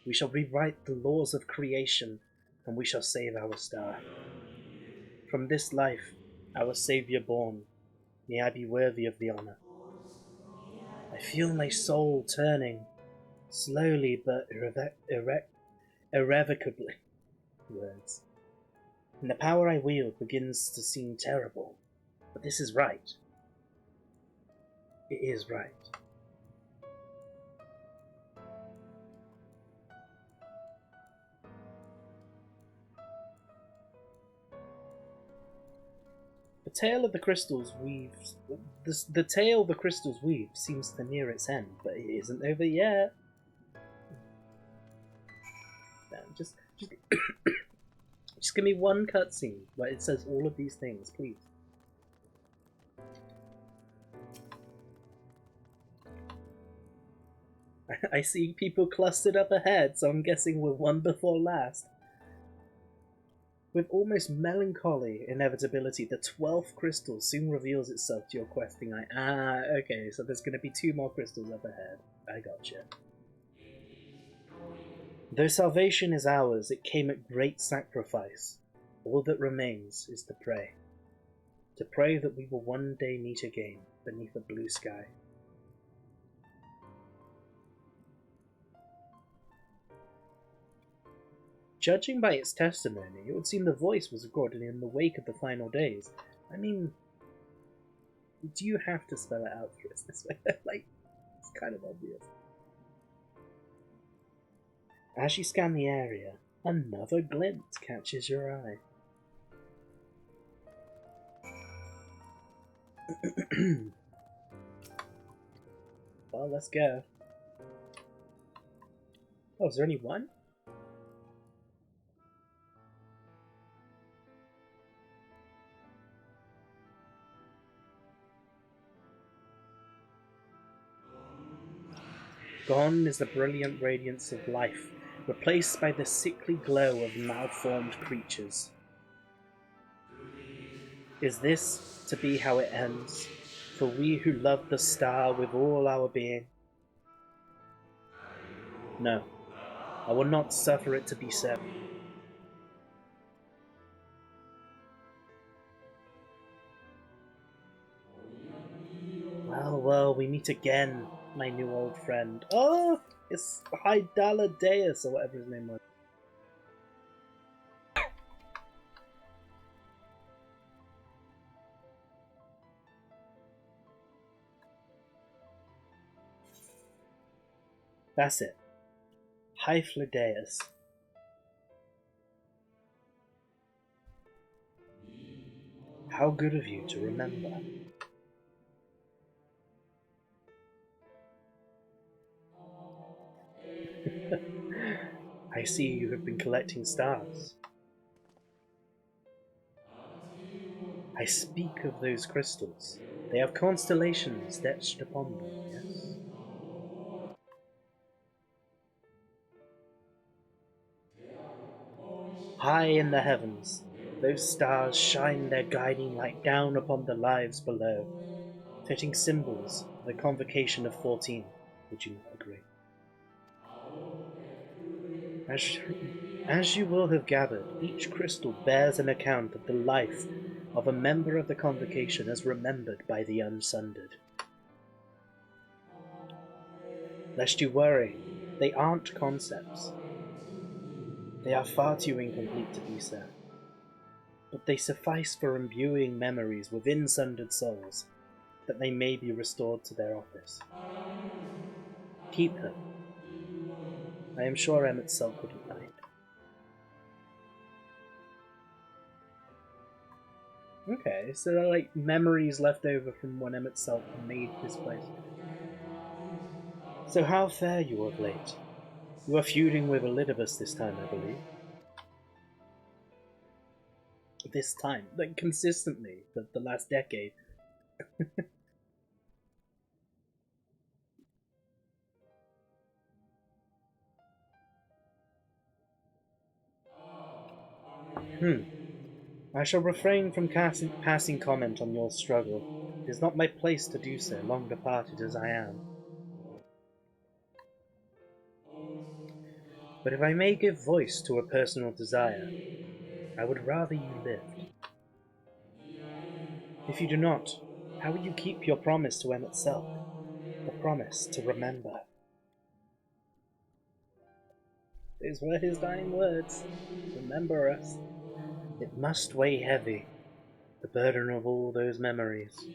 We shall rewrite the laws of creation, and we shall save our star. From this life, our Saviour born, may I be worthy of the honour. I feel my soul turning, slowly but irrevocably. Words. And the power I wield begins to seem terrible. But this is right. It is right. The tale of the crystals weaves. The tale the crystals weave seems to near its end, but it isn't over yet. No, just give me one cutscene where it says all of these things, please. I see people clustered up ahead, so I'm guessing we're one before last. With almost melancholy inevitability, the 12th crystal soon reveals itself to your questing eye. Ah, okay, so there's going to be 2 more crystals up ahead. I gotcha. Though salvation is ours, it came at great sacrifice. All that remains is to pray. To pray that we will one day meet again beneath a blue sky. Judging by its testimony, it would seem the voice was recorded in the wake of the final days. I mean, do you have to spell it out for us this way? Like, it's kind of obvious. As you scan the area, another glint catches your eye. Well, let's go. Oh, is there only one? Gone is the brilliant radiance of life, replaced by the sickly glow of malformed creatures. Is this to be how it ends, for we who love the star with all our being? No, I will not suffer it to be so. Well, well, we meet again, my new old friend. Oh, it's Hydaladeius, or whatever his name was. That's it. Hydaladeius. How good of you to remember. I see you have been collecting stars. I speak of those crystals. They have constellations etched upon them, yes? High in the heavens, those stars shine their guiding light down upon the lives below, fitting symbols of the convocation of 14. Would you not agree? As, as you will have gathered, each crystal bears an account of the life of a member of the convocation as remembered by the Unsundered. Lest you worry, they aren't concepts. They are far too incomplete to be so. But they suffice for imbuing memories within sundered souls, that they may be restored to their office. Keep them. I am sure Emmett Selk wouldn't mind. Okay, so they're like memories left over from when Emmett Selk made this place. So how fare you of late? You are feuding with Elidibus this time, I believe. This time, like consistently, for the last decade. I shall refrain from passing comment on your struggle. It is not my place to do so, long departed as I am. But if I may give voice to a personal desire, I would rather you lived. If you do not, how will you keep your promise to Emmett Selk? The promise to remember. These were his dying words. Remember us. It must weigh heavy, the burden of all those memories.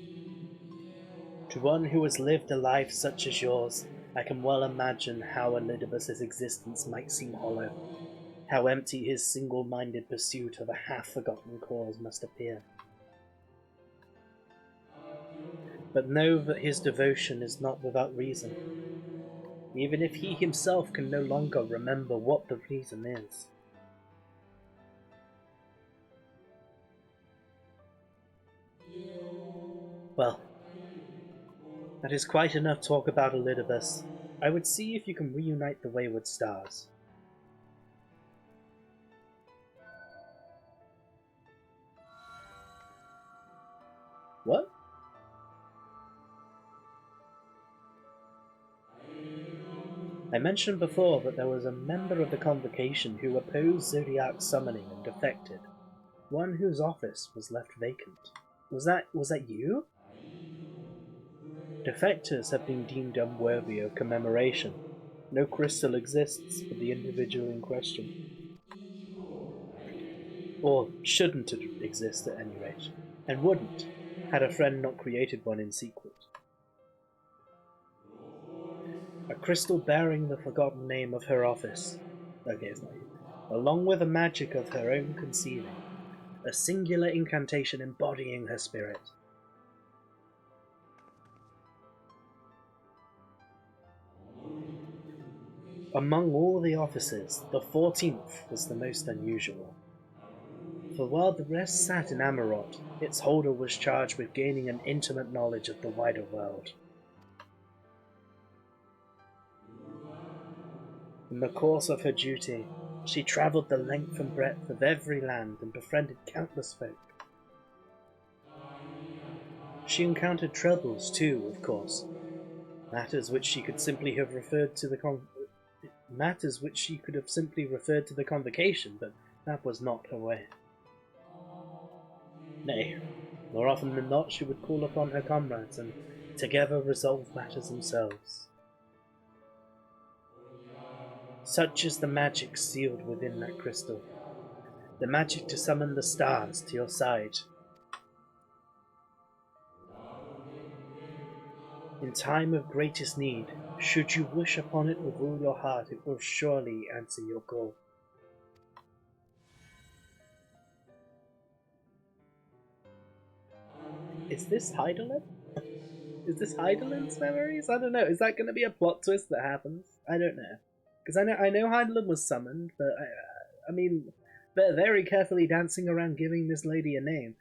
To one who has lived a life such as yours, I can well imagine how Elidibus's existence might seem hollow, how empty his single-minded pursuit of a half-forgotten cause must appear. But know that his devotion is not without reason, even if he himself can no longer remember what the reason is. Well, that is quite enough talk about Elidibus. I would see if you can reunite the wayward stars. What? I mentioned before that there was a member of the Convocation who opposed Zodiac summoning and defected, one whose office was left vacant. Was that you? Defectors have been deemed unworthy of commemoration. No crystal exists for the individual in question. Or shouldn't exist at any rate, and wouldn't, had a friend not created one in secret. A crystal bearing the forgotten name of her office. Okay, it's not you. Along with a magic of her own conceiving. A singular incantation embodying her spirit. Among all the offices, the 14th was the most unusual. For while the rest sat in Amarot, its holder was charged with gaining an intimate knowledge of the wider world. In the course of her duty, she travelled the length and breadth of every land and befriended countless folk. She encountered troubles too, of course, matters which she could simply have referred to the convocation, but that was not her way. Nay, more often than not, she would call upon her comrades and together resolve matters themselves. Such is the magic sealed within that crystal, the magic to summon the stars to your side. In time of greatest need, should you wish upon it with all your heart, it will surely answer your call. Is this Heidelin? Is this Heidelin's memories? I don't know. Is that going to be a plot twist that happens? I don't know. Because I know Heidelin was summoned, but I mean, they're very carefully dancing around giving this lady a name.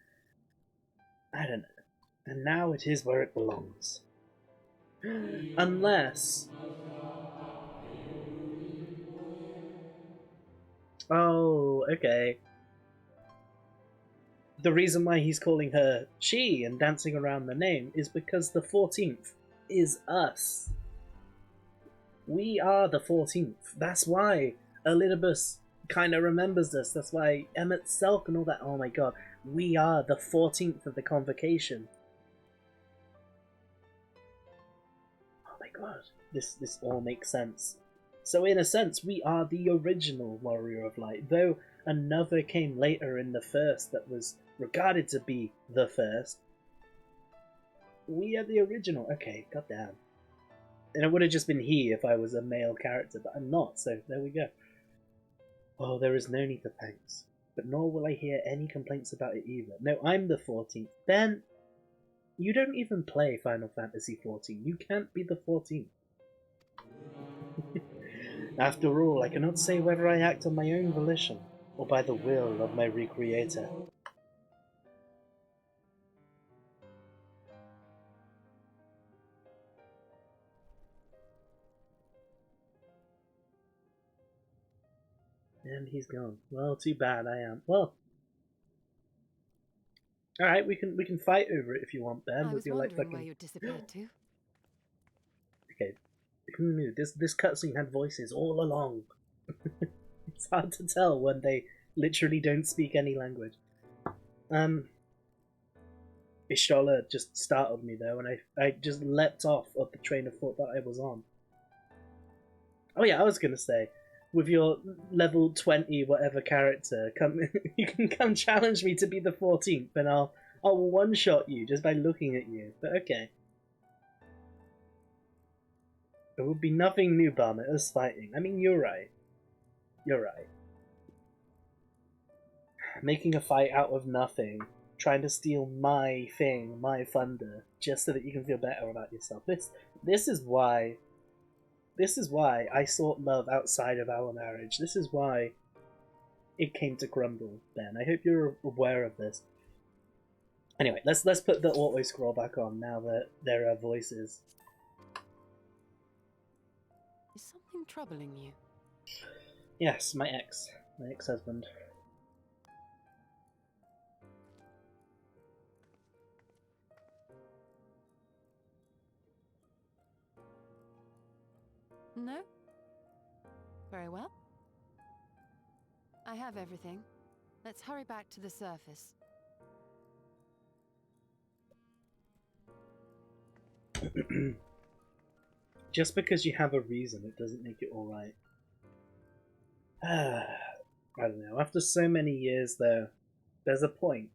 I don't know. And now it is where it belongs. Unless... Oh, okay. The reason why he's calling her she and dancing around the name is because the 14th is us. We are the 14th. That's why Elidibus kind of remembers us. That's why Emmett Selk and all that. Oh my god. We are the 14th of the convocation. Oh my god. This all makes sense. So in a sense, we are the original Warrior of Light, though another came later in the first that was regarded to be the first. We are the original. Okay, goddamn. And it would have just been he if I was a male character, but I'm not, so there we go. Oh, there is no need for thanks, but nor will I hear any complaints about it either. No, I'm the 14th. Ben, you don't even play Final Fantasy XIV. You can't be the 14th. After all, I cannot say whether I act on my own volition, or by the will of my recreator. And he's gone. Well, too bad. I am. Well, all right. We can fight over it if you want, Ben. I was With your, wondering fucking... where you disappeared to. Okay. This cutscene had voices all along. It's hard to tell when they literally don't speak any language. Ishtola just startled me though, and I just leapt off of the train of thought that I was on. Oh yeah, I was gonna say, with your level 20 whatever character, you can come challenge me to be the 14th, and I'll one-shot you just by looking at you. But okay. It would be nothing new, Barmet, us fighting. I mean, you're right. You're right. Making a fight out of nothing, trying to steal my thing, my thunder, just so that you can feel better about yourself. This is why I sought love outside of our marriage. This is why it came to crumble, Ben. I hope you're aware of this. Anyway, let's put the auto scroll back on now that there are voices. Is something troubling you? Yes, my ex-husband. No? Very well. I have everything. Let's hurry back to the surface. Just because you have a reason, it doesn't make it alright. I don't know. After so many years, though, there's a point.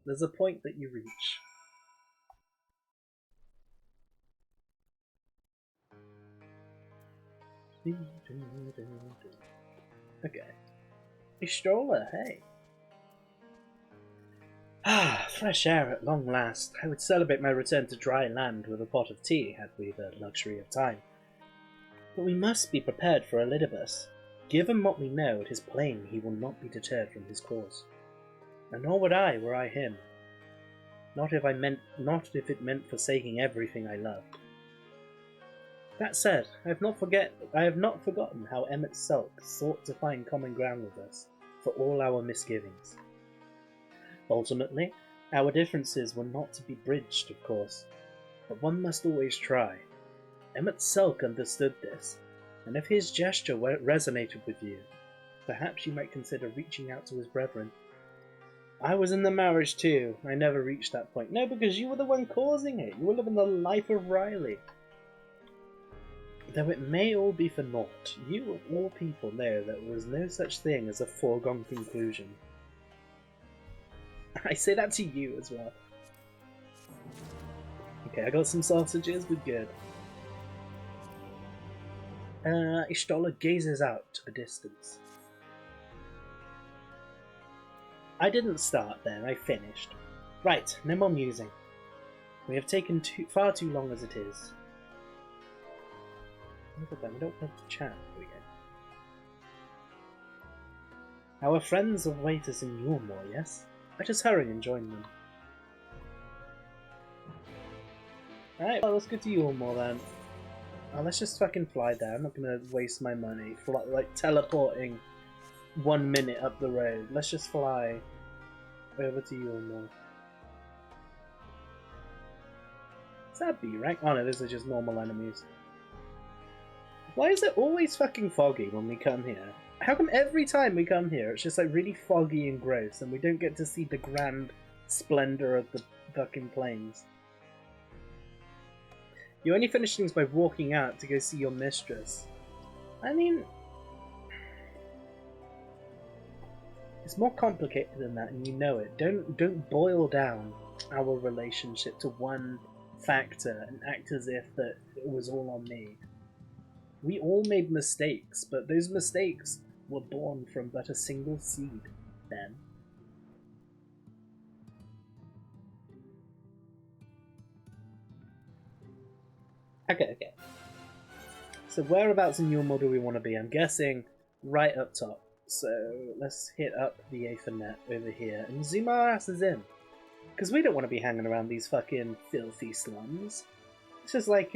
There's a point that you reach. Okay. Hey, stroller, hey. Ah, fresh air at long last. I would celebrate my return to dry land with a pot of tea, had we the luxury of time. But we must be prepared for Elidibus. Given what we know, it is plain he will not be deterred from his course. And nor would I, were I him. Not if it meant forsaking everything I loved. That said, I have not forgotten how Emmett Sulk sought to find common ground with us, for all our misgivings. Ultimately, our differences were not to be bridged, of course, but one must always try. Emmett Sulk understood this, and if his gesture resonated with you, perhaps you might consider reaching out to his brethren. I was in the marriage too. I never reached that point. No, because you were the one causing it. You were living the life of Riley. Though it may all be for naught, you of all people know that there was no such thing as a foregone conclusion. I say that to you as well. Okay, I got some sausages, we're good. Ishtola gazes out to the distance. I didn't start there, I finished. Right, no more musing. We have taken far too long as it is. Look at them, we don't have to chat. Here we go. Our friends await us in Yulmore, yes? Let us hurry and join them. Alright, well, let's go to Yulmore then. Oh, let's just fucking fly there. I'm not gonna waste my money for like teleporting 1 minute up the road. Let's just fly over to Yulmore. Is that B rank? Oh no, these are just normal enemies. Why is it always fucking foggy when we come here? How come every time we come here it's just like really foggy and gross and we don't get to see the grand splendor of the fucking plains? You only finish things by walking out to go see your mistress. I mean, it's more complicated than that, and you know it. Don't boil down our relationship to one factor and act as if that it was all on me. We all made mistakes, but those mistakes were born from but a single seed then. Okay. So whereabouts in Yulmore do we want to be? I'm guessing right up top. So let's hit up the Aethernet over here and zoom our asses in. Because we don't want to be hanging around these fucking filthy slums. It's just like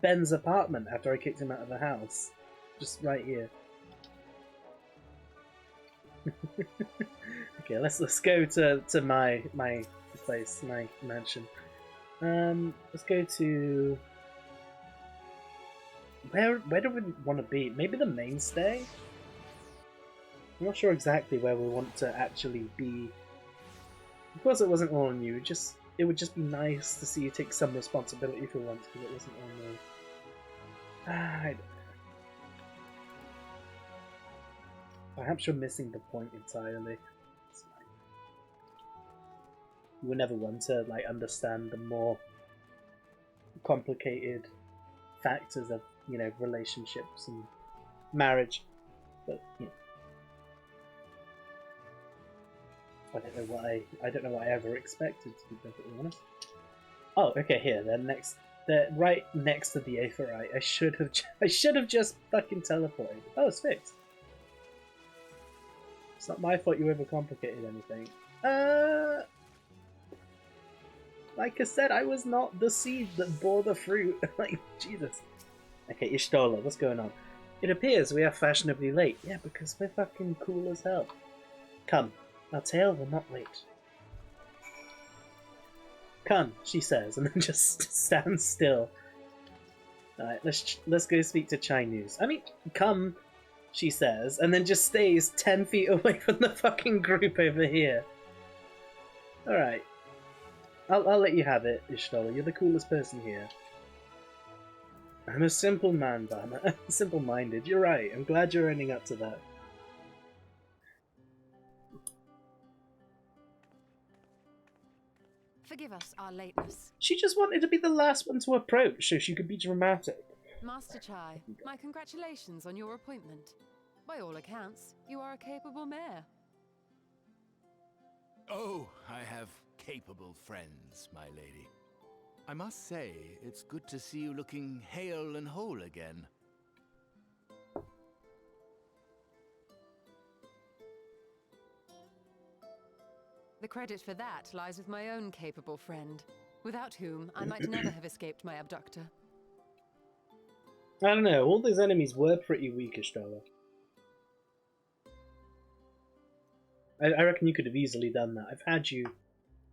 Ben's apartment after I kicked him out of the house. Just right here. Okay, let's go to my place, my mansion. Let's go to where do we want to be? Maybe the mainstay? I'm not sure exactly where we want to actually be. Of course it wasn't all on you, it would just be nice to see you take some responsibility for once because it wasn't all me. I don't know. Perhaps you're missing the point entirely. It's fine. You were never one to like understand the more complicated factors of, you know, relationships and marriage. But you know, I don't know what I ever expected, to be perfectly honest. Oh, okay, here. They're right next to the Aetherite. I should have just fucking teleported. Oh, it's fixed. It's not my fault you overcomplicated anything. Like I said, I was not the seed that bore the fruit. Like, Jesus. Okay, Ishtola, what's going on? It appears we are fashionably late. Yeah, because we're fucking cool as hell. Come, our tale will not wait. Come, she says, and then just stands still. Alright, let's go speak to Chinese. I mean, come, she says, and then just stays 10 feet away from the fucking group over here. Alright. I'll let you have it, Ishtola. You're the coolest person here. I'm a simple man, but I'm simple-minded. You're right. I'm glad you're owning up to that. Forgive us our lateness. She just wanted to be the last one to approach so she could be dramatic. Master Chai, my congratulations on your appointment. By all accounts, you are a capable mayor. Oh, I have capable friends, my lady. I must say, it's good to see you looking hale and whole again. The credit for that lies with my own capable friend, without whom I might never have escaped my abductor. I don't know, all those enemies were pretty weakish, though. I reckon you could have easily done that. I've had you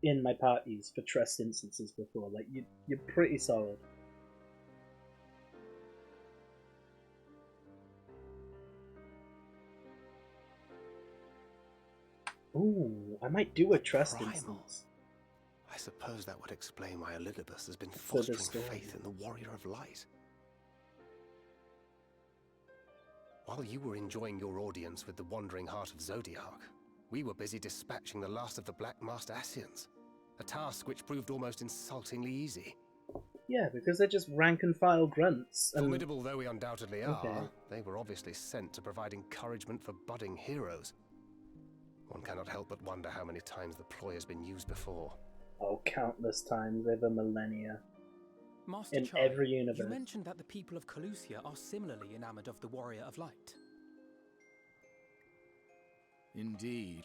in my parties for trust instances before. Like, you're pretty solid. Ooh, I might do a trust instance. I suppose that would explain why Elidibus has been fostering faith in the Warrior of Light. While you were enjoying your audience with the Wandering Heart of Zodiac, we were busy dispatching the last of the Black Masked Ascians, a task which proved almost insultingly easy. Yeah, because they're just rank-and-file grunts. And... formidable though we undoubtedly are, they were obviously sent to provide encouragement for budding heroes. One cannot help but wonder how many times the ploy has been used before. Oh, countless times over millennia. Master in Chai, every universe. You mentioned that the people of Calusia are similarly enamored of the Warrior of Light. Indeed,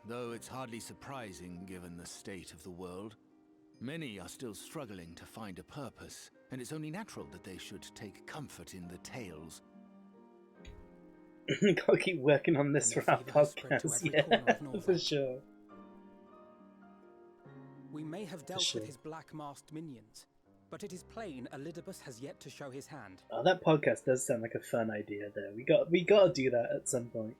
though it's hardly surprising given the state of the world. Many are still struggling to find a purpose, and it's only natural that they should take comfort in the tales. Gotta keep working on this for our podcast, yeah, for sure. We may have dealt with his black-masked minions, but it is plain Elidibus has yet to show his hand. Oh, that podcast does sound like a fun idea, though. We gotta do that at some point.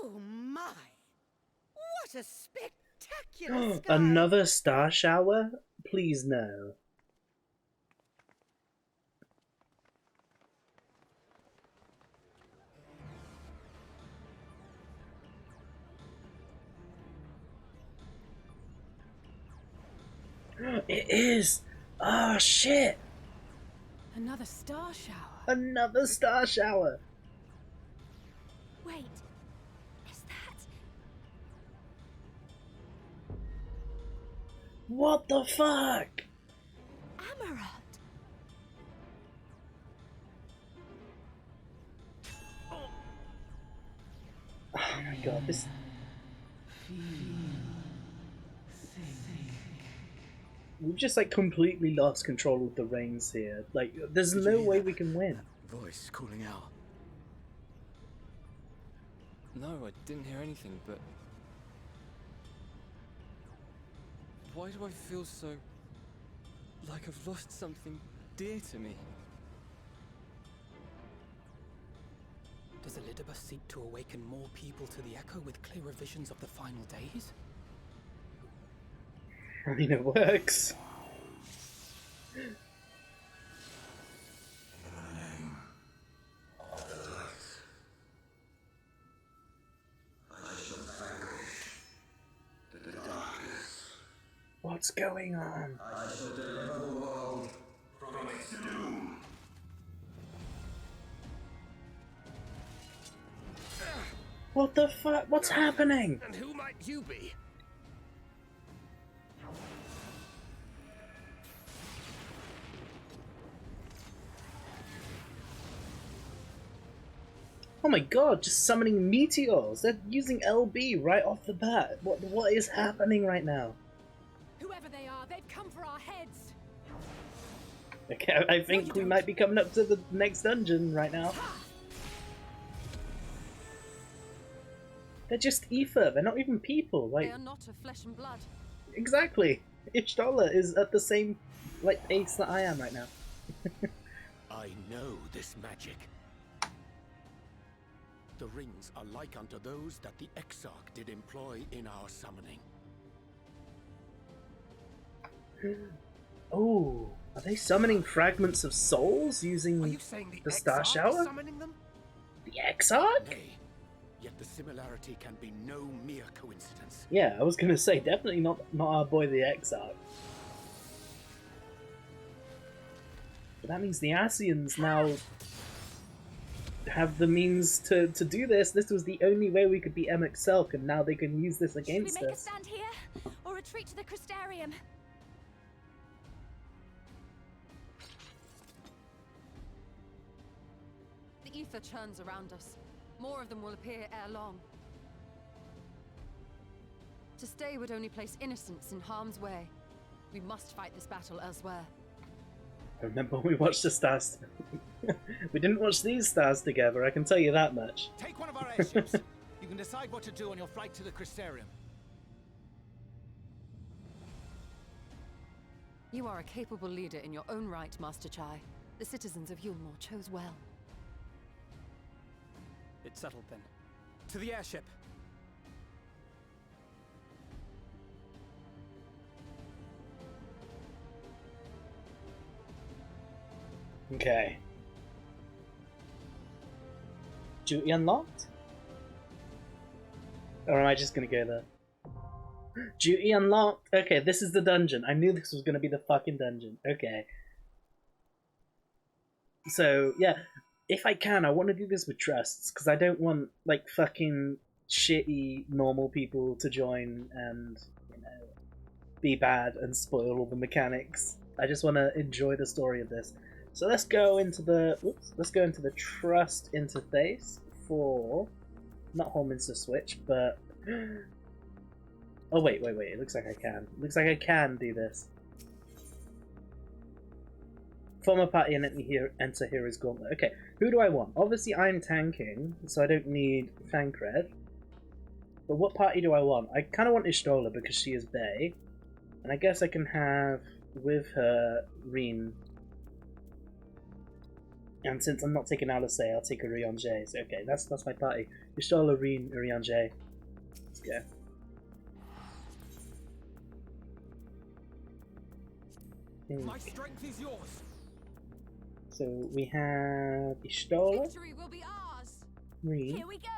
Oh my! What a spectacular sky! Another star shower? Please no. It is! Oh shit! Another star shower. Another star shower! Wait, is that... What the fuck? Amaranth? Oh my god, this... We've just like completely lost control of the reins here. Like, there's no way we can win. Voice calling out. No, I didn't hear anything, but... why do I feel so... like I've lost something dear to me? Does Elidibus seek to awaken more people to the Echo with clearer visions of the final days? I mean, it works. What's going on? I shall deliver the world from its doom. What the fuck? What's happening? And who might you be? Oh my god, just summoning meteors! They're using LB right off the bat. What is happening right now? Whoever they are, they've come for our heads. Okay, I think we might be coming up to the next dungeon right now. They're just ether, they're not even people. Like, they are not of flesh and blood. Exactly! Ishtola is at the same like pace that I am right now. I know this magic. The rings are like unto those that the Exarch did employ in our summoning. Oh, are they summoning fragments of souls using the Star Shower? Summoning them? The Exarch? Nay, yet the similarity can be no mere coincidence. Yeah, I was gonna say, definitely not our boy the Exarch. But that means the Ascians now have the means to do this. This was the only way we could beat Emek Selk, and now they can use this against Should we make us. a stand here, or retreat to the Crystarium? The ether churns around us. More of them will appear ere long. To stay would only place innocents in harm's way. We must fight this battle elsewhere. I remember when we watched the stars. We didn't watch these stars together, I can tell you that much. Take one of our airships. You can decide what to do on your flight to the Crystarium. You are a capable leader in your own right, Master Chai. The citizens of Yulmore chose well. It's settled then. To the airship! Okay. Duty unlocked? Or am I just gonna go there? Duty unlocked! Okay, this is the dungeon. I knew this was gonna be the fucking dungeon. Okay. So, yeah. If I can, I want to do this with trusts, because I don't want, like, fucking shitty normal people to join and, you know, be bad and spoil all the mechanics. I just want to enjoy the story of this. So let's go into the trust interface for not Holminster Switch, but oh wait, it looks like I can. It looks like I can do this. Form a party and enter Hero's Gauntlet. Okay, who do I want? Obviously I'm tanking, so I don't need Thancred. But what party do I want? I kind of want Ishtola because she is Bay. And I guess I can have with her Reen. And since I'm not taking Alisay, I'll take a Rion-J. So okay, that's my party. Ishtola, Reen, Rion-J. Let's go. My strength is yours. So we have Ishtola, Victory will be ours. Reen, Here we go.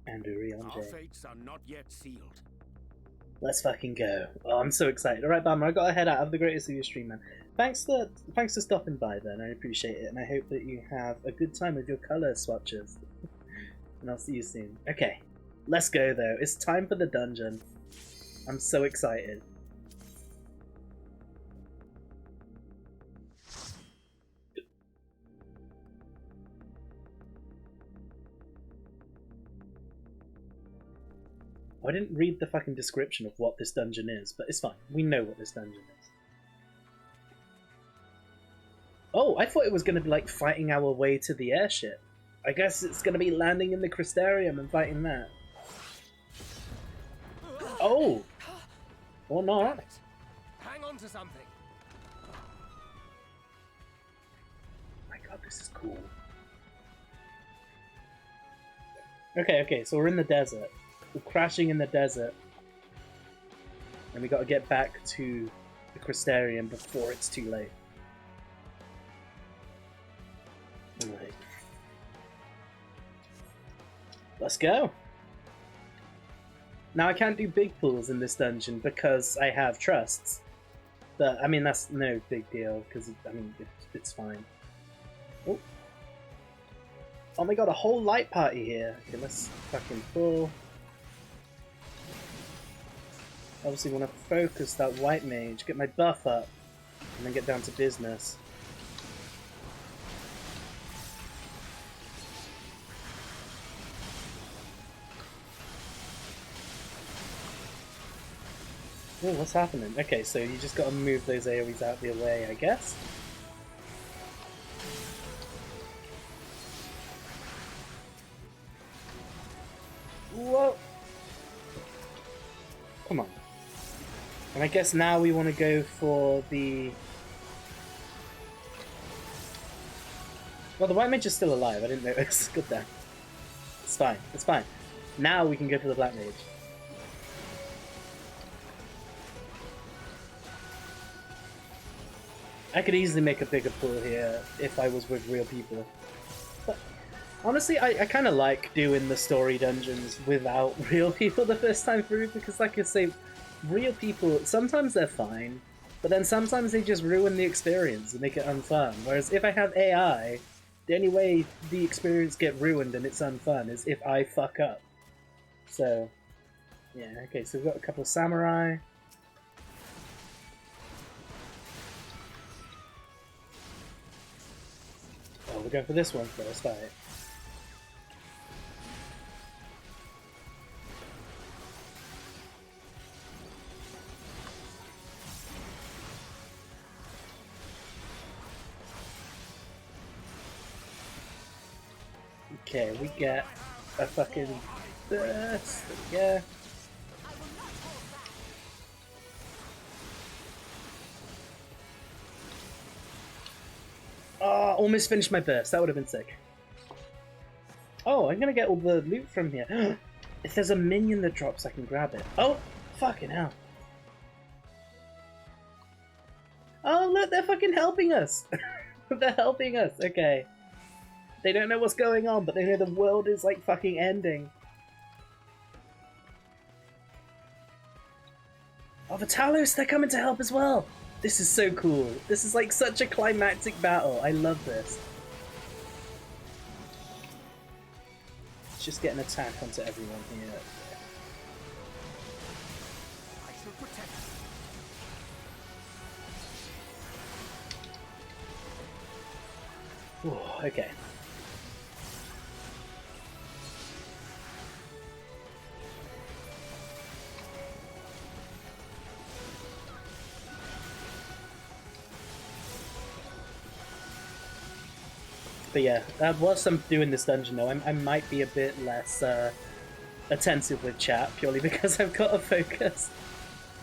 and Rion-J. Our fates are not yet sealed. Let's fucking go. Oh, I'm so excited. Alright, Bummer, I gotta head out. Have the greatest of your stream, man. Thanks for stopping by, then. I appreciate it, and I hope that you have a good time with your colour swatches. And I'll see you soon. Okay, let's go, though. It's time for the dungeon. I'm so excited. I didn't read the fucking description of what this dungeon is, but it's fine. We know what this dungeon is. Oh, I thought it was going to be like fighting our way to the airship. I guess it's going to be landing in the Crystarium and fighting that. Oh! Or not. Hang on to something. Oh my god, this is cool. Okay, so we're in the desert. We're crashing in the desert. And we got to get back to the Crystarium before it's too late. Alright. Let's go! Now I can't do big pulls in this dungeon because I have trusts. But, I mean, that's no big deal, because, I mean, it's fine. Oh. Oh my god, a whole light party here. Okay, let's fucking pull. Obviously want to focus that white mage, get my buff up, and then get down to business. Oh, what's happening? Okay, so you just gotta move those AoEs out of the way, I guess. Whoa! Come on. And I guess now we want to go for the... Well, the white mage is still alive, I didn't notice. Good there. It's fine, it's fine. Now we can go for the black mage. I could easily make a bigger pool here if I was with real people. But honestly, I kind of like doing the story dungeons without real people the first time through, because like I say, real people, sometimes they're fine, but then sometimes they just ruin the experience and make it unfun. Whereas if I have AI, the only way the experience get ruined and it's unfun is if I fuck up. So, yeah, okay, so we've got a couple of samurai. Oh, we're going for this one first, alright. Okay, we get a fucking burst. Yeah. Oh, almost finished my burst. That would have been sick. Oh, I'm gonna get all the loot from here. If there's a minion that drops, I can grab it. Oh, fucking hell. Oh, look, they're fucking helping us. They're helping us. Okay. They don't know what's going on, but they know the world is like fucking ending. Oh, the Talos, they're coming to help as well. This is so cool. This is like such a climactic battle. I love this. Let's just get an attack onto everyone here. I shall protect you. Ooh, okay. But yeah, whilst I'm doing this dungeon though, I might be a bit less attentive with chat, purely because I've got to focus.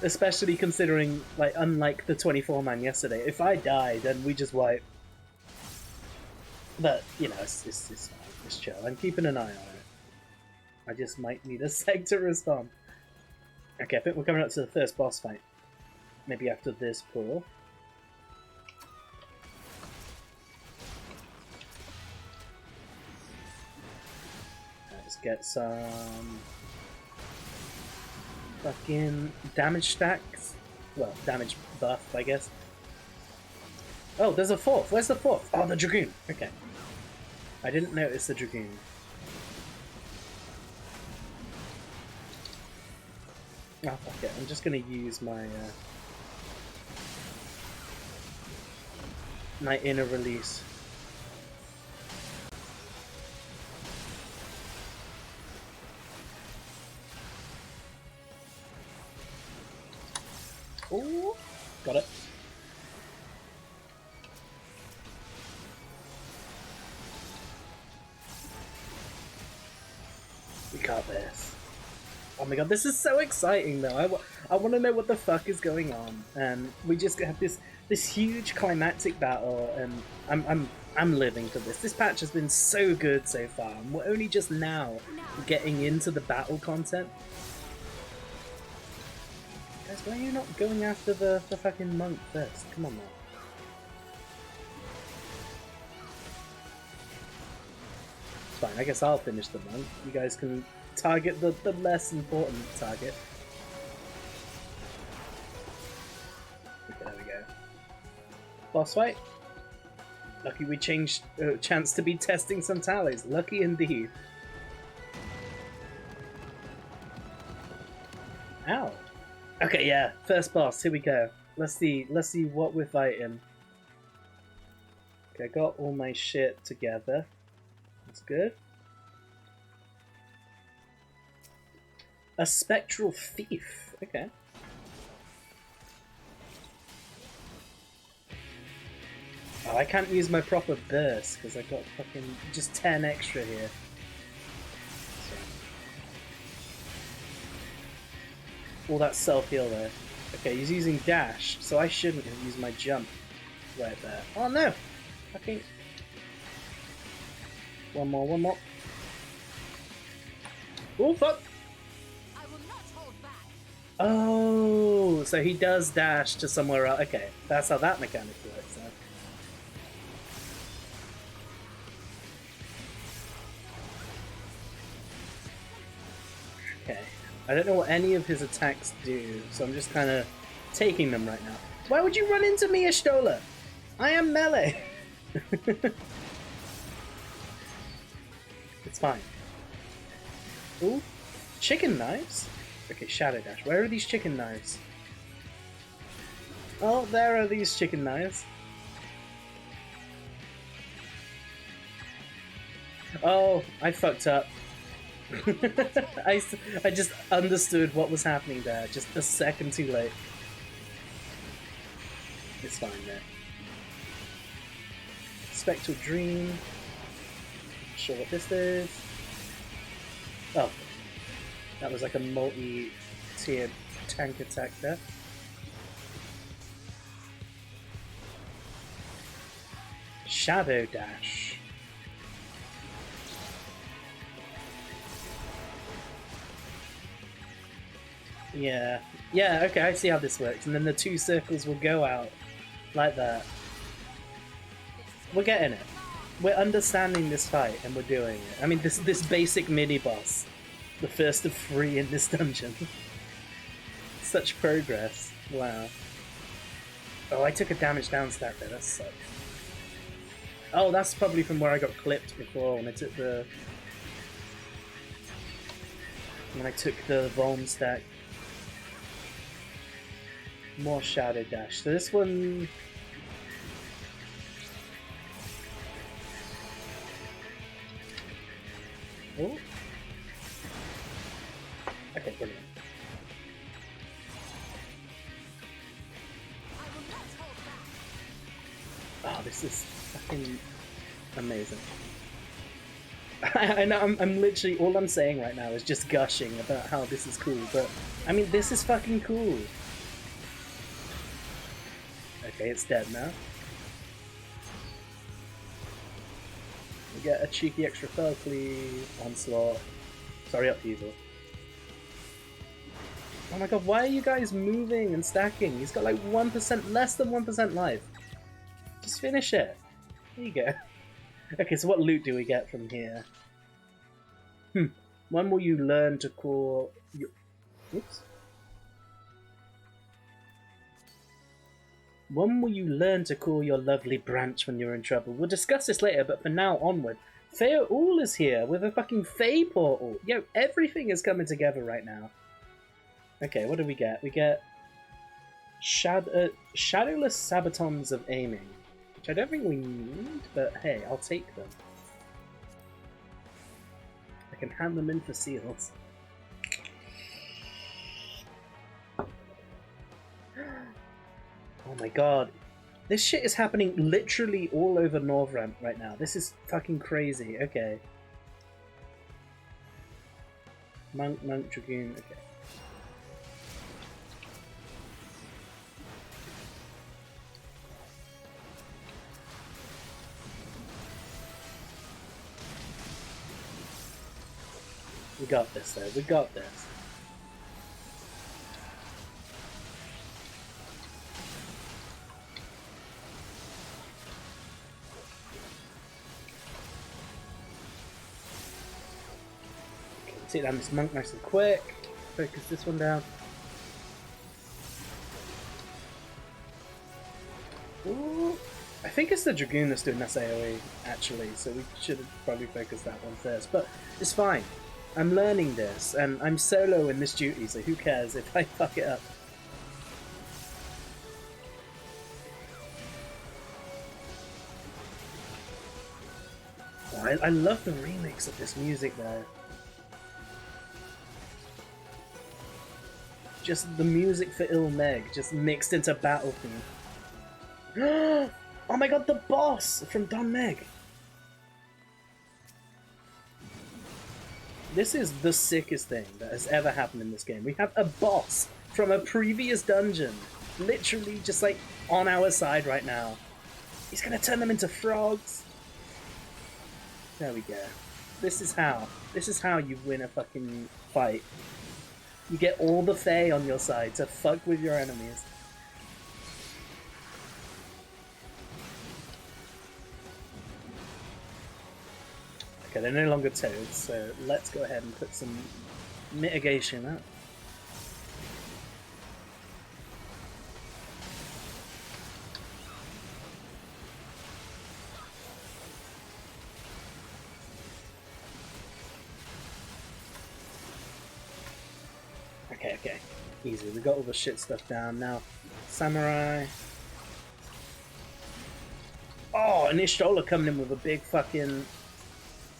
Especially considering, like, unlike the 24-man yesterday, if I die, then we just wipe. But, you know, it's fine, it's chill. I'm keeping an eye on it. I just might need a sec to respond. Okay, I think we're coming up to the first boss fight. Maybe after this pull. Let's get some fucking damage stacks. Well, damage buff, I guess. Oh, there's a fourth. Where's the fourth? Oh, the Dragoon. Okay. I didn't notice the Dragoon. Oh, fuck it. I'm just gonna use my my inner release. Ooh, got it. We got this. Oh my god, this is so exciting though. I want to know what the fuck is going on, and we just have this huge climactic battle, and I'm living for this. This patch has been so good so far, and we're only just now getting into the battle content. Guys, why are you not going after the fucking monk first? Come on, man. It's fine, I guess I'll finish the monk. You guys can target the less important target. Okay, there we go. Boss fight. Lucky we changed chance to be testing some tallies. Lucky indeed. Ow. Okay, yeah, first boss, here we go. Let's see what we're fighting. Okay, I got all my shit together. That's good. A spectral thief. Okay. Oh, I can't use my proper burst because I got fucking just 10 extra here. All that self-heal there. Okay, he's using dash, so I shouldn't have used my jump right there. Oh no! Fucking... One more. Oh fuck! Oh, so he does dash to somewhere else. Okay, that's how that mechanic works then. Okay. I don't know what any of his attacks do, so I'm just kind of taking them right now. Why would you run into me, Ashtola? I am melee! It's fine. Ooh, chicken knives? Okay, Shadow Dash. Where are these chicken knives? Oh, there are these chicken knives. Oh, I fucked up. I just understood what was happening there, just a second too late. It's fine there. Spectral Dream. sure what this is. Oh, that was like a multi-tiered tank attack there. Shadow Dash. Yeah. Yeah, okay, I see how this works. And then the 2 circles will go out like that. We're getting it. We're understanding this fight and we're doing it. I mean, this basic mini-boss. The first of 3 in this dungeon. Such progress. Wow. Oh, I took a damage down stat there. That sucks. Oh, that's probably from where I got clipped before when I took the... When I took the Vuln stack. More Shadow Dash. So this one... Oh. Okay, brilliant. Oh, this is fucking amazing. I know, I'm literally, all I'm saying right now is just gushing about how this is cool, but, I mean, this is fucking cool. Okay, it's dead now. We get a cheeky extra fell, please. Onslaught. Sorry, upheaval. Oh my god, why are you guys moving and stacking? He's got like 1%, less than 1% life. Just finish it. There you go. Okay, so what loot do we get from here? When will you learn to call your... Oops. When will you learn to call your lovely branch when you're in trouble? We'll discuss this later, but for now onward. Fear-All is here with a fucking Fey portal. Yo, everything is coming together right now. Okay, what do we get? We get Shadowless Sabatons of Aiming, which I don't think we need, but hey, I'll take them. I can hand them in for seals. Oh my god. This shit is happening literally all over Northrend right now. This is fucking crazy. Okay. Monk, Dragoon, okay. We got this though, we got this. Take down this monk nice and quick. Focus this one down. Ooh. I think it's the Dragoon that's doing this AoE, actually, so we should have probably focused that one first. But it's fine. I'm learning this, and I'm solo in this duty, so who cares if I fuck it up. Oh, I love the remix of this music though. Just the music for Ilmeg, just mixed into battle theme. Oh my god, the boss from Don Meg! This is the sickest thing that has ever happened in this game. We have a boss from a previous dungeon, literally just like on our side right now. He's gonna turn them into frogs. There we go. This is how you win a fucking fight. You get all the Fae on your side to fuck with your enemies. Okay, they're no longer toads, so let's go ahead and put some mitigation up. Okay, easy. We got all the shit stuff down now. Samurai. Oh, and Ishtola coming in with a big fucking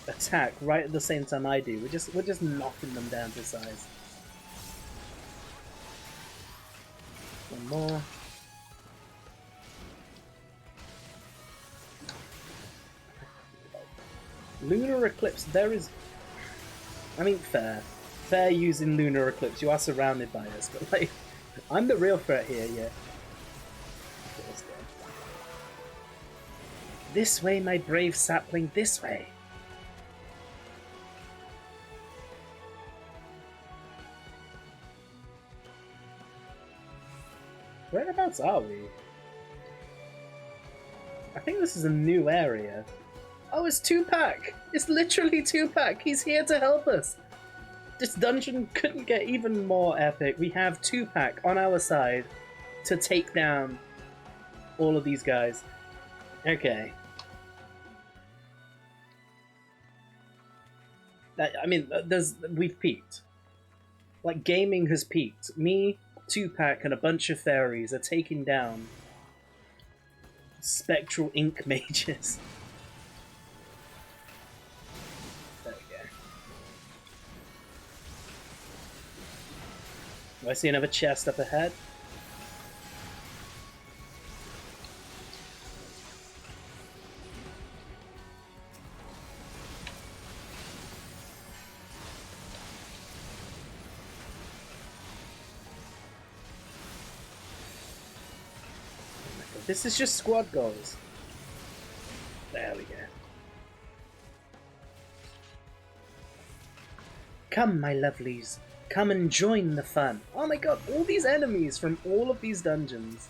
attack right at the same time I do. We're just knocking them down to size. One more. Lunar Eclipse, there is... I mean, fair. Fair using Lunar Eclipse. You are surrounded by us, but like, I'm the real threat here, yeah. This way, my brave sapling, this way. Whereabouts are we? I think this is a new area. Oh, it's Tupac! It's literally Tupac! He's here to help us! This dungeon couldn't get even more epic. We have Tupac on our side to take down all of these guys. Okay. I mean, we've peaked. Like, gaming has peaked. Me, Tupac, and a bunch of fairies are taking down spectral ink mages. There we go. Do I see another chest up ahead? This is just squad goals. There we go. Come, my lovelies. Come and join the fun. Oh my god, all these enemies from all of these dungeons.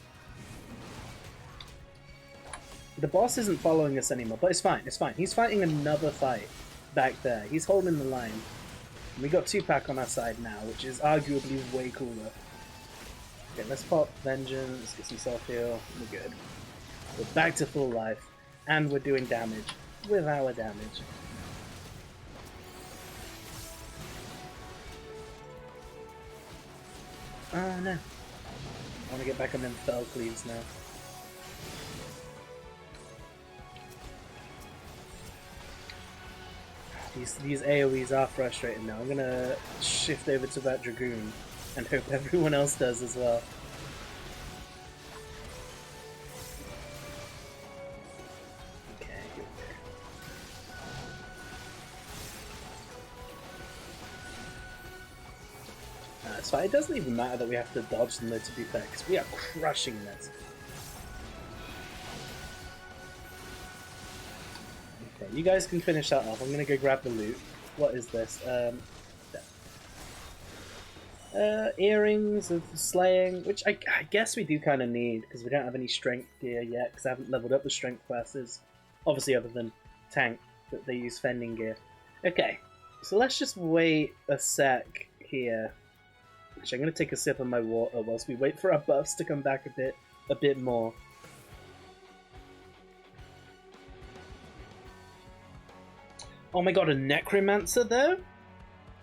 The boss isn't following us anymore, but it's fine, it's fine. He's fighting another fight back there. He's holding the line. And we got Tupac on our side now, which is arguably way cooler. Okay, let's pop Vengeance, get some self-heal, we're good. We're back to full life, and we're doing damage with our damage. Oh no. I want to get back on them fell cleaves now. These AoEs are frustrating now. I'm gonna shift over to that Dragoon and hope everyone else does as well. Okay, here we go. So it doesn't even matter that we have to dodge them though, to be fair, because we are crushing this. Okay, you guys can finish that off. I'm gonna go grab the loot. What is this? Earrings of slaying, which I guess we do kind of need, because we don't have any strength gear yet, because I haven't leveled up the strength classes, obviously other than tank, but they use fending gear. Okay, so let's just wait a sec here. Actually, I'm going to take a sip of my water whilst we wait for our buffs to come back a bit more. Oh my god, a necromancer though?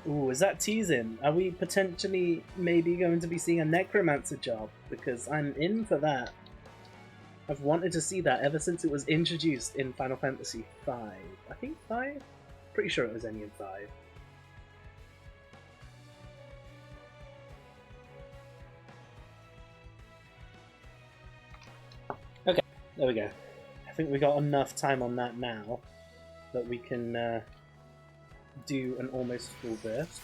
Ooh, is that teasing? Are we potentially maybe going to be seeing a necromancer job? Because I'm in for that. I've wanted to see that ever since it was introduced in Final Fantasy V. I think 5? Pretty sure it was only in 5. Okay, there we go. I think we got enough time on that now that we can do an almost full burst.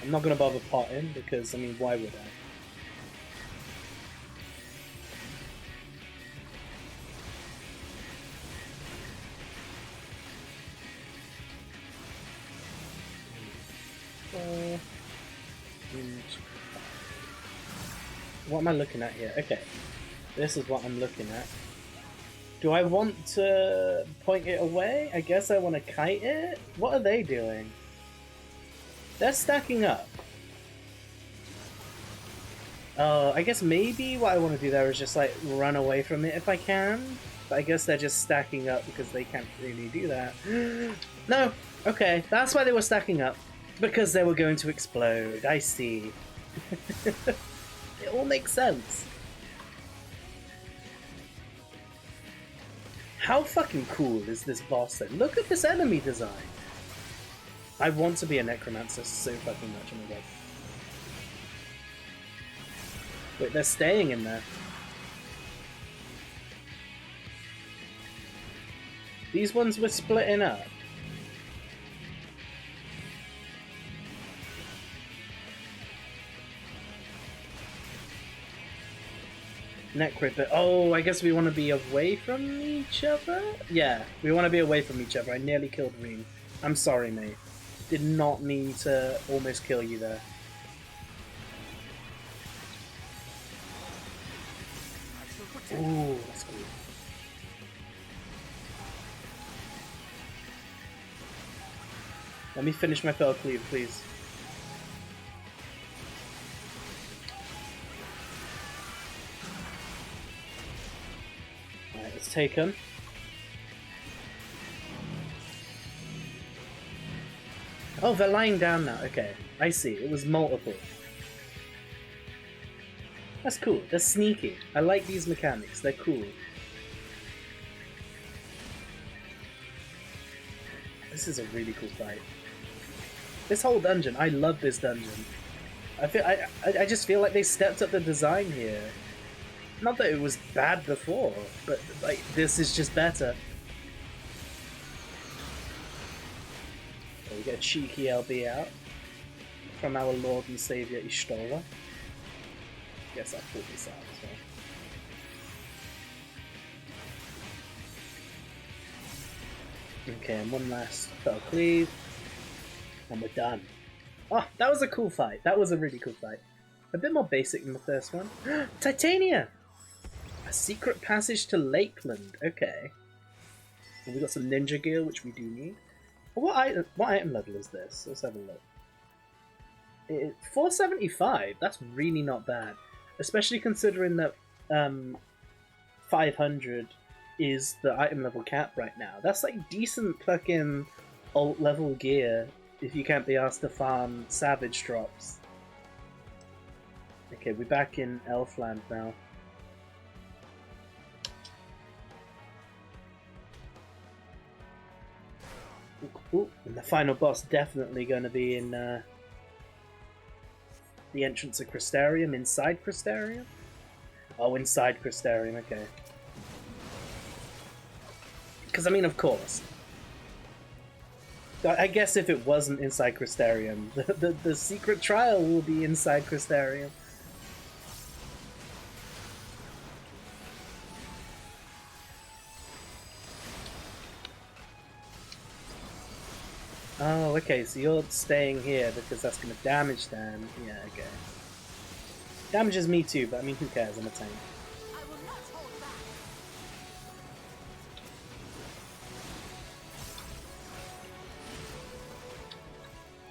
I'm not going to bother potting because, I mean, why would I? What am I looking at here? Okay, this is what I'm looking at. Do I want to point it away? I guess I want to kite it? What are they doing? They're stacking up. Oh, I guess maybe what I want to do there is just like run away from it if I can. But I guess they're just stacking up because they can't really do that. No! Okay, that's why they were stacking up. Because they were going to explode. I see. It all makes sense. How fucking cool is this boss then? Look at this enemy design! I want to be a necromancer so fucking much, oh my god. Wait, they're staying in there. These ones were splitting up. Necrit, oh, I guess we want to be away from each other? Yeah, we want to be away from each other. I nearly killed Reem. I'm sorry, mate. Did not mean to almost kill you there. Ooh, that's cool. Let me finish my fell cleave, please. Alright, let's take him. Oh, they're lying down now. Okay, I see. It was multiple. That's cool. They're sneaky. I like these mechanics. They're cool. This is a really cool fight. This whole dungeon, I love this dungeon. I just feel like they stepped up the design here. Not that it was bad before, but like this is just better. So we get a cheeky LB out from our Lord and Saviour Ishtola. Guess I'll pull this out as well. Okay, and one last fell cleave. And we're done. Oh, that was a cool fight. That was a really cool fight. A bit more basic than the first one. Titania! A secret passage to Lakeland. Okay. And we got some ninja gear, which we do need. What item level is this? Let's have a look. 475. That's really not bad. Especially considering that 500 is the item level cap right now. That's like decent fucking alt level gear if you can't be asked to farm savage drops. Okay, we're back in Elfland now. Ooh, and the final boss definitely going to be in the entrance of Crystarium, inside Crystarium? Oh, inside Crystarium, okay. Because, I mean, of course. I guess if it wasn't inside Crystarium, the secret trial will be inside Crystarium. Oh, okay, so you're staying here because that's going to damage them. Yeah, okay. Damages me too, but I mean, who cares? I'm a tank.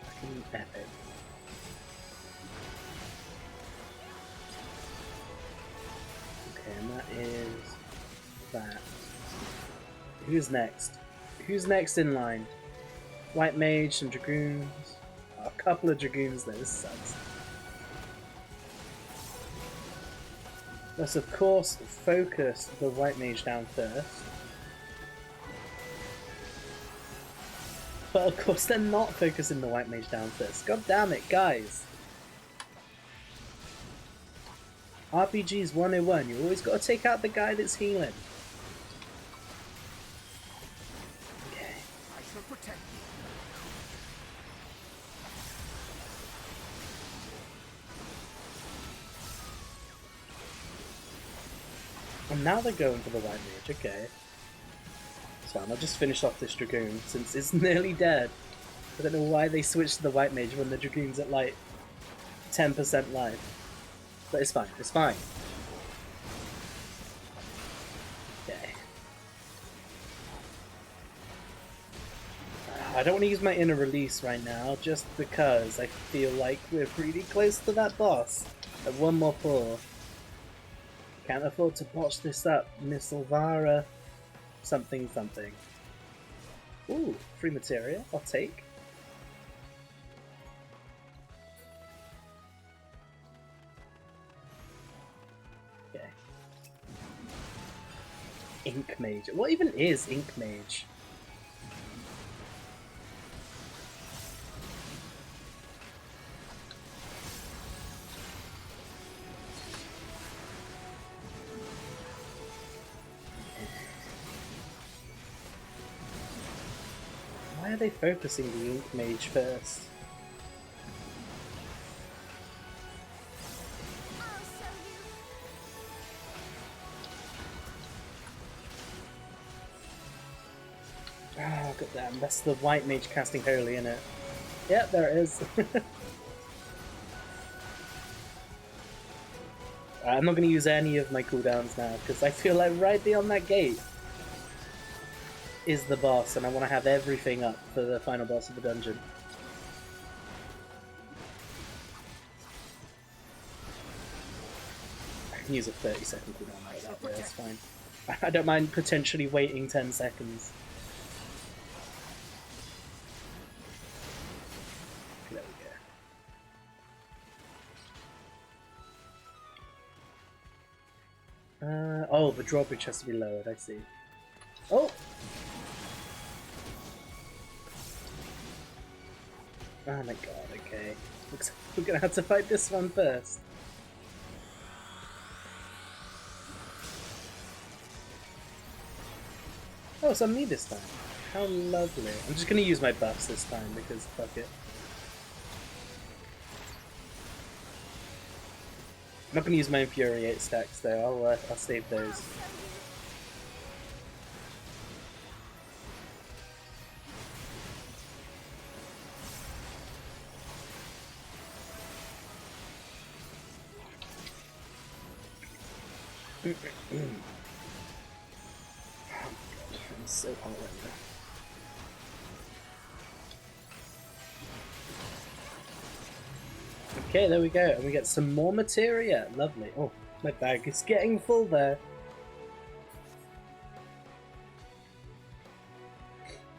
Fucking epic. Okay, and that is that. Who's next? Who's next in line? White Mage, some Dragoons. Oh, a couple of Dragoons there, this sucks. Let's of course focus the White Mage down first. But of course they're not focusing the White Mage down first. God damn it, guys. RPG's 101, you always got to take out the guy that's healing. Okay. I shall protect you. And now they're going for the White Mage, okay. So I'll just finish off this Dragoon since it's nearly dead. I don't know why they switched to the White Mage when the Dragoon's at like 10% life. But it's fine, it's fine. Okay. I don't want to use my inner release right now just because I feel like we're pretty close to that boss. At one more pull. Can't afford to botch this up, Miss Elvira. Something, something. Ooh, free materia. I'll take. Okay. Ink Mage. What even is Ink Mage? are they focusing the Ink Mage first? Oh, goddamn, that's the White Mage casting Holy, innit? Yep, there it is. I'm not going to use any of my cooldowns now, because I feel like right beyond that gate is the boss, and I want to have everything up for the final boss of the dungeon. I can use a 30-second cooldown like that, that's fine. I don't mind potentially waiting 10 seconds. There we go. Oh, the drawbridge has to be lowered, I see. Oh! Oh my god, okay. Looks like we're gonna have to fight this one first. Oh, it's on me this time. How lovely. I'm just gonna use my buffs this time because fuck it. I'm not gonna use my Infuriate stacks though, I'll save those. I'm so hot right now. Okay, there we go, and we get some more materia. Lovely. Oh, my bag is getting full there.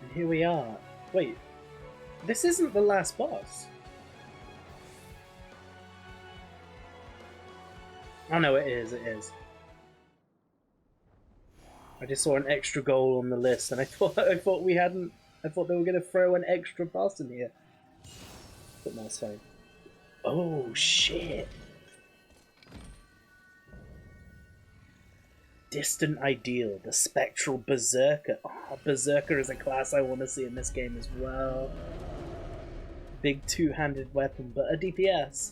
And here we are. Wait, this isn't the last boss. Oh no, it is, it is. I just saw an extra goal on the list, and I thought we hadn't. I thought they were gonna throw an extra boss in here. But no, it's fine. Oh shit! Distant Ideal, the Spectral Berserker. Oh, Berserker is a class I want to see in this game as well. Big two-handed weapon, but a DPS.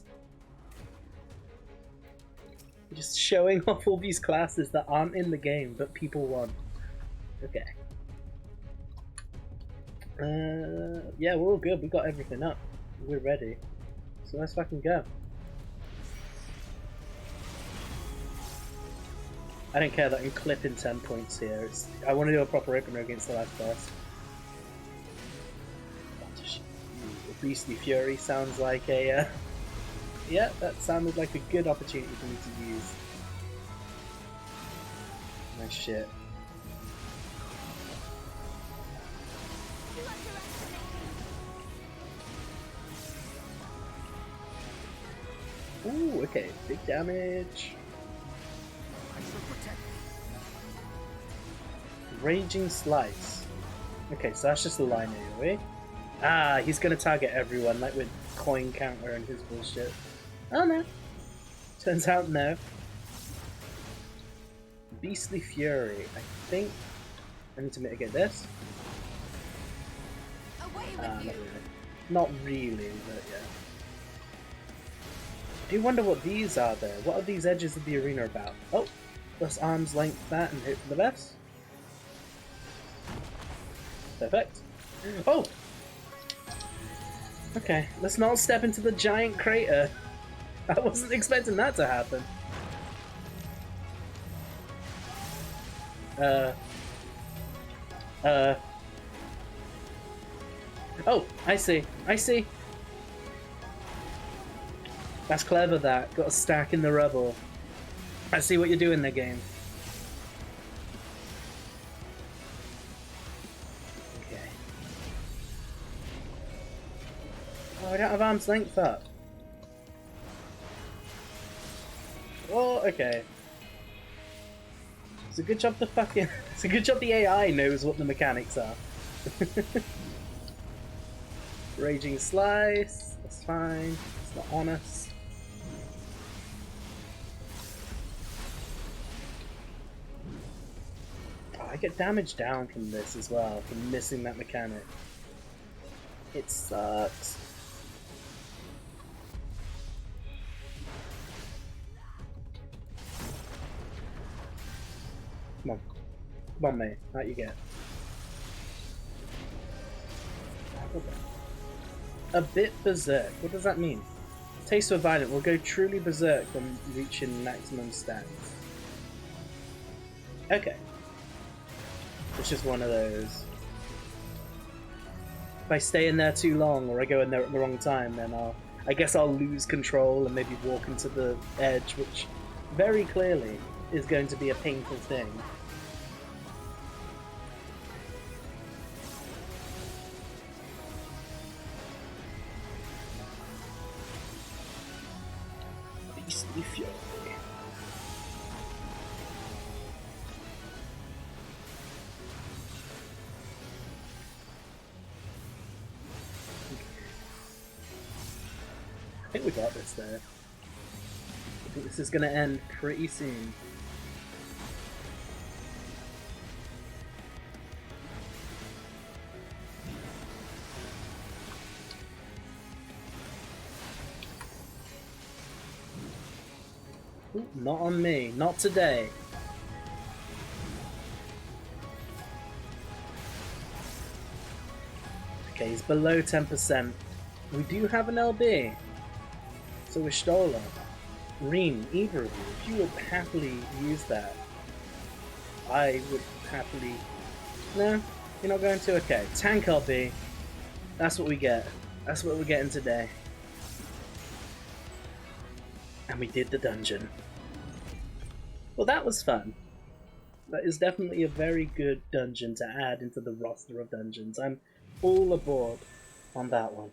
Just showing off all these classes that aren't in the game, but people want. Okay. Yeah, we're all good. We got everything up. We're ready. So let's fucking go. I don't care that I'm clipping 10 points here. I want to do a proper opener against the last boss. The Beastly Fury sounds like a... yeah, that sounded like a good opportunity for me to use. Nice shit. Ooh, okay, big damage. Raging Slice. Okay, so that's just a line anyway. Ah, he's gonna target everyone, like with coin counter and his bullshit. Oh no. Turns out no. Beastly Fury. I think I need to mitigate this. Not really. Not really, but yeah. I do wonder what these are though. What are these edges of the arena about? Oh, let's arm's length that and hope for the best. Perfect. Oh! Okay, let's not step into the giant crater. I wasn't expecting that to happen. Oh, I see. I see. That's clever, that. Got a stack in the rubble. I see what you're doing there, game. Okay. Oh, I don't have arm's length up. Oh, okay. It's a good job the fucking... It's a good job the AI knows what the mechanics are. Raging Slice. That's fine. It's not on us. I get damage down from this as well, from missing that mechanic. It sucks. Come on. Come on, mate. Out you get. A bit berserk. What does that mean? Taste for violent will go truly berserk when reaching maximum stats. Okay. It's just one of those. If I stay in there too long or I go in there at the wrong time, then I guess I'll lose control and maybe walk into the edge, which very clearly is going to be a painful thing. Beastly Fury. I think we got this there. I think this is going to end pretty soon. Ooh, not on me. Not today. Okay, he's below 10%. We do have an LB. So with Stola, Reem, either of you, if you would happily use that, I would happily... No, you're not going to? Okay, tank LB. That's what we get. That's what we're getting today. And we did the dungeon. Well, that was fun. That is definitely a very good dungeon to add into the roster of dungeons. I'm all aboard on that one.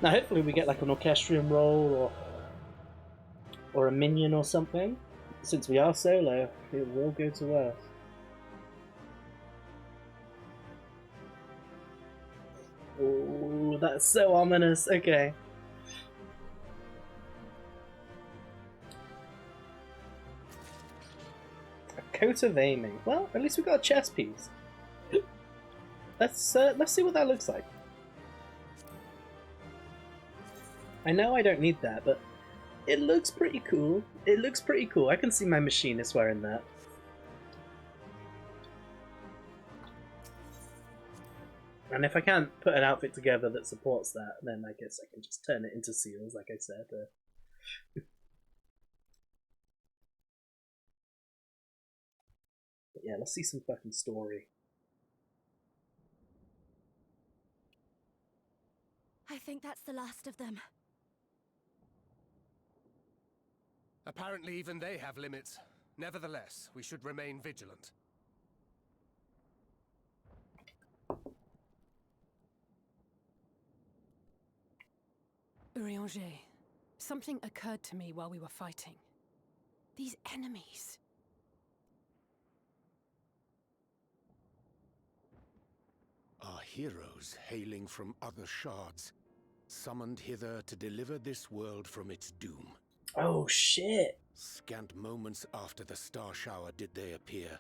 Now hopefully we get like an orchestrion roll or a minion or something. Since we are solo, it will go to us. Oh, that's so ominous. Okay. A coat of aiming. Well, at least we got a chess piece. Let's see what that looks like. I know I don't need that, but it looks pretty cool. It looks pretty cool. I can see my machinist wearing that. And if I can't put an outfit together that supports that, then I guess I can just turn it into seals, like I said. But yeah, let's see some fucking story. I think that's the last of them. Apparently even they have limits. Nevertheless, we should remain vigilant. Urianger, something occurred to me while we were fighting. These enemies. Are heroes hailing from other shards, summoned hither to deliver this world from its doom. Oh shit! Scant moments after the star shower did they appear,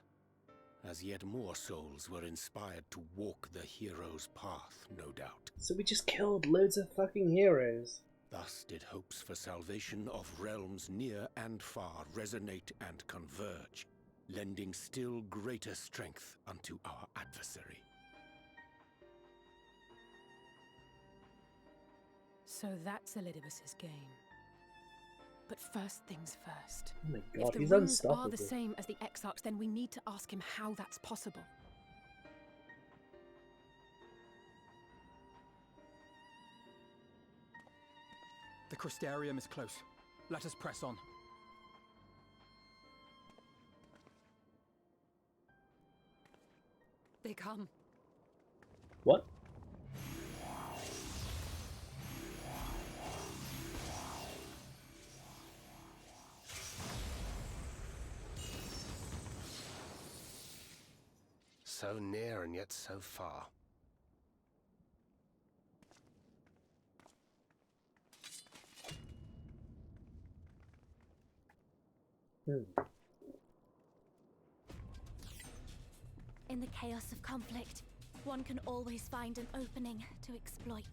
as yet more souls were inspired to walk the hero's path, no doubt. So we just killed loads of fucking heroes. Thus did hopes for salvation of realms near and far resonate and converge, lending still greater strength unto our adversary. So that's Elidibus's game. But first things first. Oh my god, if the he's rings unstoppable. are the same as the Exarchs, then we need to ask him how that's possible. The Crystarium is close. Let us press on. They come. What? So near and yet so far. In in the chaos of conflict, one can always find an opening to exploit.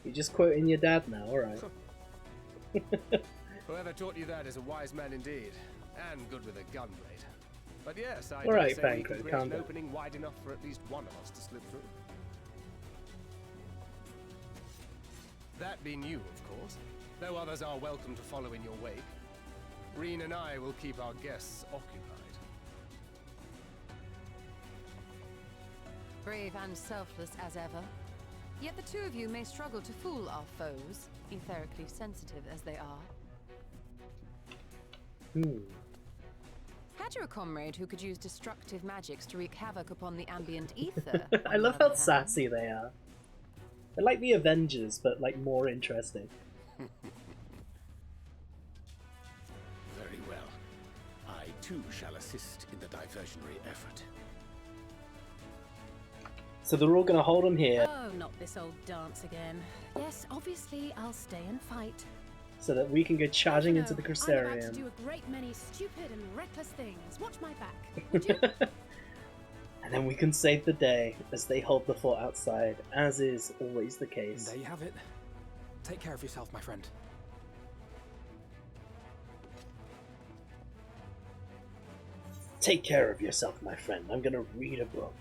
You're just quoting your dad now, alright. Whoever taught you that is a wise man indeed, and good with a gun blade. But yes, I Alright, dare say we Banker, can create calm an down. opening wide enough for at least one of us to slip through. That being you, of course. Though others are welcome to follow in your wake. Reen and I will keep our guests occupied. Brave and selfless as ever. Yet the two of you may struggle to fool our foes, etherically sensitive as they are. Had you a comrade who could use destructive magics to wreak havoc upon the ambient ether? I love how sassy they are. They're like the Avengers, but like more interesting. Very well. I too shall assist in the diversionary effort. So they're all gonna hold him here Oh, not this old dance again. Yes, obviously I'll stay and fight. so that we can go charging You into the know, I'm about to Crystarium. do a great many stupid and reckless things. Watch my back, would you? And then we can save the day as they hold the fort outside, as is always the case. There you have it. Take care of yourself, my friend. Take care of yourself, my friend. I'm gonna read a book.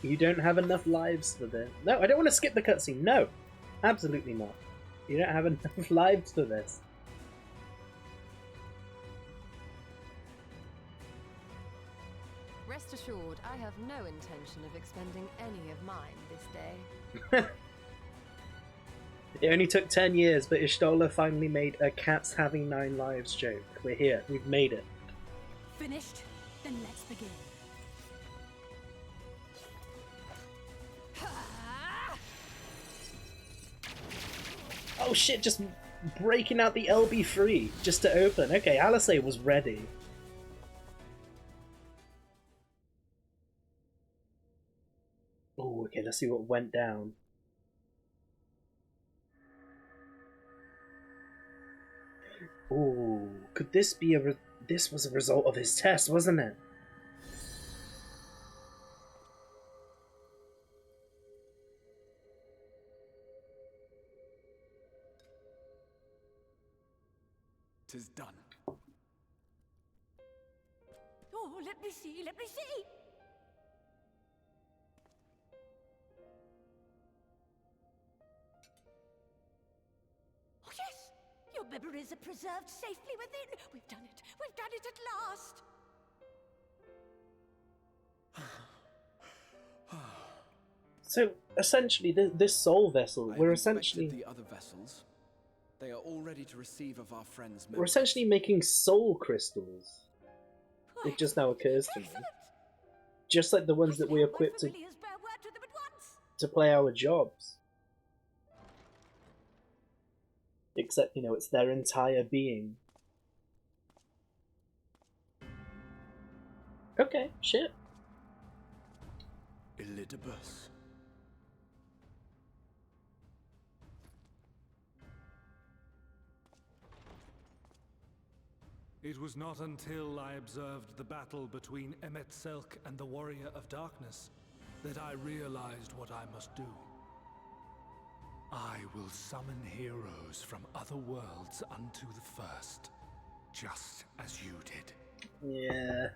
You don't have enough lives for this. No, I don't want to skip the cutscene. No, absolutely not. You don't have enough lives for this. Rest assured, I have no intention of expending any of mine this day. It only took 10 years, but Ishtola finally made a cats having 9 lives joke. We're here. We've made it. Finished? Then let's begin. Oh shit, just breaking out the LB free just to open. Okay, Alisei was ready. Oh, okay, let's see what went down. Ooh, could this be this was a result of his test, wasn't it? Tis done. Oh, let me see, let me see! Oh, yes! Your memories are preserved safely within! We've done it! We've done it at last! So, essentially, this soul vessel, we're I've essentially... inspected the other vessels. They are all ready to receive of our friends' We're memories. essentially making soul crystals. It just now occurs to me. Just like the ones that we equip to play our jobs. Except, you know, it's their entire being. Okay, shit. Elidibus. It was not until I observed the battle between Emet-Selch and the Warrior of Darkness that I realized what I must do. I will summon heroes from other worlds unto the first, just as you did. Yeah,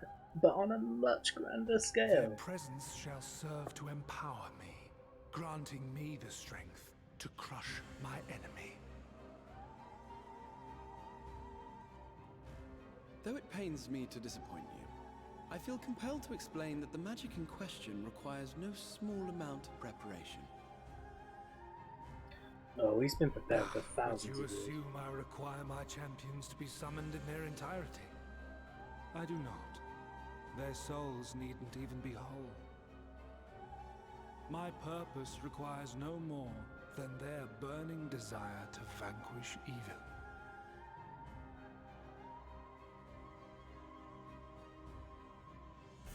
but on a much grander Their scale. presence shall serve to empower me, granting me the strength to crush my enemy. Though it pains me to disappoint you, I feel compelled to explain that the magic in question requires no small amount of preparation. Oh, he's been prepared for But thousands you of years. assume I require my champions to be summoned in their entirety. I do not. Their souls needn't even be whole. My purpose requires no more than their burning desire to vanquish evil.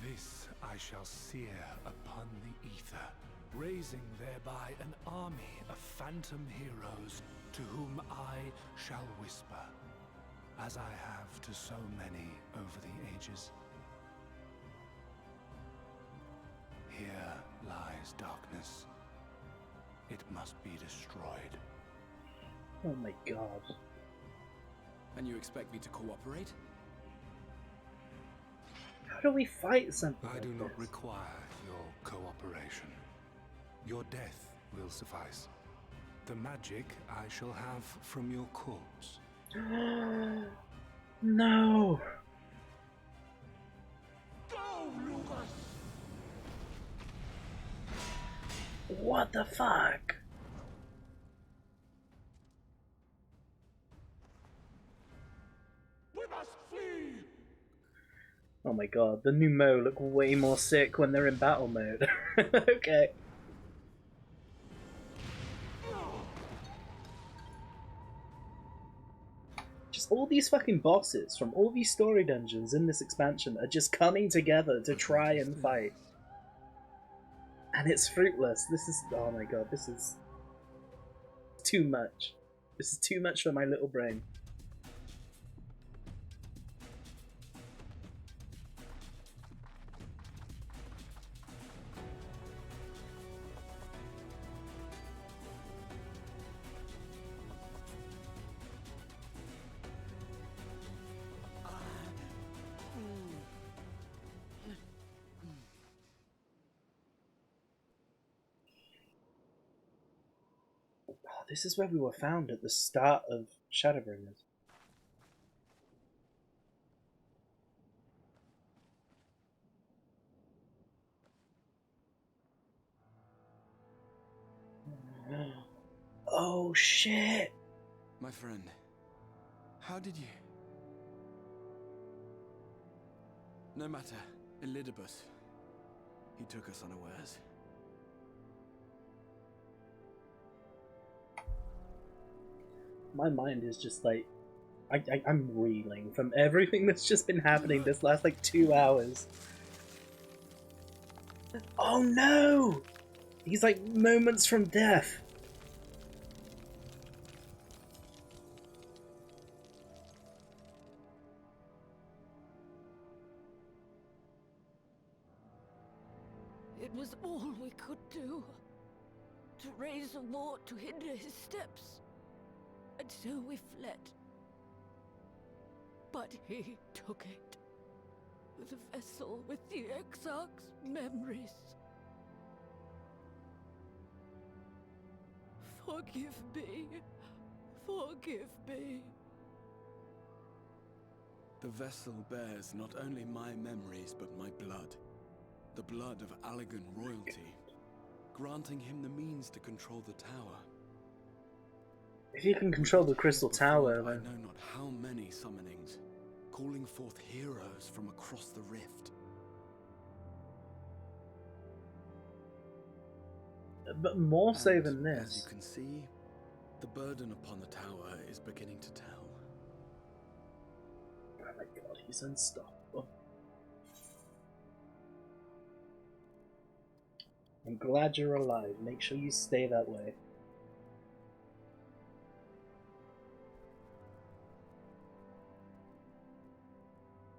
This I shall sear upon the ether, raising thereby an army of phantom heroes to whom I shall whisper, as I have to so many over the ages. Here lies darkness. It must be destroyed. Oh my god. And you expect me to cooperate? How do we fight something I like do not this? require your cooperation. Your death will suffice. The magic I shall have from your corpse. No! Go, Lucas! What the fuck? We must flee! Oh my god, the new Mo look way more sick when they're in battle mode. Okay. Just all these fucking bosses from all these story dungeons in this expansion are just coming together to try and fight. And it's fruitless. This is... oh my god, this is... too much. This is too much for my little brain. This is where we were found at the start of Shadowbringers. Oh shit! My friend, how did you... No matter, Elidibus. He took us unawares. My mind is just like... I'm reeling from everything that's just been happening this last like 2 hours. Oh no! He's like moments from death. It was all we could do. To raise a ward to hinder his steps. And so we fled. But he took it. The vessel with the Exarch's memories. Forgive me. Forgive me. The vessel bears not only my memories, but my blood. The blood of Allegan royalty, granting him the means to control the tower. If you can control the Crystal Tower, I then... know not how many summonings, calling forth heroes from across the rift. But more so And, than as this. you can see, the burden upon the tower is beginning to tell. Oh my god, he's unstoppable. I'm glad you're alive. Make sure you stay that way.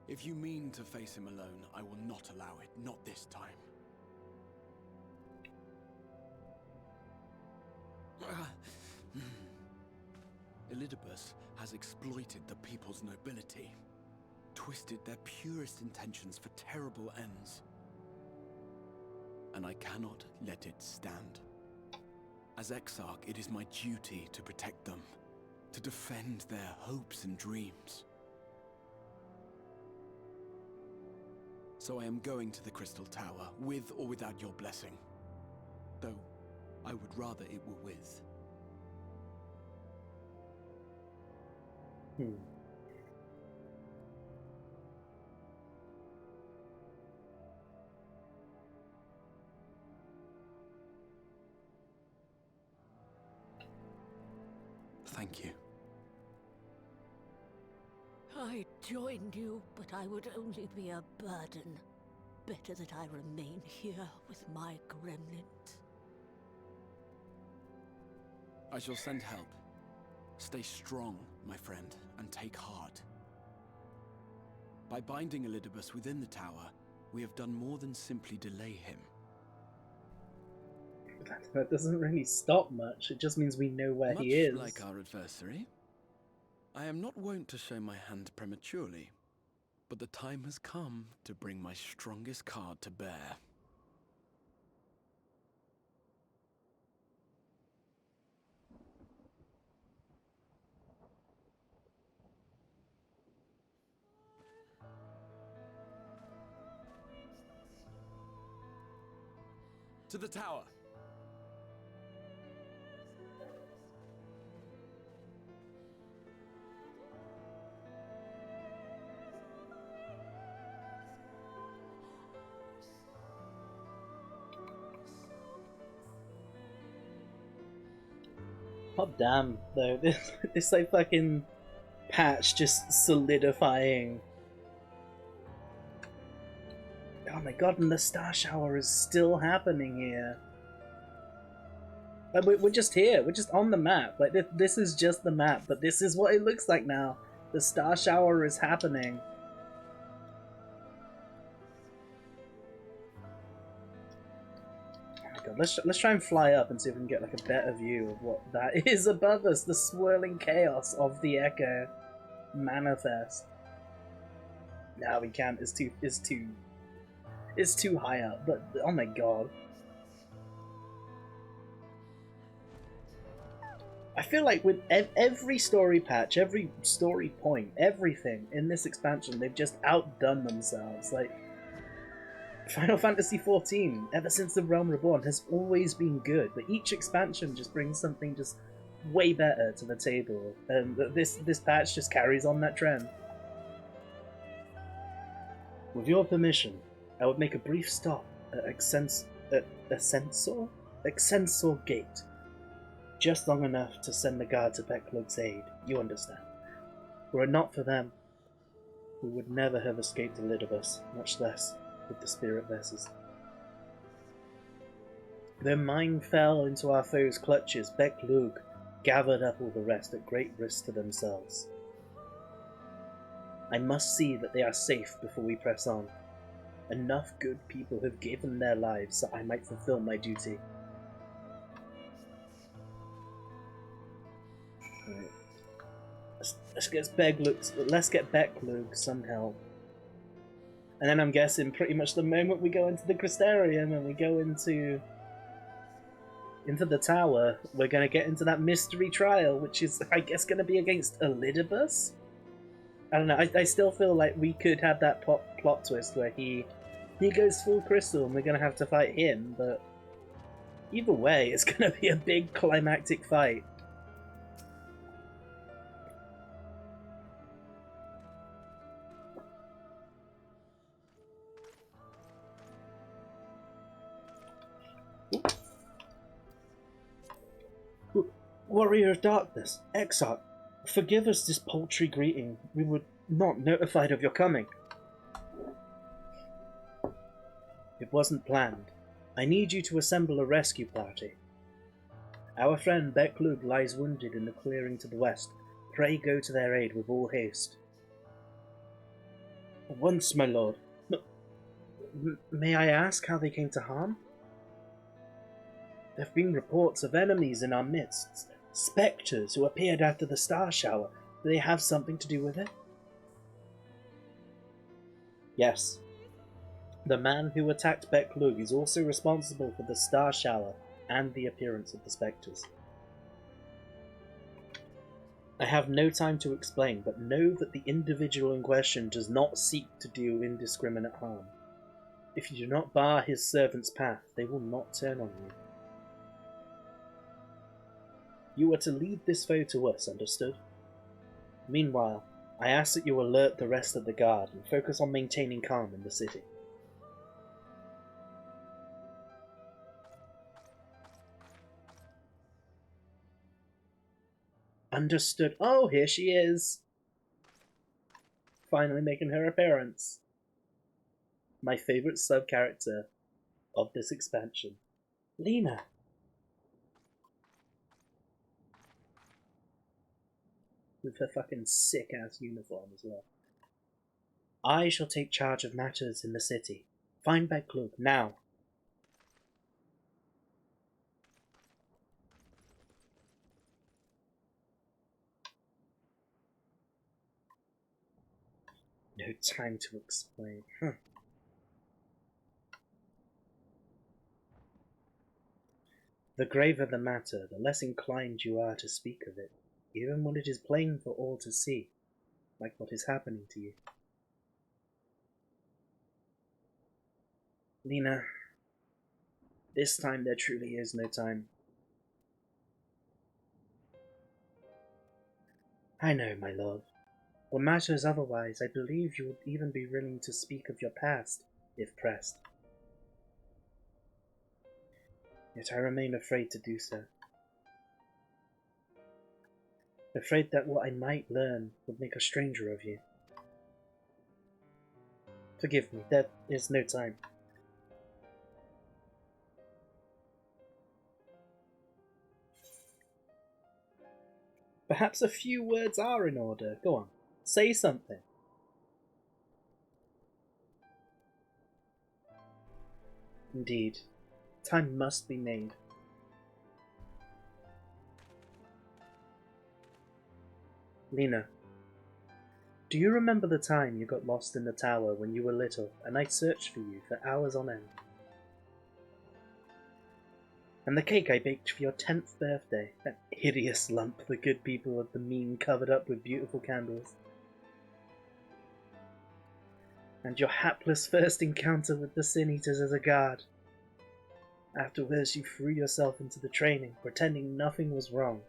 If you mean to face him alone, I will not allow it, not this time. Elidibus has exploited the people's nobility, twisted their purest intentions for terrible ends. And I cannot let it stand. As Exarch, it is my duty to protect them, to defend their hopes and dreams. So I am going to the Crystal Tower, with or without your blessing. Though, I would rather it were with. Thank you. I joined you, but I would only be a burden. Better that I remain here with my gremlins. I shall send help. Stay strong, my friend, and take heart. By binding Elidibus within the tower, we have done more than simply delay him. That doesn't really stop much. It just means we know where he is. Much like our adversary, I am not wont to show my hand prematurely, but the time has come to bring my strongest card to bear. To the tower! God damn, though, this like fucking patch just solidifying. Oh my god, and the star shower is still happening here. Like, we're just here, we're just on the map. Like, this is just the map, but this is what it looks like now. The star shower is happening. Oh my god, let's try and fly up and see if we can get like a better view of what that is above us. The swirling chaos of the Echo manifest. No, we can't. It's too high up. But oh my god. I feel like with every story patch, every story point, everything in this expansion, they've just outdone themselves. Like, Final Fantasy XIV, ever since The Realm Reborn, has always been good, but each expansion just brings something just way better to the table, and this patch just carries on that trend. With your permission, I would make a brief stop at Exensor Gate. Just long enough to send the guard to Becklug's aid, you understand. Were it not for them, we would never have escaped Elidibus, much less with the spirit vessels. Their mine fell into our foes' clutches. Becklug gathered up all the rest at great risk to themselves. I must see that they are safe before we press on. Enough good people have given their lives so I might fulfill my duty. Right. Let's get Becklug some help. And then I'm guessing pretty much the moment we go into the Crystarium and we go into the tower, we're going to get into that mystery trial, which is, I guess, going to be against Elidibus? I don't know, I still feel like we could have that plot twist where he goes full crystal and we're going to have to fight him, but either way, it's going to be a big climactic fight. Warrior of Darkness, Exarch, forgive us this paltry greeting. We were not notified of your coming. It wasn't planned. I need you to assemble a rescue party. Our friend Becklug lies wounded in the clearing to the west. Pray go to their aid with all haste. Once, my lord. May I ask how they came to harm? There have been reports of enemies in our midst. Spectres who appeared after the star shower. Do they have something to do with it? Yes. The man who attacked Becklug is also responsible for the star shower and the appearance of the spectres. I have no time to explain, but know that the individual in question does not seek to do indiscriminate harm. If you do not bar his servant's path, they will not turn on you. You are to lead this foe to us, understood? Meanwhile, I ask that you alert the rest of the guard and focus on maintaining calm in the city. Understood. Oh, here she is! Finally making her appearance. My favourite sub-character of this expansion. Lena! With her fucking sick-ass uniform as well. I shall take charge of matters in the city. Find Beklug, now. No time to explain. The graver the matter, the less inclined you are to speak of it, even when it is plain for all to see, like what is happening to you. Lena, this time there truly is no time. I know, my love. When matters otherwise, I believe you would even be willing to speak of your past, if pressed. Yet I remain afraid to do so. Afraid that what I might learn would make a stranger of you. Forgive me, there is no time. Perhaps a few words are in order. Go on, say something. Indeed, time must be made. Lena, do you remember the time you got lost in the tower when you were little and I searched for you for hours on end? And the cake I baked for your 10th birthday, that hideous lump the good people of the mean covered up with beautiful candles. And your hapless first encounter with the Sin Eaters as a guard. Afterwards you threw yourself into the training, pretending nothing was wrong,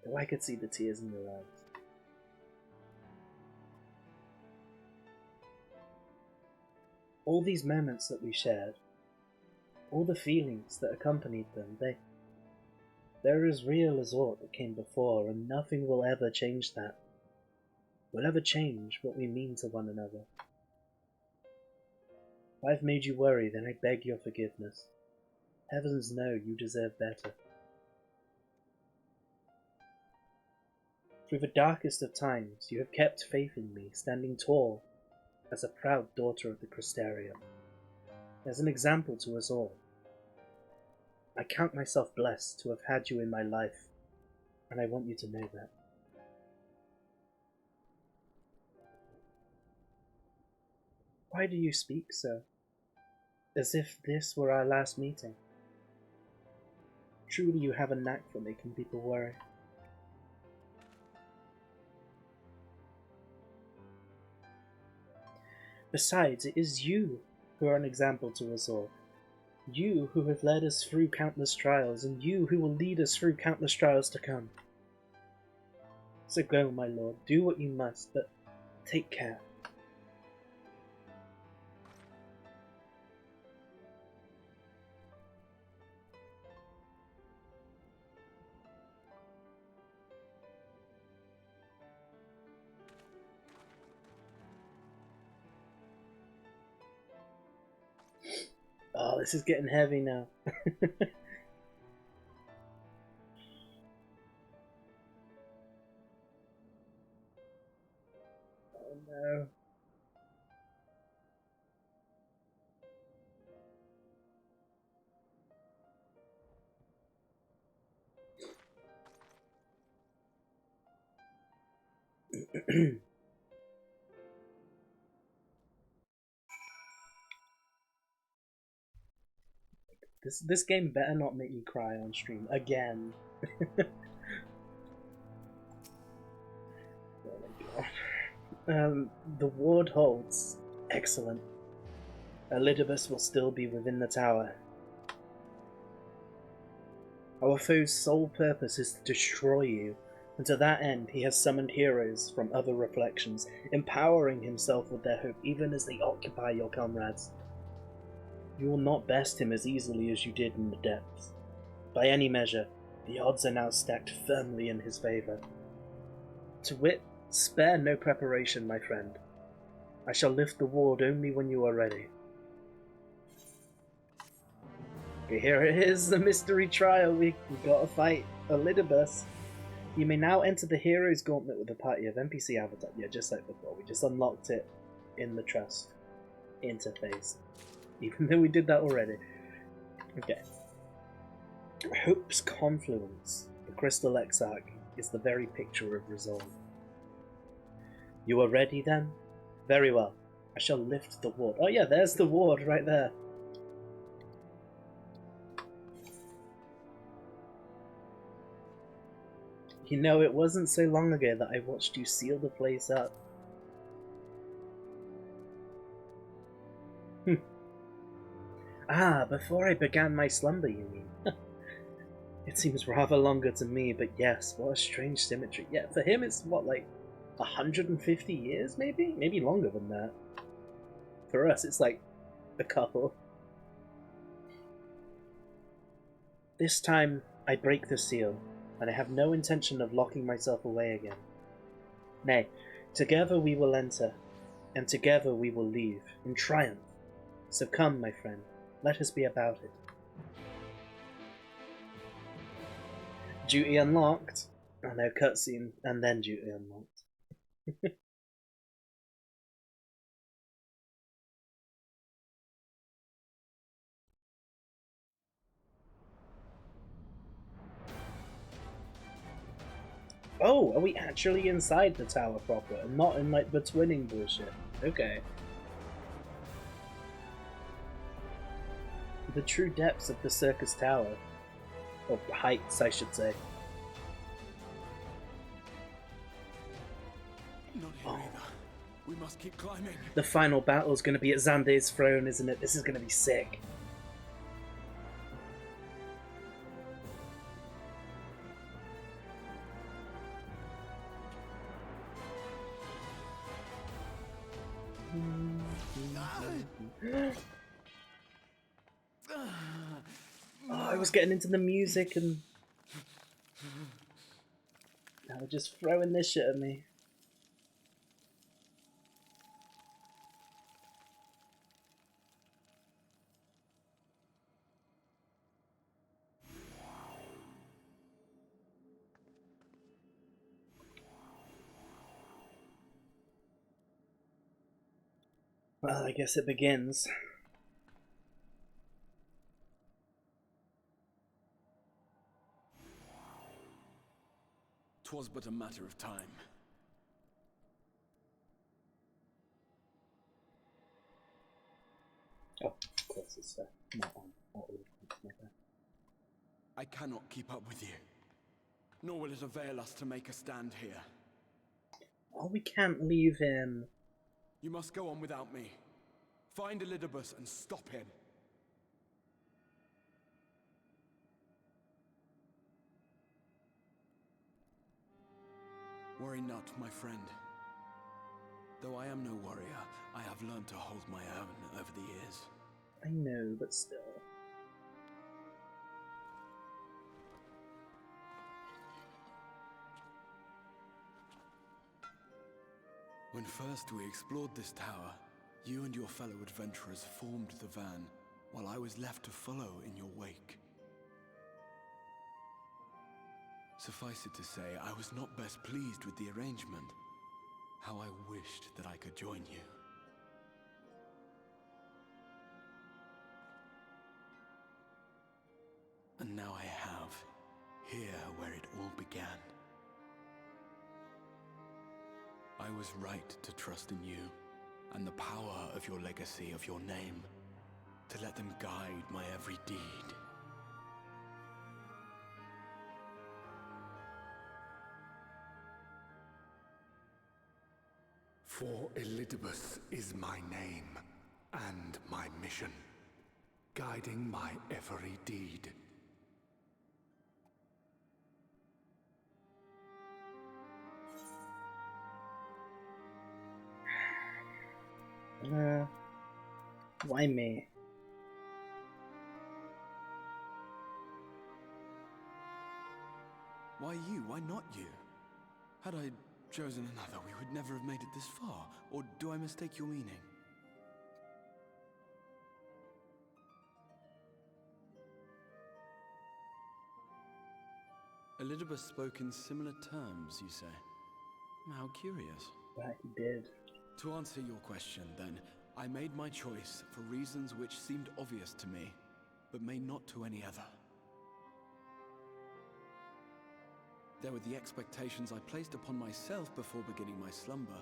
though I could see the tears in your eyes. All these moments that we shared, all the feelings that accompanied them, they're as real as aught that came before, and nothing will ever change that. Will ever change what we mean to one another. If I've made you worry, then I beg your forgiveness. Heavens know you deserve better. Through the darkest of times, you have kept faith in me, standing tall as a proud daughter of the Crystarium, as an example to us all. I count myself blessed to have had you in my life, and I want you to know that. Why do you speak so? As if this were our last meeting. Truly you have a knack for making people worry. Besides, it is you who are an example to us all. You who have led us through countless trials, and you who will lead us through countless trials to come. So go, my lord, do what you must, but take care. Oh, this is getting heavy now. Oh no. This game better not make me cry on stream again. Oh my god. The ward holds. Excellent. Elidibus will still be within the tower. Our foe's sole purpose is to destroy you, and to that end he has summoned heroes from other reflections, empowering himself with their hope even as they occupy your comrades. You will not best him as easily as you did in the depths. By any measure, the odds are now stacked firmly in his favour. To wit, spare no preparation, my friend. I shall lift the ward only when you are ready. Okay, here it is, the mystery trial. We gotta fight Elidibus. You may now enter the Hero's Gauntlet with a party of NPC avatars. Yeah, just like before, we just unlocked it. in the trust interface. Even though we did that already. Okay. Hope's confluence. The crystal exarch is the very picture of resolve. You are ready then? Very well. I shall lift the ward. Oh yeah, there's the ward right there. You know, it wasn't so long ago that I watched you seal the place up. Ah, before I began my slumber, you mean? It seems rather longer to me, but yes, what a strange symmetry. Yeah, for him it's what, like 150 years maybe? Maybe longer than that. For us it's like a couple. This time I break the seal, and I have no intention of locking myself away again. Nay, together we will enter, and together we will leave, in triumph. So come, my friend, let us be about it. Duty unlocked. Oh no, cutscene, and then duty unlocked. Oh, are we actually inside the tower proper, and not in like the twinning bullshit? Okay. The true depths of the circus tower. Or heights, I should say. Not here either. We must keep climbing. The final battle is going to be at Xande's throne, isn't it? This is going to be sick. Oh, I was getting into the music and now they're just throwing this shit at me. Well, I guess it begins. 'Twas but a matter of time. Oh, of course it's not on. I cannot keep up with you. Nor will it avail us to make a stand here. Oh, we can't leave him. You must go on without me. Find Elidibus and stop him. Worry not, my friend. Though I am no warrior, I have learned to hold my own over the years. I know, but still. When first we explored this tower, you and your fellow adventurers formed the van, while I was left to follow in your wake. Suffice it to say, I was not best pleased with the arrangement. How I wished that I could join you. And now I have, here where it all began. I was right to trust in you, and the power of your legacy, of your name, to let them guide my every deed. For Elidibus is my name, and my mission, guiding my every deed. Why me? Why you? Why not you? Had I chosen another, we would never have made it this far. Or do I mistake your meaning? Elidibus spoke in similar terms, you say? How curious. That he did. To answer your question, then, I made my choice for reasons which seemed obvious to me, but may not to any other. There were the expectations I placed upon myself before beginning my slumber,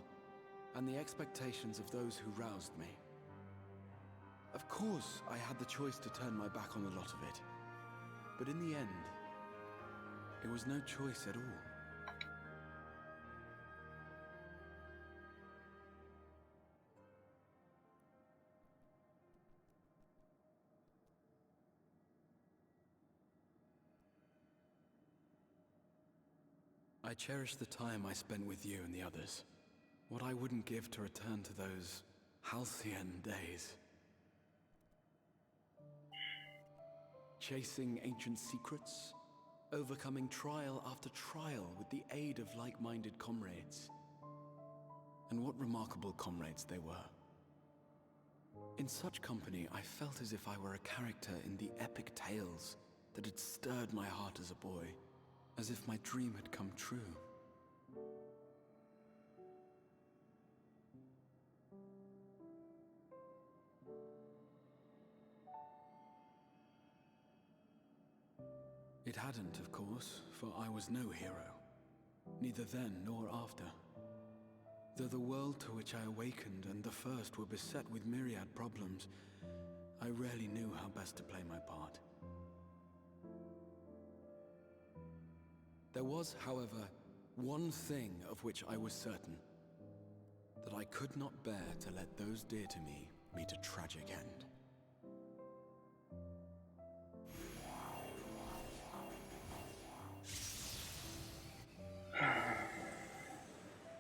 and the expectations of those who roused me. Of course, I had the choice to turn my back on a lot of it, but in the end, it was no choice at all. I cherish the time I spent with you and the others. What I wouldn't give to return to those halcyon days. Chasing ancient secrets, overcoming trial after trial with the aid of like-minded comrades. And what remarkable comrades they were. In such company, I felt as if I were a character in the epic tales that had stirred my heart as a boy. As if my dream had come true. It hadn't, of course, for I was no hero. Neither then nor after. Though the world to which I awakened and the first were beset with myriad problems, I rarely knew how best to play my part. There was, however, one thing of which I was certain. That I could not bear to let those dear to me meet a tragic end.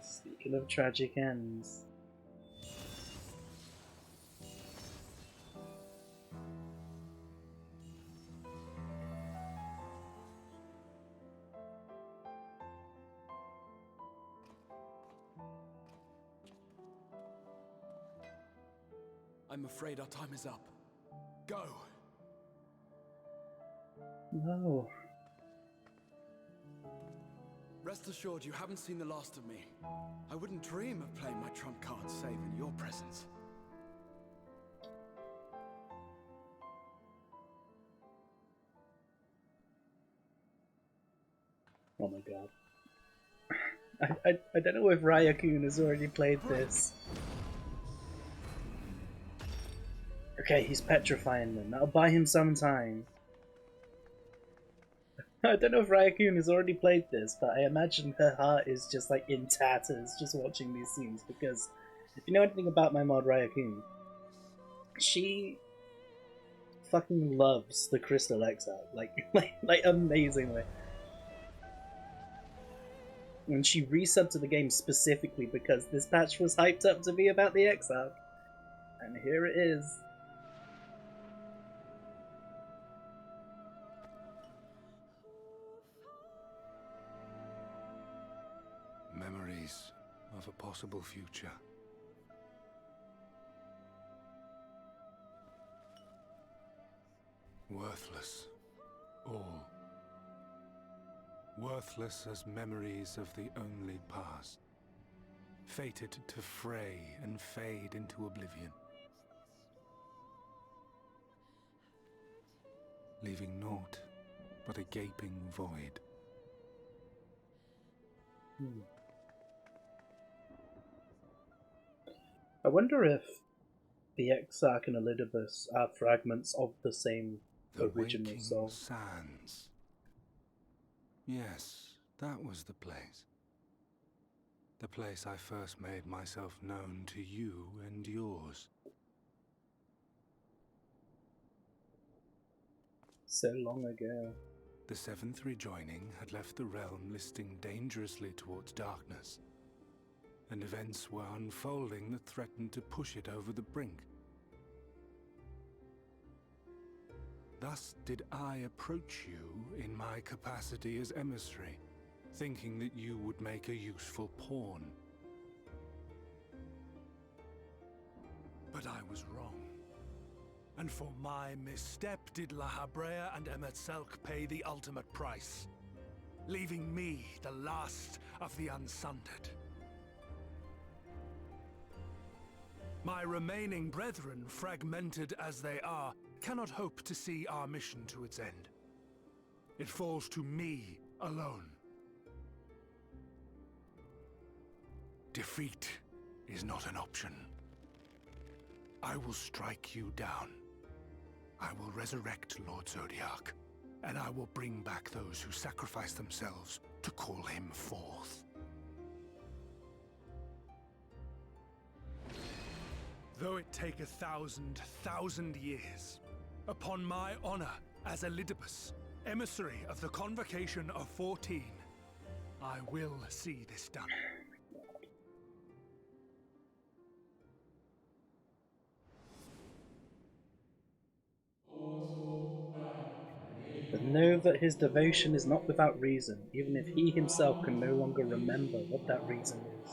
Speaking of tragic ends. I'm afraid our time is up. Go! No. Rest assured you haven't seen the last of me. I wouldn't dream of playing my trump card save in your presence. Oh my god. I don't know if Raya-kun has already played this. Okay, he's petrifying them. That'll buy him some time. I don't know if Raya-kun has already played this, but I imagine her heart is just like in tatters just watching these scenes, because if you know anything about my mod Raya-kun, she fucking loves the Crystal Exile, like amazingly. And she resubbed to the game specifically because this patch was hyped up to be about the Exile. And here it is. Memories of a possible future. Worthless. All. Worthless as memories of the only past. Fated to fray and fade into oblivion. Leaving naught but a gaping void. I wonder if the Exarch and Elidibus are fragments of the same original Waking soul. Sands. Yes, that was the place. The place I first made myself known to you and yours. So long ago. The seventh rejoining had left the realm listing dangerously towards darkness, and events were unfolding that threatened to push it over the brink. Thus did I approach you in my capacity as emissary, thinking that you would make a useful pawn. But I was wrong. And for my misstep did La Habrea and Emetzelk pay the ultimate price, leaving me the last of the Unsundered. My remaining brethren, fragmented as they are, cannot hope to see our mission to its end. It falls to me alone. Defeat is not an option. I will strike you down. I will resurrect Lord Zodiac, and I will bring back those who sacrifice themselves to call him forth. Though it take 1,000 years, upon my honor as Elidibus, emissary of the Convocation of 14, I will see this done. But know that his devotion is not without reason, even if he himself can no longer remember what that reason is.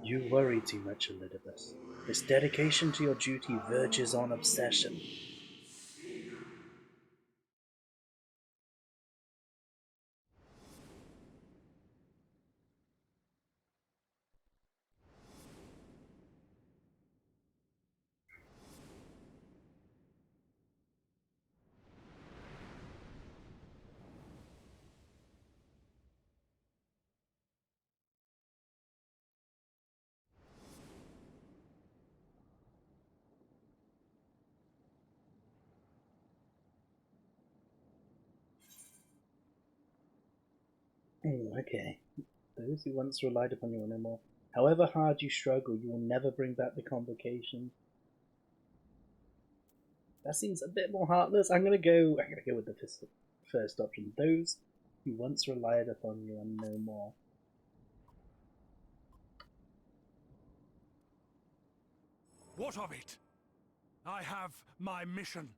You worry too much, Elidibus. This dedication to your duty verges on obsession. Okay. Those who once relied upon you are no more. However hard you struggle, you will never bring back the Convocation. That seems a bit more heartless. I'm gonna go with the first option. Those who once relied upon you are no more. What of it? I have my mission.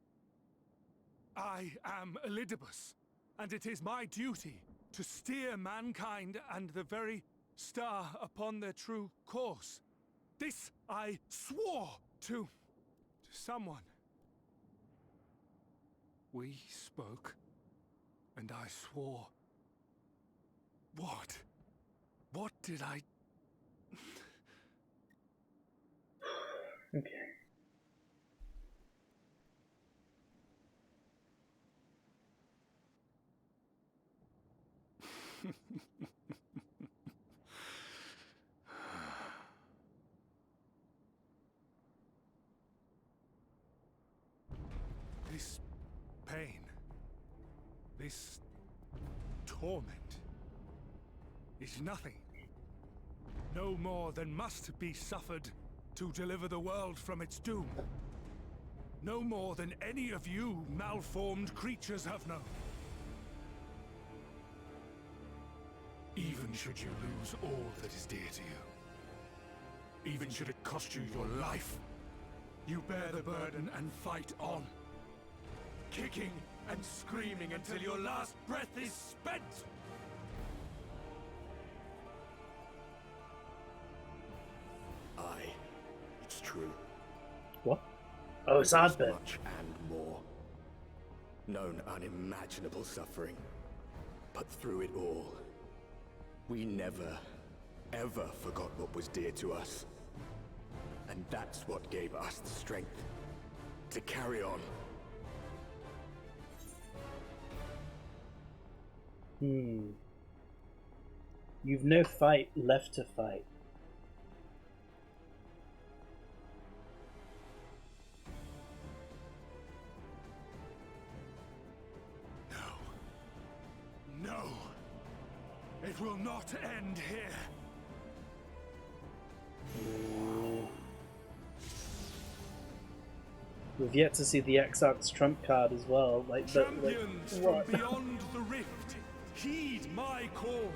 I am Elidibus, and it is my duty to steer mankind and the very star upon their true course. This I swore to someone. We spoke, and I swore. What? What did I... Okay. This pain, this torment, is nothing. No more than must be suffered to deliver the world from its doom. No more than any of you malformed creatures have known. Even should you lose all that is dear to you, even should it cost you your life, you bear the burden and fight on, kicking and screaming until your last breath is spent! Aye, it's true. What? Oh, it's Ardbert. Much and more. Known unimaginable suffering. But through it all, we never, ever forgot what was dear to us. And that's what gave us the strength to carry on. You've no fight left to fight. No! It will not end here! We've yet to see the Exarch's trump card as well. Champions from beyond the rift, heed my call.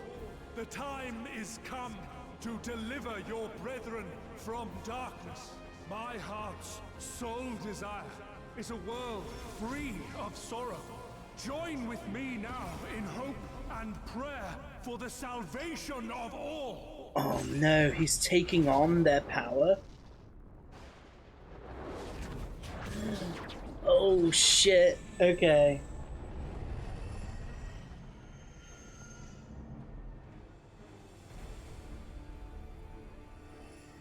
The time is come to deliver your brethren from darkness. My heart's sole desire is a world free of sorrow. Join with me now in hope and prayer for the salvation of all. Oh no, he's taking on their power? Oh shit, okay.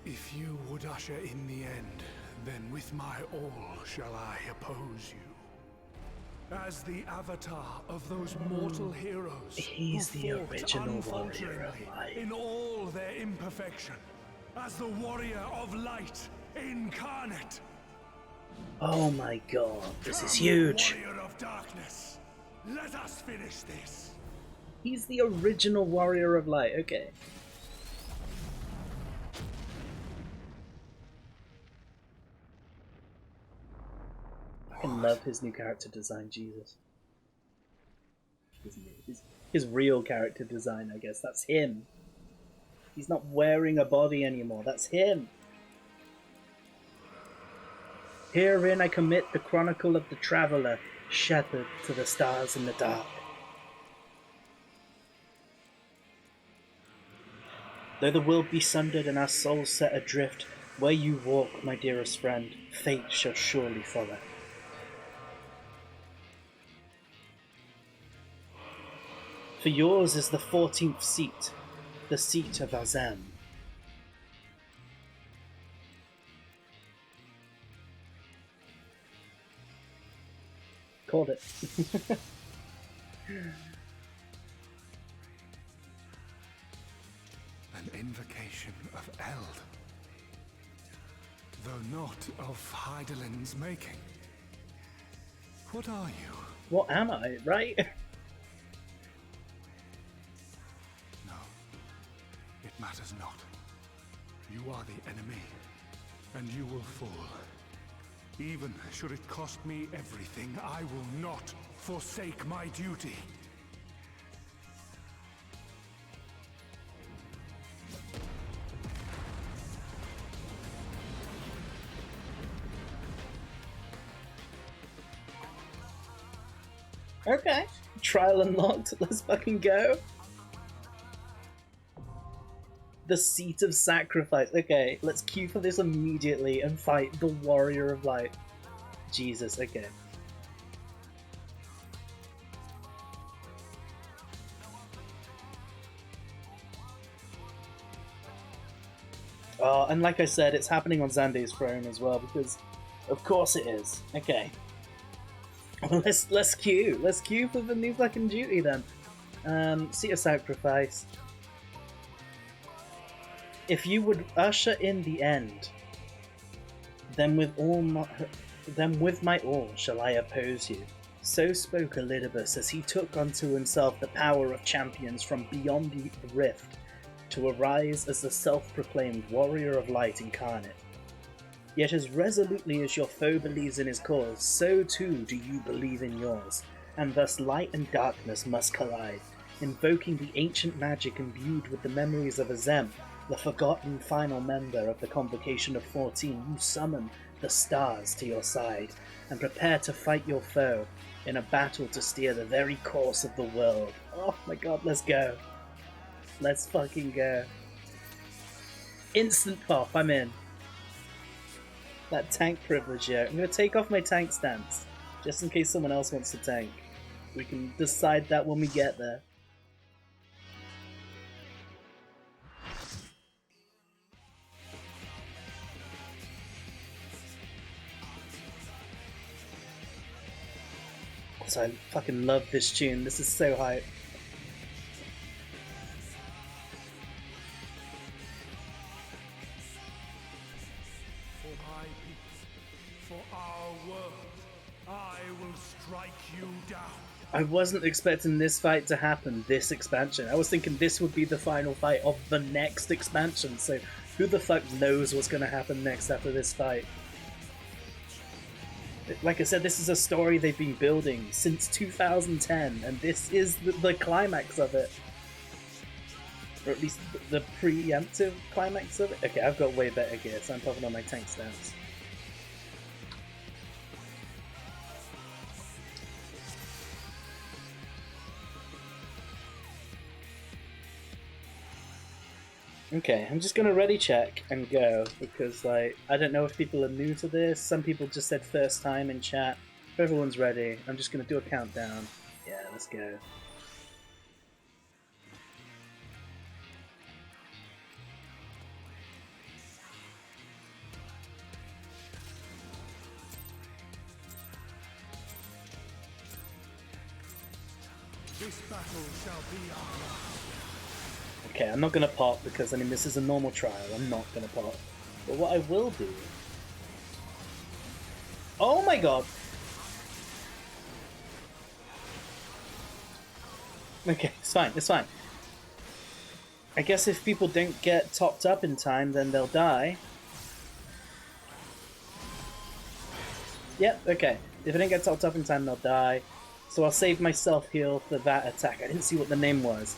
If you would usher in the end, then with my all shall I oppose you. As the avatar of those mortal heroes He's who the fought original warrior of unfalteringly light. in all their imperfection. As the warrior of light incarnate. Oh my god, this is Come, huge. warrior of darkness, let us finish this. He's the original warrior of light, okay. I love his new character design, Jesus. His real character design, I guess. That's him. He's not wearing a body anymore. That's him. Herein I commit the chronicle of the traveller, shepherd to the stars in the dark. Though the world be sundered and our souls set adrift, where you walk, my dearest friend, fate shall surely follow. For yours is the 14th seat, the seat of Azem. Called it. An invocation of Eld, though not of Heidelin's making. What are you? What am I, right? No, it matters not. You are the enemy, and you will fall. Even should it cost me everything, I will not forsake my duty. Okay. Trial unlocked. Let's fucking go. The Seat of Sacrifice. Okay, let's queue for this immediately and fight the Warrior of Light. Jesus, okay. And like I said, it's happening on Xande's throne as well, because of course it is. Okay. Well, let's queue. Let's queue for the new fucking duty then. Seat of Sacrifice. If you would usher in the end, then with my all shall I oppose you. So spoke Elidibus as he took unto himself the power of champions from beyond the rift, to arise as the self-proclaimed warrior of light incarnate. Yet as resolutely as your foe believes in his cause, so too do you believe in yours, and thus light and darkness must collide, invoking the ancient magic imbued with the memories of Azem, the forgotten final member of the Convocation of 14. You summon the stars to your side, and prepare to fight your foe in a battle to steer the very course of the world. Oh my god, let's go. Let's fucking go. Instant pop, I'm in. That tank privilege, yeah. I'm going to take off my tank stance, just in case someone else wants to tank. We can decide that when we get there. So I fucking love this tune. This is so hype. I wasn't expecting this fight to happen this expansion. I was thinking this would be the final fight of the next expansion, so who the fuck knows what's going to happen next after this fight. Like I said, this is a story they've been building since 2010, and this is the climax of it. Or at least the preemptive climax of it. Okay, I've got way better gear, so I'm popping on my tank stance. Okay, I'm just gonna ready check and go, because like I don't know if people are new to this. Some people just said first time in chat. If everyone's ready, I'm just gonna do a countdown. Yeah, let's go. This battle shall be our last. Okay, I'm not gonna pop because I mean this is a normal trial. I'm not gonna pop. But what I will do. Oh my god! Okay, it's fine, it's fine. I guess if people don't get topped up in time, then they'll die. Yep, okay. If I don't get topped up in time, they'll die. So I'll save myself heal for that attack. I didn't see what the name was.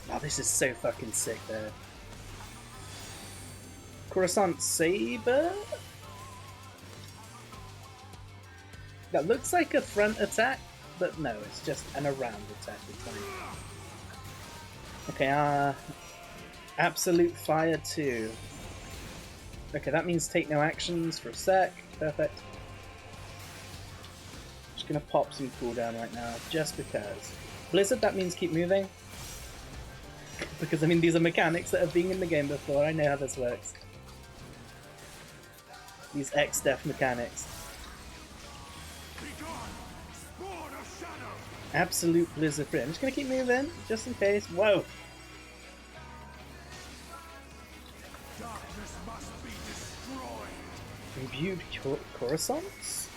Oh, this is so fucking sick there. Coruscant Saber? That looks like a front attack, but no, it's just an around attack. It's fine. Okay, Absolute Fire 2. Okay, that means take no actions for a sec. Perfect. Just gonna pop some cooldown right now, just because. Blizzard, that means keep moving. Because, I mean, these are mechanics that have been in the game before. I know how this works. These X-Def mechanics. Absolute Blizzard free. I'm just gonna keep moving, just in case. Whoa! Darkness must be destroyed. Imbued Coruscants?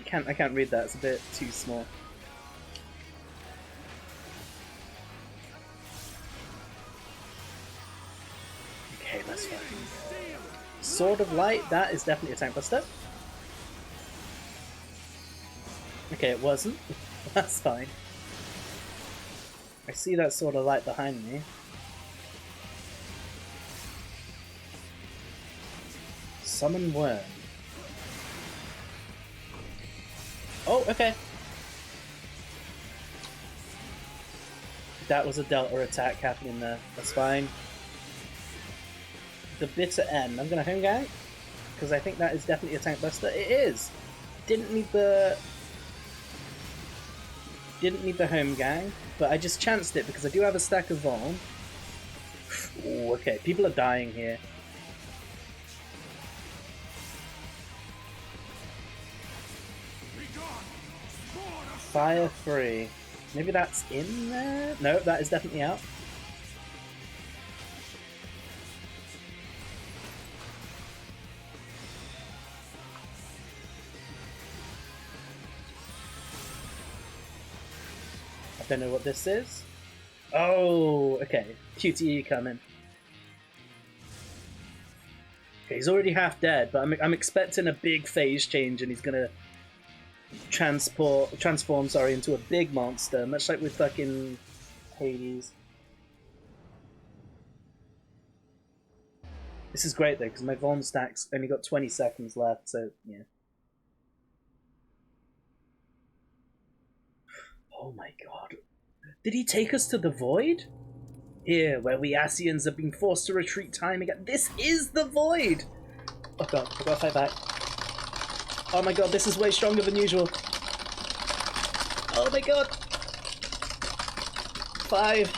I can't read that, it's a bit too small. Okay, let's find. Sword of Light, that is definitely a tank buster. Okay, it wasn't. That's fine. I see that Sword of Light behind me. Summon Worm. Oh, okay. That was a Delta attack happening there. That's fine. The Bitter End. I'm gonna home gang because I think that is definitely a tank buster. It is. Didn't need the home gang, but I just chanced it because I do have a stack of Vaughn. Ooh, okay, people are dying here. Fire 3. Maybe that's in there? No, that is definitely out. I don't know what this is. Oh, okay. QTE coming. Okay, he's already half dead, but I'm expecting a big phase change and he's gonna transform into a big monster, much like with fucking Hades. This is great though, because my Vaughn stack's only got 20 seconds left, so yeah. Oh my god. Did he take us to the Void? Here, where we Asians have been forced to retreat time again. This is the Void! Oh god, I gotta fight back. Oh my god, this is way stronger than usual. Oh my god! 5.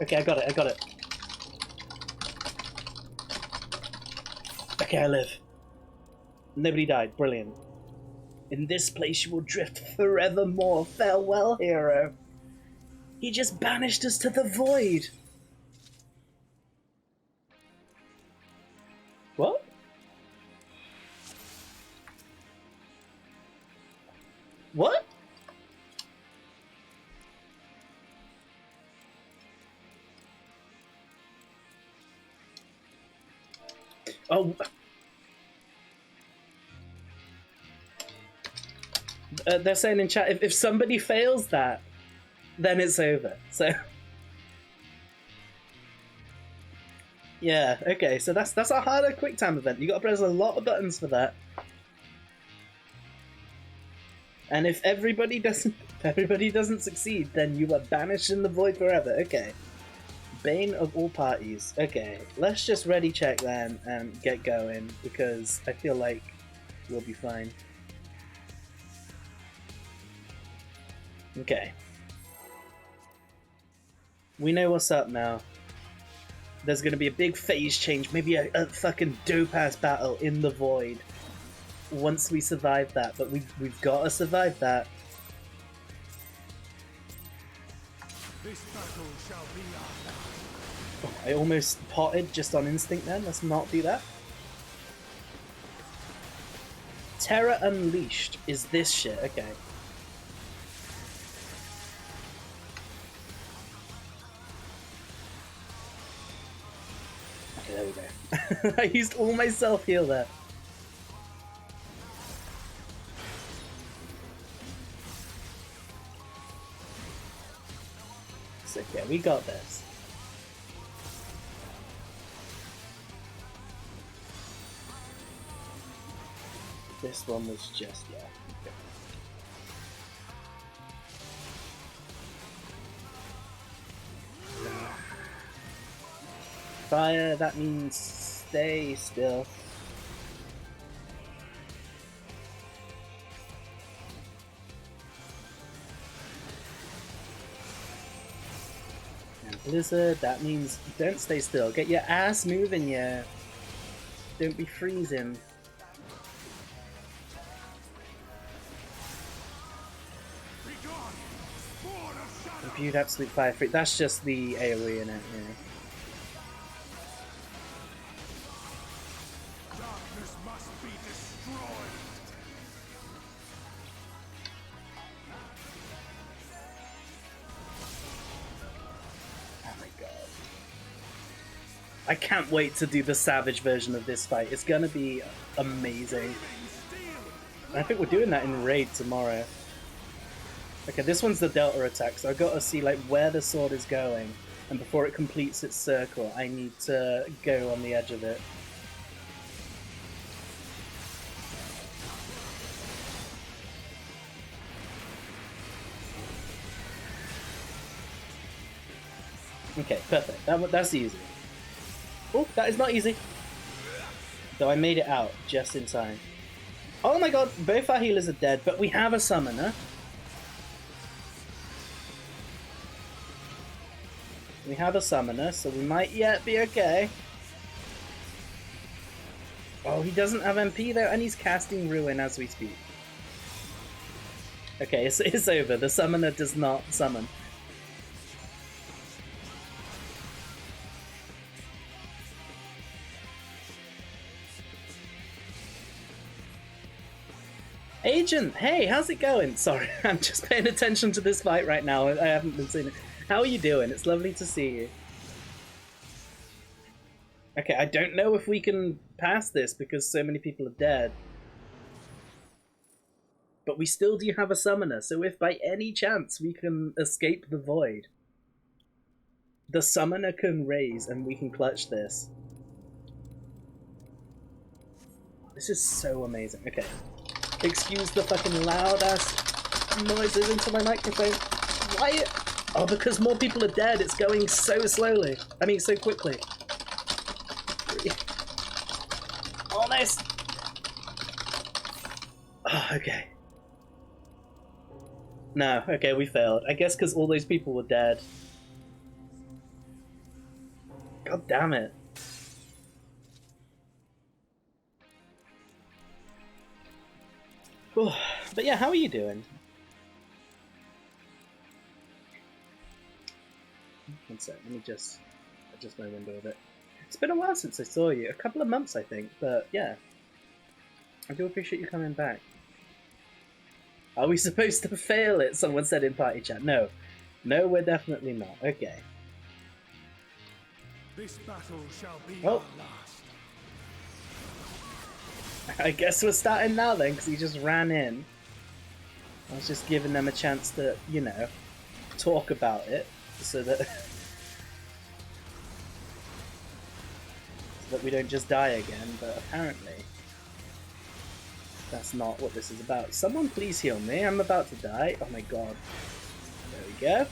Okay, I got it. Okay, I live. Nobody died, brilliant. In this place you will drift forevermore. Farewell, hero. He just banished us to the Void. What? What? Oh. They're saying in chat, if somebody fails that, then it's over. So. Yeah, okay, so that's a harder quick time event. You gotta press a lot of buttons for that. And if everybody doesn't succeed, then you are banished in the Void forever. Okay. Bane of all parties. Okay, let's just ready check then and get going, because I feel like we'll be fine. Okay. We know what's up now. There's gonna be a big phase change, maybe a fucking dope-ass battle in the Void once we survive that, but we've gotta survive that. battle shall be our last. Oh, I almost potted just on instinct then. Let's not do that. Terror Unleashed is this shit. Okay. Okay, there we go. I used all my self-heal there. It's okay, we got this. This one was just, yeah. Okay. Fire, that means stay still. And Blizzard, that means don't stay still. Get your ass moving, yeah. Don't be freezing. Imbued Absolute Fire Free. That's just the AoE in it, yeah. Darkness must be destroyed. Oh my god. I can't wait to do the Savage version of this fight. It's gonna be amazing. I think we're doing that in Raid tomorrow. Okay, this one's the Delta attack, so I've got to see like where the sword is going, and before it completes its circle, I need to go on the edge of it. Okay, perfect. That's easy. Oh, that is not easy. Though I made it out just in time. Oh my god, both our healers are dead, but we have a summoner. We have a summoner, so we might yet be okay. Oh, he doesn't have MP though, and he's casting Ruin as we speak. Okay, it's over. The summoner does not summon. Agent, hey, how's it going? Sorry, I'm just paying attention to this fight right now. I haven't been seeing it. How are you doing? It's lovely to see you. Okay, I don't know if we can pass this because so many people are dead. But we still do have a summoner, so if by any chance we can escape the void, the summoner can raise and we can clutch this. This is so amazing. Okay. Excuse the fucking loud ass noises into my microphone. Why? Oh, because more people are dead. It's going so slowly. I mean, so quickly. Almost. Oh, okay. No, okay, we failed. I guess because all those people were dead. God damn it. Whew. But yeah, how are you doing? One sec, let me just adjust my window a bit. It's been a while since I saw you. A couple of months, I think. But yeah. I do appreciate you coming back. Are we supposed to fail it? Someone said in party chat. No. No, we're definitely not. Okay. This battle shall be Oh. our last. I guess we're starting now then, because he just ran in. I was just giving them a chance to, you know, talk about it, so that we don't just die again, but apparently that's not what this is about. Someone please heal me, I'm about to die. Oh my god. There we go.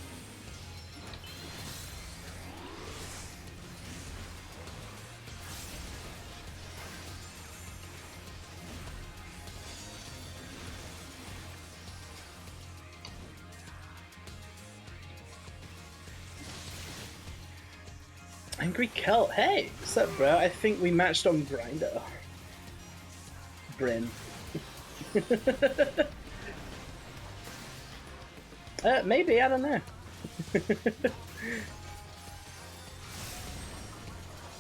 Angry Celt, hey! What's up, bro? I think we matched on Grindr. Bryn. Maybe, I don't know.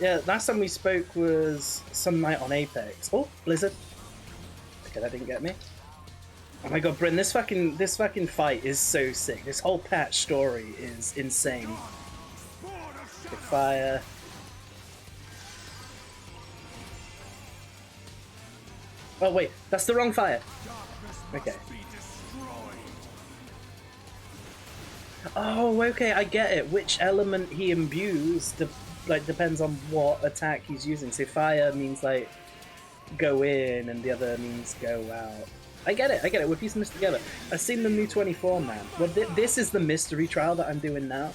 Yeah, last time we spoke was some night on Apex. Oh, Blizzard. Okay, that didn't get me. Oh my god, Bryn, this fucking fight is so sick. This whole patch story is insane. Okay, fire. Oh wait, that's the wrong fire. Okay. Oh, okay, I get it. Which element he imbues depends on what attack he's using. So fire means like go in, and the other means go out. I get it. We're piecing this together. I've seen the new 24 man. Well, this is the mystery trial that I'm doing now,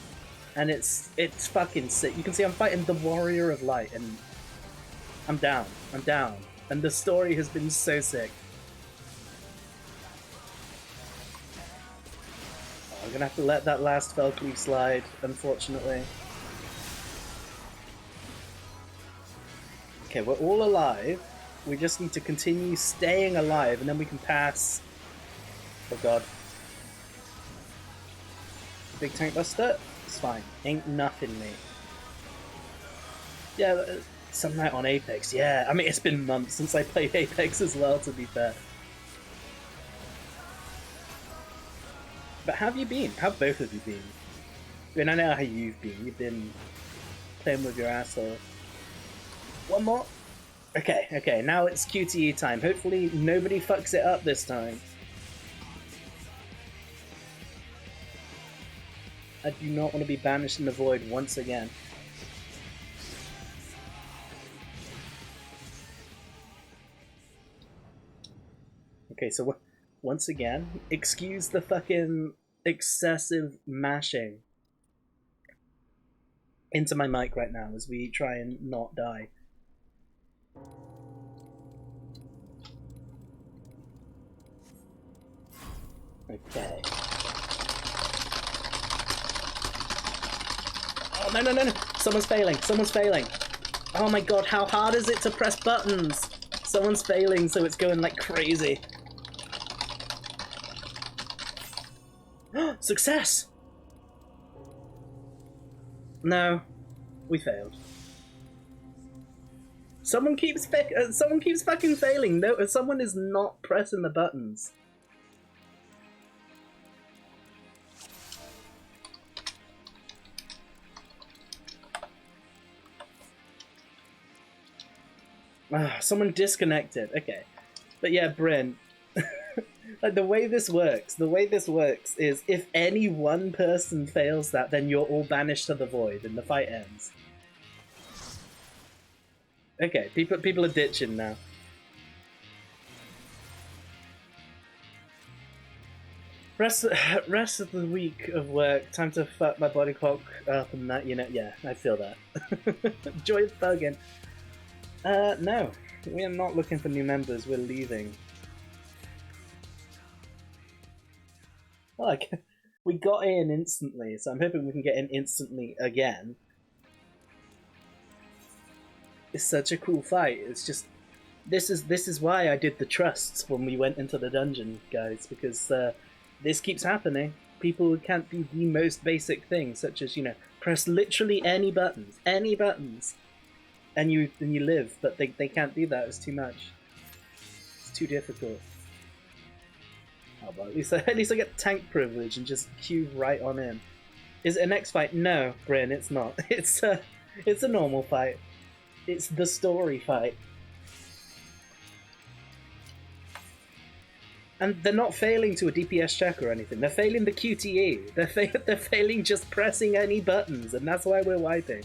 and it's fucking sick. You can see I'm fighting the Warrior of Light, and I'm down, and the story has been so sick. Oh, I'm gonna have to let that last Valkyrie slide, unfortunately. Okay, we're all alive. We just need to continue staying alive, and then we can pass. Oh god. Big tank buster? It's fine. Ain't nothing, mate. Yeah, some night on Apex. Yeah, I mean, it's been months since I played Apex as well, to be fair. But how have you been? How have both of you been? I mean, I know how you've been. You've been playing with your asshole. One more? Okay, now it's QTE time. Hopefully nobody fucks it up this time. I do not want to be banished in the void once again. Okay, so once again, excuse the fucking excessive mashing into my mic right now as we try and not die. Okay. Oh, no. Someone's failing. Oh my god, how hard is it to press buttons? Someone's failing, so it's going like crazy. Success! No, we failed. Someone keeps fucking failing. No, someone is not pressing the buttons. Someone disconnected. Okay, but yeah, Bryn. Like the way this works is if any one person fails that, then you're all banished to the void and the fight ends. Okay, people are ditching now. Rest of the week of work, time to fuck my body clock up and that, you know, yeah, I feel that. Enjoy thugging. No, we are not looking for new members, we're leaving. Like, we got in instantly, so I'm hoping we can get in instantly again. It's such a cool fight. It's just this is why I did the trusts when we went into the dungeon, guys, because this keeps happening. People can't do the most basic things, such as, you know, press literally any buttons, and you live, but they can't do that. It's too much. It's too difficult. Oh, well, at least I get tank privilege and just queue right on in. Is it a next fight? No, Bryn, it's not. It's a normal fight. It's the story fight. And they're not failing to a DPS check or anything. They're failing the QTE. They're failing just pressing any buttons, and that's why we're wiping.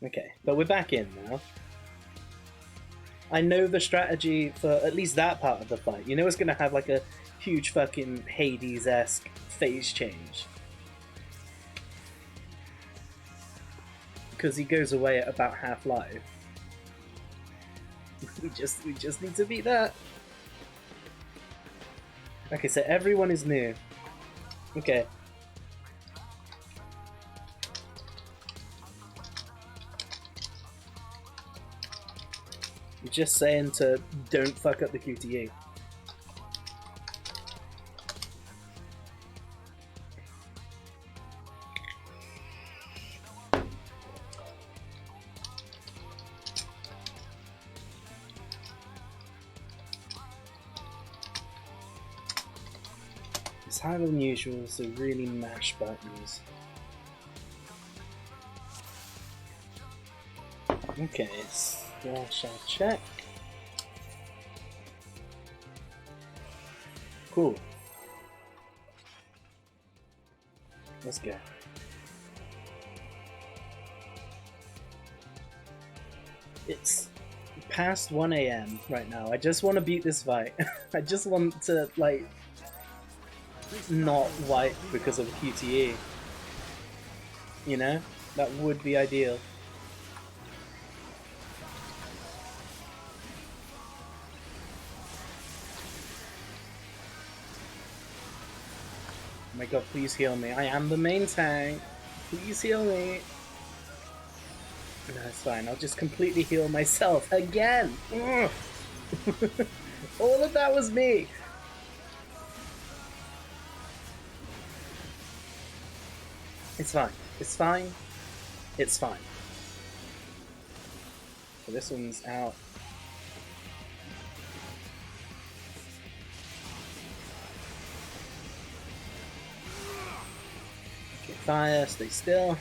Okay, but we're back in now. I know the strategy for at least that part of the fight. You know it's going to have like a huge fucking Hades-esque phase change. Because he goes away at about half-life. we just need to beat that. Okay, so everyone is new. Okay. just saying to don't fuck up the QTE. It's harder than usual, so really mash buttons. Okay, slash I'll check. Cool. Let's go. It's past 1 AM right now. I just want to beat this fight. I just want to, like, not wipe because of QTE. You know? That would be ideal. Oh my god, please heal me. I am the main tank. Please heal me. No, it's fine. I'll just completely heal myself again. All of that was me. It's fine. It's fine. It's fine. So this one's out. Okay, fire, stay still.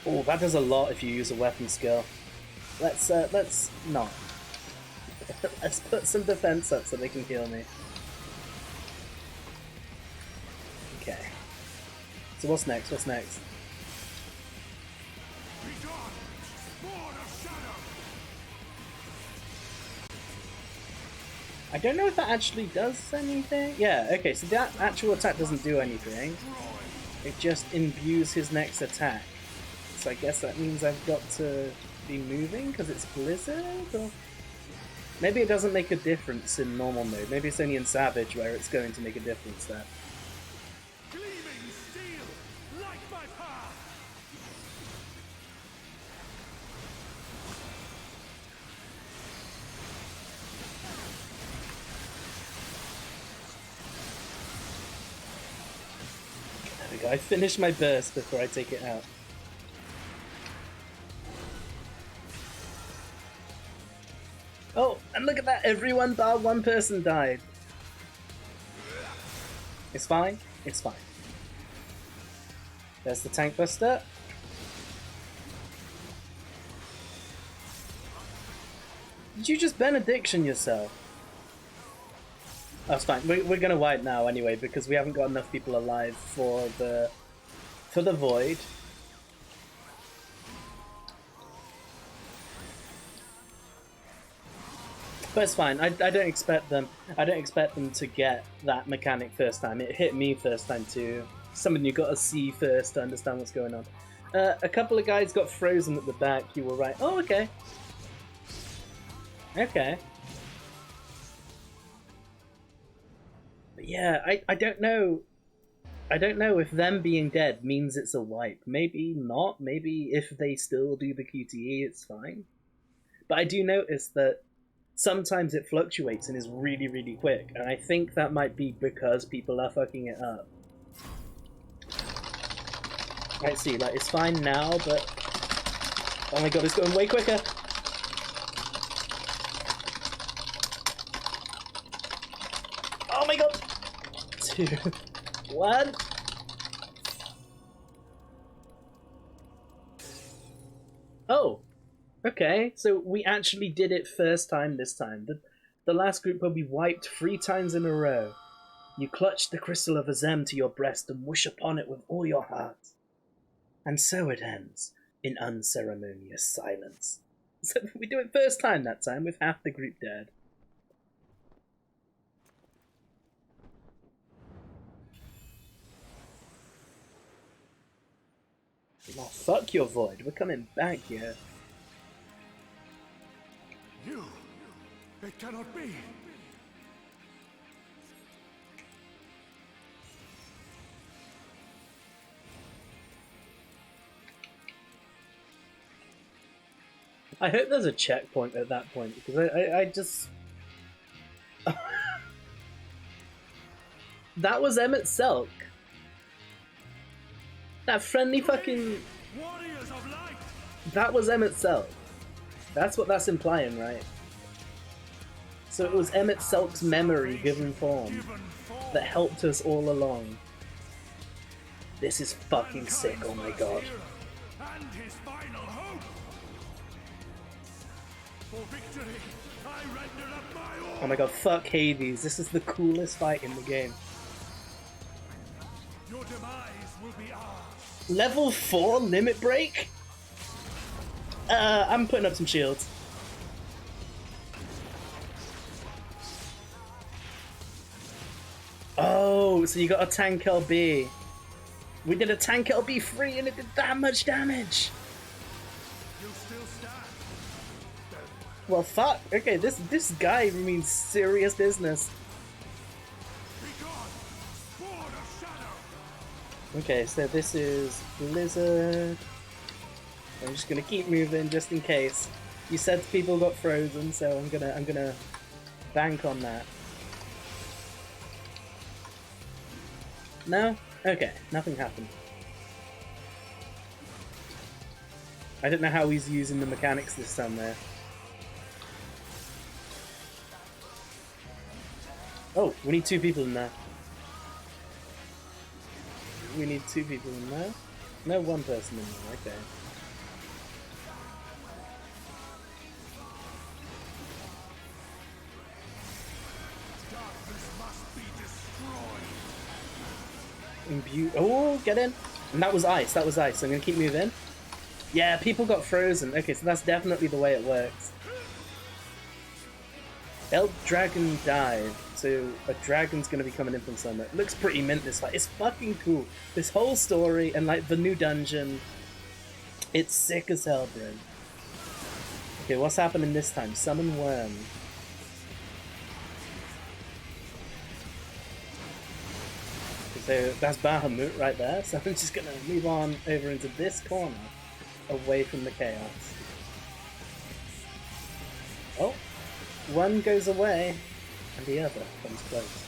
Oh, that does a lot if you use a weapon skill. Let's not. Let's put some defense up so they can heal me. Okay. So what's next? What's next? I don't know if that actually does anything. Yeah, okay, so that actual attack doesn't do anything. It just imbues his next attack. So I guess that means I've got to be moving because it's Blizzard? Or maybe it doesn't make a difference in normal mode. Maybe it's only in Savage where it's going to make a difference there. There we go. I finished my burst before I take it out. Oh, and look at that! Everyone bar one person died. It's fine. It's fine. There's the tank buster. Did you just benediction yourself? That's fine. We're gonna wipe now anyway because we haven't got enough people alive for the void. But it's fine. I don't expect them. I don't expect them to get that mechanic first time. It hit me first time too. Something you got to see first to understand what's going on. A couple of guys got frozen at the back. You were right. Oh, okay. Okay. But yeah, I don't know. I don't know if them being dead means it's a wipe. Maybe not. Maybe if they still do the QTE, it's fine. But I do notice that sometimes it fluctuates and is really, really quick, and I think that might be because people are fucking it up. I see, like, it's fine now, but... oh my god, it's going way quicker! Oh my god! 2, 1... Oh! Okay, so we actually did it first time this time. The last group will be wiped 3 times in a row. You clutch the crystal of Azem to your breast and wish upon it with all your heart. And so it ends, in unceremonious silence. So we do it first time that time, with half the group dead. Oh, fuck your void, we're coming back here. You! It cannot be! I hope there's a checkpoint at that point, because I just... That was Emmett Selk. That friendly fucking... That was Emmett Selk. That's what that's implying, right? So it was Emmett Selk's memory given form that helped us all along. This is fucking sick, oh my god. And his final hope. For victory, I render up my all. Oh my god, fuck Hades. This is the coolest fight in the game. Your demise will be ours. Level 4 limit break? I'm putting up some shields. Oh, so you got a tank LB. We did a tank LB free and it did that much damage. You'll still stand. Well, fuck. Okay, this guy means serious business. Okay, so this is Blizzard. I'm just gonna keep moving just in case. You said people got frozen, so I'm gonna bank on that. No? Okay, nothing happened. I don't know how he's using the mechanics this time there. Oh, we need 2 people in there. We need 2 people in there? No, 1 person in there, okay. Oh, get in! And that was ice, that was ice. I'm gonna keep moving. Yeah, people got frozen. Okay, so that's definitely the way it works. Elk Dragon dive. So a dragon's gonna be coming in from somewhere. It looks pretty mint, this fight. It's fucking cool. This whole story and like the new dungeon. It's sick as hell, bro. Okay, what's happening this time? Summon worm. So that's Bahamut right there, so I'm just gonna move on over into this corner, away from the chaos. Oh, one goes away, and the other comes close.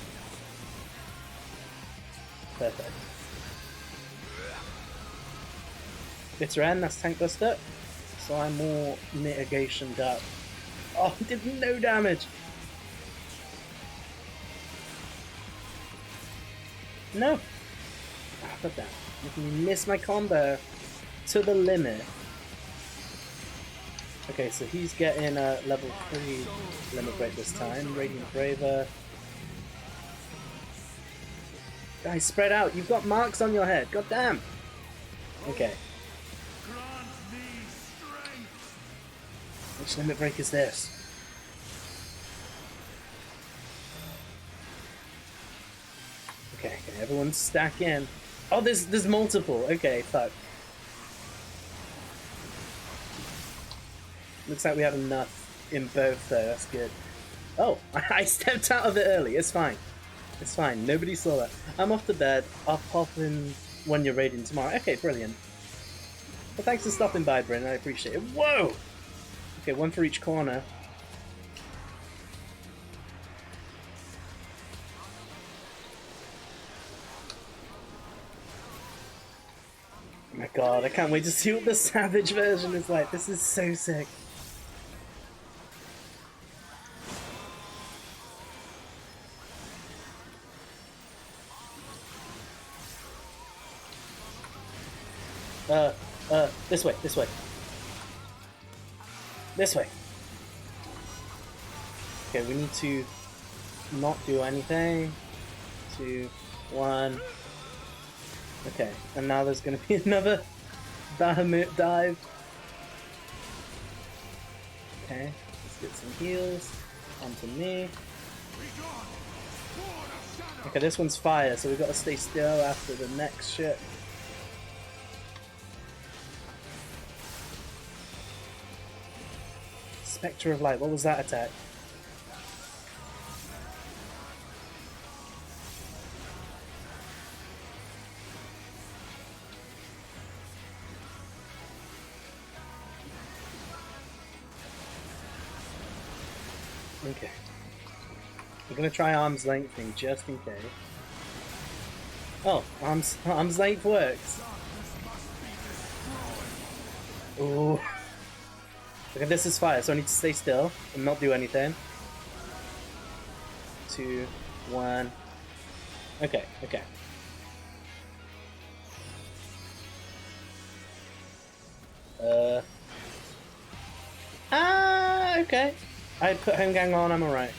Perfect. Bitter End, that's Tank Buster, so I'm more mitigationed up. Oh, did no damage! No! Oh, god damn. You missed my combo to the limit. Okay, so he's getting a level 3 limit break this time. Radiant Braver. Guys, spread out. You've got marks on your head. God damn. Okay. Which limit break is this? Okay, everyone stack in. Oh, there's multiple. Okay, fuck. Looks like we have enough in both though, that's good. Oh, I stepped out of it early. It's fine. It's fine. Nobody saw that. I'm off to bed. I'll pop in when you're raiding tomorrow. Okay, brilliant. Well, thanks for stopping by, Bryn. I appreciate it. Whoa! Okay, 1 for each corner. Oh my god, I can't wait to see what the Savage version is like. This is so sick. This way, this way. This way. Okay, we need to not do anything. 2, 1. Okay, and now there's going to be another Bahamut dive. Okay, let's get some heals onto me. Okay, this one's fire, so we've got to stay still after the next shit. Spectre of Light, what was that attack? Okay. We're gonna try arm's length thing just in case. Oh, arm's length works. Ooh. Okay, this is fire, so I need to stay still and not do anything. 2, 1. Okay, okay. Okay. I put home gang on, I'm alright.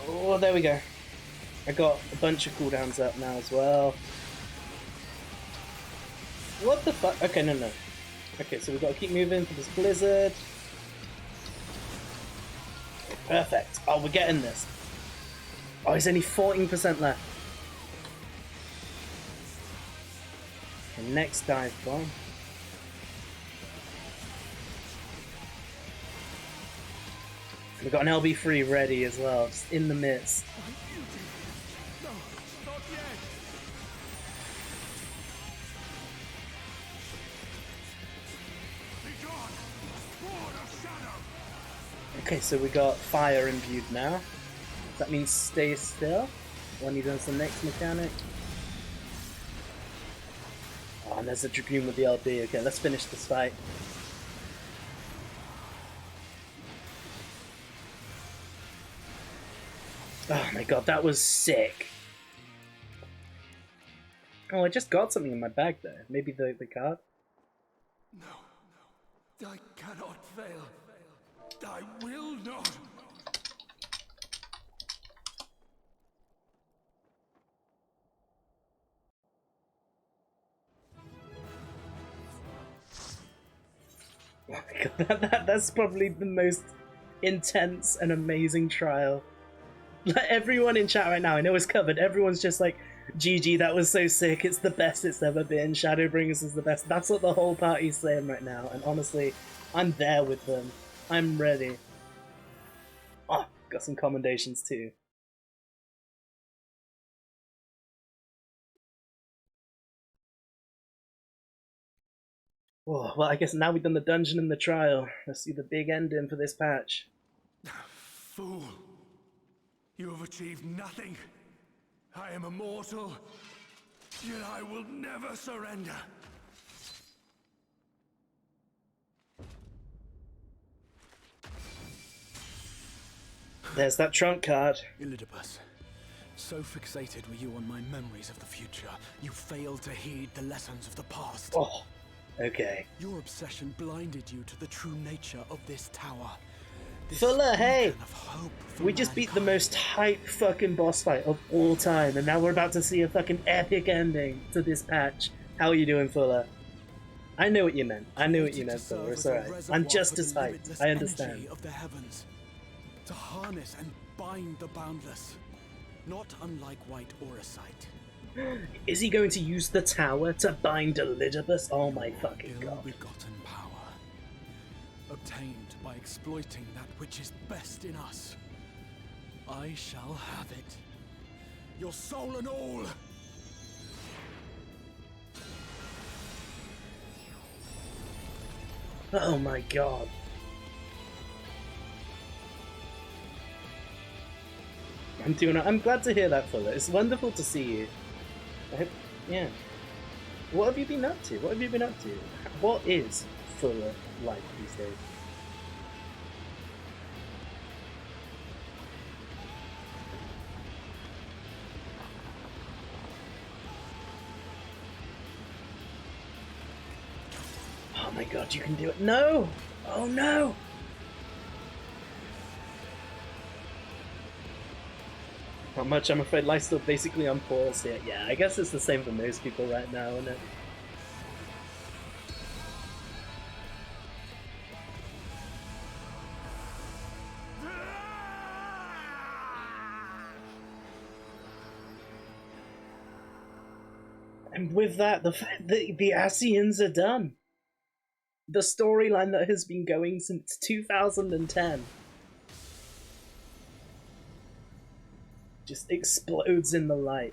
Oh, there we go. I got a bunch of cooldowns up now as well. What the fuck? Okay, no. Okay, so we've got to keep moving for this blizzard. Perfect. Oh, we're getting this. Oh, there's only 14% left. The next dive bomb. We've got an LB3 ready as well, just in the midst. Okay, so we got fire imbued now. That means stay still when he does the next mechanic. Oh, and there's a Dragoon with the LB. Okay, let's finish this fight. Oh my god, that was sick. Oh, I just got something in my bag there. Maybe the card? No, I cannot fail. I will not. Oh my god, that's probably the most intense and amazing trial. Like, everyone in chat right now, I know it's covered, everyone's just like, GG, that was so sick, it's the best it's ever been, Shadowbringers is the best. That's what the whole party's saying right now, and honestly, I'm there with them. I'm ready. Oh, got some commendations too. Oh, well, I guess now we've done the dungeon and the trial. Let's see the big ending for this patch. Fool! You have achieved nothing. I am immortal, yet I will never surrender. There's that trump card. Elidibus, so fixated were you on my memories of the future, you failed to heed the lessons of the past. Oh, okay. Your obsession blinded you to the true nature of this tower. Fuller, hey! We just beat the most hype fucking boss fight of all time, and now we're about to see a fucking epic ending to this patch. How are you doing, Fuller? I know what you meant. I knew what you meant, Fuller. It's alright. I'm just as hyped. I understand. Of the heavens, to harness and bind the boundless, not unlike white Auracite. Is he going to use the tower to bind Elidibus? Oh my fucking god. Ill-begotten power, obtained by exploiting that which is best in us. I shall have it. Your soul and all! Oh my god. I'm glad to hear that, Fuller. It's wonderful to see you. I hope, yeah. What have you been up to? What have you been up to? What is Fuller like these days? Oh my god, you can do it. No! Oh no! Not much, I'm afraid. Life's still basically on pause here. Yeah, I guess it's the same for most people right now, isn't it? And with that, the Ascians are done. The storyline that has been going since 2010 just explodes in the light.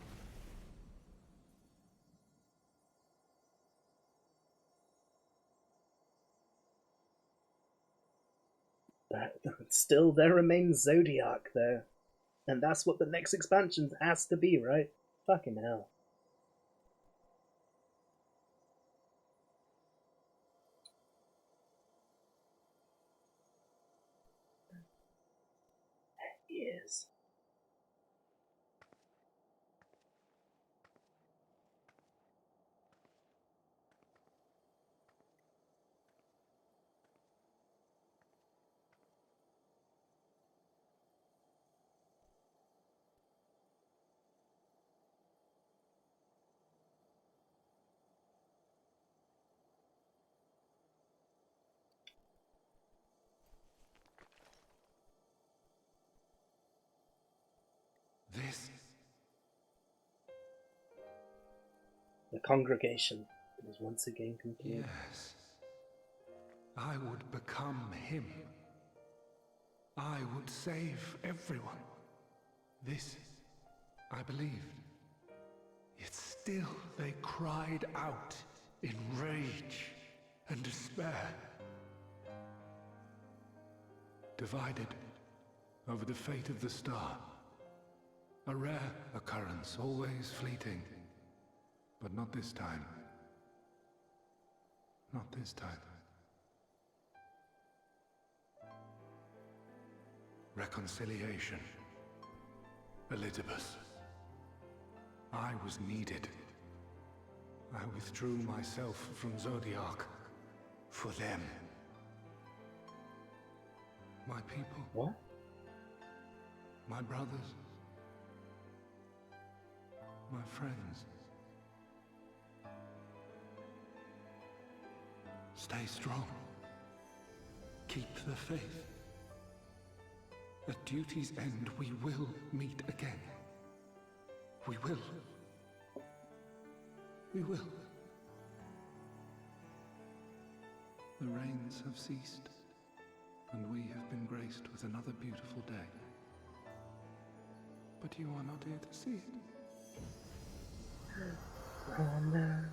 Still, there remains Zodiac, though. And that's what the next expansion has to be, right? Fucking hell. Yes. This. The congregation is once again complete. Yes. I would become him. I would save everyone. This, I believed. Yet still they cried out in rage and despair. Divided over the fate of the star. A rare occurrence, always fleeting. But not this time. Not this time. Reconciliation. Elizabeth. I was needed. I withdrew myself from Zodiac. For them. My people. What? My brothers. My friends. Stay strong. Keep the faith. At duty's end, we will meet again. We will. We will. The rains have ceased, and we have been graced with another beautiful day. But you are not here to see it. Oh no.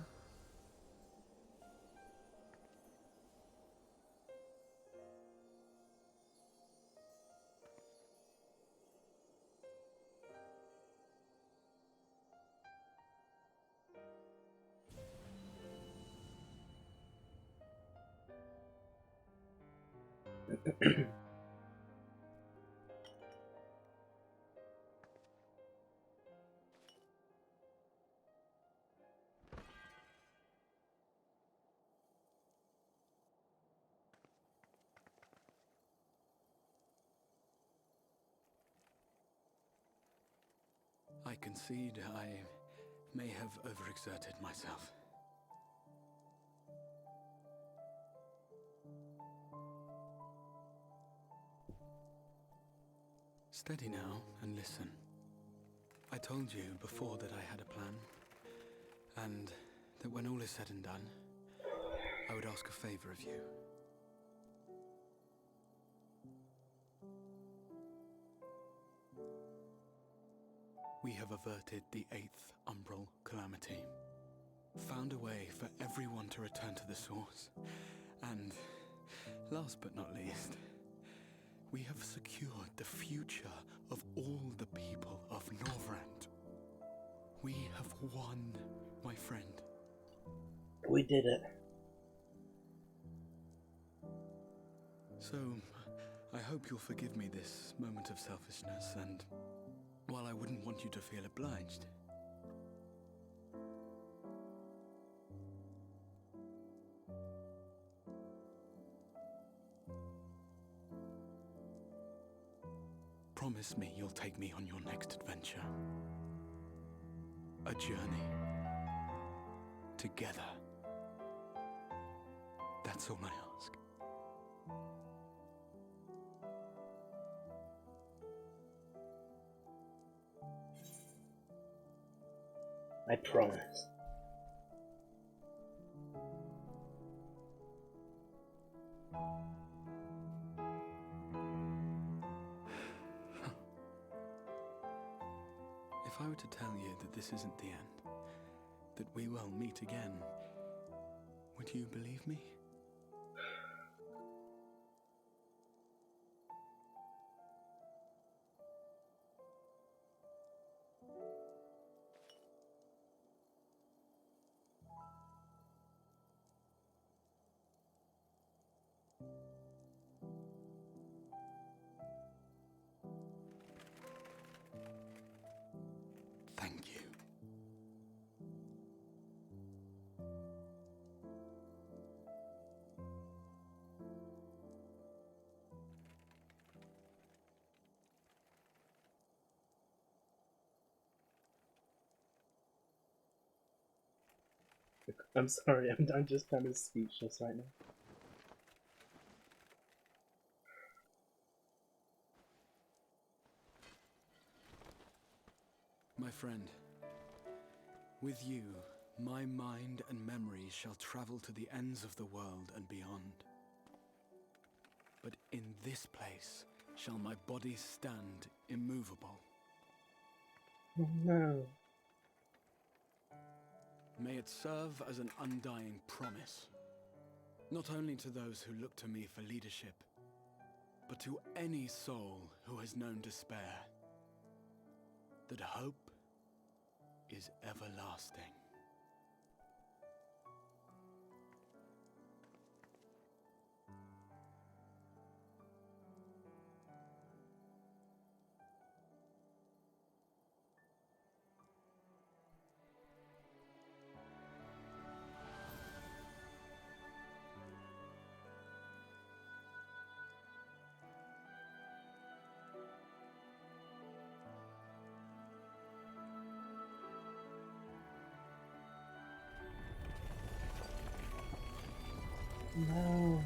I concede I may have overexerted myself. Steady now and listen. I told you before that I had a plan, and that when all is said and done, I would ask a favor of you. We have averted the 8th Umbral Calamity, found a way for everyone to return to the source, and, last but not least, we have secured the future of all the people of Norvrand. We have won, my friend. We did it. So, I hope you'll forgive me this moment of selfishness, and while I wouldn't want you to feel obliged, promise me you'll take me on your next adventure. A journey. Together. That's all I ask. I promise. If I were to tell you that this isn't the end, that we will meet again, would you believe me? I'm sorry, I'm just kind of speechless right now. My friend, with you, my mind and memories shall travel to the ends of the world and beyond. But in this place shall my body stand immovable. Oh no. May it serve as an undying promise, not only to those who look to me for leadership, but to any soul who has known despair, that hope is everlasting. No.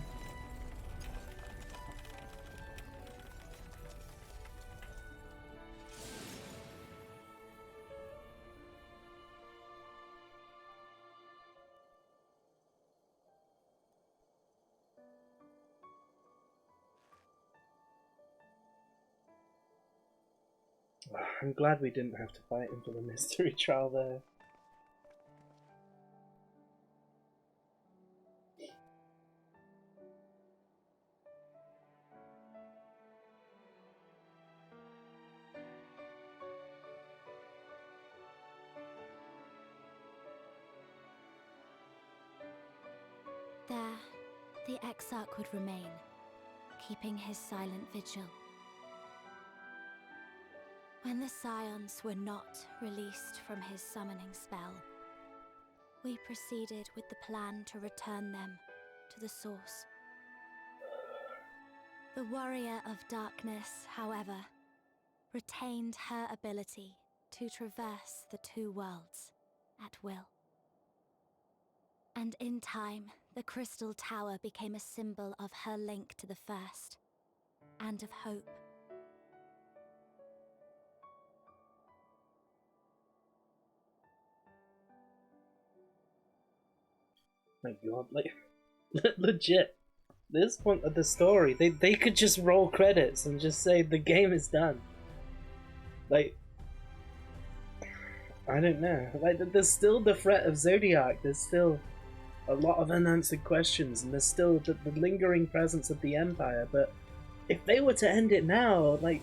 I'm glad we didn't have to fight him for the mystery trial there. There, the Exarch would remain, keeping his silent vigil. When the Scions were not released from his summoning spell, we proceeded with the plan to return them to the source. The Warrior of Darkness, however, retained her ability to traverse the two worlds at will. And in time, the Crystal Tower became a symbol of her link to the First, and of hope. My god, like, legit. This point of the story, they could just roll credits and just say the game is done. Like, I don't know. Like, there's still the threat of Zodiac. There's still a lot of unanswered questions, and there's still the lingering presence of the Empire. But if they were to end it now, like,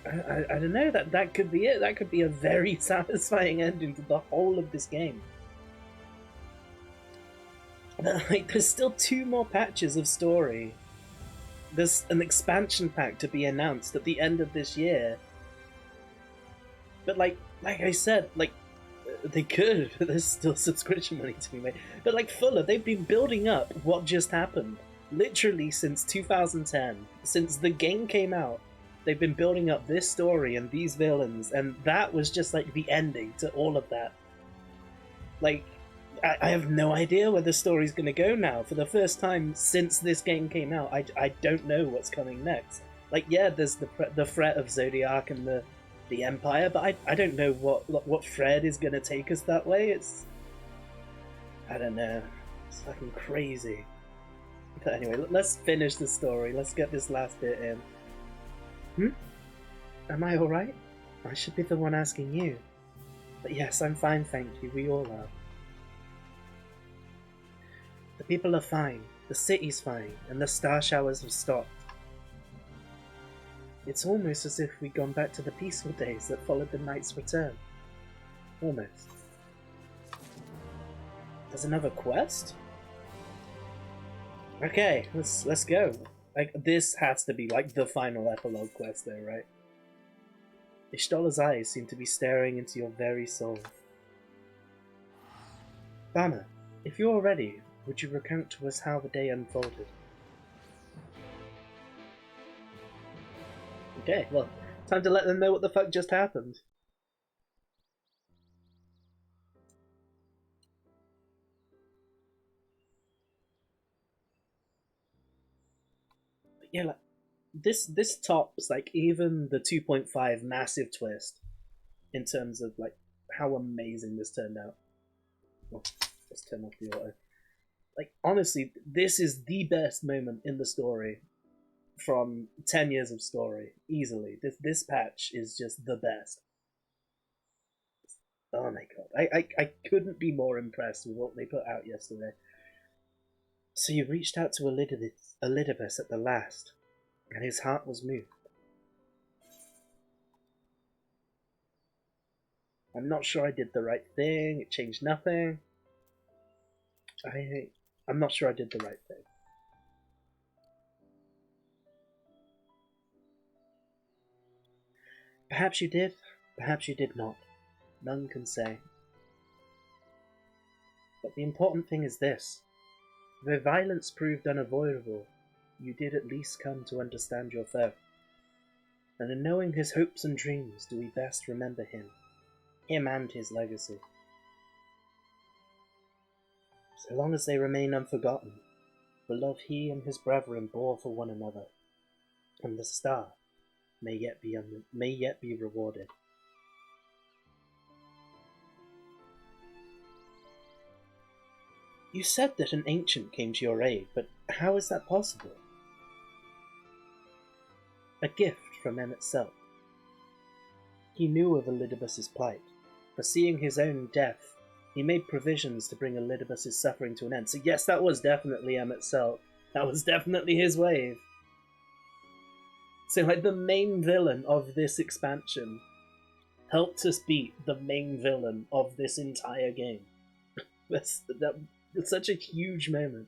I don't know. That could be it. That could be a very satisfying ending to the whole of this game. Like, there's still 2 more patches of story. There's an expansion pack to be announced at the end of this year. But like I said, like, they could. There's still subscription money to be made. But like, Fuller, they've been building up what just happened. Literally since 2010. Since the game came out, they've been building up this story and these villains. And that was just like the ending to all of that. Like, I have no idea where the story's going to go now. For the first time since this game came out, I don't know what's coming next. Like, yeah, there's the threat of Zodiac and the Empire, but I don't know what thread is going to take us that way. I don't know. It's fucking crazy. But anyway, let's finish the story. Let's get this last bit in. Am I alright? I should be the one asking you. But yes, I'm fine, thank you. We all are. The people are fine, the city's fine, and the star showers have stopped. It's almost as if we'd gone back to the peaceful days that followed the knight's return. Almost. There's another quest? Okay, let's go. Like, this has to be like the final epilogue quest though, right? Ishtola's eyes seem to be staring into your very soul. Banner, if you're ready, would you recount to us how the day unfolded? Okay, well, time to let them know what the fuck just happened. yeah, like this tops like even the 2.5 massive twist in terms of like how amazing this turned out. Oh, let's turn off the auto. Like honestly, this is the best moment in the story from 10 years of story, easily. This patch is just the best. Oh my god, I couldn't be more impressed with what they put out yesterday. So you reached out to Elidibus at the last, and his heart was moved. I'm not sure I did the right thing, it changed nothing. I'm not sure I did the right thing. Perhaps you did, perhaps you did not. None can say. But the important thing is this. Though violence proved unavoidable, you did at least come to understand your foe. And in knowing his hopes and dreams do we best remember him and his legacy. So long as they remain unforgotten, the love he and his brethren bore for one another, and the star may yet be rewarded. You said that an ancient came to your aid, but how is that possible? A gift from Emet-Selch. He knew of Elidibus's plight. Foreseeing his own death, he made provisions to bring Elidibus's suffering to an end. So yes, that was definitely Emet-Selch. That was definitely his wave. So like the main villain of this expansion helped us beat the main villain of this entire game. It's such a huge moment.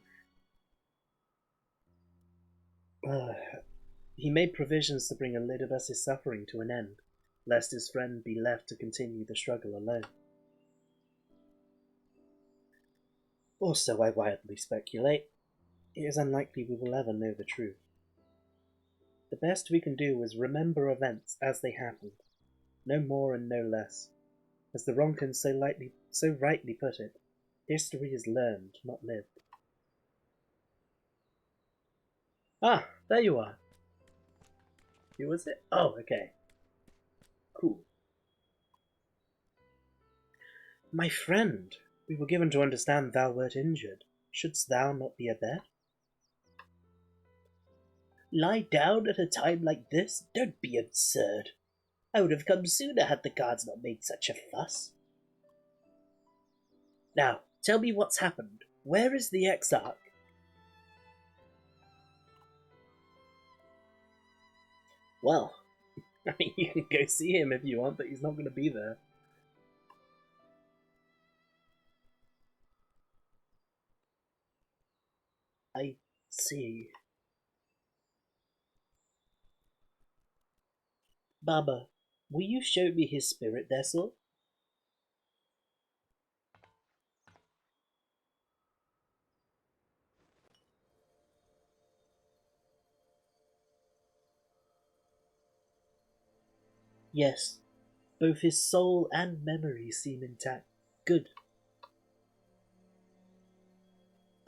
He made provisions to bring Elidibus's suffering to an end, lest his friend be left to continue the struggle alone. Or so I wildly speculate. It is unlikely we will ever know the truth. The best we can do is remember events as they happened, no more and no less. As the Ronkins so rightly put it, history is learned, not lived. Ah, there you are. Who was it? Oh, okay. Cool. My friend, we were given to understand thou wert injured. Shouldst thou not be abed? Lie down at a time like this? Don't be absurd. I would have come sooner had the guards not made such a fuss. Now, tell me what's happened. Where is the Exarch? Well, I mean, you can go see him if you want, but he's not going to be there. I see. Baba, will you show me his spirit vessel? Yes, both his soul and memory seem intact. Good.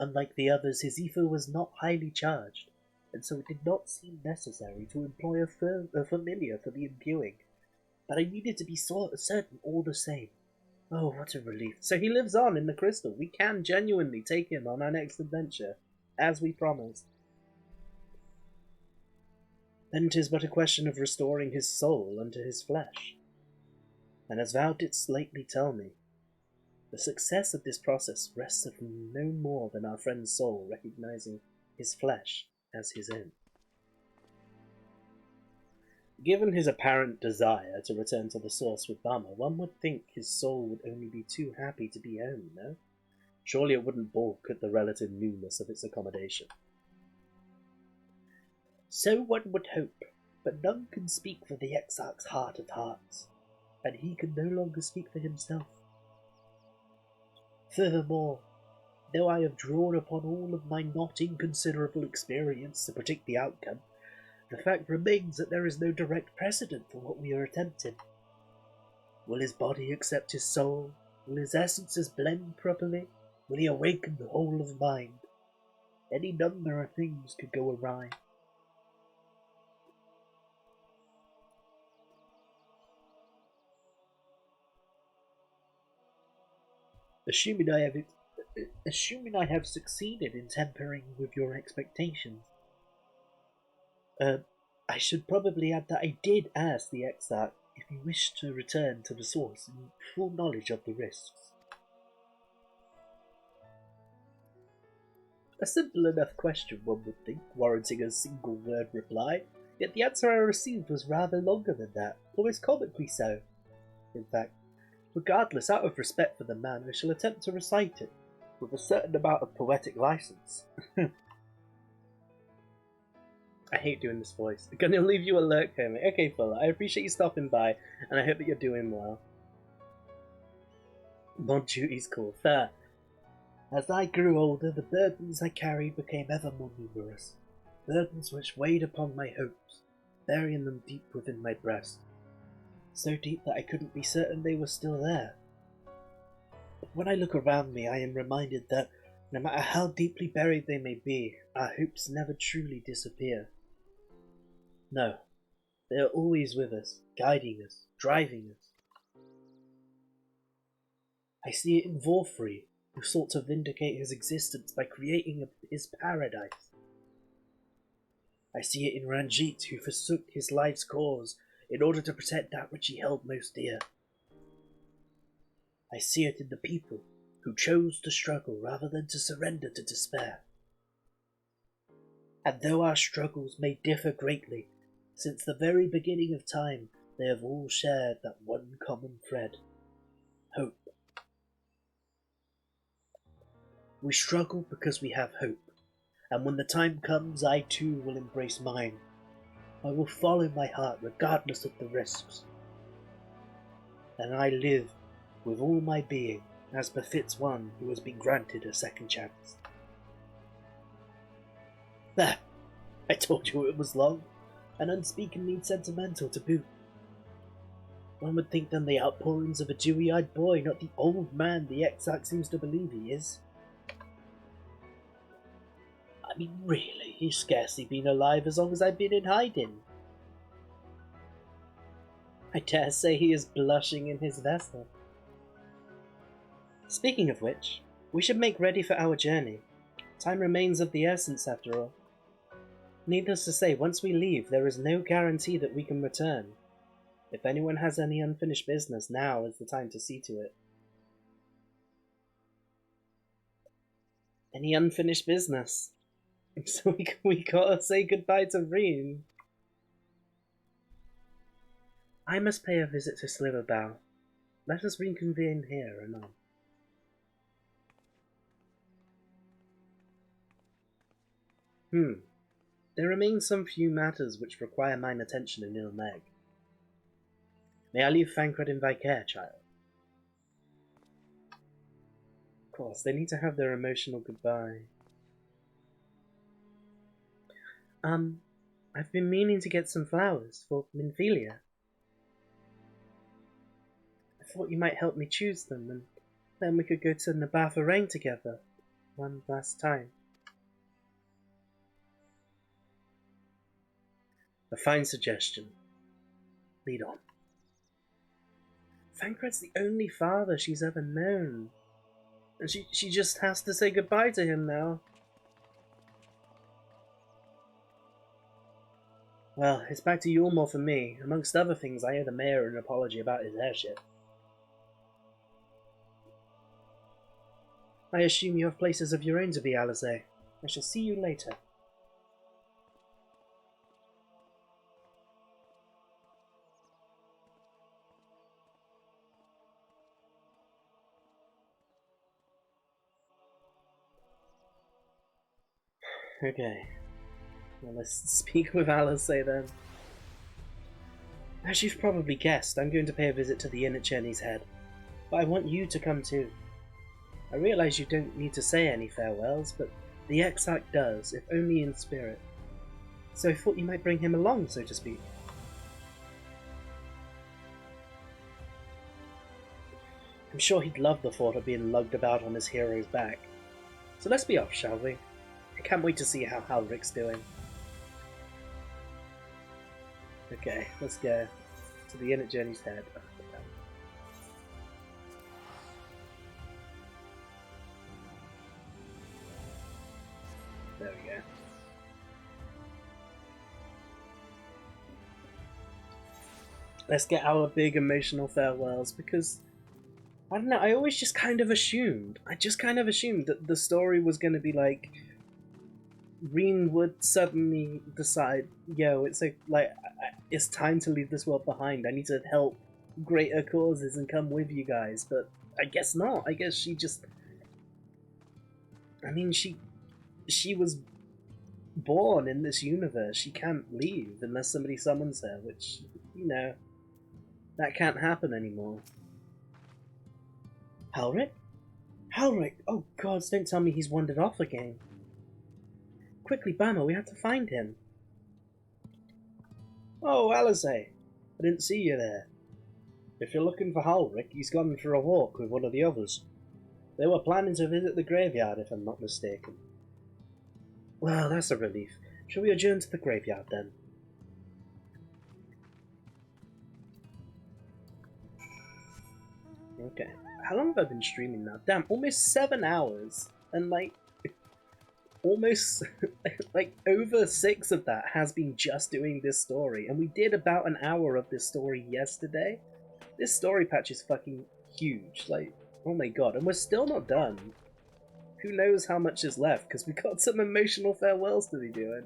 Unlike the others, his ether was not highly charged, and so it did not seem necessary to employ a familiar for the imbuing. But I needed to be certain all the same. Oh, what a relief. So he lives on in the crystal. We can genuinely take him on our next adventure, as we promised. Then 'tis but a question of restoring his soul unto his flesh. And as thou didst lately tell me, the success of this process rests upon no more than our friend's soul recognizing his flesh as his own. Given his apparent desire to return to the source with Bama, one would think his soul would only be too happy to be home, no? Surely it wouldn't balk at the relative newness of its accommodation. So one would hope, but none can speak for the Exarch's heart of hearts, and he can no longer speak for himself. Furthermore, though I have drawn upon all of my not inconsiderable experience to predict the outcome, the fact remains that there is no direct precedent for what we are attempting. Will his body accept his soul? Will his essences blend properly? Will he awaken the whole of mind? Any number of things could go awry. Assuming I have succeeded in tempering with your expectations. I should probably add that I did ask the Exarch if he wished to return to the source in full knowledge of the risks. A simple enough question, one would think, warranting a single word reply, yet the answer I received was rather longer than that, almost comically so. In fact, regardless, out of respect for the man, I shall attempt to recite it, with a certain amount of poetic license. I hate doing this voice. I'm gonna leave you alert, Kermit. Okay, Fuller, I appreciate you stopping by, and I hope that you're doing well. Mon duty's cool. Fair. As I grew older, the burdens I carried became ever more numerous. Burdens which weighed upon my hopes, burying them deep within my breast. So deep that I couldn't be certain they were still there. But when I look around me, I am reminded that, no matter how deeply buried they may be, our hopes never truly disappear. No, they are always with us, guiding us, driving us. I see it in Vorfrey, who sought to vindicate his existence by creating his paradise. I see it in Ranjit, who forsook his life's cause in order to protect that which he held most dear. I see it in the people, who chose to struggle rather than to surrender to despair. And though our struggles may differ greatly, since the very beginning of time, they have all shared that one common thread: hope. We struggle because we have hope, and when the time comes, I too will embrace mine. I will follow my heart regardless of the risks. And I live with all my being, as befits one who has been granted a second chance. There! I told you it was long, and unspeakably sentimental to boot. One would think then the outpourings of a dewy-eyed boy, not the old man the Exarch seems to believe he is. I mean, really, he's scarcely been alive as long as I've been in hiding. I dare say he is blushing in his vessel. Speaking of which, we should make ready for our journey. Time remains of the essence, after all. Needless to say, once we leave, there is no guarantee that we can return. If anyone has any unfinished business, now is the time to see to it. Any unfinished business? So we gotta say goodbye to Reen. I must pay a visit to Sliverbow. Let us reconvene here anon. There remain some few matters which require mine attention in Ilmeg. May I leave Thancred in thy care, child? Of course, they need to have their emotional goodbye. I've been meaning to get some flowers for Minfilia. I thought you might help me choose them, and then we could go to Nabatha Rain together, one last time. A fine suggestion. Lead on. Thancred's the only father she's ever known, and she just has to say goodbye to him now. Well, it's back to Yulmore for me. Amongst other things, I owe the mayor an apology about his airship. I assume you have places of your own to be, Alizé. I shall see you later. Okay. Well, let's speak with Alizé then. As you've probably guessed, I'm going to pay a visit to the inn at Cheney's Head. But I want you to come too. I realise you don't need to say any farewells, but the Exarch does, if only in spirit. So I thought you might bring him along, so to speak. I'm sure he'd love the thought of being lugged about on his hero's back. So let's be off, shall we? I can't wait to see how Halric's doing. Okay, let's go to the inn at Journey's Head. There we go. Let's get our big emotional farewells, because I don't know, I always just kind of assumed. I just kind of assumed that the story was going to be like, Reen would suddenly decide, yo, it's time to leave this world behind. I need to help greater causes and come with you guys. But I guess not. I guess she just... I mean, she was born in this universe. She can't leave unless somebody summons her, which, you know, that can't happen anymore. Halric? Halric! Oh gods, don't tell me he's wandered off again. Quickly, Bama, we have to find him. Oh, Alice, I didn't see you there. If you're looking for Halric, he's gone for a walk with one of the others. They were planning to visit the graveyard, if I'm not mistaken. Well, that's a relief. Shall we adjourn to the graveyard, then? Okay. How long have I been streaming now? Damn, almost 7 hours. And, like, almost, like, over 6 of that has been just doing this story. And we did about an hour of this story yesterday. This story patch is fucking huge. Like, oh my god. And we're still not done. Who knows how much is left, because we've got some emotional farewells to be doing.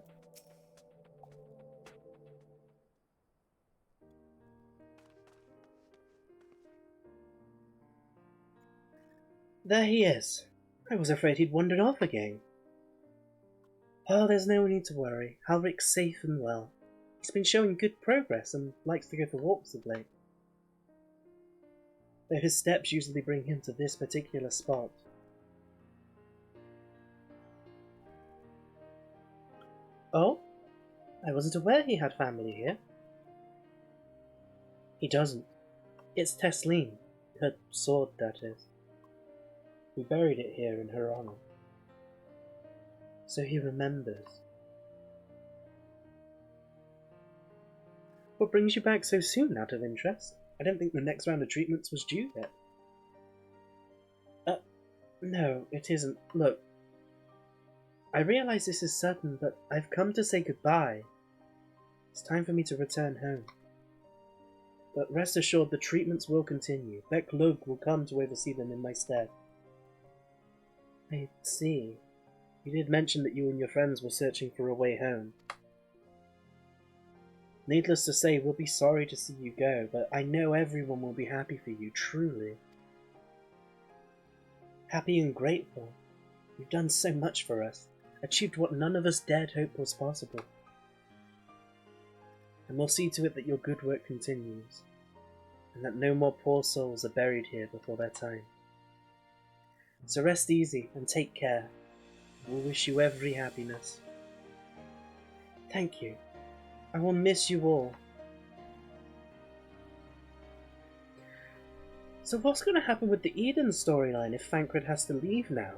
There he is. I was afraid he'd wandered off again. Oh, there's no need to worry. Halric's safe and well. He's been showing good progress and likes to go for walks of late. Though his steps usually bring him to this particular spot. Oh? I wasn't aware he had family here. He doesn't. It's Tesleen. Her sword, that is. We buried it here in her honor. So he remembers. What brings you back so soon, out of interest? I don't think the next round of treatments was due yet. No, it isn't. Look, I realize this is sudden, but I've come to say goodbye. It's time for me to return home. But rest assured, the treatments will continue. Beck Lug will come to oversee them in my stead. I see. You did mention that you and your friends were searching for a way home. Needless to say, we'll be sorry to see you go, but I know everyone will be happy for you, truly. Happy and grateful. You've done so much for us, achieved what none of us dared hope was possible. And we'll see to it that your good work continues, and that no more poor souls are buried here before their time. So rest easy and take care. We'll wish you every happiness. Thank you. I will miss you all. So what's going to happen with the Eden storyline if Thancred has to leave now?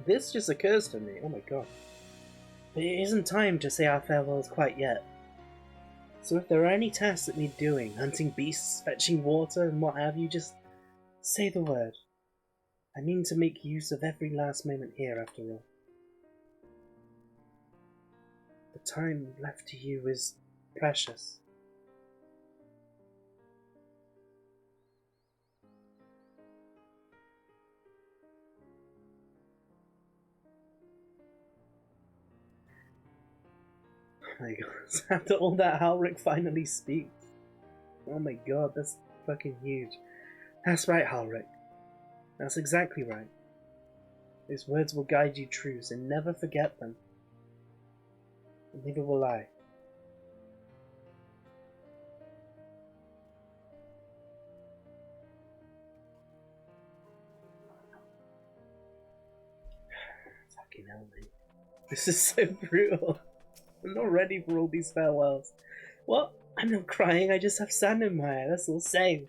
This just occurs to me, oh my god. But it isn't time to say our farewells quite yet. So if there are any tasks that need doing, hunting beasts, fetching water, and what have you, just say the word. I mean to make use of every last moment here after all. The time left to you is precious. Oh my god, after all that, Halric finally speaks. Oh my god, that's fucking huge. That's right, Halric. That's exactly right. Those words will guide you true, so never forget them. And neither will I. Fucking hell, mate. This is so brutal. I'm not ready for all these farewells. What? I'm not crying, I just have sand in my eye, that's all same.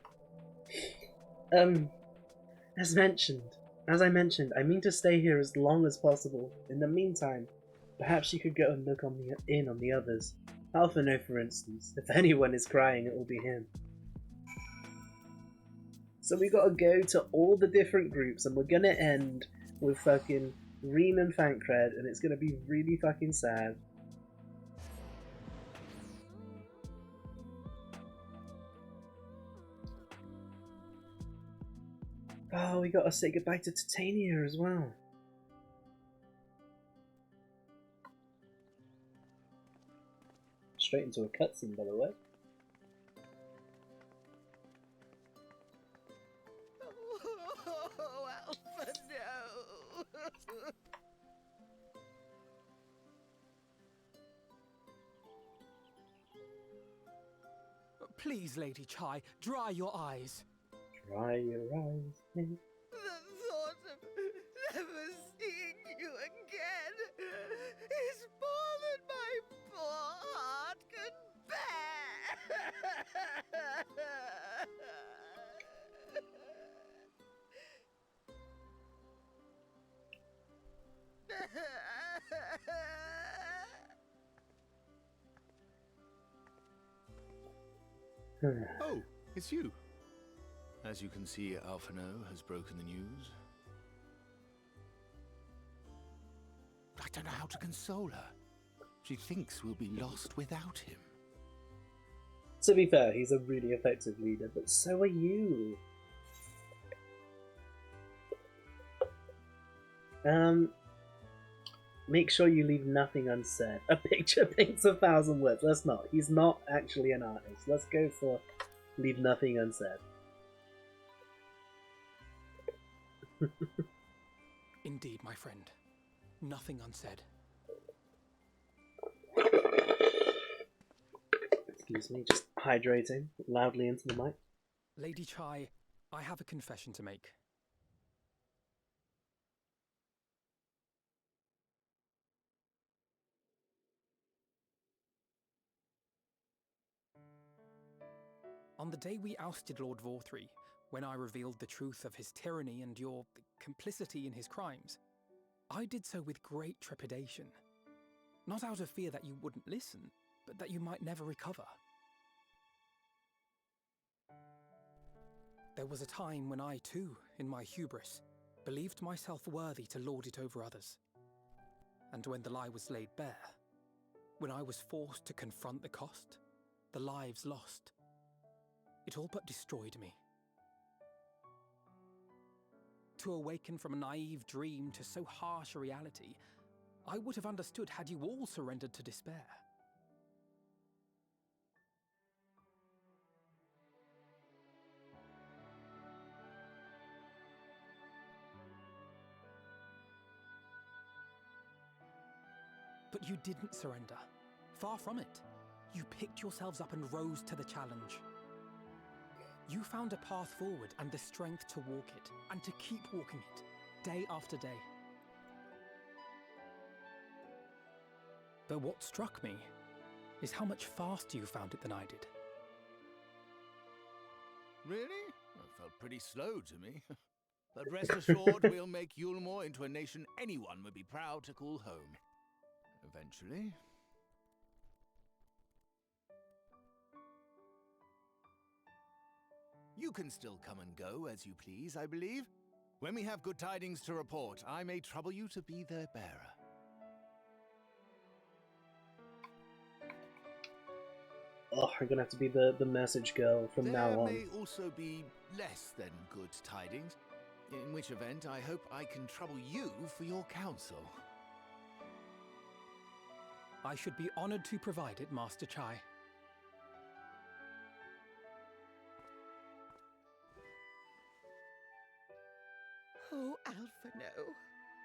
As I mentioned, I mean to stay here as long as possible. In the meantime, perhaps you could go and look in on the others. Alphino, for instance. If anyone is crying, it will be him. So we gotta go to all the different groups, and we're gonna end with fucking Reen and Fancred, and it's gonna be really fucking sad. Oh, we gotta say goodbye to Titania as well. Straight into a cutscene, by the way. Oh, Alpha, no! Please, Lady Chai, dry your eyes. Dry your eyes. The thought of never seeing you again is more than my poor heart can bear. Oh, it's you. As you can see, Alphino has broken the news. I don't know how to console her. She thinks we'll be lost without him. To be fair, he's a really effective leader, but so are you. Make sure you leave nothing unsaid. A picture paints 1,000 words. Let's not. He's not actually an artist. Let's go for leave nothing unsaid. Indeed, my friend. Nothing unsaid. Excuse me, just hydrating loudly into the mic. Lady Chai, I have a confession to make. On the day we ousted Lord Vorthree, when I revealed the truth of his tyranny and your complicity in his crimes, I did so with great trepidation. Not out of fear that you wouldn't listen, but that you might never recover. There was a time when I too, in my hubris, believed myself worthy to lord it over others. And when the lie was laid bare, when I was forced to confront the cost, the lives lost, it all but destroyed me. To awaken from a naive dream to so harsh a reality, I would have understood had you all surrendered to despair. But you didn't surrender. Far from it. You picked yourselves up and rose to the challenge. You found a path forward and the strength to walk it, and to keep walking it, day after day. But what struck me is how much faster you found it than I did. Really? Well, it felt pretty slow to me. But rest assured, we'll make Yulmore into a nation anyone would be proud to call home. Eventually. You can still come and go as you please, I believe. When we have good tidings to report, I may trouble you to be their bearer. Oh, we're gonna have to be the message girl from now on. There may also be less than good tidings, in which event I hope I can trouble you for your counsel. I should be honored to provide it, Master Chai. Oh, Alphino,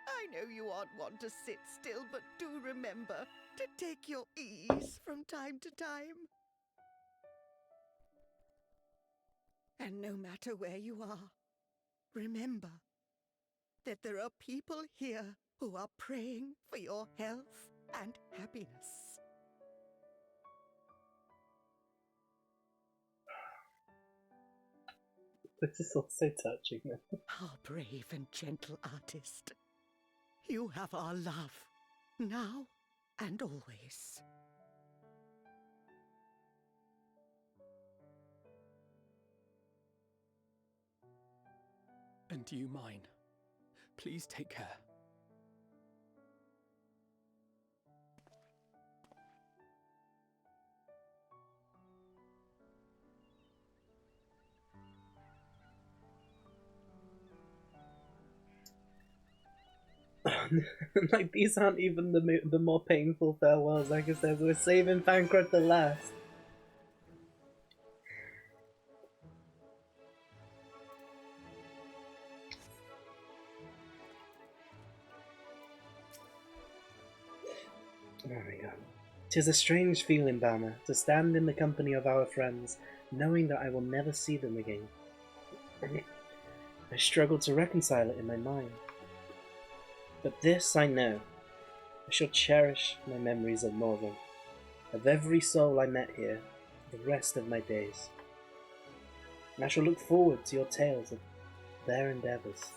I know you aren't one to sit still, but do remember to take your ease from time to time. And no matter where you are, remember that there are people here who are praying for your health and happiness. This is all so touching. Our brave and gentle artist. You have our love, now and always. And you mine. Please take care. Like, these aren't even the more painful farewells. Like I said, we're saving Thancred the last. Oh my god. 'Tis a strange feeling, Balmer, to stand in the company of our friends, knowing that I will never see them again. I struggle to reconcile it in my mind. But this I know. I shall cherish my memories of Northern, of every soul I met here, for the rest of my days. And I shall look forward to your tales of their endeavours.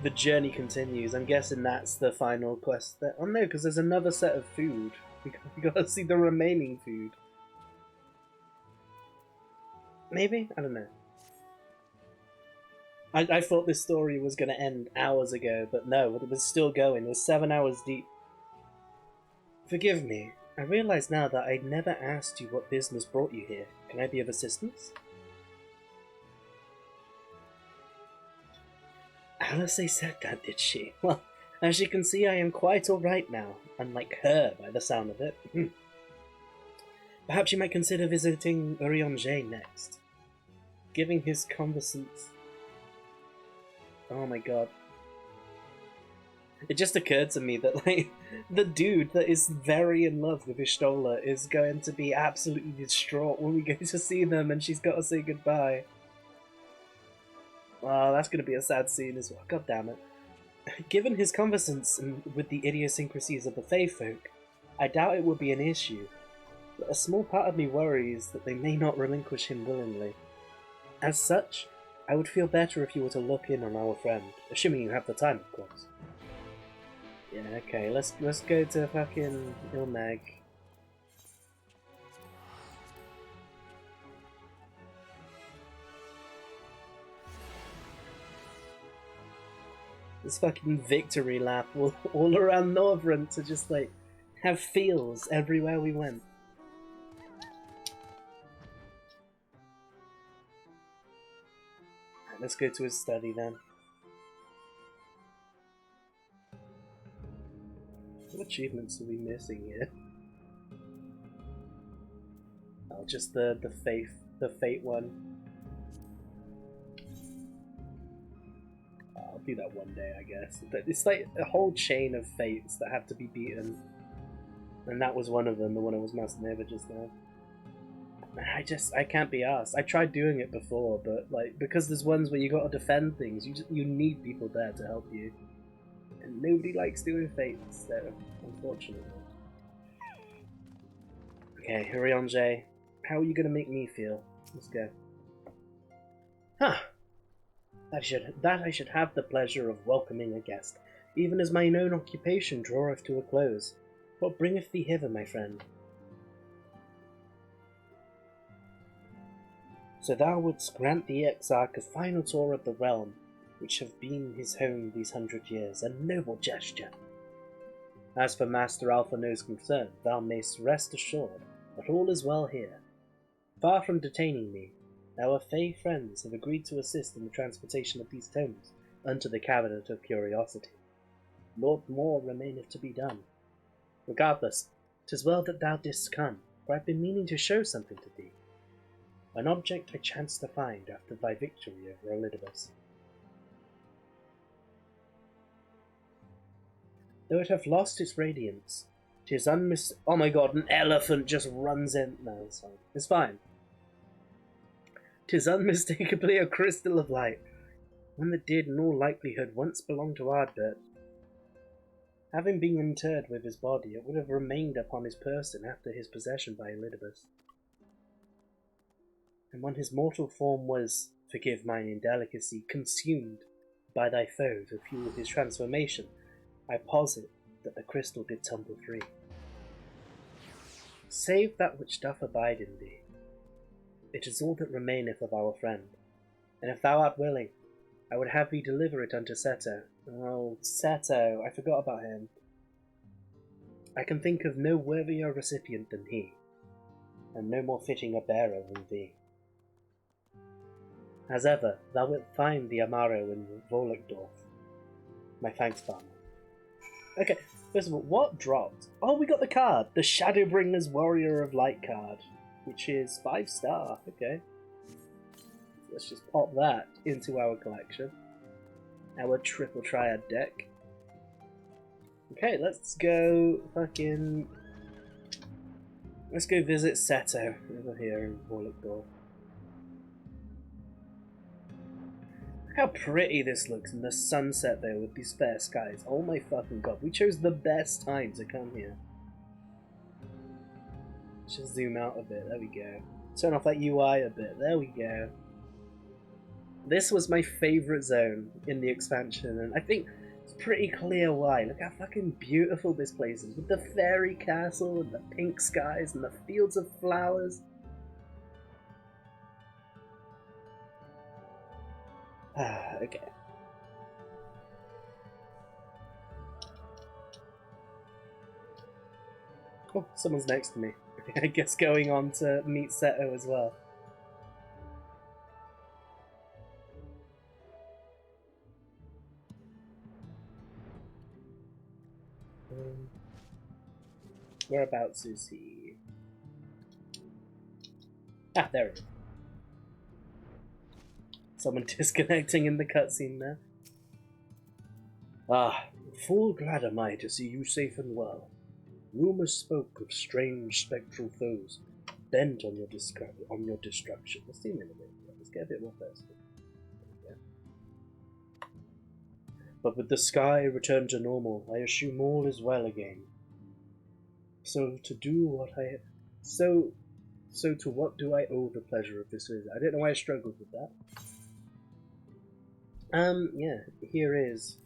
The journey continues. I'm guessing that's the final quest. Oh no, because there's another set of food. We gotta see the remaining food. Maybe? I don't know. I thought this story was going to end hours ago, but no, it was still going. It was 7 hours deep. Forgive me. I realise now that I never asked you what business brought you here. Can I be of assistance? Alice said that, did she? Well, as you can see, I am quite alright now, unlike her by the sound of it. Perhaps you might consider visiting Urianger next. Giving his convalescence. Oh my god. It just occurred to me that, like, the dude that is very in love with Ishtola is going to be absolutely distraught when we go to see them and she's got to say goodbye. Oh, that's going to be a sad scene as well. God damn it. Given his conversance with the idiosyncrasies of the Fae folk, I doubt it would be an issue, but a small part of me worries that they may not relinquish him willingly. As such, I would feel better if you were to look in on our friend, assuming you have the time, of course. Yeah, okay, let's go to fucking Ilmag. This fucking victory lap all around Northrend to just, like, have feels everywhere we went. Right, let's go to his study then. What achievements are we missing here? Oh, just the fate one. I'll do that one day, I guess. It's like a whole chain of fates that have to be beaten, and that was one of them. The one I was mousing over just now. I can't be asked. I tried doing it before, but like because there's ones where you got to defend things, you need people there to help you. And nobody likes doing fates, so unfortunately. Okay, Urianger, how are you gonna make me feel? Let's go. Huh. That I should have the pleasure of welcoming a guest, even as mine own occupation draweth to a close. What bringeth thee hither, my friend? So thou wouldst grant the Exarch a final tour of the realm, which have been his home these 100 years, a noble gesture. As for Master Alphino's concern, thou mayst rest assured that all is well here. Far from detaining me, our Fae friends have agreed to assist in the transportation of these tomes unto the Cabinet of Curiosity. Lord more remaineth to be done. Regardless, 'tis well that thou didst come, for I've been meaning to show something to thee. An object I chanced to find after thy victory over Elidibus. Though it have lost its radiance, 'tis oh my god, an elephant just runs in. No, it's fine. It's fine. 'Tis unmistakably a crystal of light, one that did in all likelihood once belong to Ardbert. Having been interred with his body, it would have remained upon his person after his possession by Elidibus. And when his mortal form was, forgive mine indelicacy, consumed by thy foe to fuel his transformation, I posit that the crystal did tumble free. Save that which doth abide in thee. It is all that remaineth of our friend, And if thou art willing, I would have thee deliver it unto Seto. Oh, Seto, I forgot about him. I can think of no worthier recipient than he, and no more fitting a bearer than thee. As ever, thou wilt find the Amaro in Volokdorf. My thanks, farmer. Okay, first of all, what dropped? Oh, we got the card! The Shadowbringer's Warrior of Light card, which is 5-star. Okay. Let's just pop that into our collection. Our triple triad deck. Okay, let's go fucking... Let's go visit Seto over here in Volokdorf. Look how pretty this looks in the sunset there with these fair skies. Oh my fucking god, we chose the best time to come here. Let's just zoom out a bit, there we go. Turn off that UI a bit, there we go. This was my favourite zone in the expansion, and I think it's pretty clear why. Look how fucking beautiful this place is, with the fairy castle, and the pink skies, and the fields of flowers. Okay. Oh, someone's next to me. I guess going on to meet Seto as well. Whereabouts is he? Ah, there it is. Someone disconnecting in the cutscene there. Ah, full glad am I to see you safe and well. Rumours spoke of strange spectral foes bent on your destruction. Let's zoom in a bit. Let's get a bit more thirsty. But with the sky returned to normal, I assume all is well again. So to what do I owe the pleasure of this visit? I don't know why I struggled with that. Yeah, here is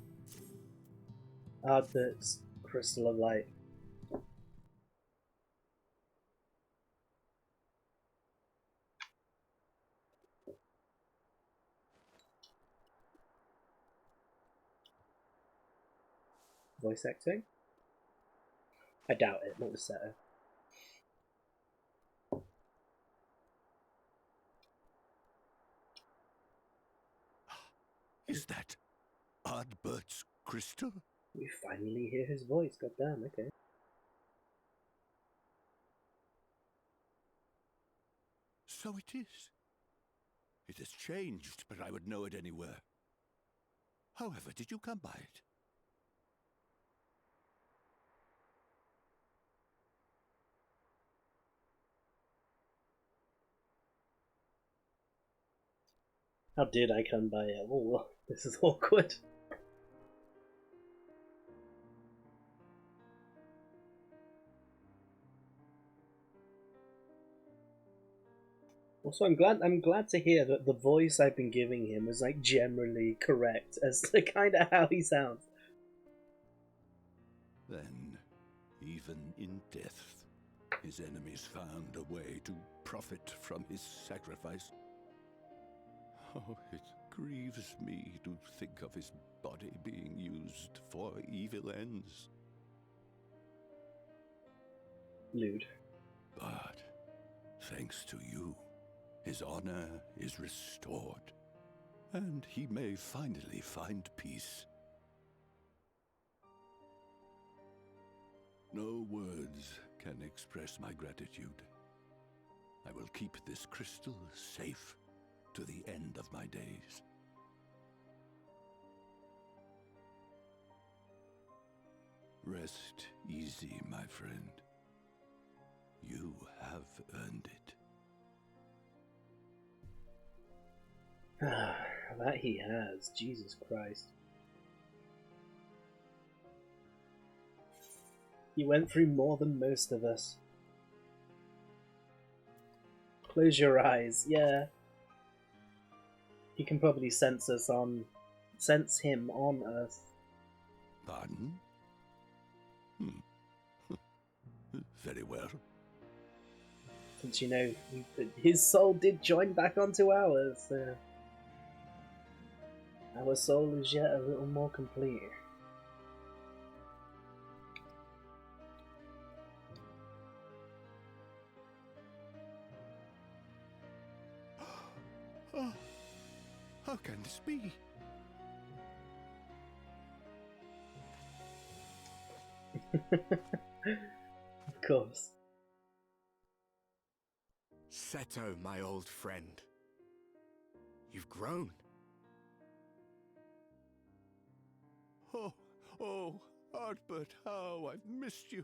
Ardbert's Crystal of Light. Voice acting? I doubt it, not with Seto. Is that Ardbert's crystal? We finally hear his voice, goddamn, okay. So it is. It has changed, but I would know it anywhere. However, did you come by it? How did I come by it? Oh, this is awkward. Also, I'm glad to hear that the voice I've been giving him is like generally correct as to kind of how he sounds. Then, even in death, his enemies found a way to profit from his sacrifice. Oh, it grieves me to think of his body being used for evil ends. Lewd. But, thanks to you, his honor is restored, and he may finally find peace. No words can express my gratitude. I will keep this crystal safe to the end of my days. Rest easy, my friend. You have earned it. That he has, Jesus Christ. He went through more than most of us. Close your eyes, yeah. He can probably sense him on Earth. Pardon? Very well. Since, his soul did join back onto ours. our soul is yet a little more complete. Oh, how can this be? Of course. Seto, my old friend. You've grown. Oh, Ardbert, how I've missed you.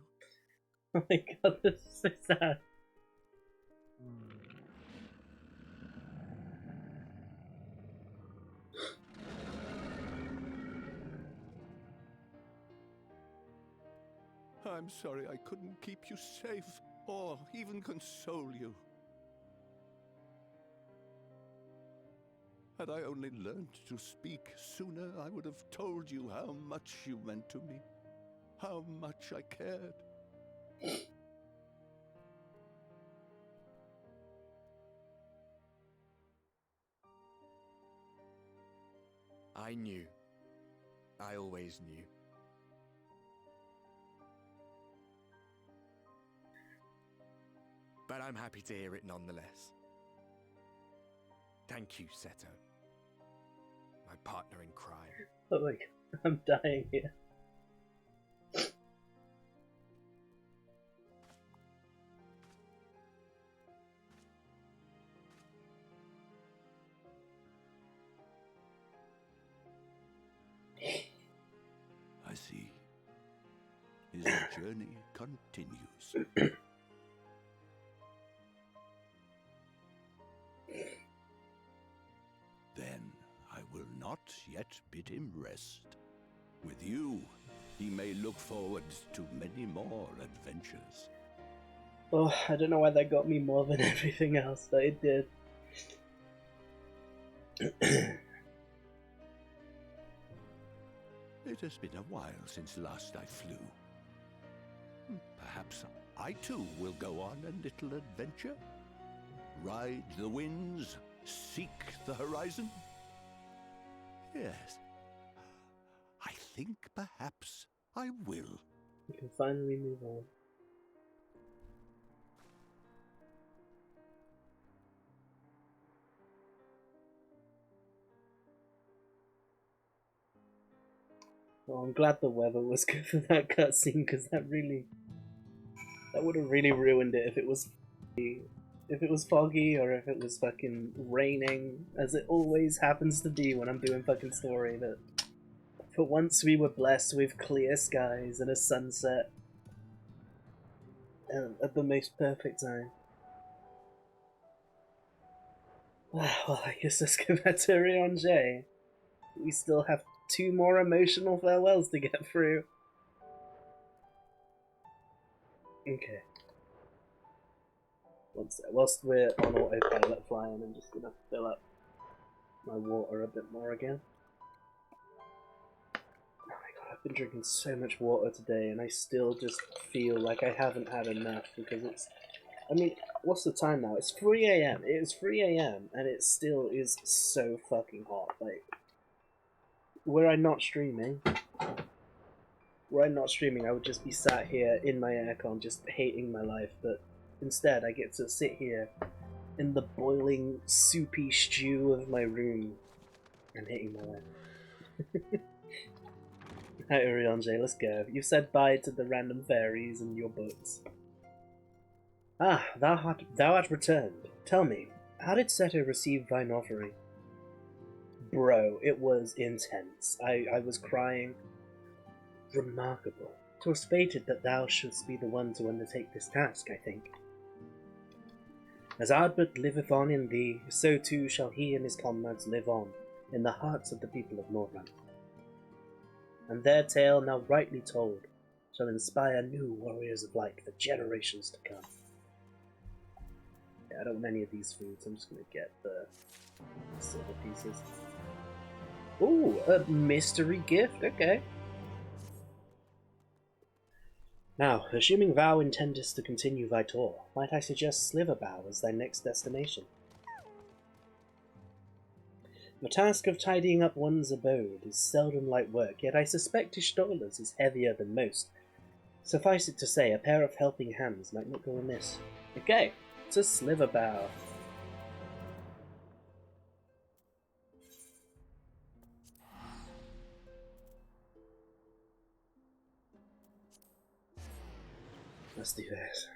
Oh my god, this is so sad. I'm sorry I couldn't keep you safe, or even console you. Had I only learned to speak sooner, I would have told you how much you meant to me, how much I cared. I knew. I always knew. But I'm happy to hear it nonetheless. Thank you, Seto. My partner in crime. Oh my god, I'm dying here. I see. His journey continues. Then I will not yet bid him rest. With you, he may look forward to many more adventures. Oh, I don't know why that got me more than everything else, but it did. It has been a while since last I flew. Perhaps I too will go on a little adventure. Ride the winds, seek the horizon. Yes, I think perhaps I will. You can finally move on. Well, I'm glad the weather was good for that cutscene, because that would have really ruined it if it was foggy or if it was fucking raining, as it always happens to be when I'm doing fucking story. But for once we were blessed with clear skies and a sunset at the most perfect time. Well, I guess let's go back to Rion-J. We still have 2 more emotional farewells to get through. Okay. One sec. Whilst we're on autopilot flying, I'm just gonna fill up my water a bit more again. Oh my god, I've been drinking so much water today and I still just feel like I haven't had enough, because it's... I mean, what's the time now? It's 3 AM. It is 3 AM and it still is so fucking hot. Like, were I not streaming, I would just be sat here in my aircon just hating my life, but instead I get to sit here in the boiling soupy stew of my room and hating my life. Right, Rion-J, let's go. You've said bye to the random fairies and your books. Ah, thou art returned. Tell me, how did Seto receive thine offering? Bro, it was intense. I was crying. Remarkable. 'Twas fated that thou shouldst be the one to undertake this task, I think. As Ardbert liveth on in thee, so too shall he and his comrades live on in the hearts of the people of Nordland. And their tale, now rightly told, shall inspire new warriors of light for generations to come. Yeah, I don't want any of these foods, I'm just going to get the silver pieces. Ooh, a mystery gift, okay. Now, assuming thou intendest to continue thy tour, might I suggest Sliverbow as thy next destination? The task of tidying up one's abode is seldom light work, yet I suspect Ishtola's is heavier than most. Suffice it to say, a pair of helping hands might not go amiss. Okay, it's a sliver bow. Let's do this.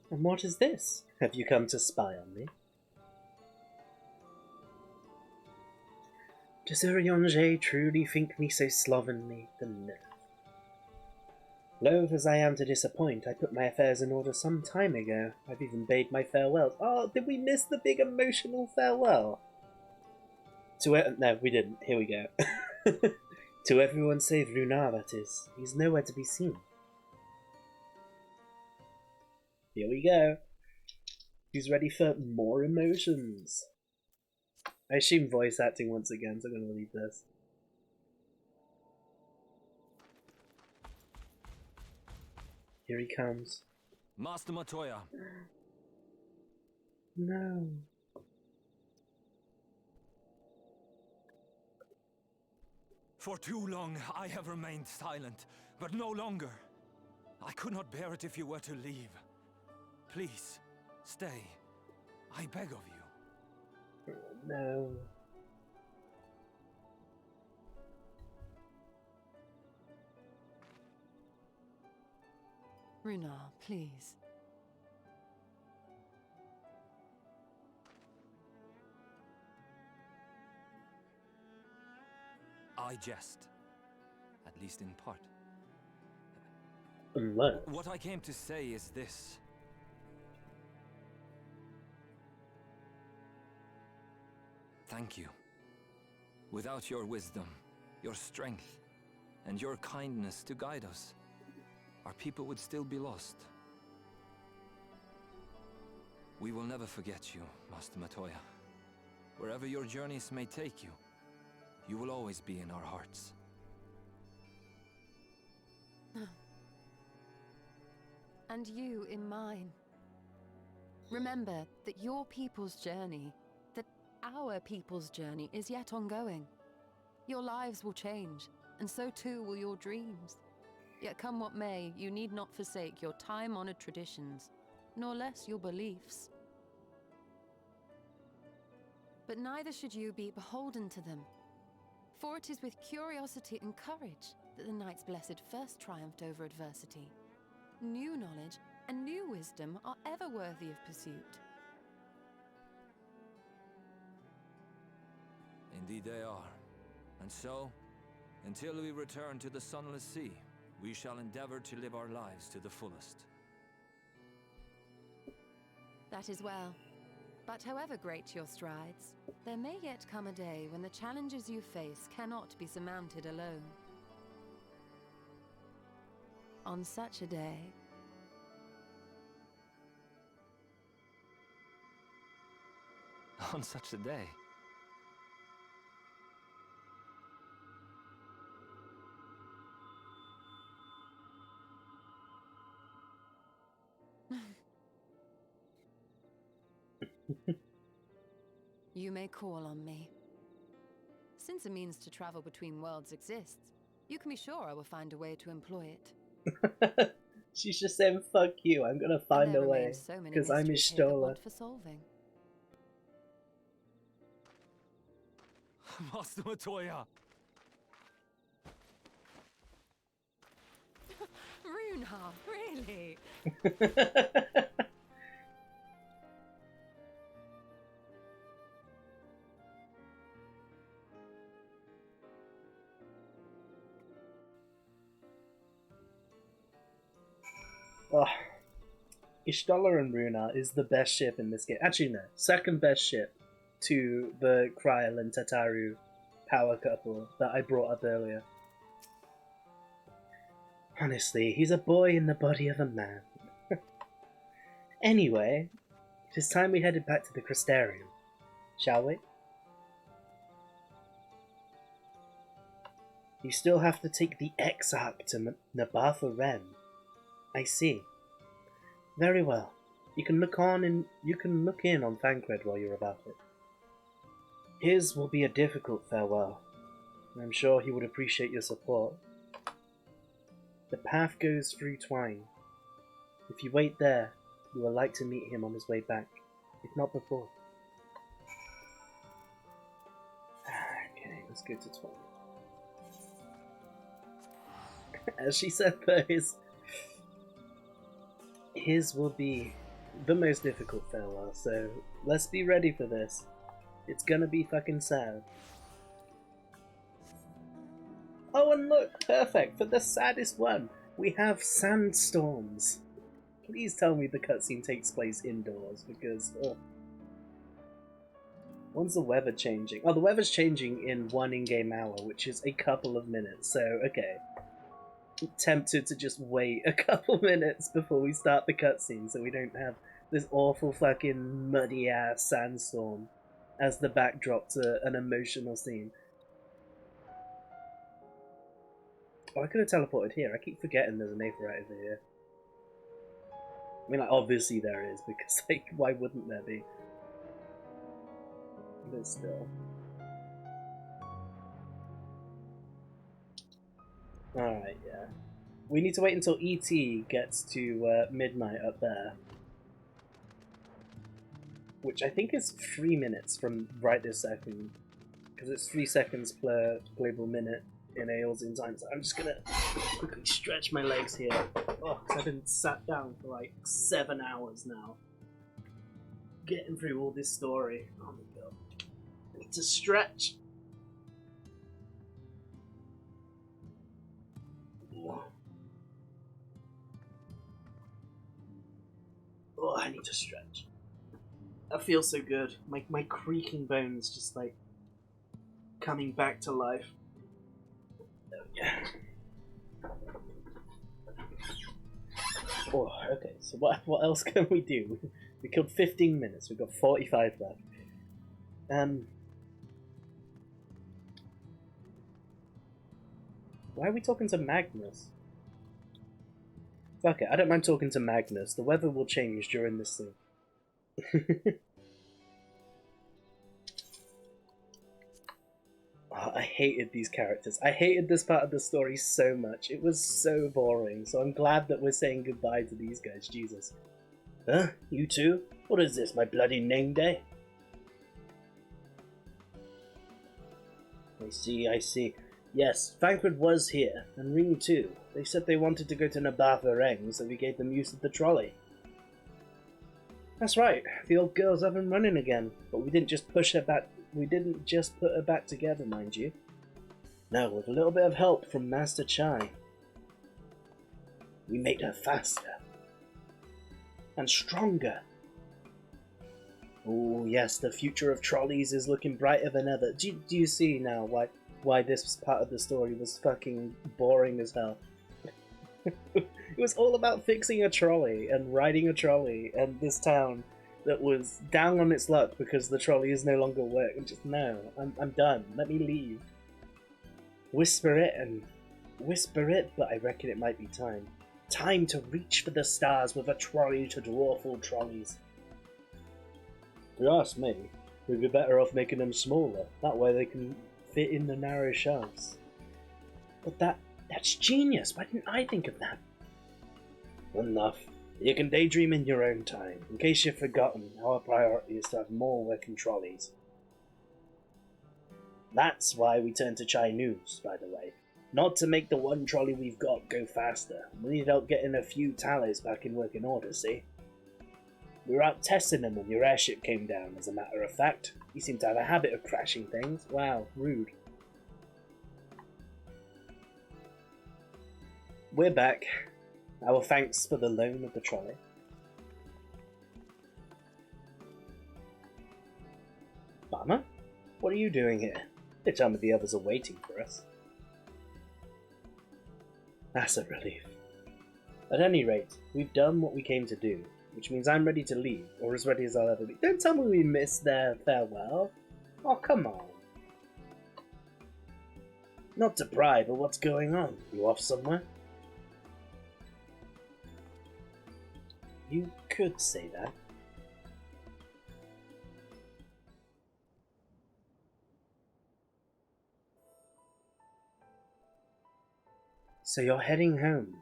And what is this? Have you come to spy on me? Does Urianger truly think me so slovenly? The nerve. Loath as I am to disappoint, I put my affairs in order some time ago. I've even bade my farewells. Oh, did we miss the big emotional farewell? No, we didn't. Here we go. To everyone save Runar, that is. He's nowhere to be seen. Here we go. He's ready for more emotions. I assume voice acting once again, so I'm going to leave this. Here he comes. Master Matoya. No. For too long I have remained silent, but no longer. I could not bear it if you were to leave. Please, stay. I beg of you. No. Runar, please. I jest. At least in part. Unless. What I came to say is this. Thank you. Without your wisdom, your strength, and your kindness to guide us, our people would still be lost. We will never forget you, Master Matoya. Wherever your journeys may take you, you will always be in our hearts. And you in mine. Remember that your people's journey, that our people's journey is yet ongoing. Your lives will change, and so too will your dreams. Yet come what may, you need not forsake your time-honored traditions, nor less your beliefs. But neither should you be beholden to them. For it is with curiosity and courage that the Knight's Blessed first triumphed over adversity. New knowledge and new wisdom are ever worthy of pursuit. Indeed they are. And so, until we return to the Sunless Sea, we shall endeavor to live our lives to the fullest. That is well. But however great your strides, there may yet come a day when the challenges you face cannot be surmounted alone. On such a day... On such a day? You may call on me. Since a means to travel between worlds exists, you can be sure I will find a way to employ it. She's just saying, fuck you, I'm gonna find a way. Because I'm Ishtola. For solving. Master Matoya! Runar, really? Oh, Ishtola and Runar is the best ship in this game. Actually, no. Second best ship to the Kryl and Tataru power couple that I brought up earlier. Honestly, he's a boy in the body of a man. Anyway, it is time we headed back to the Crystarium. Shall we? You still have to take the Exarch to Nabatha Ren. I see. Very well. You can look in on Thancred while you're about it. His will be a difficult farewell. I'm sure he would appreciate your support. The path goes through Twine. If you wait there, you will like to meet him on his way back, if not before. Okay, let's go to Twine. As she said, though, his will be the most difficult farewell, so let's be ready for this. It's gonna be fucking sad. Oh, and look, perfect, for the saddest one, we have sandstorms. Please tell me the cutscene takes place indoors, because, oh. When's the weather changing? Oh, the weather's changing in 1 in-game hour, which is a couple of minutes, so, okay. I'm tempted to just wait a couple minutes before we start the cutscene, so we don't have this awful fucking muddy-ass sandstorm as the backdrop to an emotional scene. Oh, I could have teleported here. I keep forgetting there's an Aetheryte over here. I mean, like, obviously there is, because, like, why wouldn't there be? But still. Alright, yeah. We need to wait until E.T. gets to midnight up there. Which I think is 3 minutes from right this second. Because it's 3 seconds per playable minute in Aeol's in time. So I'm just gonna quickly stretch my legs here. Oh, because I've been sat down for like 7 hours now. Getting through all this story. Oh my god. I need to stretch. Oh, I need to stretch. That feels so good. My creaking bones just like coming back to life. There we go. Oh, okay, so what else can we do? We killed 15 minutes, we've got 45 left. Why are we talking to Magnus? Fuck it, I don't mind talking to Magnus. The weather will change during this thing. Oh, I hated these characters. I hated this part of the story so much. It was so boring, so I'm glad that we're saying goodbye to these guys. Jesus. Huh? You too? What is this, my bloody name day? I see. Yes, Thancred was here, and Ring too. They said they wanted to go to Nabatha Ren, so we gave them use of the trolley. That's right, the old girl's up and running again, but we didn't just push her back. We didn't just put her back together, mind you. No, with a little bit of help from Master Chai. We made her faster. And stronger. Oh yes, the future of trolleys is looking brighter than ever. Do you see now why this part of the story was fucking boring as hell? It was all about fixing a trolley and riding a trolley and this town that was down on its luck because the trolley is no longer working. Just no, I'm done. Let me leave. Whisper it, but I reckon it might be time. Time to reach for the stars with a trolley to dwarf all trolleys. If you ask me, we'd be better off making them smaller. That way they can fit in the narrow shafts. But that's genius. Why didn't I think of that? Enough. You can daydream in your own time. In case you've forgotten, our priority is to have more working trolleys. That's why we turned to Chai News, by the way. Not to make the one trolley we've got go faster. We need help getting a few tallies back in working order, see? We were out testing them when your airship came down, as a matter of fact. You seem to have a habit of crashing things. Wow, rude. We're back. Our thanks for the loan of the trolley. Mama? What are you doing here? They tell me the others are waiting for us. That's a relief. At any rate, we've done what we came to do, which means I'm ready to leave, or as ready as I'll ever be. Don't tell me we missed their farewell. Oh, come on. Not to pry, but what's going on? You off somewhere? You could say that. So you're heading home.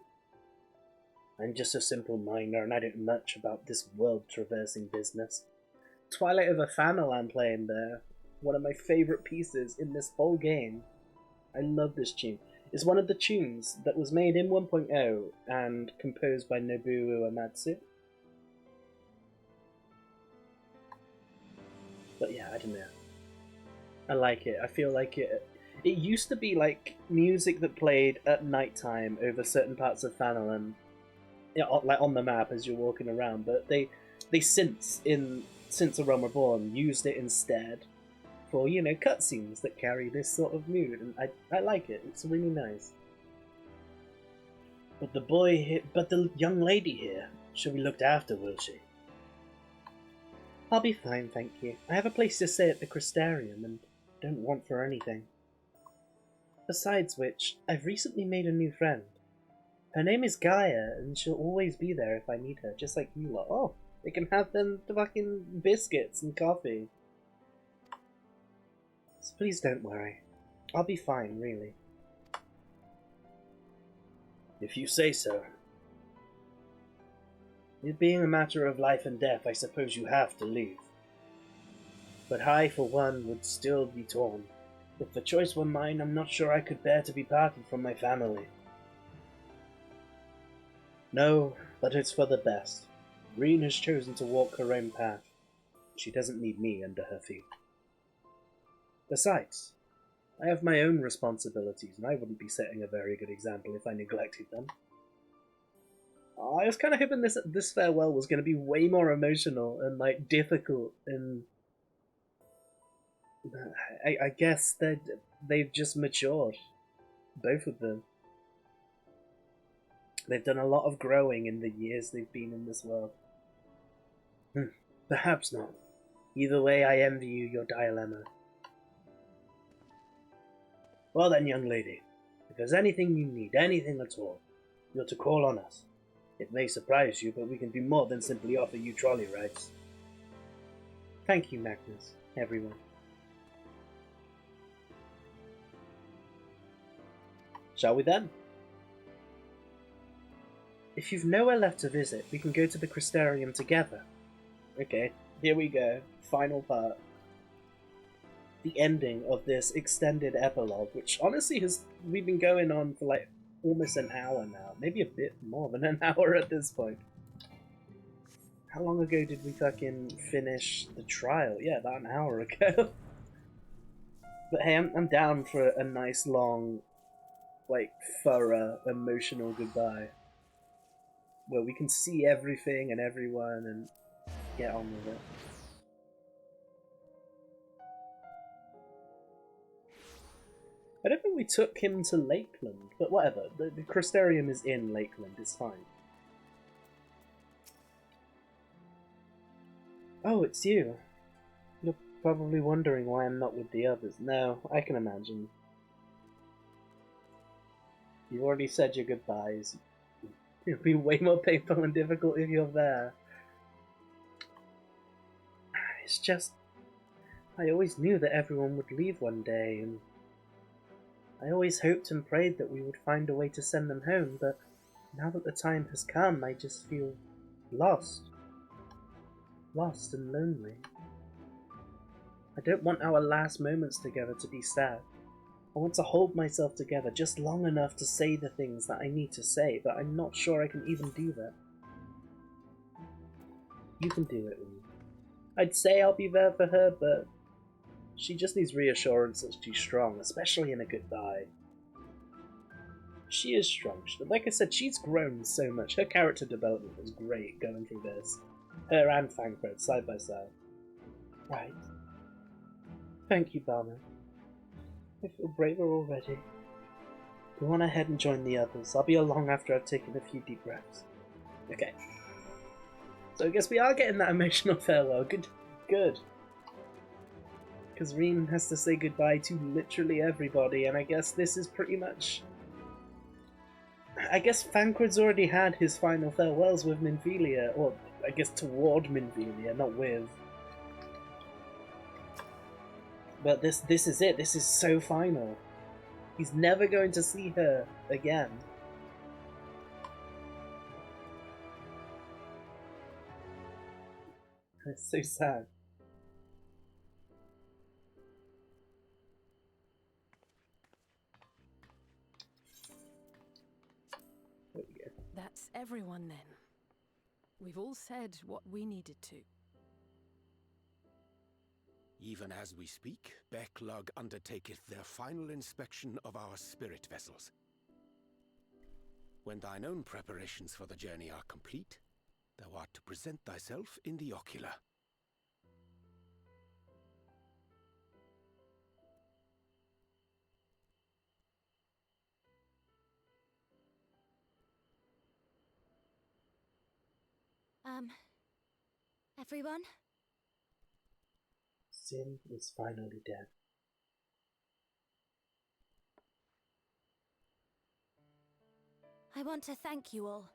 I'm just a simple miner and I don't know much about this world-traversing business. Twilight of Ephemeral I'm playing there. One of my favourite pieces in this whole game. I love this tune. It's one of the tunes that was made in 1.0 and composed by Nobuo Uematsu. But yeah, I don't know. I like it. I feel like it used to be like music that played at nighttime over certain parts of Fanalan, like on the map as you're walking around, but they since A Realm Reborn used it instead for, you know, cutscenes that carry this sort of mood, and I like it. It's really nice. But the young lady here, she'll be looked after, will she? I'll be fine, thank you. I have a place to stay at the Crystarium and don't want for anything. Besides which, I've recently made a new friend. Her name is Gaia, and she'll always be there if I need her, just like you lot. Oh, they can have them fucking biscuits and coffee. So please don't worry. I'll be fine, really. If you say so. It being a matter of life and death, I suppose you have to leave. But I, for one, would still be torn. If the choice were mine, I'm not sure I could bear to be parted from my family. No, but it's for the best. Reen has chosen to walk her own path. She doesn't need me under her feet. Besides, I have my own responsibilities, and I wouldn't be setting a very good example if I neglected them. I was kind of hoping this farewell was going to be way more emotional and like difficult, and I guess that they've just matured, both of them. They've done a lot of growing in the years they've been in this world. Perhaps not. Either way, I envy you your dilemma. Well then, young lady, if there's anything you need, anything at all, you're to call on us. It may surprise you, but we can do more than simply offer you trolley rides. Thank you, Magnus, everyone. Shall we then? If you've nowhere left to visit, we can go to the Crystarium together. Okay, here we go. Final part. The ending of this extended epilogue, which honestly we've been going on for like almost an hour now. Maybe a bit more than an hour at this point. How long ago did we fucking finish the trial? Yeah, about an hour ago. But hey, I'm down for a nice long, like, thorough, emotional goodbye. Where we can see everything and everyone and get on with it. I don't think we took him to Lakeland, but whatever. The Crystarium is in Lakeland, it's fine. Oh, it's you. You're probably wondering why I'm not with the others. No, I can imagine. You've already said your goodbyes. It'll be way more painful and difficult if you're there. It's just... I always knew that everyone would leave one day, and I always hoped and prayed that we would find a way to send them home, but now that the time has come, I just feel lost. Lost and lonely. I don't want our last moments together to be sad. I want to hold myself together just long enough to say the things that I need to say, but I'm not sure I can even do that. You can do it, Reen. I'd say I'll be there for her, but she just needs reassurance that she's strong, especially in a goodbye. She is strong. Like I said, she's grown so much. Her character development was great going through this. Her and Thancred, side by side. Right. Thank you, Barman. I feel braver already. Go on ahead and join the others. I'll be along after I've taken a few deep breaths. Okay. So I guess we are getting that emotional farewell. Good. Good. Because Reen has to say goodbye to literally everybody, and I guess this is pretty much... I guess Thancred's already had his final farewells with Minfilia, or I guess toward Minfilia, not with. But this is it, this is so final. He's never going to see her again. It's so sad. That's everyone then. We've all said what we needed to. Even as we speak, Becklug undertaketh their final inspection of our spirit vessels. When thine own preparations for the journey are complete, thou art to present thyself in the ocular. Everyone? Sin is finally dead. I want to thank you all,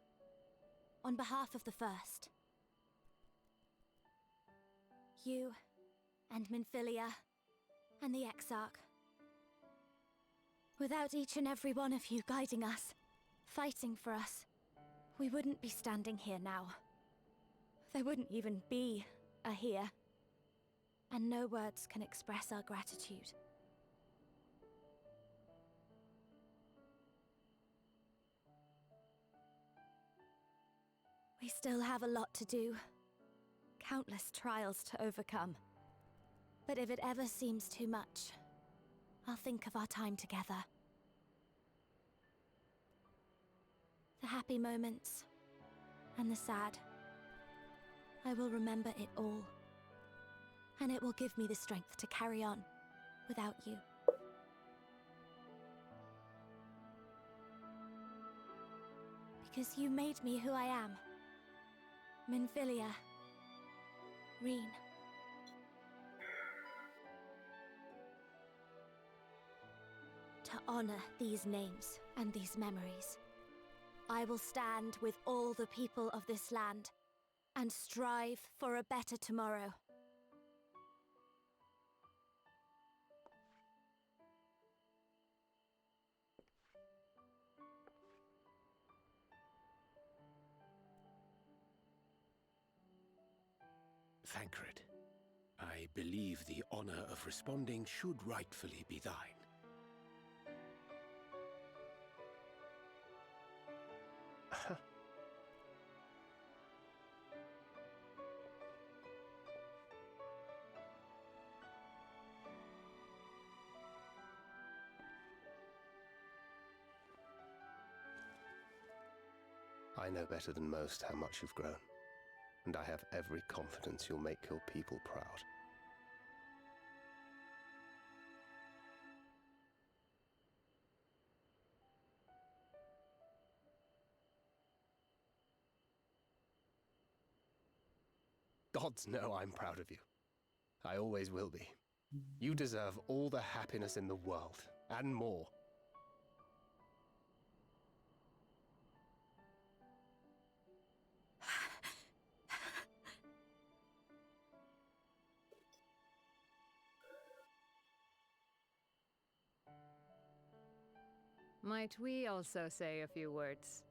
on behalf of the First. You, and Minfilia, and the Exarch. Without each and every one of you guiding us, fighting for us, we wouldn't be standing here now. There wouldn't even be a here. And no words can express our gratitude. We still have a lot to do. Countless trials to overcome. But if it ever seems too much, I'll think of our time together. The happy moments, and the sad. I will remember it all. And it will give me the strength to carry on without you. Because you made me who I am. Minfilia. Reen. To honor these names and these memories, I will stand with all the people of this land and strive for a better tomorrow. Thancred, I believe the honor of responding should rightfully be thine. I know better than most how much you've grown, and I have every confidence you'll make your people proud. Gods know I'm proud of you. I always will be. You deserve all the happiness in the world, and more. Might we also say a few words?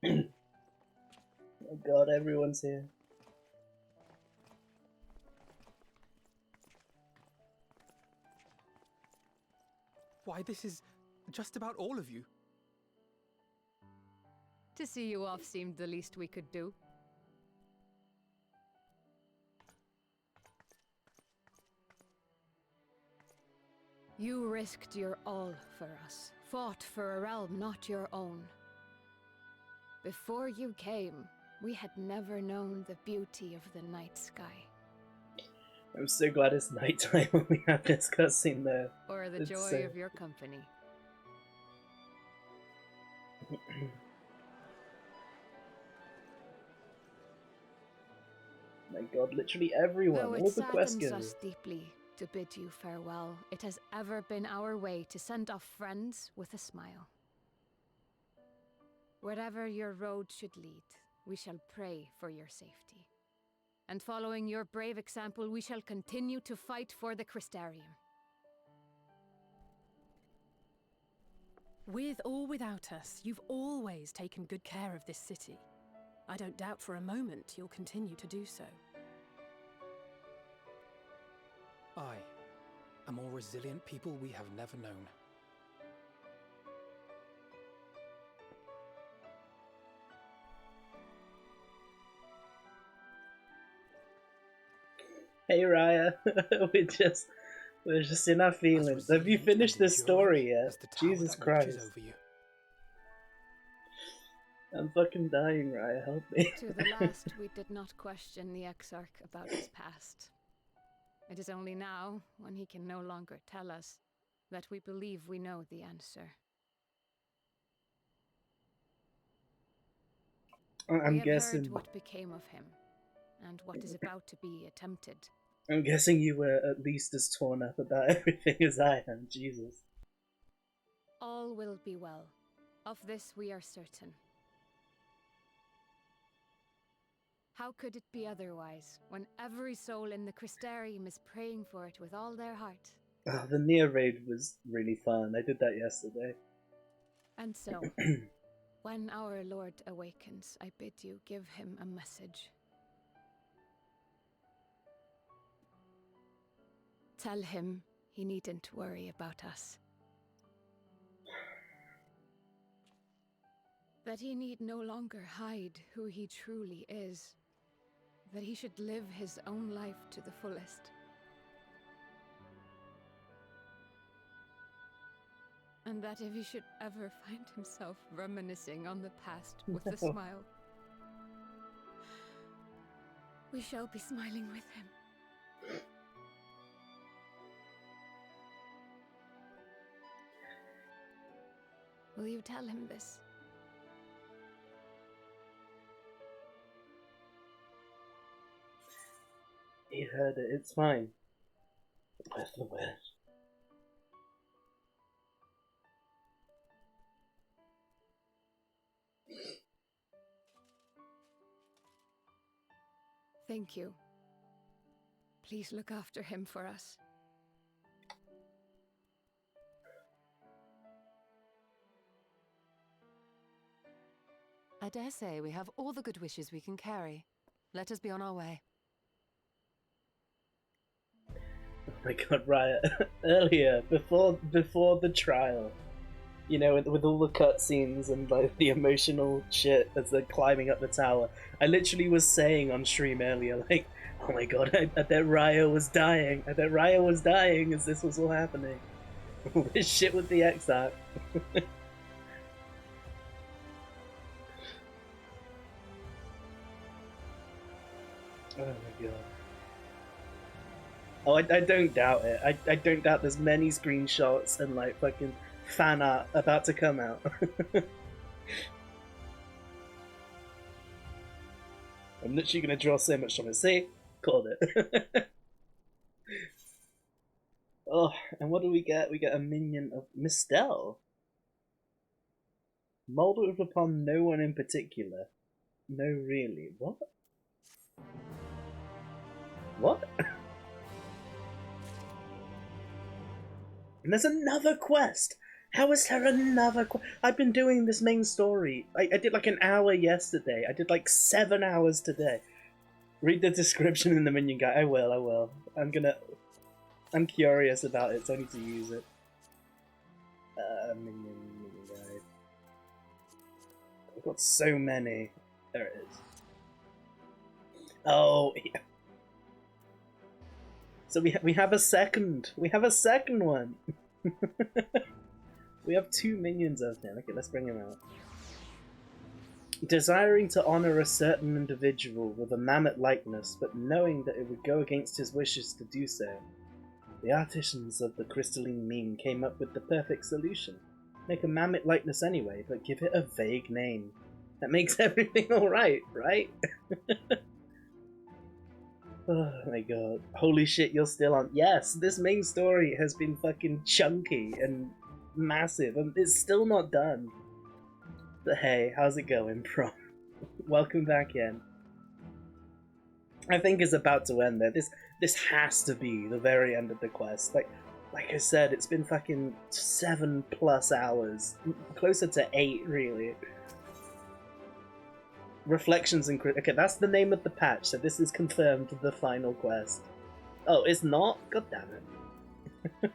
Oh god, everyone's here. Why, this is just about all of you. To see you off seemed the least we could do. You risked your all for us, fought for a realm not your own. Before you came, we had never known the beauty of the night sky. I'm so glad it's nighttime when we have this cutscene there. Or the joy of your company. My god, literally everyone, Though all it the saddens questions. us deeply to bid you farewell, it has ever been our way to send off friends with a smile. Wherever your road should lead, we shall pray for your safety. And following your brave example, we shall continue to fight for the Crystarium. With or without us, you've always taken good care of this city. I don't doubt for a moment you'll continue to do so. Aye, a more resilient people we have never known. Hey Raya, we're just in our feelings. Have you finished this story yet? Jesus Christ. Over you. I'm fucking dying, Raya, help me. To the last, we did not question the Exarch about his past. It is only now, when he can no longer tell us, that we believe we know the answer. I'm guessing. Heard what became of him, and what is about to be attempted. I'm guessing you were at least as torn up about everything as I am, Jesus. All will be well. Of this we are certain. How could it be otherwise, when every soul in the Crystarium is praying for it with all their heart? Oh, the Neo raid was really fun. I did that yesterday. And so, when our Lord awakens, I bid you give him a message. Tell him he needn't worry about us. That he need no longer hide who he truly is. That he should live his own life to the fullest. And that if he should ever find himself reminiscing on the past with a smile, we shall be smiling with him. Will you tell him this? He heard it, it's fine. Where's the word? Thank you. Please look after him for us. I dare say we have all the good wishes we can carry. Let us be on our way. Oh my god, Riot. Earlier, before the trial, you know, with all the cutscenes and like the emotional shit as they're climbing up the tower, I literally was saying on stream earlier, like, oh my god, I bet Raya was dying. I bet Raya was dying as this was all happening. All this shit with the Exarch. Oh my god. Oh, I don't doubt it. I don't doubt there's many screenshots and like fucking fan art about to come out. I'm literally gonna draw so much from it. See? Called it. Oh, and what do we get? We get a minion of Mistel. Molded upon no one in particular. No, really. What? What? And there's another quest! How is there another quest? I've been doing this main story. I did like an hour yesterday. I did like 7 hours today. Read the description in the minion guide. I will. I'm curious about it, so I need to use it. Minion guide. I've got so many. There it is. Oh, yeah. So we have a second. We have a second one. We have 2 minions of him. Okay, let's bring him out. Desiring to honor a certain individual with a mammoth likeness, but knowing that it would go against his wishes to do so, the artisans of the crystalline meme came up with the perfect solution. Make a mammoth likeness anyway, but give it a vague name. That makes everything alright, right? Oh my god. Holy shit, you're still on. Yes, this main story has been fucking chunky and massive, and it's still not done. But hey, how's it going, Prom? Welcome back in. I think it's about to end there. This has to be the very end of the quest. Like I said, it's been fucking 7+ hours. Closer to 8, really. Reflections and okay, that's the name of the patch, so this is confirmed the final quest. Oh, it's not? God damn it.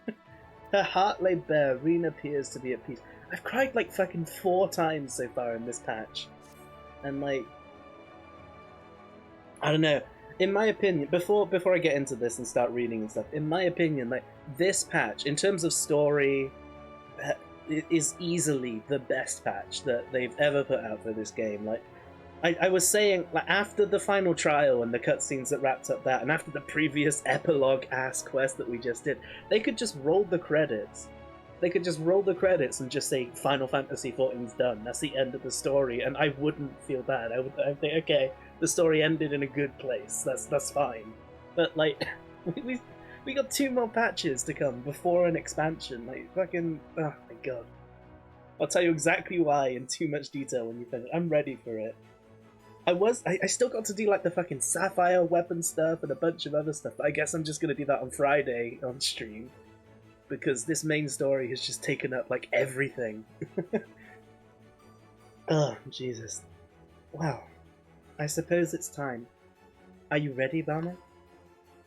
Her heart laid bare, Reen appears to be at peace. I've cried like fucking 4 times so far in this patch. And like, I don't know. In my opinion, before I get into this and start reading and stuff, in my opinion, like, this patch, in terms of story, is easily the best patch that they've ever put out for this game. Like, I was saying, like, after the final trial and the cutscenes that wrapped up that, and after the previous epilogue-ass quest that we just did, they could just roll the credits. They could just roll the credits and just say, Final Fantasy XIV's done. That's the end of the story, and I wouldn't feel bad. I'd think, okay, the story ended in a good place. That's fine. But, like, we got 2 more patches to come before an expansion. Like, fucking, oh my god. I'll tell you exactly why in too much detail when you finish. I'm ready for it. I still got to do like the fucking Sapphire weapon stuff and a bunch of other stuff, but I guess I'm just gonna do that on Friday on stream. Because this main story has just taken up like everything. Oh, Jesus. Wow. I suppose it's time. Are you ready, Balmer?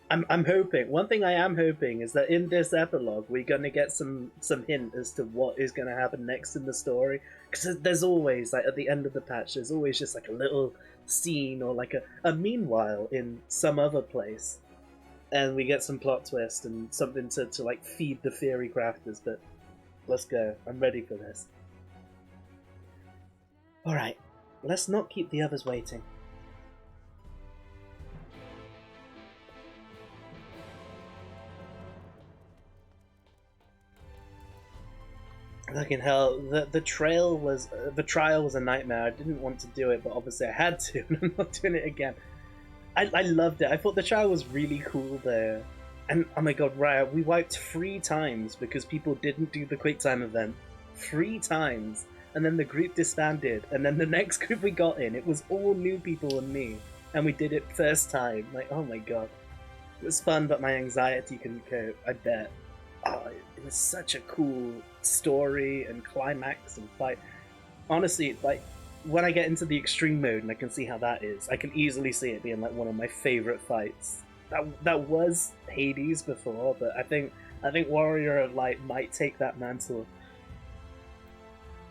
I'm hoping. One thing I am hoping is that in this epilogue we're gonna get some hint as to what is gonna happen next in the story. Because there's always, like, at the end of the patch, there's always just like a little scene or like a meanwhile in some other place. And we get some plot twist and something to like feed the theory crafters, but let's go. I'm ready for this. Alright, let's not keep the others waiting. Fucking hell, the trial was a nightmare. I didn't want to do it, but obviously I had to, and I'm not doing it again. I loved it. I thought the trial was really cool there. And oh my god, Raya, we wiped 3 times because people didn't do the QuickTime event. 3 times. And then the group disbanded. And then the next group we got in, it was all new people and me. And we did it first time. Like, oh my god. It was fun, but my anxiety couldn't cope, I bet. Oh, it was such a cool story and climax and fight. Honestly, like, when I get into the extreme mode and I can see how that is, I can easily see it being like one of my favorite fights. That was Hades before, but I think Warrior of Light might take that mantle.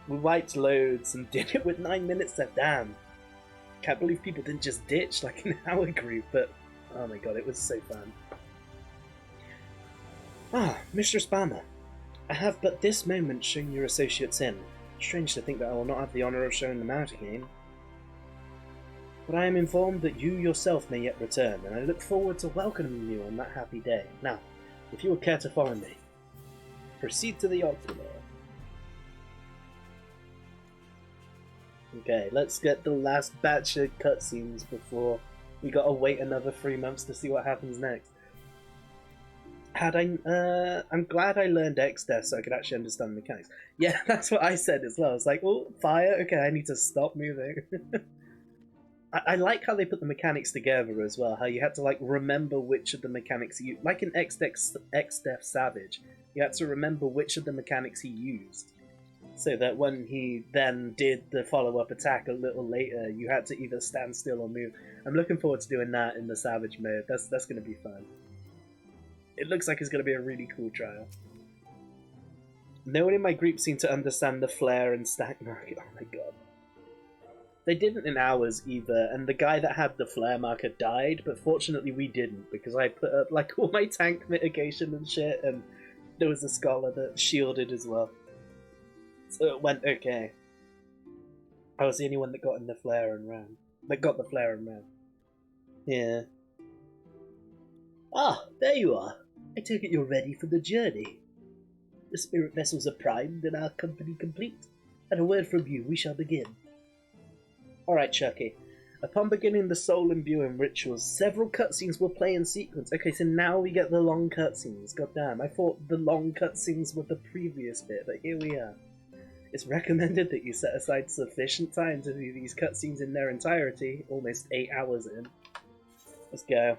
We wiped loads and did it with 9 minutes left. Damn, can't believe people didn't just ditch like in our group. But oh my god, it was so fun. Ah, Mistress Balmer, I have but this moment shown your associates in. Strange to think that I will not have the honour of showing them out again. But I am informed that you yourself may yet return, and I look forward to welcoming you on that happy day. Now, if you would care to follow me, proceed to the Ocular. Okay, let's get the last batch of cutscenes before we gotta wait another 3 months to see what happens next. I'm glad I learned XIV so I could actually understand the mechanics. Yeah, that's what I said as well. It's like, oh, fire, okay, I need to stop moving. I like how they put the mechanics together as well, how you had to like remember which of the mechanics you... Like in XIV Savage, you had to remember which of the mechanics he used. So that when he then did the follow-up attack a little later, you had to either stand still or move. I'm looking forward to doing that in the Savage mode. That's going to be fun. It looks like it's going to be a really cool trial. No one in my group seemed to understand the flare and stack market. Oh my god. They didn't in ours either, and the guy that had the flare marker died, but fortunately we didn't, because I put up like all my tank mitigation and shit, and there was a scholar that shielded as well. So it went okay. I was the only one that got in the flare and ran. That got the flare and ran. Yeah. Ah, there you are. I take it you're ready for the journey. The spirit vessels are primed and our company complete. At a word from you, we shall begin. Alright, Chucky. Upon beginning the soul imbuing rituals, several cutscenes will play in sequence. Okay, so now we get the long cutscenes. God damn, I thought the long cutscenes were the previous bit, but here we are. It's recommended that you set aside sufficient time to do these cutscenes in their entirety, almost 8 hours in. Let's go.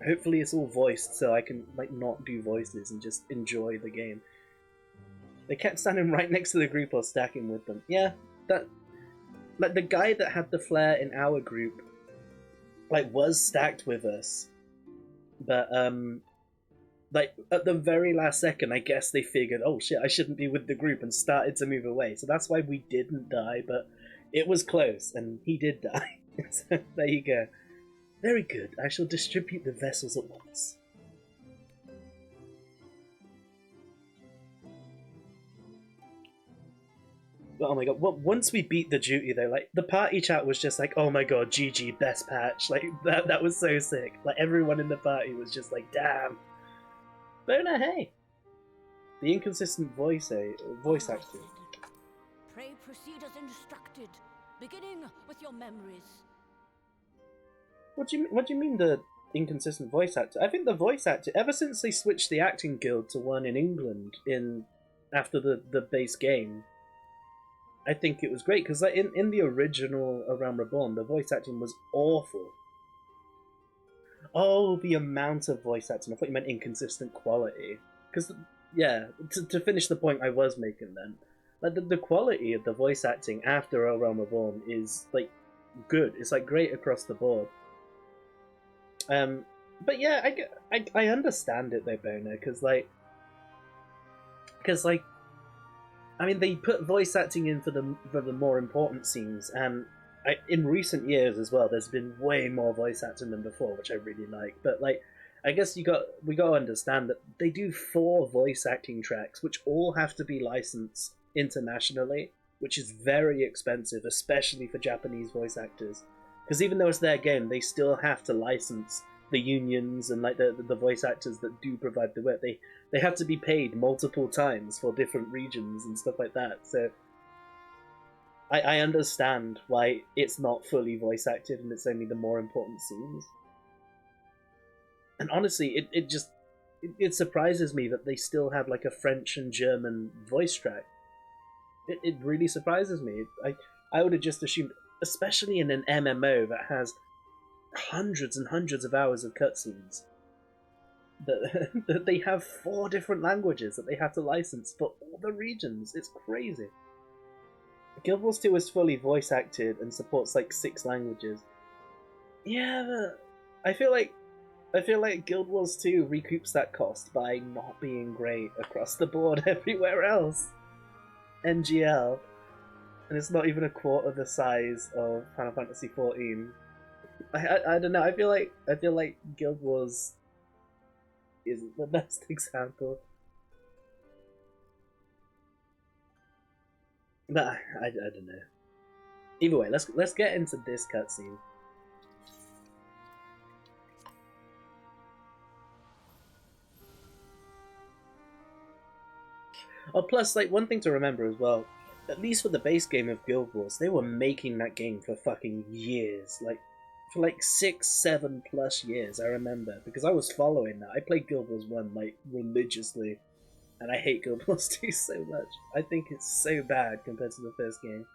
Hopefully it's all voiced so I can like not do voices and just enjoy the game. They kept standing right next to the group or stacking with them. Yeah, that like the guy that had the flare in our group like was stacked with us. But like at the very last second I guess they figured, oh shit, I shouldn't be with the group and started to move away. So that's why we didn't die, but it was close and he did die. So there you go. Very good. I shall distribute the vessels at once. But, oh my god, once we beat the duty though, like, the party chat was just like, oh my god, GG, best patch. Like, that was so sick. Like, everyone in the party was just like, damn. But no, hey. The inconsistent voice acting. Pray proceed as instructed, beginning with your memories. What do you mean the inconsistent voice actor? I think the voice actor, ever since they switched the acting guild to one in England after the base game, I think it was great, because like, in the original A Realm Reborn, the voice acting was awful. Oh, the amount of voice acting. I thought you meant inconsistent quality. Because, yeah, to finish the point I was making then, like the quality of the voice acting after A Realm Reborn is like good. It's like great across the board. But yeah, I understand it though, Boner, because like, I mean, they put voice acting in for the more important scenes, and in recent years as well, there's been way more voice acting than before, which I really like. But like, I guess we got to understand that they do 4 voice acting tracks, which all have to be licensed internationally, which is very expensive, especially for Japanese voice actors. Because even though it's their game, they still have to license the unions and like the voice actors that do provide the work. They have to be paid multiple times for different regions and stuff like that. So I understand why it's not fully voice acted and it's only the more important scenes. And honestly, it surprises me that they still have like a French and German voice track. It really surprises me. I would have just assumed, especially in an MMO that has hundreds and hundreds of hours of cutscenes, that they have 4 different languages that they have to license for all the regions. It's crazy. Guild Wars 2 is fully voice acted and supports like 6 languages. Yeah, but I feel like Guild Wars 2 recoups that cost by not being great across the board everywhere else. NGL. And it's not even a quarter the size of Final Fantasy XIV. I don't know. I feel like Guild Wars isn't the best example. But I don't know. Either way, let's get into this cutscene. Oh, plus, like, one thing to remember as well, at least for the base game of Guild Wars, they were making that game for fucking years. Like, for like 6, 7 plus years, I remember. Because I was following that. I played Guild Wars 1, like, religiously. And I hate Guild Wars 2 so much. I think it's so bad compared to the first game.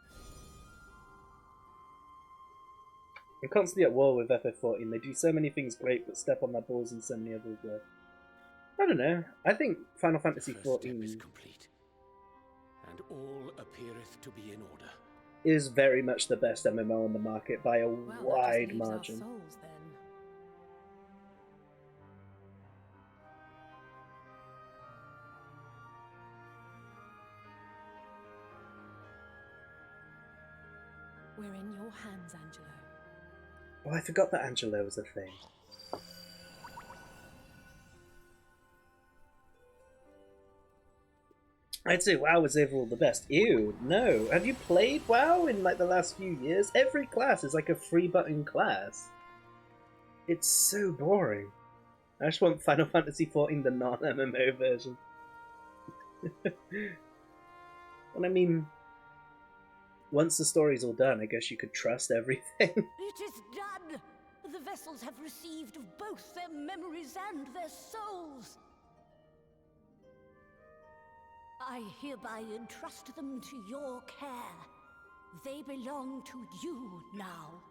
I'm constantly at war with FF14. They do so many things great, but step on their balls in so many others way. I don't know. I think Final Fantasy XIV is complete, and all appeareth to be in order. Is very much the best MMO on the market by a wide margin. Souls, then. We're in your hands, Angelo. Oh, I forgot that Angelo was a thing. I'd say WoW was overall the best. Ew, no. Have you played WoW in like the last few years? Every class is like a free button class. It's so boring. I just want Final Fantasy XIV, the non-MMO version. And I mean, once the story's all done, I guess you could trust everything. It is done! The vessels have received of both their memories and their souls. I hereby entrust them to your care. They belong to you now.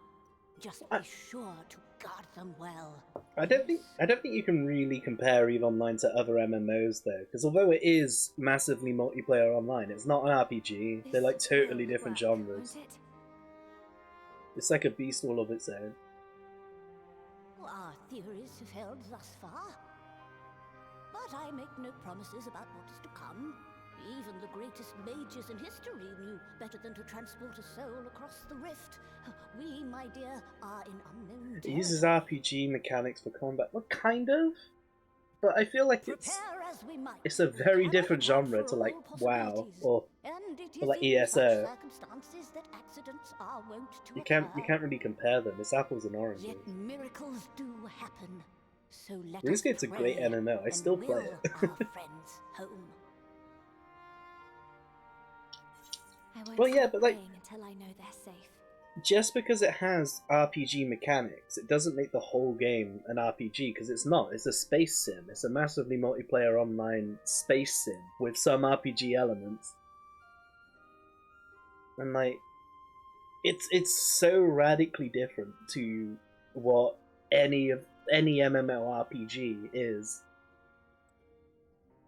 Just be sure to guard them well. I don't think you can really compare EVE Online to other MMOs though, because although it is massively multiplayer online, it's not an RPG. They're like totally different genres. It's like a beast all of its own. Our theories have held thus far, but I make no promises about what is to come. Even the greatest mages in history knew better than to transport a soul across the rift. We, my dear, are in unknown It uses RPG mechanics for combat. Well, kind of, but I feel like it's a very different genre to like WoW or like ESO. You can't really compare them. It's apples and oranges. Yet miracles do happen. So let This us game's a great pray MMO. I still play it. our friends home. Well, yeah, but like, until I know they're safe. just because it has RPG mechanics, it doesn't make the whole game an RPG, because it's not. It's a space sim. It's a massively multiplayer online space sim with some RPG elements. And like, it's so radically different to what any MMORPG is.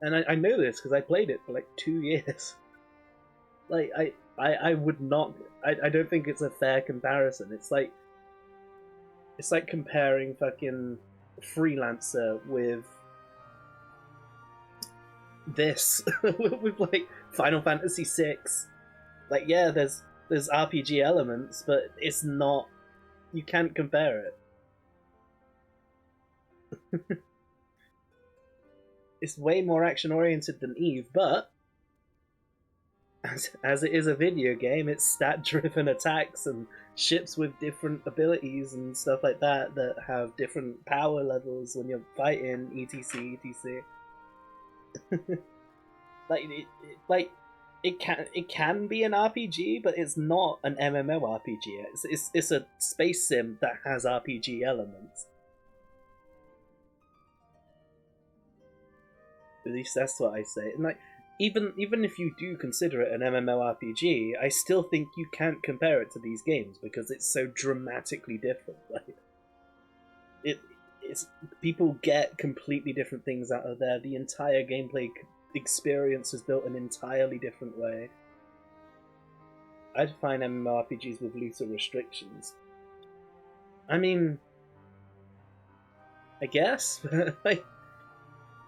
And I know this because I played it for like 2 years. Like, I would not... I don't think it's a fair comparison. It's like comparing fucking Freelancer with this. with like Final Fantasy VI. Like, yeah, there's RPG elements, but it's not... You can't compare it. It's way more action-oriented than EVE, but as it is a video game, it's stat-driven attacks and ships with different abilities and stuff like that that have different power levels when you're fighting, etc, etc. It can be an RPG, but it's not an MMORPG. It's a space sim that has RPG elements. At least that's what I say. And like, even if you do consider it an MMORPG, I still think you can't compare it to these games because it's so dramatically different. Like, it's people get completely different things out of there. The entire gameplay experience is built an entirely different way. I define MMORPGs with looser restrictions. I mean, I guess, like,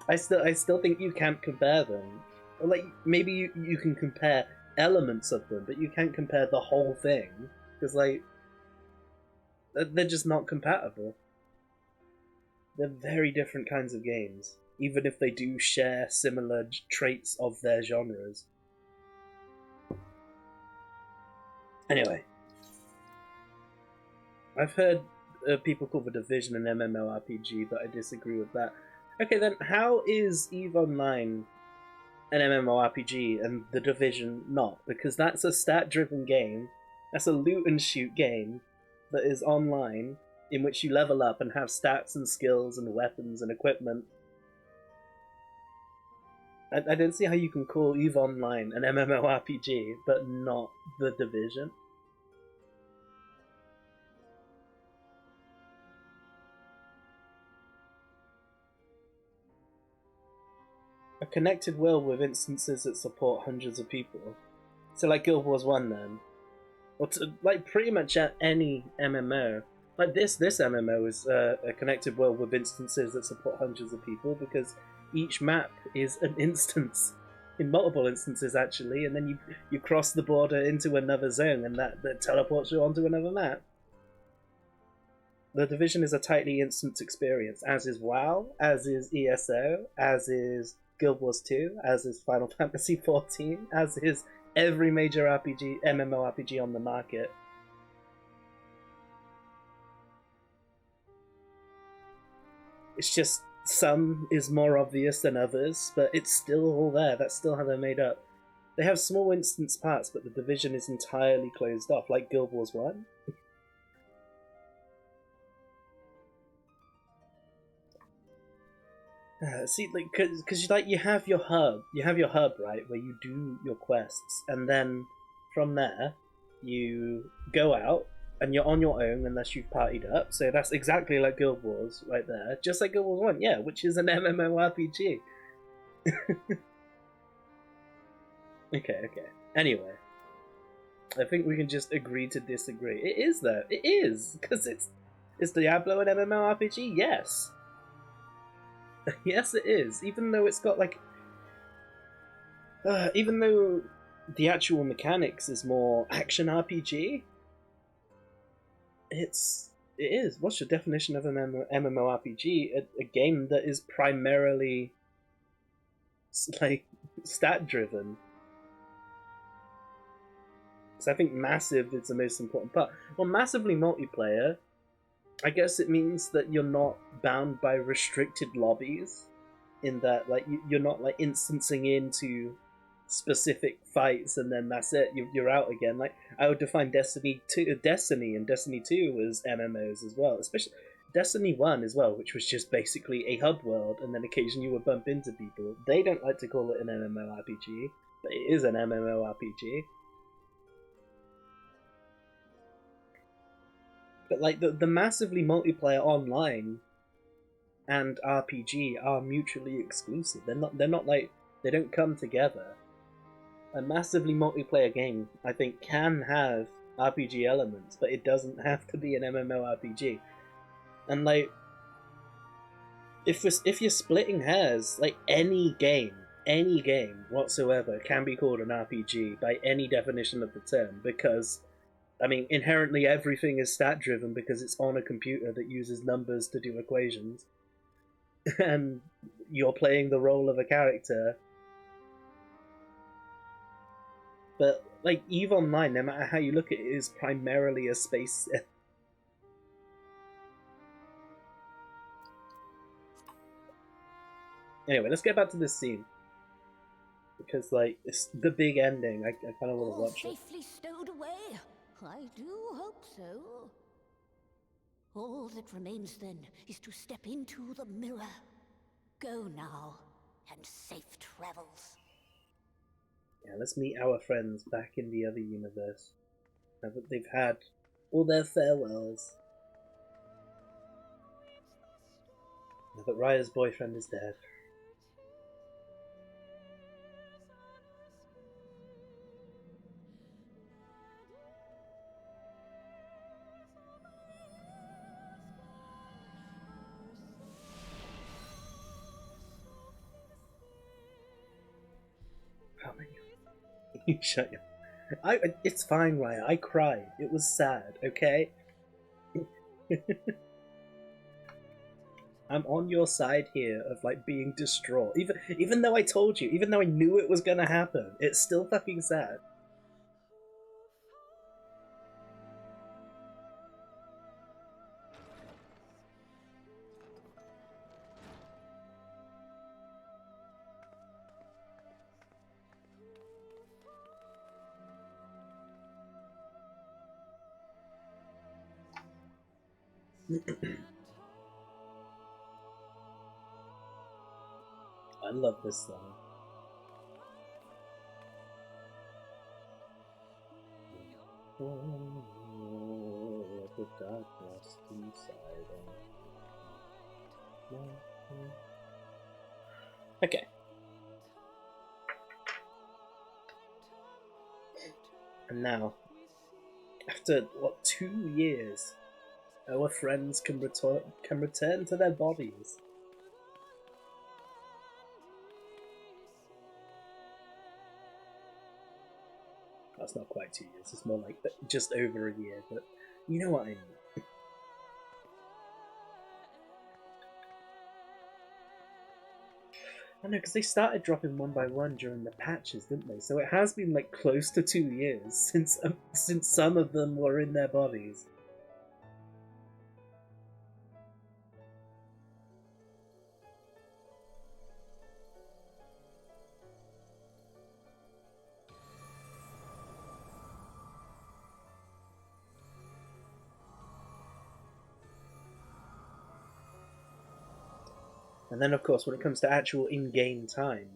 I still think you can't compare them. Like, maybe you can compare elements of them, but you can't compare the whole thing, because, like, they're just not compatible. They're very different kinds of games, even if they do share similar traits of their genres. Anyway, I've heard people call The Division an MMORPG, but I disagree with that. Okay, then how is EVE Online an MMORPG and The Division not? Because that's a stat-driven game. That's a loot and shoot game that is online, in which you level up and have stats and skills and weapons and equipment. I don't see how you can call EVE Online an MMORPG, but not The Division. A connected world with instances that support hundreds of people. So like Guild Wars 1 then. Or like pretty much any MMO. Like this MMO is a connected world with instances that support hundreds of people, because each map is an instance. In multiple instances actually, and then you cross the border into another zone and that teleports you onto another map. The Division is a tightly instanced experience, as is WoW, as is ESO, as is Guild Wars 2, as is Final Fantasy XIV, as is every major MMORPG on the market. It's just some is more obvious than others, but it's still all there. That's still how they're made up. They have small instance parts, but the division is entirely closed off, like Guild Wars 1. See, like, because like you have your hub, right, where you do your quests, and then from there you go out and you're on your own unless you've partied up. So that's exactly like Guild Wars right there, just like Guild Wars 1, yeah, which is an MMORPG. Okay. Anyway, I think we can just agree to disagree. It is though. It is, because it's Diablo an MMORPG. Yes. Yes, it is. Even though it's got like, even though the actual mechanics is more action RPG, it is. What's your definition of an MMORPG? A game that is primarily like stat driven. So I think massive is the most important part. Well, massively multiplayer, I guess it means that you're not bound by restricted lobbies, in that like you're not like instancing into specific fights and then that's it. You're out again. Like I would define Destiny and Destiny 2 as MMOs as well, especially Destiny 1 as well, which was just basically a hub world, and then occasionally you would bump into people. They don't like to call it an MMORPG, but it is an MMORPG. But like the massively multiplayer online and RPG are mutually exclusive. They're not like, they don't come together. A massively multiplayer game, I think, can have RPG elements, but it doesn't have to be an MMORPG. And like, if you're splitting hairs, like any game whatsoever can be called an RPG by any definition of the term, because I mean, inherently everything is stat-driven because it's on a computer that uses numbers to do equations. And you're playing the role of a character. But, like, EVE Online, no matter how you look at it, is primarily a space... Anyway, let's get back to this scene. Because, like, it's the big ending. I kind of want to watch it. Safely stowed away? I do hope so. All that remains then is to step into the mirror. Go now, and safe travels. Yeah, let's meet our friends back in the other universe. Now that they've had all their farewells. Now that Raya's boyfriend is dead. You shut your... It's fine, Raya. I cried. It was sad, okay? I'm on your side here of like being distraught. Even though I told you, even though I knew it was gonna happen, it's still fucking sad. I love this song. The darkness inside. Okay. And now, after what, 2 years, our friends can return to their bodies. That's not quite 2 years, it's more like just over a year, but you know what I mean. I know, because they started dropping one by one during the patches, didn't they? So it has been like close to 2 years since some of them were in their bodies. And then, of course, when it comes to actual in-game time,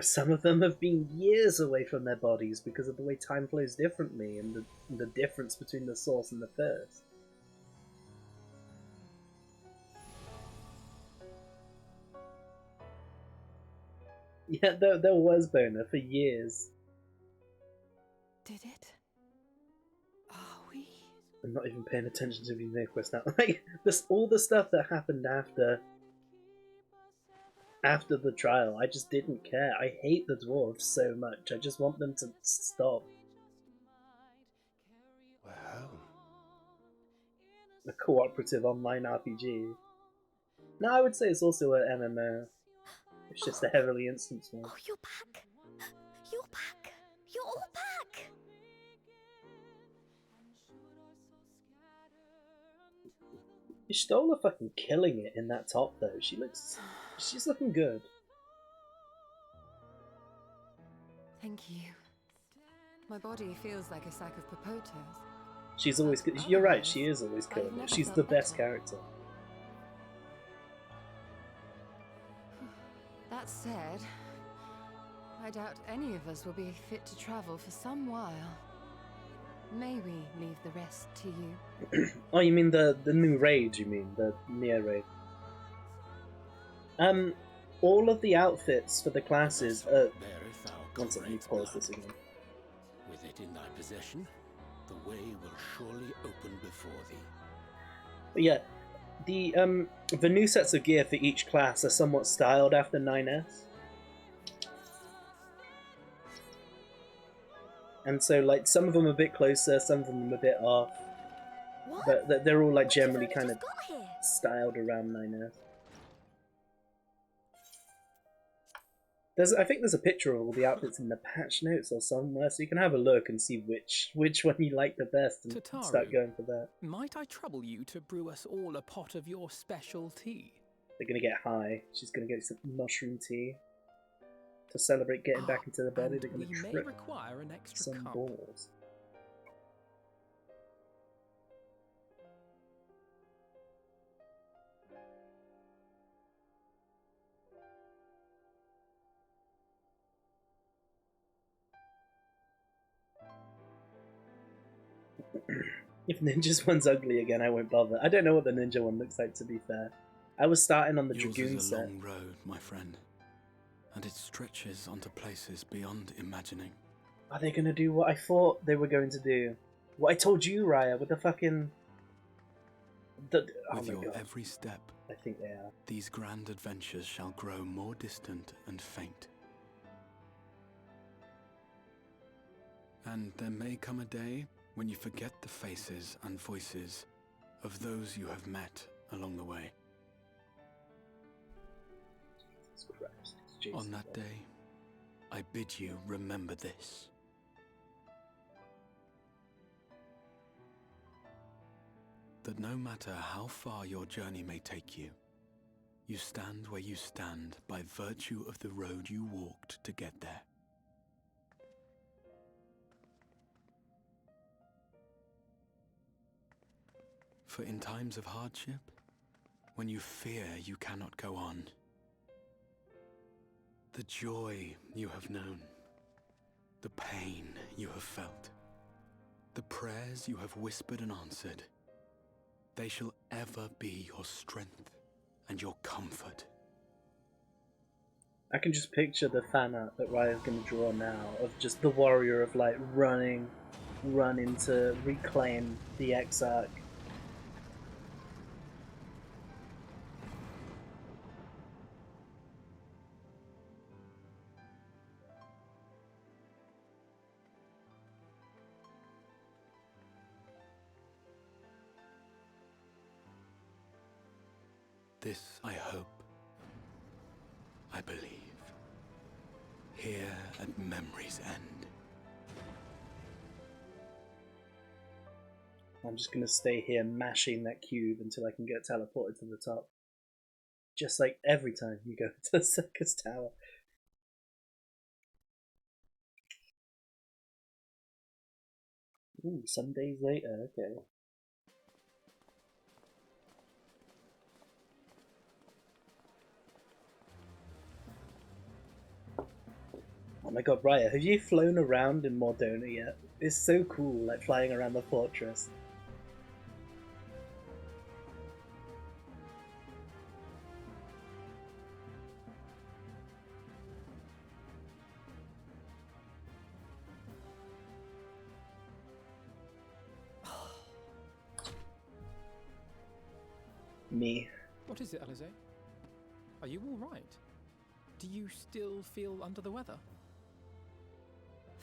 some of them have been years away from their bodies because of the way time flows differently and the difference between the source and the first. Yeah, there was Boner for years. Did it? Are we? I'm not even paying attention to the new quest now. Like, this, all the stuff that happened after the trial, I just didn't care. I hate the dwarves so much. I just want them to stop. Well, A cooperative online RPG. No, I would say it's also an MMO. It's just a heavily instanced one. Oh, you're back! You're back! You're all back! Y'shtola fucking killing it in that top though. She's looking good. Thank you. My body feels like a sack of potatoes. She's always good. You're right, she is always killing it. She's the best character. That said, I doubt any of us will be fit to travel for some while. Maybe leave the rest to you. Oh, you mean the new raid, you mean? The Neo raid. All of the outfits for the classes are... One second, let me pause this again. With it in thy possession, the way will surely open before thee. But yeah, the new sets of gear for each class are somewhat styled after 9S. And so, like, some of them are a bit closer, some of them are a bit off. What? But they're all, like, generally kind of styled around 9S. I think there's a picture of all the outfits in the patch notes or somewhere, so you can have a look and see which one you like the best and Tataru, start going for that. Might I trouble you to brew us all a pot of your special tea? They're gonna get high. She's gonna get some mushroom tea. To celebrate getting back into the body, they're gonna trip require an extra some cup. balls. If Ninja's one's ugly again, I won't bother. I don't know what the Ninja one looks like, to be fair. I was starting on the Dragoon is a set. long road, my friend, and it stretches onto places beyond imagining. Are they gonna do what I thought they were going to do? What I told you, Raya, with the fucking... oh With my your God. every step, I think they are. these grand adventures shall grow more distant and faint. And there may come a day when you forget the faces and voices of those you have met along the way. On that day, I bid you remember this. That no matter how far your journey may take you, you stand where you stand by virtue of the road you walked to get there. For in times of hardship, when you fear you cannot go on, the joy you have known, the pain you have felt, the prayers you have whispered and answered, they shall ever be your strength and your comfort. I can just picture the fan art that Raya's going to draw now of just the warrior of light running to reclaim the Exarch. This I hope, I believe, here at memory's end. I'm just going to stay here mashing that cube until I can get teleported to the top. Just like every time you go to the circus tower. Ooh, some days later, okay. my god, Raya, have you flown around in Mordona yet? It's so cool, like flying around the fortress. Me. What is it, Alize? Are you all right? Do you still feel under the weather?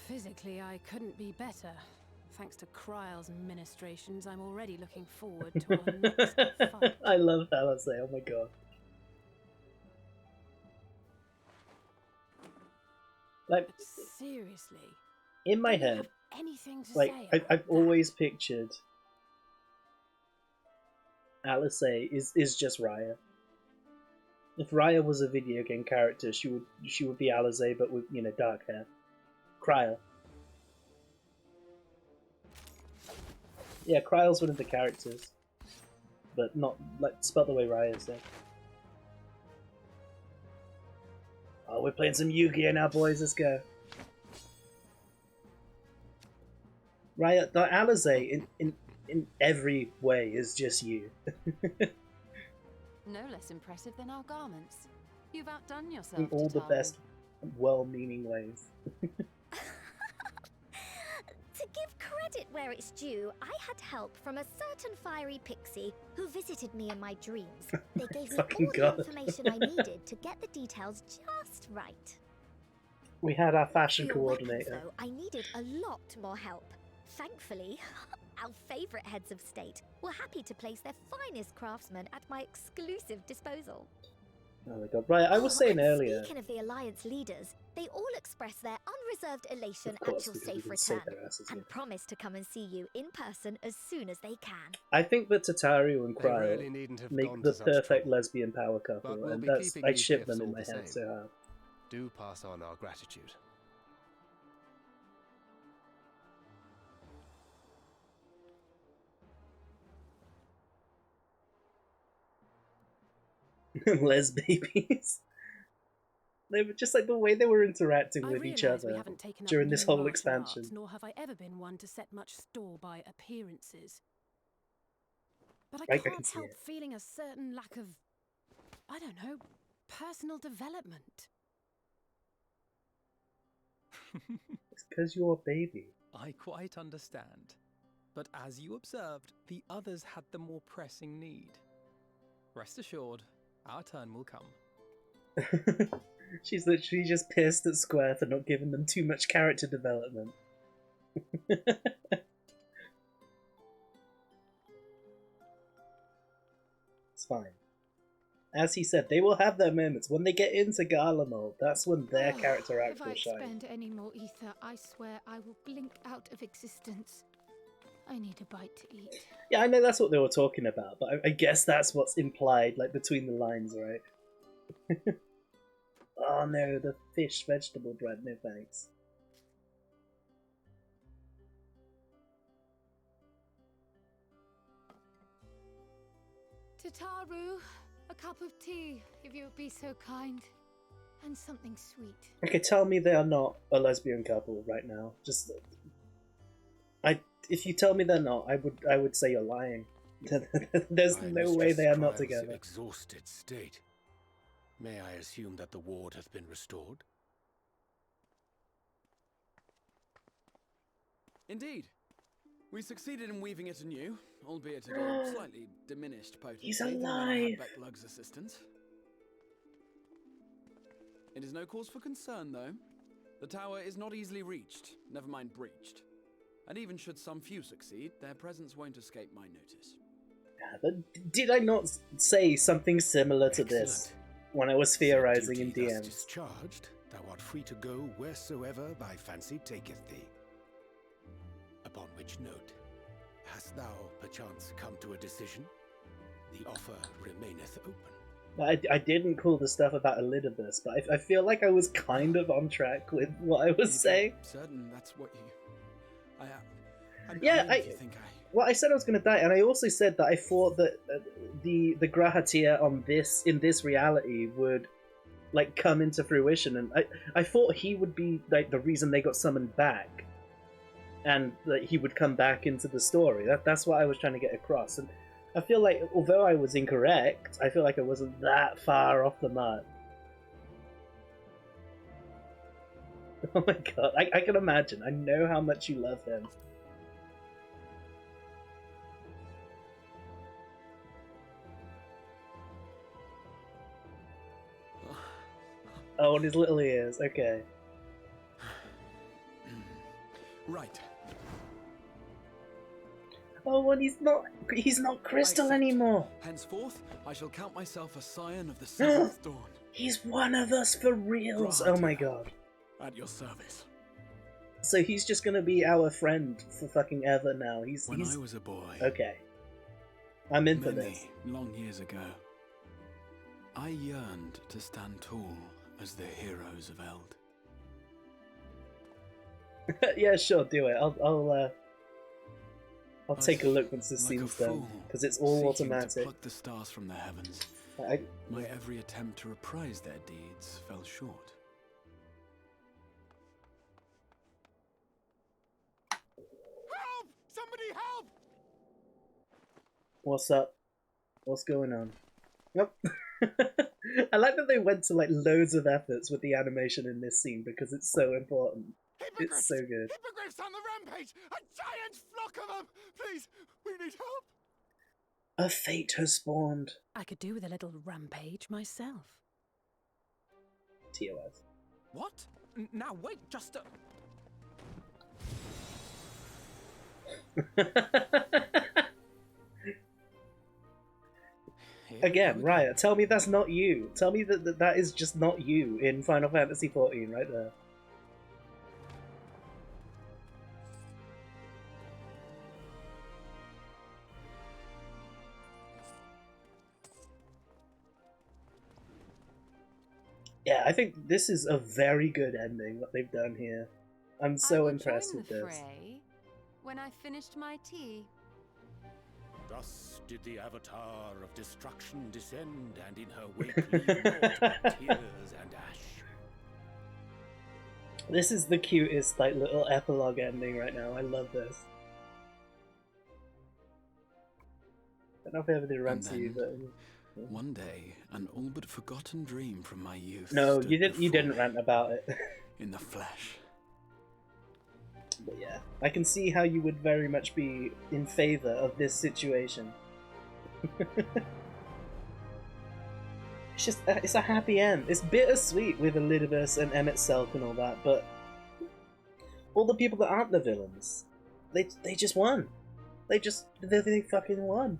Physically, I couldn't be better. Thanks to Kryle's ministrations, I'm already looking forward to our next fight. I love Alice, oh my god. Like, but seriously, in my head, anything to like, say I've always pictured Alice is just Raya. If Raya was a video game character, she would be Alice, but with, you know, dark hair. Kryle. Yeah, Kryle's one of the characters, but not like spelled the way Raya said. Oh, we're playing some Yu-Gi-Oh now, boys. Let's go. Raya, the Alice in every way is just you. No less impressive than our garments. You've outdone yourself. In all the best, well-meaning ways. To give credit where it's due, I had help from a certain fiery pixie who visited me in my dreams. They gave me all the information I needed to get the details just right. We had our fashion For your coordinator. weapons, though, I needed a lot more help. Thankfully, our favourite heads of state were happy to place their finest craftsmen at my exclusive disposal. Oh my god, right, I was saying earlier. Speaking of the Alliance leaders, they all expressed their unreserved elation Of course, at your because we safe didn't save return their asses and yet. promised to come and see you in person as soon as they can. I think that Tataru and They Kryle really needn't have make gone the to such perfect trouble. lesbian power couple, But we'll and be that's keeping I these ship gifts them in all my the head same. so hard. Do pass on our gratitude. Les babies. They were just like the way they were interacting I with each realise we other haven't taken up during this new whole martial expansion. arts, nor have I ever been one to set much store by appearances. But I can can't see help it. feeling a certain lack of, I don't know, personal development. It's because you're a baby. I quite understand. But as you observed, the others had the more pressing need. Rest assured, our turn will come. She's literally just pissed at Square for not giving them too much character development. It's fine. As he said, they will have their moments. When they get into Garlemald, that's when their character arc If I will shine. expend any more ether, I swear I will blink out of existence. I need a bite to eat. Yeah, I know that's what they were talking about, but I guess that's what's implied, like, between the lines, right? Oh no, the fish vegetable bread, no thanks. Tataru, a cup of tea, if you would be so kind. And something sweet. Okay, tell me they are not a lesbian couple right now. Just, if you tell me they're not, I would say you're lying. There's no way they are not together. Exhausted state. May I assume that the ward hath been restored? Indeed. We succeeded in weaving it anew, albeit at a slightly diminished potency. He's than when I alive! had Becklug's assistance. It is no cause for concern, though. The tower is not easily reached, never mind breached. And even should some few succeed, their presence won't escape my notice. Yeah, but did I not say something similar to this when I was theorizing in Duty thus DMs? discharged, thou art free to go wheresoever thy fancy taketh thee. Upon which note, hast thou perchance come to a decision? The offer remaineth open. I didn't call the stuff about Elidibus, but I feel like I was kind of on track with what I was saying. Certain that's what you... Well, I said I was going to die, and I also said that I thought that the Grahatir on in this reality would like come into fruition, and I thought he would be like the reason they got summoned back, and that he would come back into the story. That's what I was trying to get across, and I feel like although I was incorrect, I feel like I wasn't that far off the mark. Oh my god, I can imagine. I know how much you love him. Oh, and his little ears. Okay. Right. Oh, and he's not crystal anymore. Henceforth, I shall count myself a scion of the seventh dawn. He's one of us for reals. Oh my god. At your service. So he's just gonna be our friend for fucking ever now. When I was a boy. Okay. I'm in for this. Long years ago, I yearned to stand tall as the heroes of Eld. Yeah, sure, do it. I'll take a look once this scene's done, because it's all automatic. To pluck the stars from the heavens. My every attempt to reprise their deeds fell short. Help! Somebody help! What's up? What's going on? Yep. I like that they went to like loads of efforts with the animation in this scene because it's so important. It's so good. Hippogriffs on the rampage! A giant flock of them! Please, we need help! A fate has spawned. I could do with a little rampage myself. TOS. What? Now wait, just a... Again, Riot, tell me that's not you. Tell me that is just not you in Final Fantasy XIV right there. Yeah, I think this is a very good ending, what they've done here. I'm so impressed with this. Fray when I finished my tea. Thus did the Avatar of Destruction descend, and in her wake leave naught tears and ash. This is the cutest, like, little epilogue ending right now. I love this. I don't know if I ever did run to you, but... One day, an all but forgotten dream from my youth. No, you didn't rant about it. In the flesh. But yeah, I can see how you would very much be in favor of this situation. It's a happy end. It's bittersweet with Elidibus and Emmett Selk and all that, but all the people that aren't the villains, they just won. They fucking won.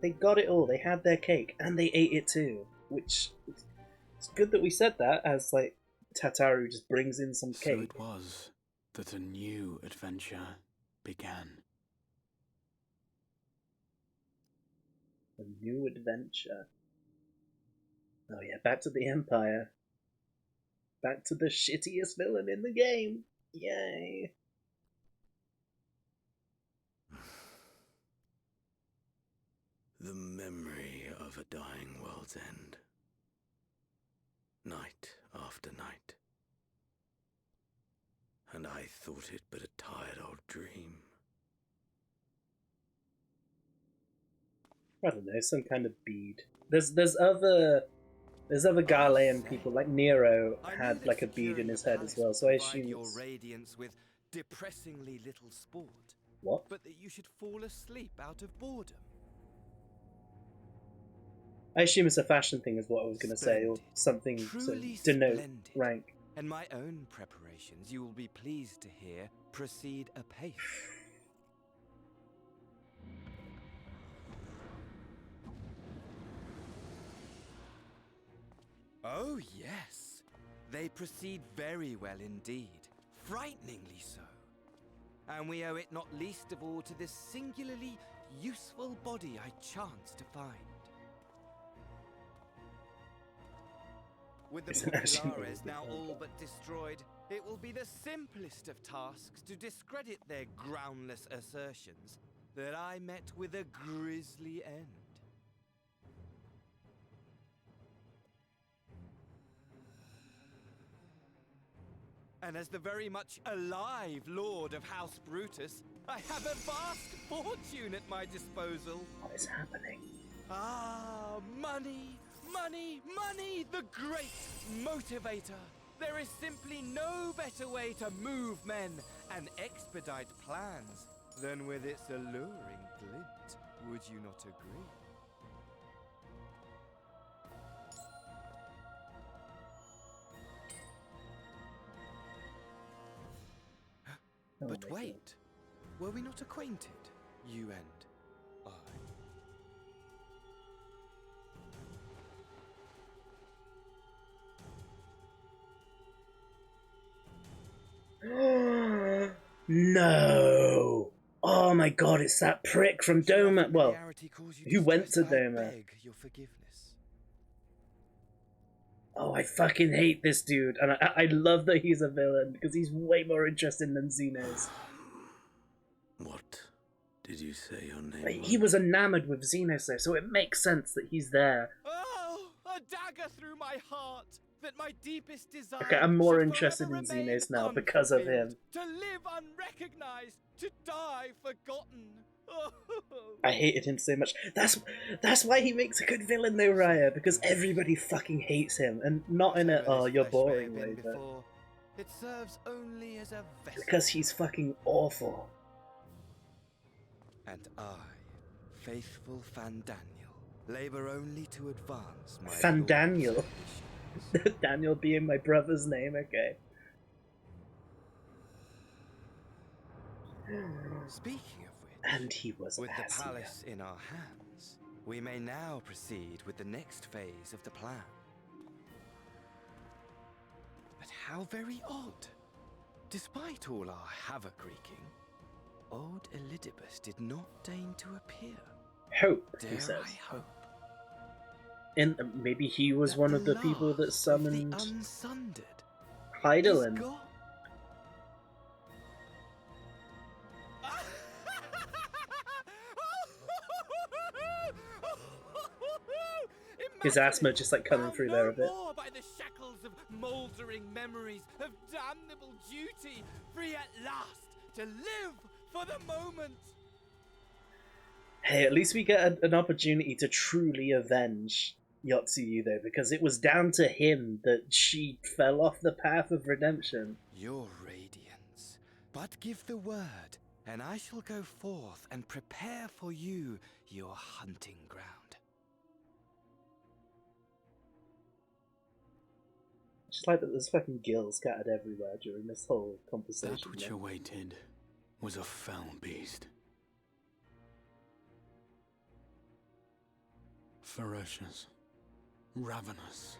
They got it all. They had their cake and they ate it too, which it's good that we said that, as like Tataru just brings in some cake. So it was that a new adventure began. A new adventure. Oh yeah, back to the Empire. Back to the shittiest villain in the game. Yay. The memory of a dying world's end. Night after night. And I thought it but a tired old dream. I don't know, some kind of bead. There's other Ghanaian people, like Nero had like a bead in his head as well, so I assume your it's... radiance with depressingly little sport. What? But that you should fall asleep out of boredom. I assume it's a fashion thing is what I was going to say, or something to denote rank. And my own preparations, you will be pleased to hear, proceed apace. Oh, yes. They proceed very well indeed. Frighteningly so. And we owe it not least of all to this singularly useful body I chanced to find. With the Populares now all but destroyed, it will be the simplest of tasks to discredit their groundless assertions that I met with a grisly end. And as the very much alive Lord of House Brutus, I have a vast fortune at my disposal. What is happening? Ah, money, money, money, the great motivator. There is simply no better way to move men and expedite plans than with its alluring glint. Would you not agree? But wait, were we not acquainted, you and I? No! Oh my god, it's that prick from Doma. Well, who went to Doma. Oh, I fucking hate this dude, and I love that he's a villain, because he's way more interesting than Xenos. What did you say your name was? He was enamored with Xenos, though, so it makes sense that he's there. Oh, a dagger through my heart! That my deepest desire. Okay, I'm more interested in Xenos now because of him. To live unrecognized, to die forgotten. I hated him so much. That's why he makes a good villain though, Raya, because everybody fucking hates him, and not in a "oh, you're boring" way, but it serves only as a vessel. Because he's fucking awful. And I, faithful Fandaniel, labor only to advance my Fandaniel. Daniel being my brother's name, okay. Speaking of which, and he was with the palace in our hands, we may now proceed with the next phase of the plan. But how very odd! Despite all our havoc wreaking, old Elidibus did not deign to appear. Hope, Dare he says. I hope? And maybe he was one of the people that summoned Heidelin. His asthma just like coming through there a bit. By the shackles of mouldering memories of damnable duty, free at last to live for the moment. Hey, at least we get an opportunity to truly avenge Yotsuyu, though, because it was down to him that she fell off the path of redemption. Your radiance. But give the word, and I shall go forth and prepare for you your hunting ground. Just like that there's fucking gills scattered everywhere during this whole conversation. That which awaited was a fell beast. Ferocious, ravenous,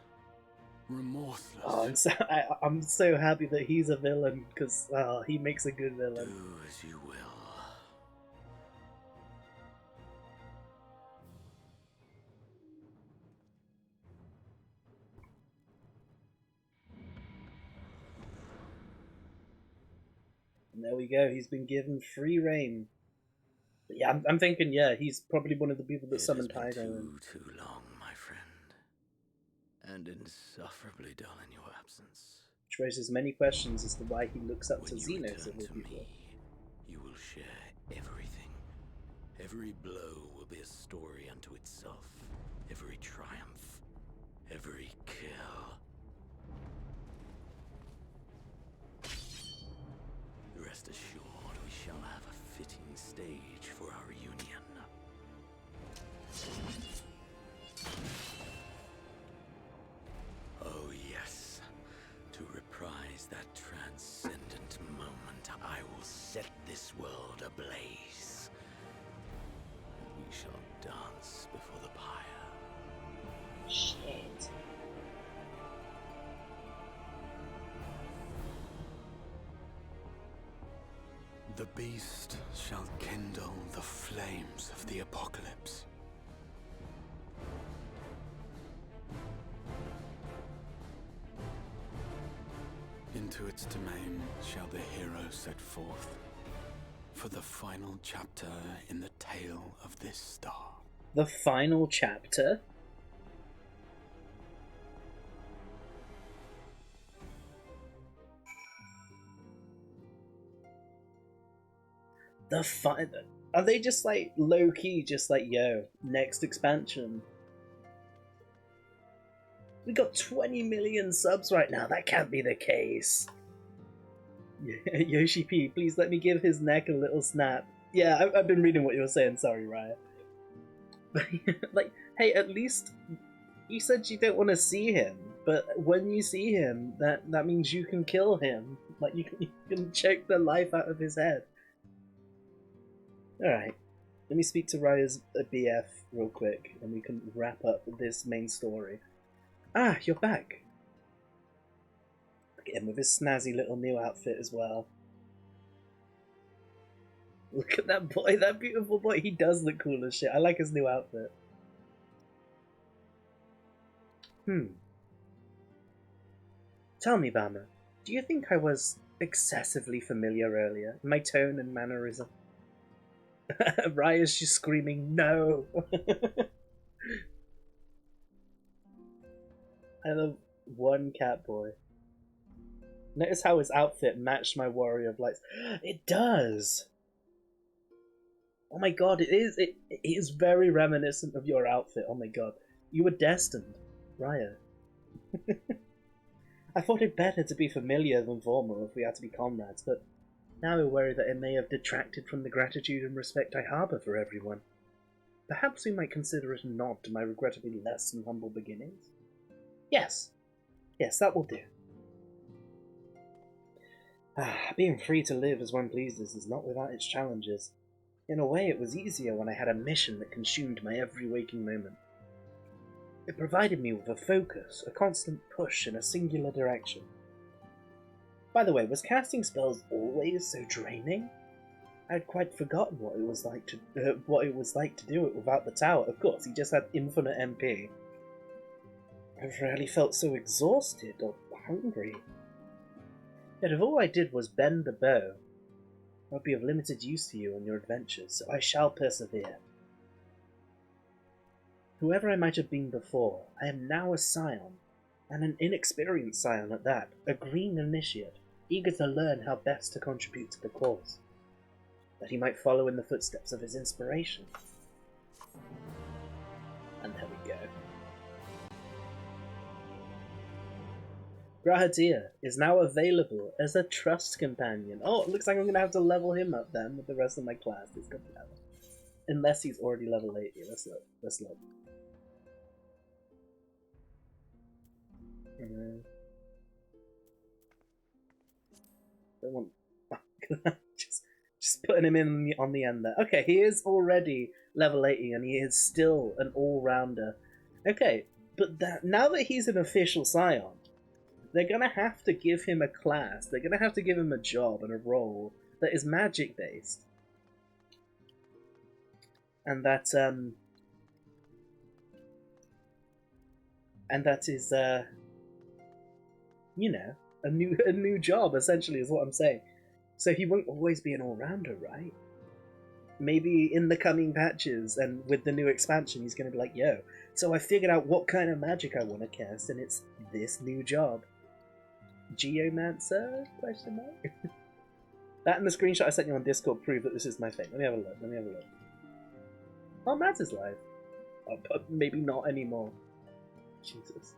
remorseless. Oh, I'm so happy that he's a villain, because he makes a good villain. Do as you will. And there we go, he's been given free reign. But yeah, I'm thinking, yeah, he's probably one of the people that summoned Heidelin. Too long, my friend. And insufferably dull in your absence. Which raises many questions as to why he looks up to Xenos of all people. You will share everything. Every blow will be a story unto itself. Every triumph. Every kill. Rest assured, we shall have a fitting stage for our reunion. Oh yes, to reprise that transcendent moment, I will set this world ablaze. And we shall dance before the pyre. Shit. The beast shall kindle the flames of the apocalypse. Into its domain shall the hero set forth for the final chapter in the tale of this star. The final chapter? the fun. Are they just like low key, just like, yo, next expansion? We got 20 million subs right now. That can't be the case. Yoshi P, please let me give his neck a little snap. Yeah, I've been reading what you were saying. Sorry, Riot. Like, hey, at least you said you don't want to see him, but when you see him, that means you can kill him. Like, you can choke the life out of his head. Alright, let me speak to Raya's BF real quick, and we can wrap up this main story. Ah, you're back. Look at him with his snazzy little new outfit as well. Look at that boy, that beautiful boy. He does look cool as shit. I like his new outfit. Tell me, Bama, do you think I was excessively familiar earlier? My tone and mannerism? Raya's just screaming, no! I love one cat boy. Notice how his outfit matched my Warrior of Lights. It does! Oh my god, it is very reminiscent of your outfit. Oh my god. You were destined, Raya. I thought it better to be familiar than formal if we had to be comrades, but now I worry that it may have detracted from the gratitude and respect I harbour for everyone. Perhaps we might consider it a nod to my regrettably less than humble beginnings? Yes. Yes, that will do. Being free to live as one pleases is not without its challenges. In a way, it was easier when I had a mission that consumed my every waking moment. It provided me with a focus, a constant push in a singular direction. By the way, was casting spells always so draining? I had quite forgotten what it was like to do it without the tower. Of course, he just had infinite MP. I've rarely felt so exhausted or hungry. Yet if all I did was bend the bow, I would be of limited use to you on your adventures, so I shall persevere. Whoever I might have been before, I am now a scion, and an inexperienced scion at that, a green initiate, eager to learn how best to contribute to the cause, that he might follow in the footsteps of his inspiration. And there we go. Grahadir is now available as a trust companion. Oh, it looks like I'm going to have to level him up then with the rest of my class. It's good to have him. Unless he's already level 80. Let's look. Let's look. Don't want... just putting him in on the end there. Okay, he is already level 80 and he is still an all-rounder. Okay, but now that he's an official scion, they're going to have to give him a class. They're going to have to give him a job and a role that is magic-based. And that is, you know, a new job, essentially, is what I'm saying. So he won't always be an all-rounder, right? Maybe in the coming patches and with the new expansion, he's going to be like, yo, so I figured out what kind of magic I want to cast, and it's this new job. Geomancer? Question mark? That and the screenshot I sent you on Discord prove that this is my thing. Let me have a look. Oh, Mads is live. Oh, but maybe not anymore. Jesus.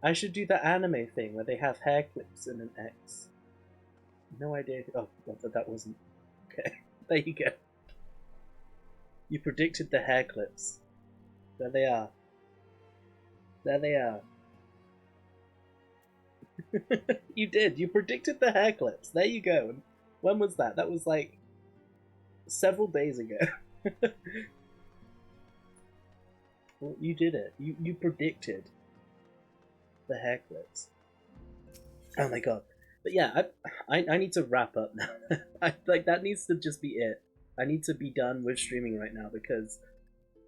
I should do the anime thing where they have hair clips and an X. No idea. Oh, that wasn't. Okay, there you go. You predicted the hair clips. There they are. There they are. You did. You predicted the hair clips. There you go. And when was that? That was like several days ago. Well, you did it. You predicted the hair clips. Oh my god. But yeah, I need to wrap up now. Like, that needs to just be it. I need to be done with streaming right now because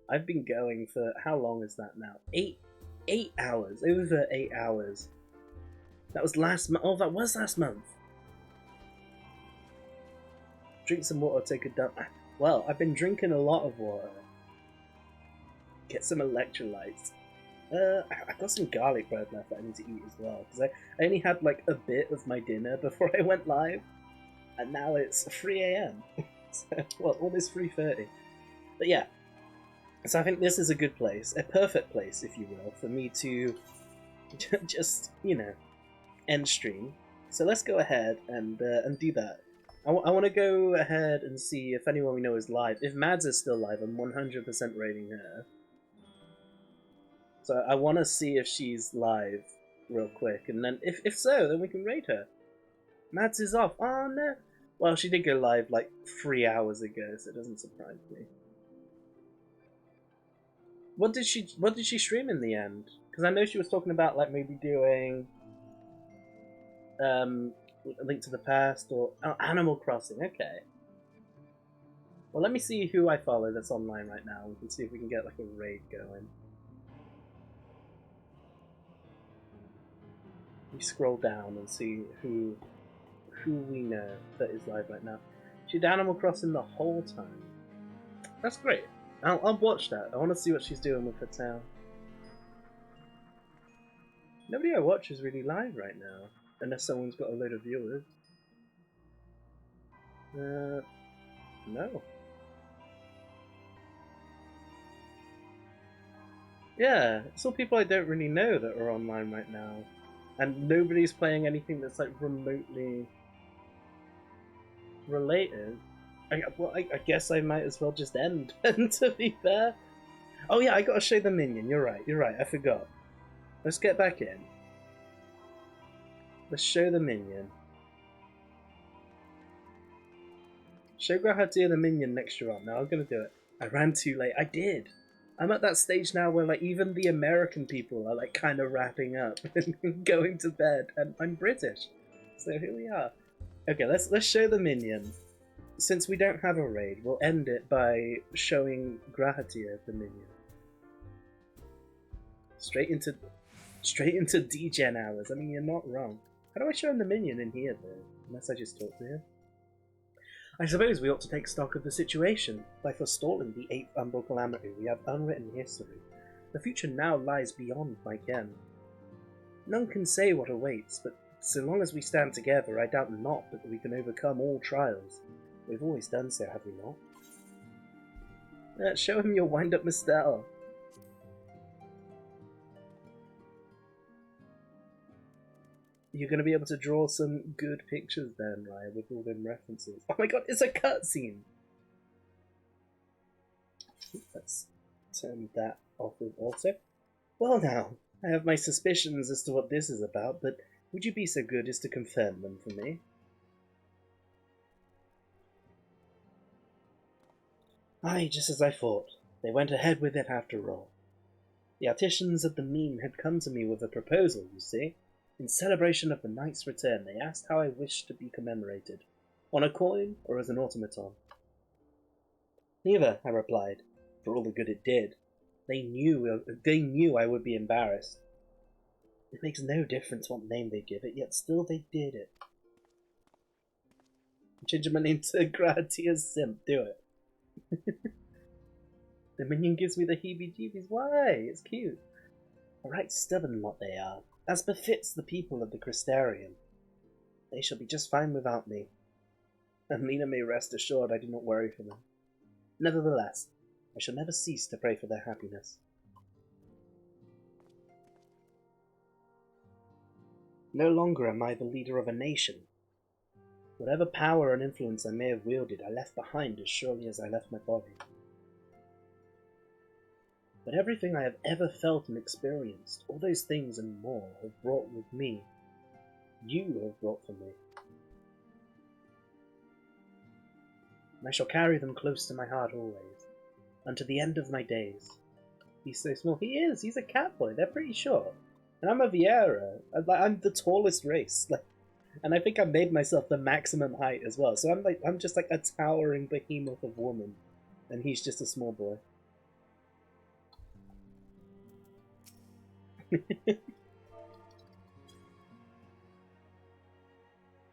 I've been going for, how long is that now? 8 hours. Over 8 hours. That was last month. Oh, that was last month. Drink some water, take a dump. Well, I've been drinking a lot of water. Get some electrolytes. I got some garlic bread left that I need to eat as well, because I only had like a bit of my dinner before I went live, and now it's 3 AM. So, well, almost 3:30. But yeah, so I think this is a good place, a perfect place, if you will, for me to just, you know, end stream. So let's go ahead and do that. I want to go ahead and see if anyone we know is live. If Mads is still live, I'm 100% rating her. So I want to see if she's live real quick, and then if so, then we can raid her. Mads is off. Oh no. Well, she did go live like 3 hours ago, so it doesn't surprise me. What did she stream in the end? Because I know she was talking about like maybe doing A Link to the Past or Animal Crossing. Okay. Well, let me see who I follow that's online right now. We can see if we can get like a raid going. We scroll down and see who we know that is live right now. She did Animal Crossing the whole time. That's great. I'll watch that. I want to see what she's doing with her town. Nobody I watch is really live right now, unless someone's got a load of viewers. No. Yeah, it's all people I don't really know that are online right now. And nobody's playing anything that's like remotely related. I guess I might as well just end, to be fair. Oh yeah, I gotta show the minion. You're right, I forgot. Let's get back in. Let's show the minion. Show Grahatia the minion next year on. Now I'm gonna do it. I ran too late. I did. I'm at that stage now where like even the American people are like kind of wrapping up and going to bed, and I'm British, so here we are. Okay, let's show the minion. Since we don't have a raid, we'll end it by showing Grahatia the minion. Straight into degen hours. I mean, you're not wrong. How do I show him the minion in here though? Unless I just talk to him. I suppose we ought to take stock of the situation. By forestalling the 8th Umbral Calamity, we have unwritten history. The future now lies beyond my ken. None can say what awaits, but so long as we stand together, I doubt not that we can overcome all trials. We've always done so, have we not? Show him your wind-up Mistel. You're going to be able to draw some good pictures then, right, with all them references. Oh my god, it's a cutscene! Let's turn that off with auto. Well now, I have my suspicions as to what this is about, but would you be so good as to confirm them for me? Aye, just as I thought. They went ahead with it after all. The artisans of the mine had come to me with a proposal, you see. In celebration of the knight's return, they asked how I wished to be commemorated. On a coin, or as an automaton? Neither, I replied, for all the good it did. They knew I would be embarrassed. It makes no difference what name they give it, yet still they did it. Change my name to Gratia's Simp, do it. The minion gives me the heebie-jeebies. Why? It's cute. Right stubborn what they are, as befits the people of the Crystarium. They shall be just fine without me, and Lena may rest assured I do not worry for them. Nevertheless, I shall never cease to pray for their happiness. No longer am I the leader of a nation. Whatever power and influence I may have wielded, I left behind as surely as I left my body. But everything I have ever felt and experienced, all those things and more, have brought with me. You have brought for me. And I shall carry them close to my heart always, unto the end of my days. He's so small. He is. He's a cat boy. They're pretty short. And I'm a Viera. I'm the tallest race. And I think I made myself the maximum height as well. So I'm just like a towering behemoth of woman, and he's just a small boy.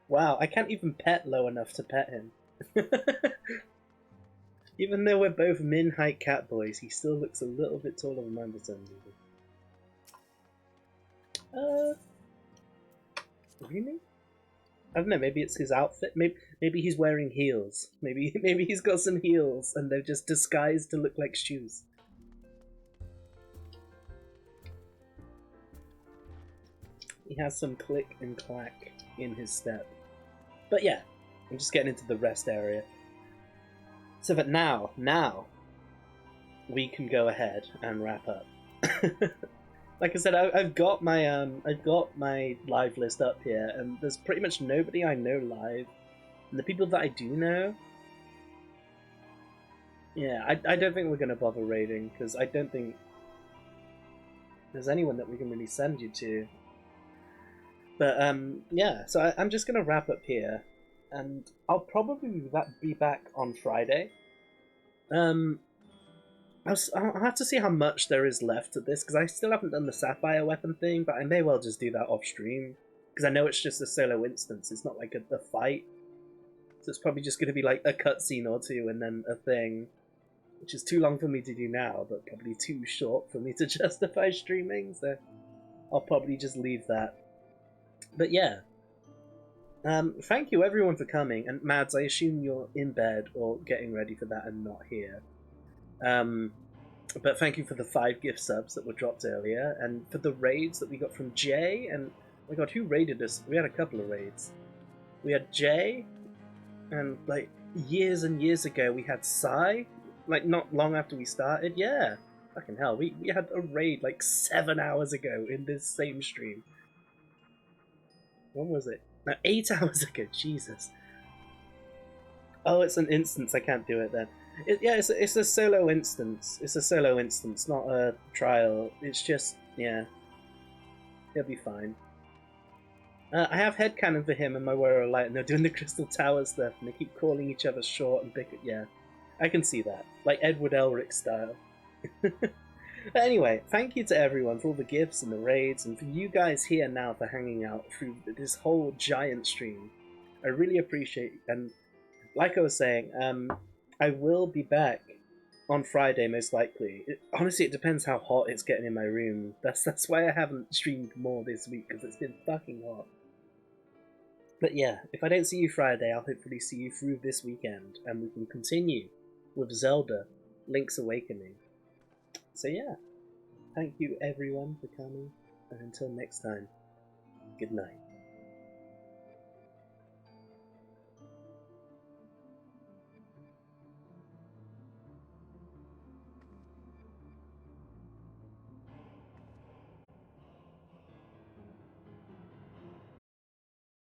Wow, I can't even pet low enough to pet him. Even though we're both min-height cat boys, he still looks a little bit taller than mine for some reason. Really? I don't know, maybe it's his outfit. Maybe he's wearing heels. Maybe he's got some heels and they're just disguised to look like shoes. He has some click and clack in his step. But yeah, I'm just getting into the rest area. So that now we can go ahead and wrap up. Like I said, I've got my live list up here, and there's pretty much nobody I know live. And the people that I do know, yeah, I don't think we're gonna bother raiding, because I don't think there's anyone that we can really send you to. But yeah, so I'm just gonna wrap up here, and I'll probably be back on Friday. I'll have to see how much there is left of this, because I still haven't done the Sapphire weapon thing, but I may well just do that off stream, because I know it's just a solo instance, it's not like a fight. So it's probably just going to be like a cutscene or two and then a thing, which is too long for me to do now, but probably too short for me to justify streaming, so I'll probably just leave that. But yeah, thank you everyone for coming, and Mads, I assume you're in bed or getting ready for that and not here. But thank you for the 5 gift subs that were dropped earlier, and for the raids that we got from Jay, and oh my god, who raided us? We had a couple of raids. We had Jay, and like years and years ago we had Sai, like not long after we started. Yeah, fucking hell, we had a raid like 7 hours ago in this same stream. When was it? No, 8 hours ago, Jesus. Oh, it's an instance, I can't do it then. Yeah, it's a solo instance. It's a solo instance, not a trial. It's just, yeah. He'll be fine. I have headcanon for him and my Warrior of Light, and they're doing the Crystal Tower stuff, and they keep calling each other short and big. Yeah, I can see that. Like Edward Elric style. But anyway, thank you to everyone for all the gifts and the raids, and for you guys here now for hanging out through this whole giant stream. I really appreciate it. And like I was saying, I will be back on Friday most likely. Honestly, it depends how hot it's getting in my room. That's why I haven't streamed more this week, because it's been fucking hot. But yeah, if I don't see you Friday, I'll hopefully see you through this weekend, and we can continue with Zelda Link's Awakening. So yeah, thank you everyone for coming, and until next time, good night.